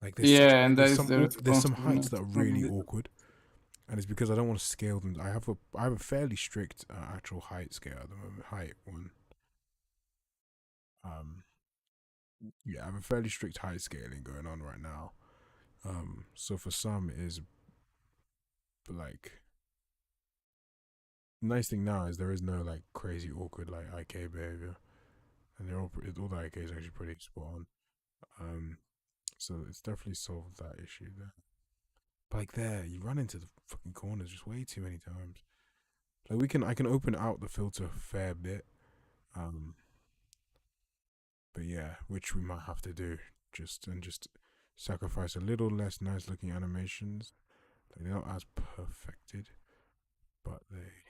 Like there's some heights that are really awkward, and it's because I don't want to scale them. I have a fairly strict actual height scale at the moment. Height one. I have a fairly strict height scaling going on right now. So for some it is, but like, the nice thing now is there is no like crazy awkward like IK behavior, and all the IK is actually pretty spot on. So it's definitely solved that issue there. But like there, you run into the fucking corners just way too many times. Like I can open out the filter a fair bit. But yeah, which we might have to do just sacrifice a little less nice looking animations. Like they're not as perfected, but there,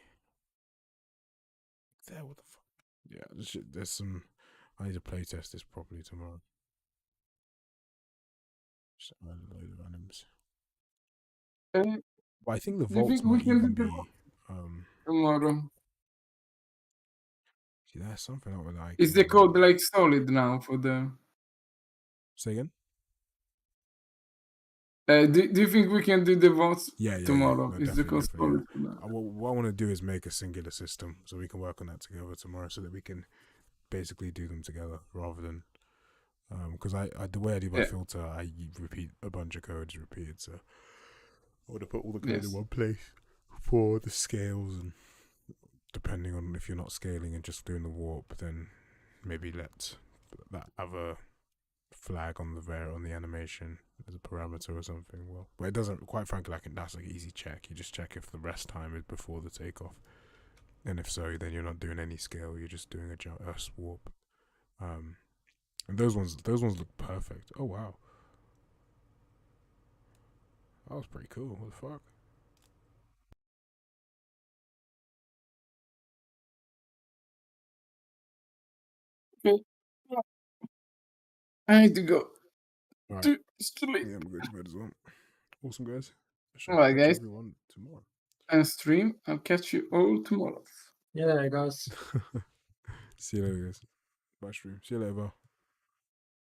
what the fuck? Yeah, there's some. I need to play test this properly tomorrow. Just add a load of anims. But I think the vaults might even be tomorrow. See, that's something up with the IK. Is the code like solid now for the? Say again. Do you think we can do the votes tomorrow? No, is the code solid? What I want to do is make a singular system so we can work on that together tomorrow, so that we can basically do them together rather than because the way I do my filter, I repeat a bunch of codes repeated, so I want to put all the code in one place for the scales, and depending on if you're not scaling and just doing the warp, then maybe let that other flag on the animation as a parameter or something. Well, but it doesn't, quite frankly, that's like an easy check. You just check if the rest time is before the takeoff, and if so, then you're not doing any scale, you're just doing a warp. And those ones look perfect. Oh wow, that was pretty cool. What the fuck? Okay. I need to go. Right. It's too late. Yeah, I'm going to bed as well. Awesome, guys. Alright, guys. Everyone tomorrow. And stream. I'll catch you all tomorrow. Yeah, guys. See you later, guys. Bye, stream. See you later, bro.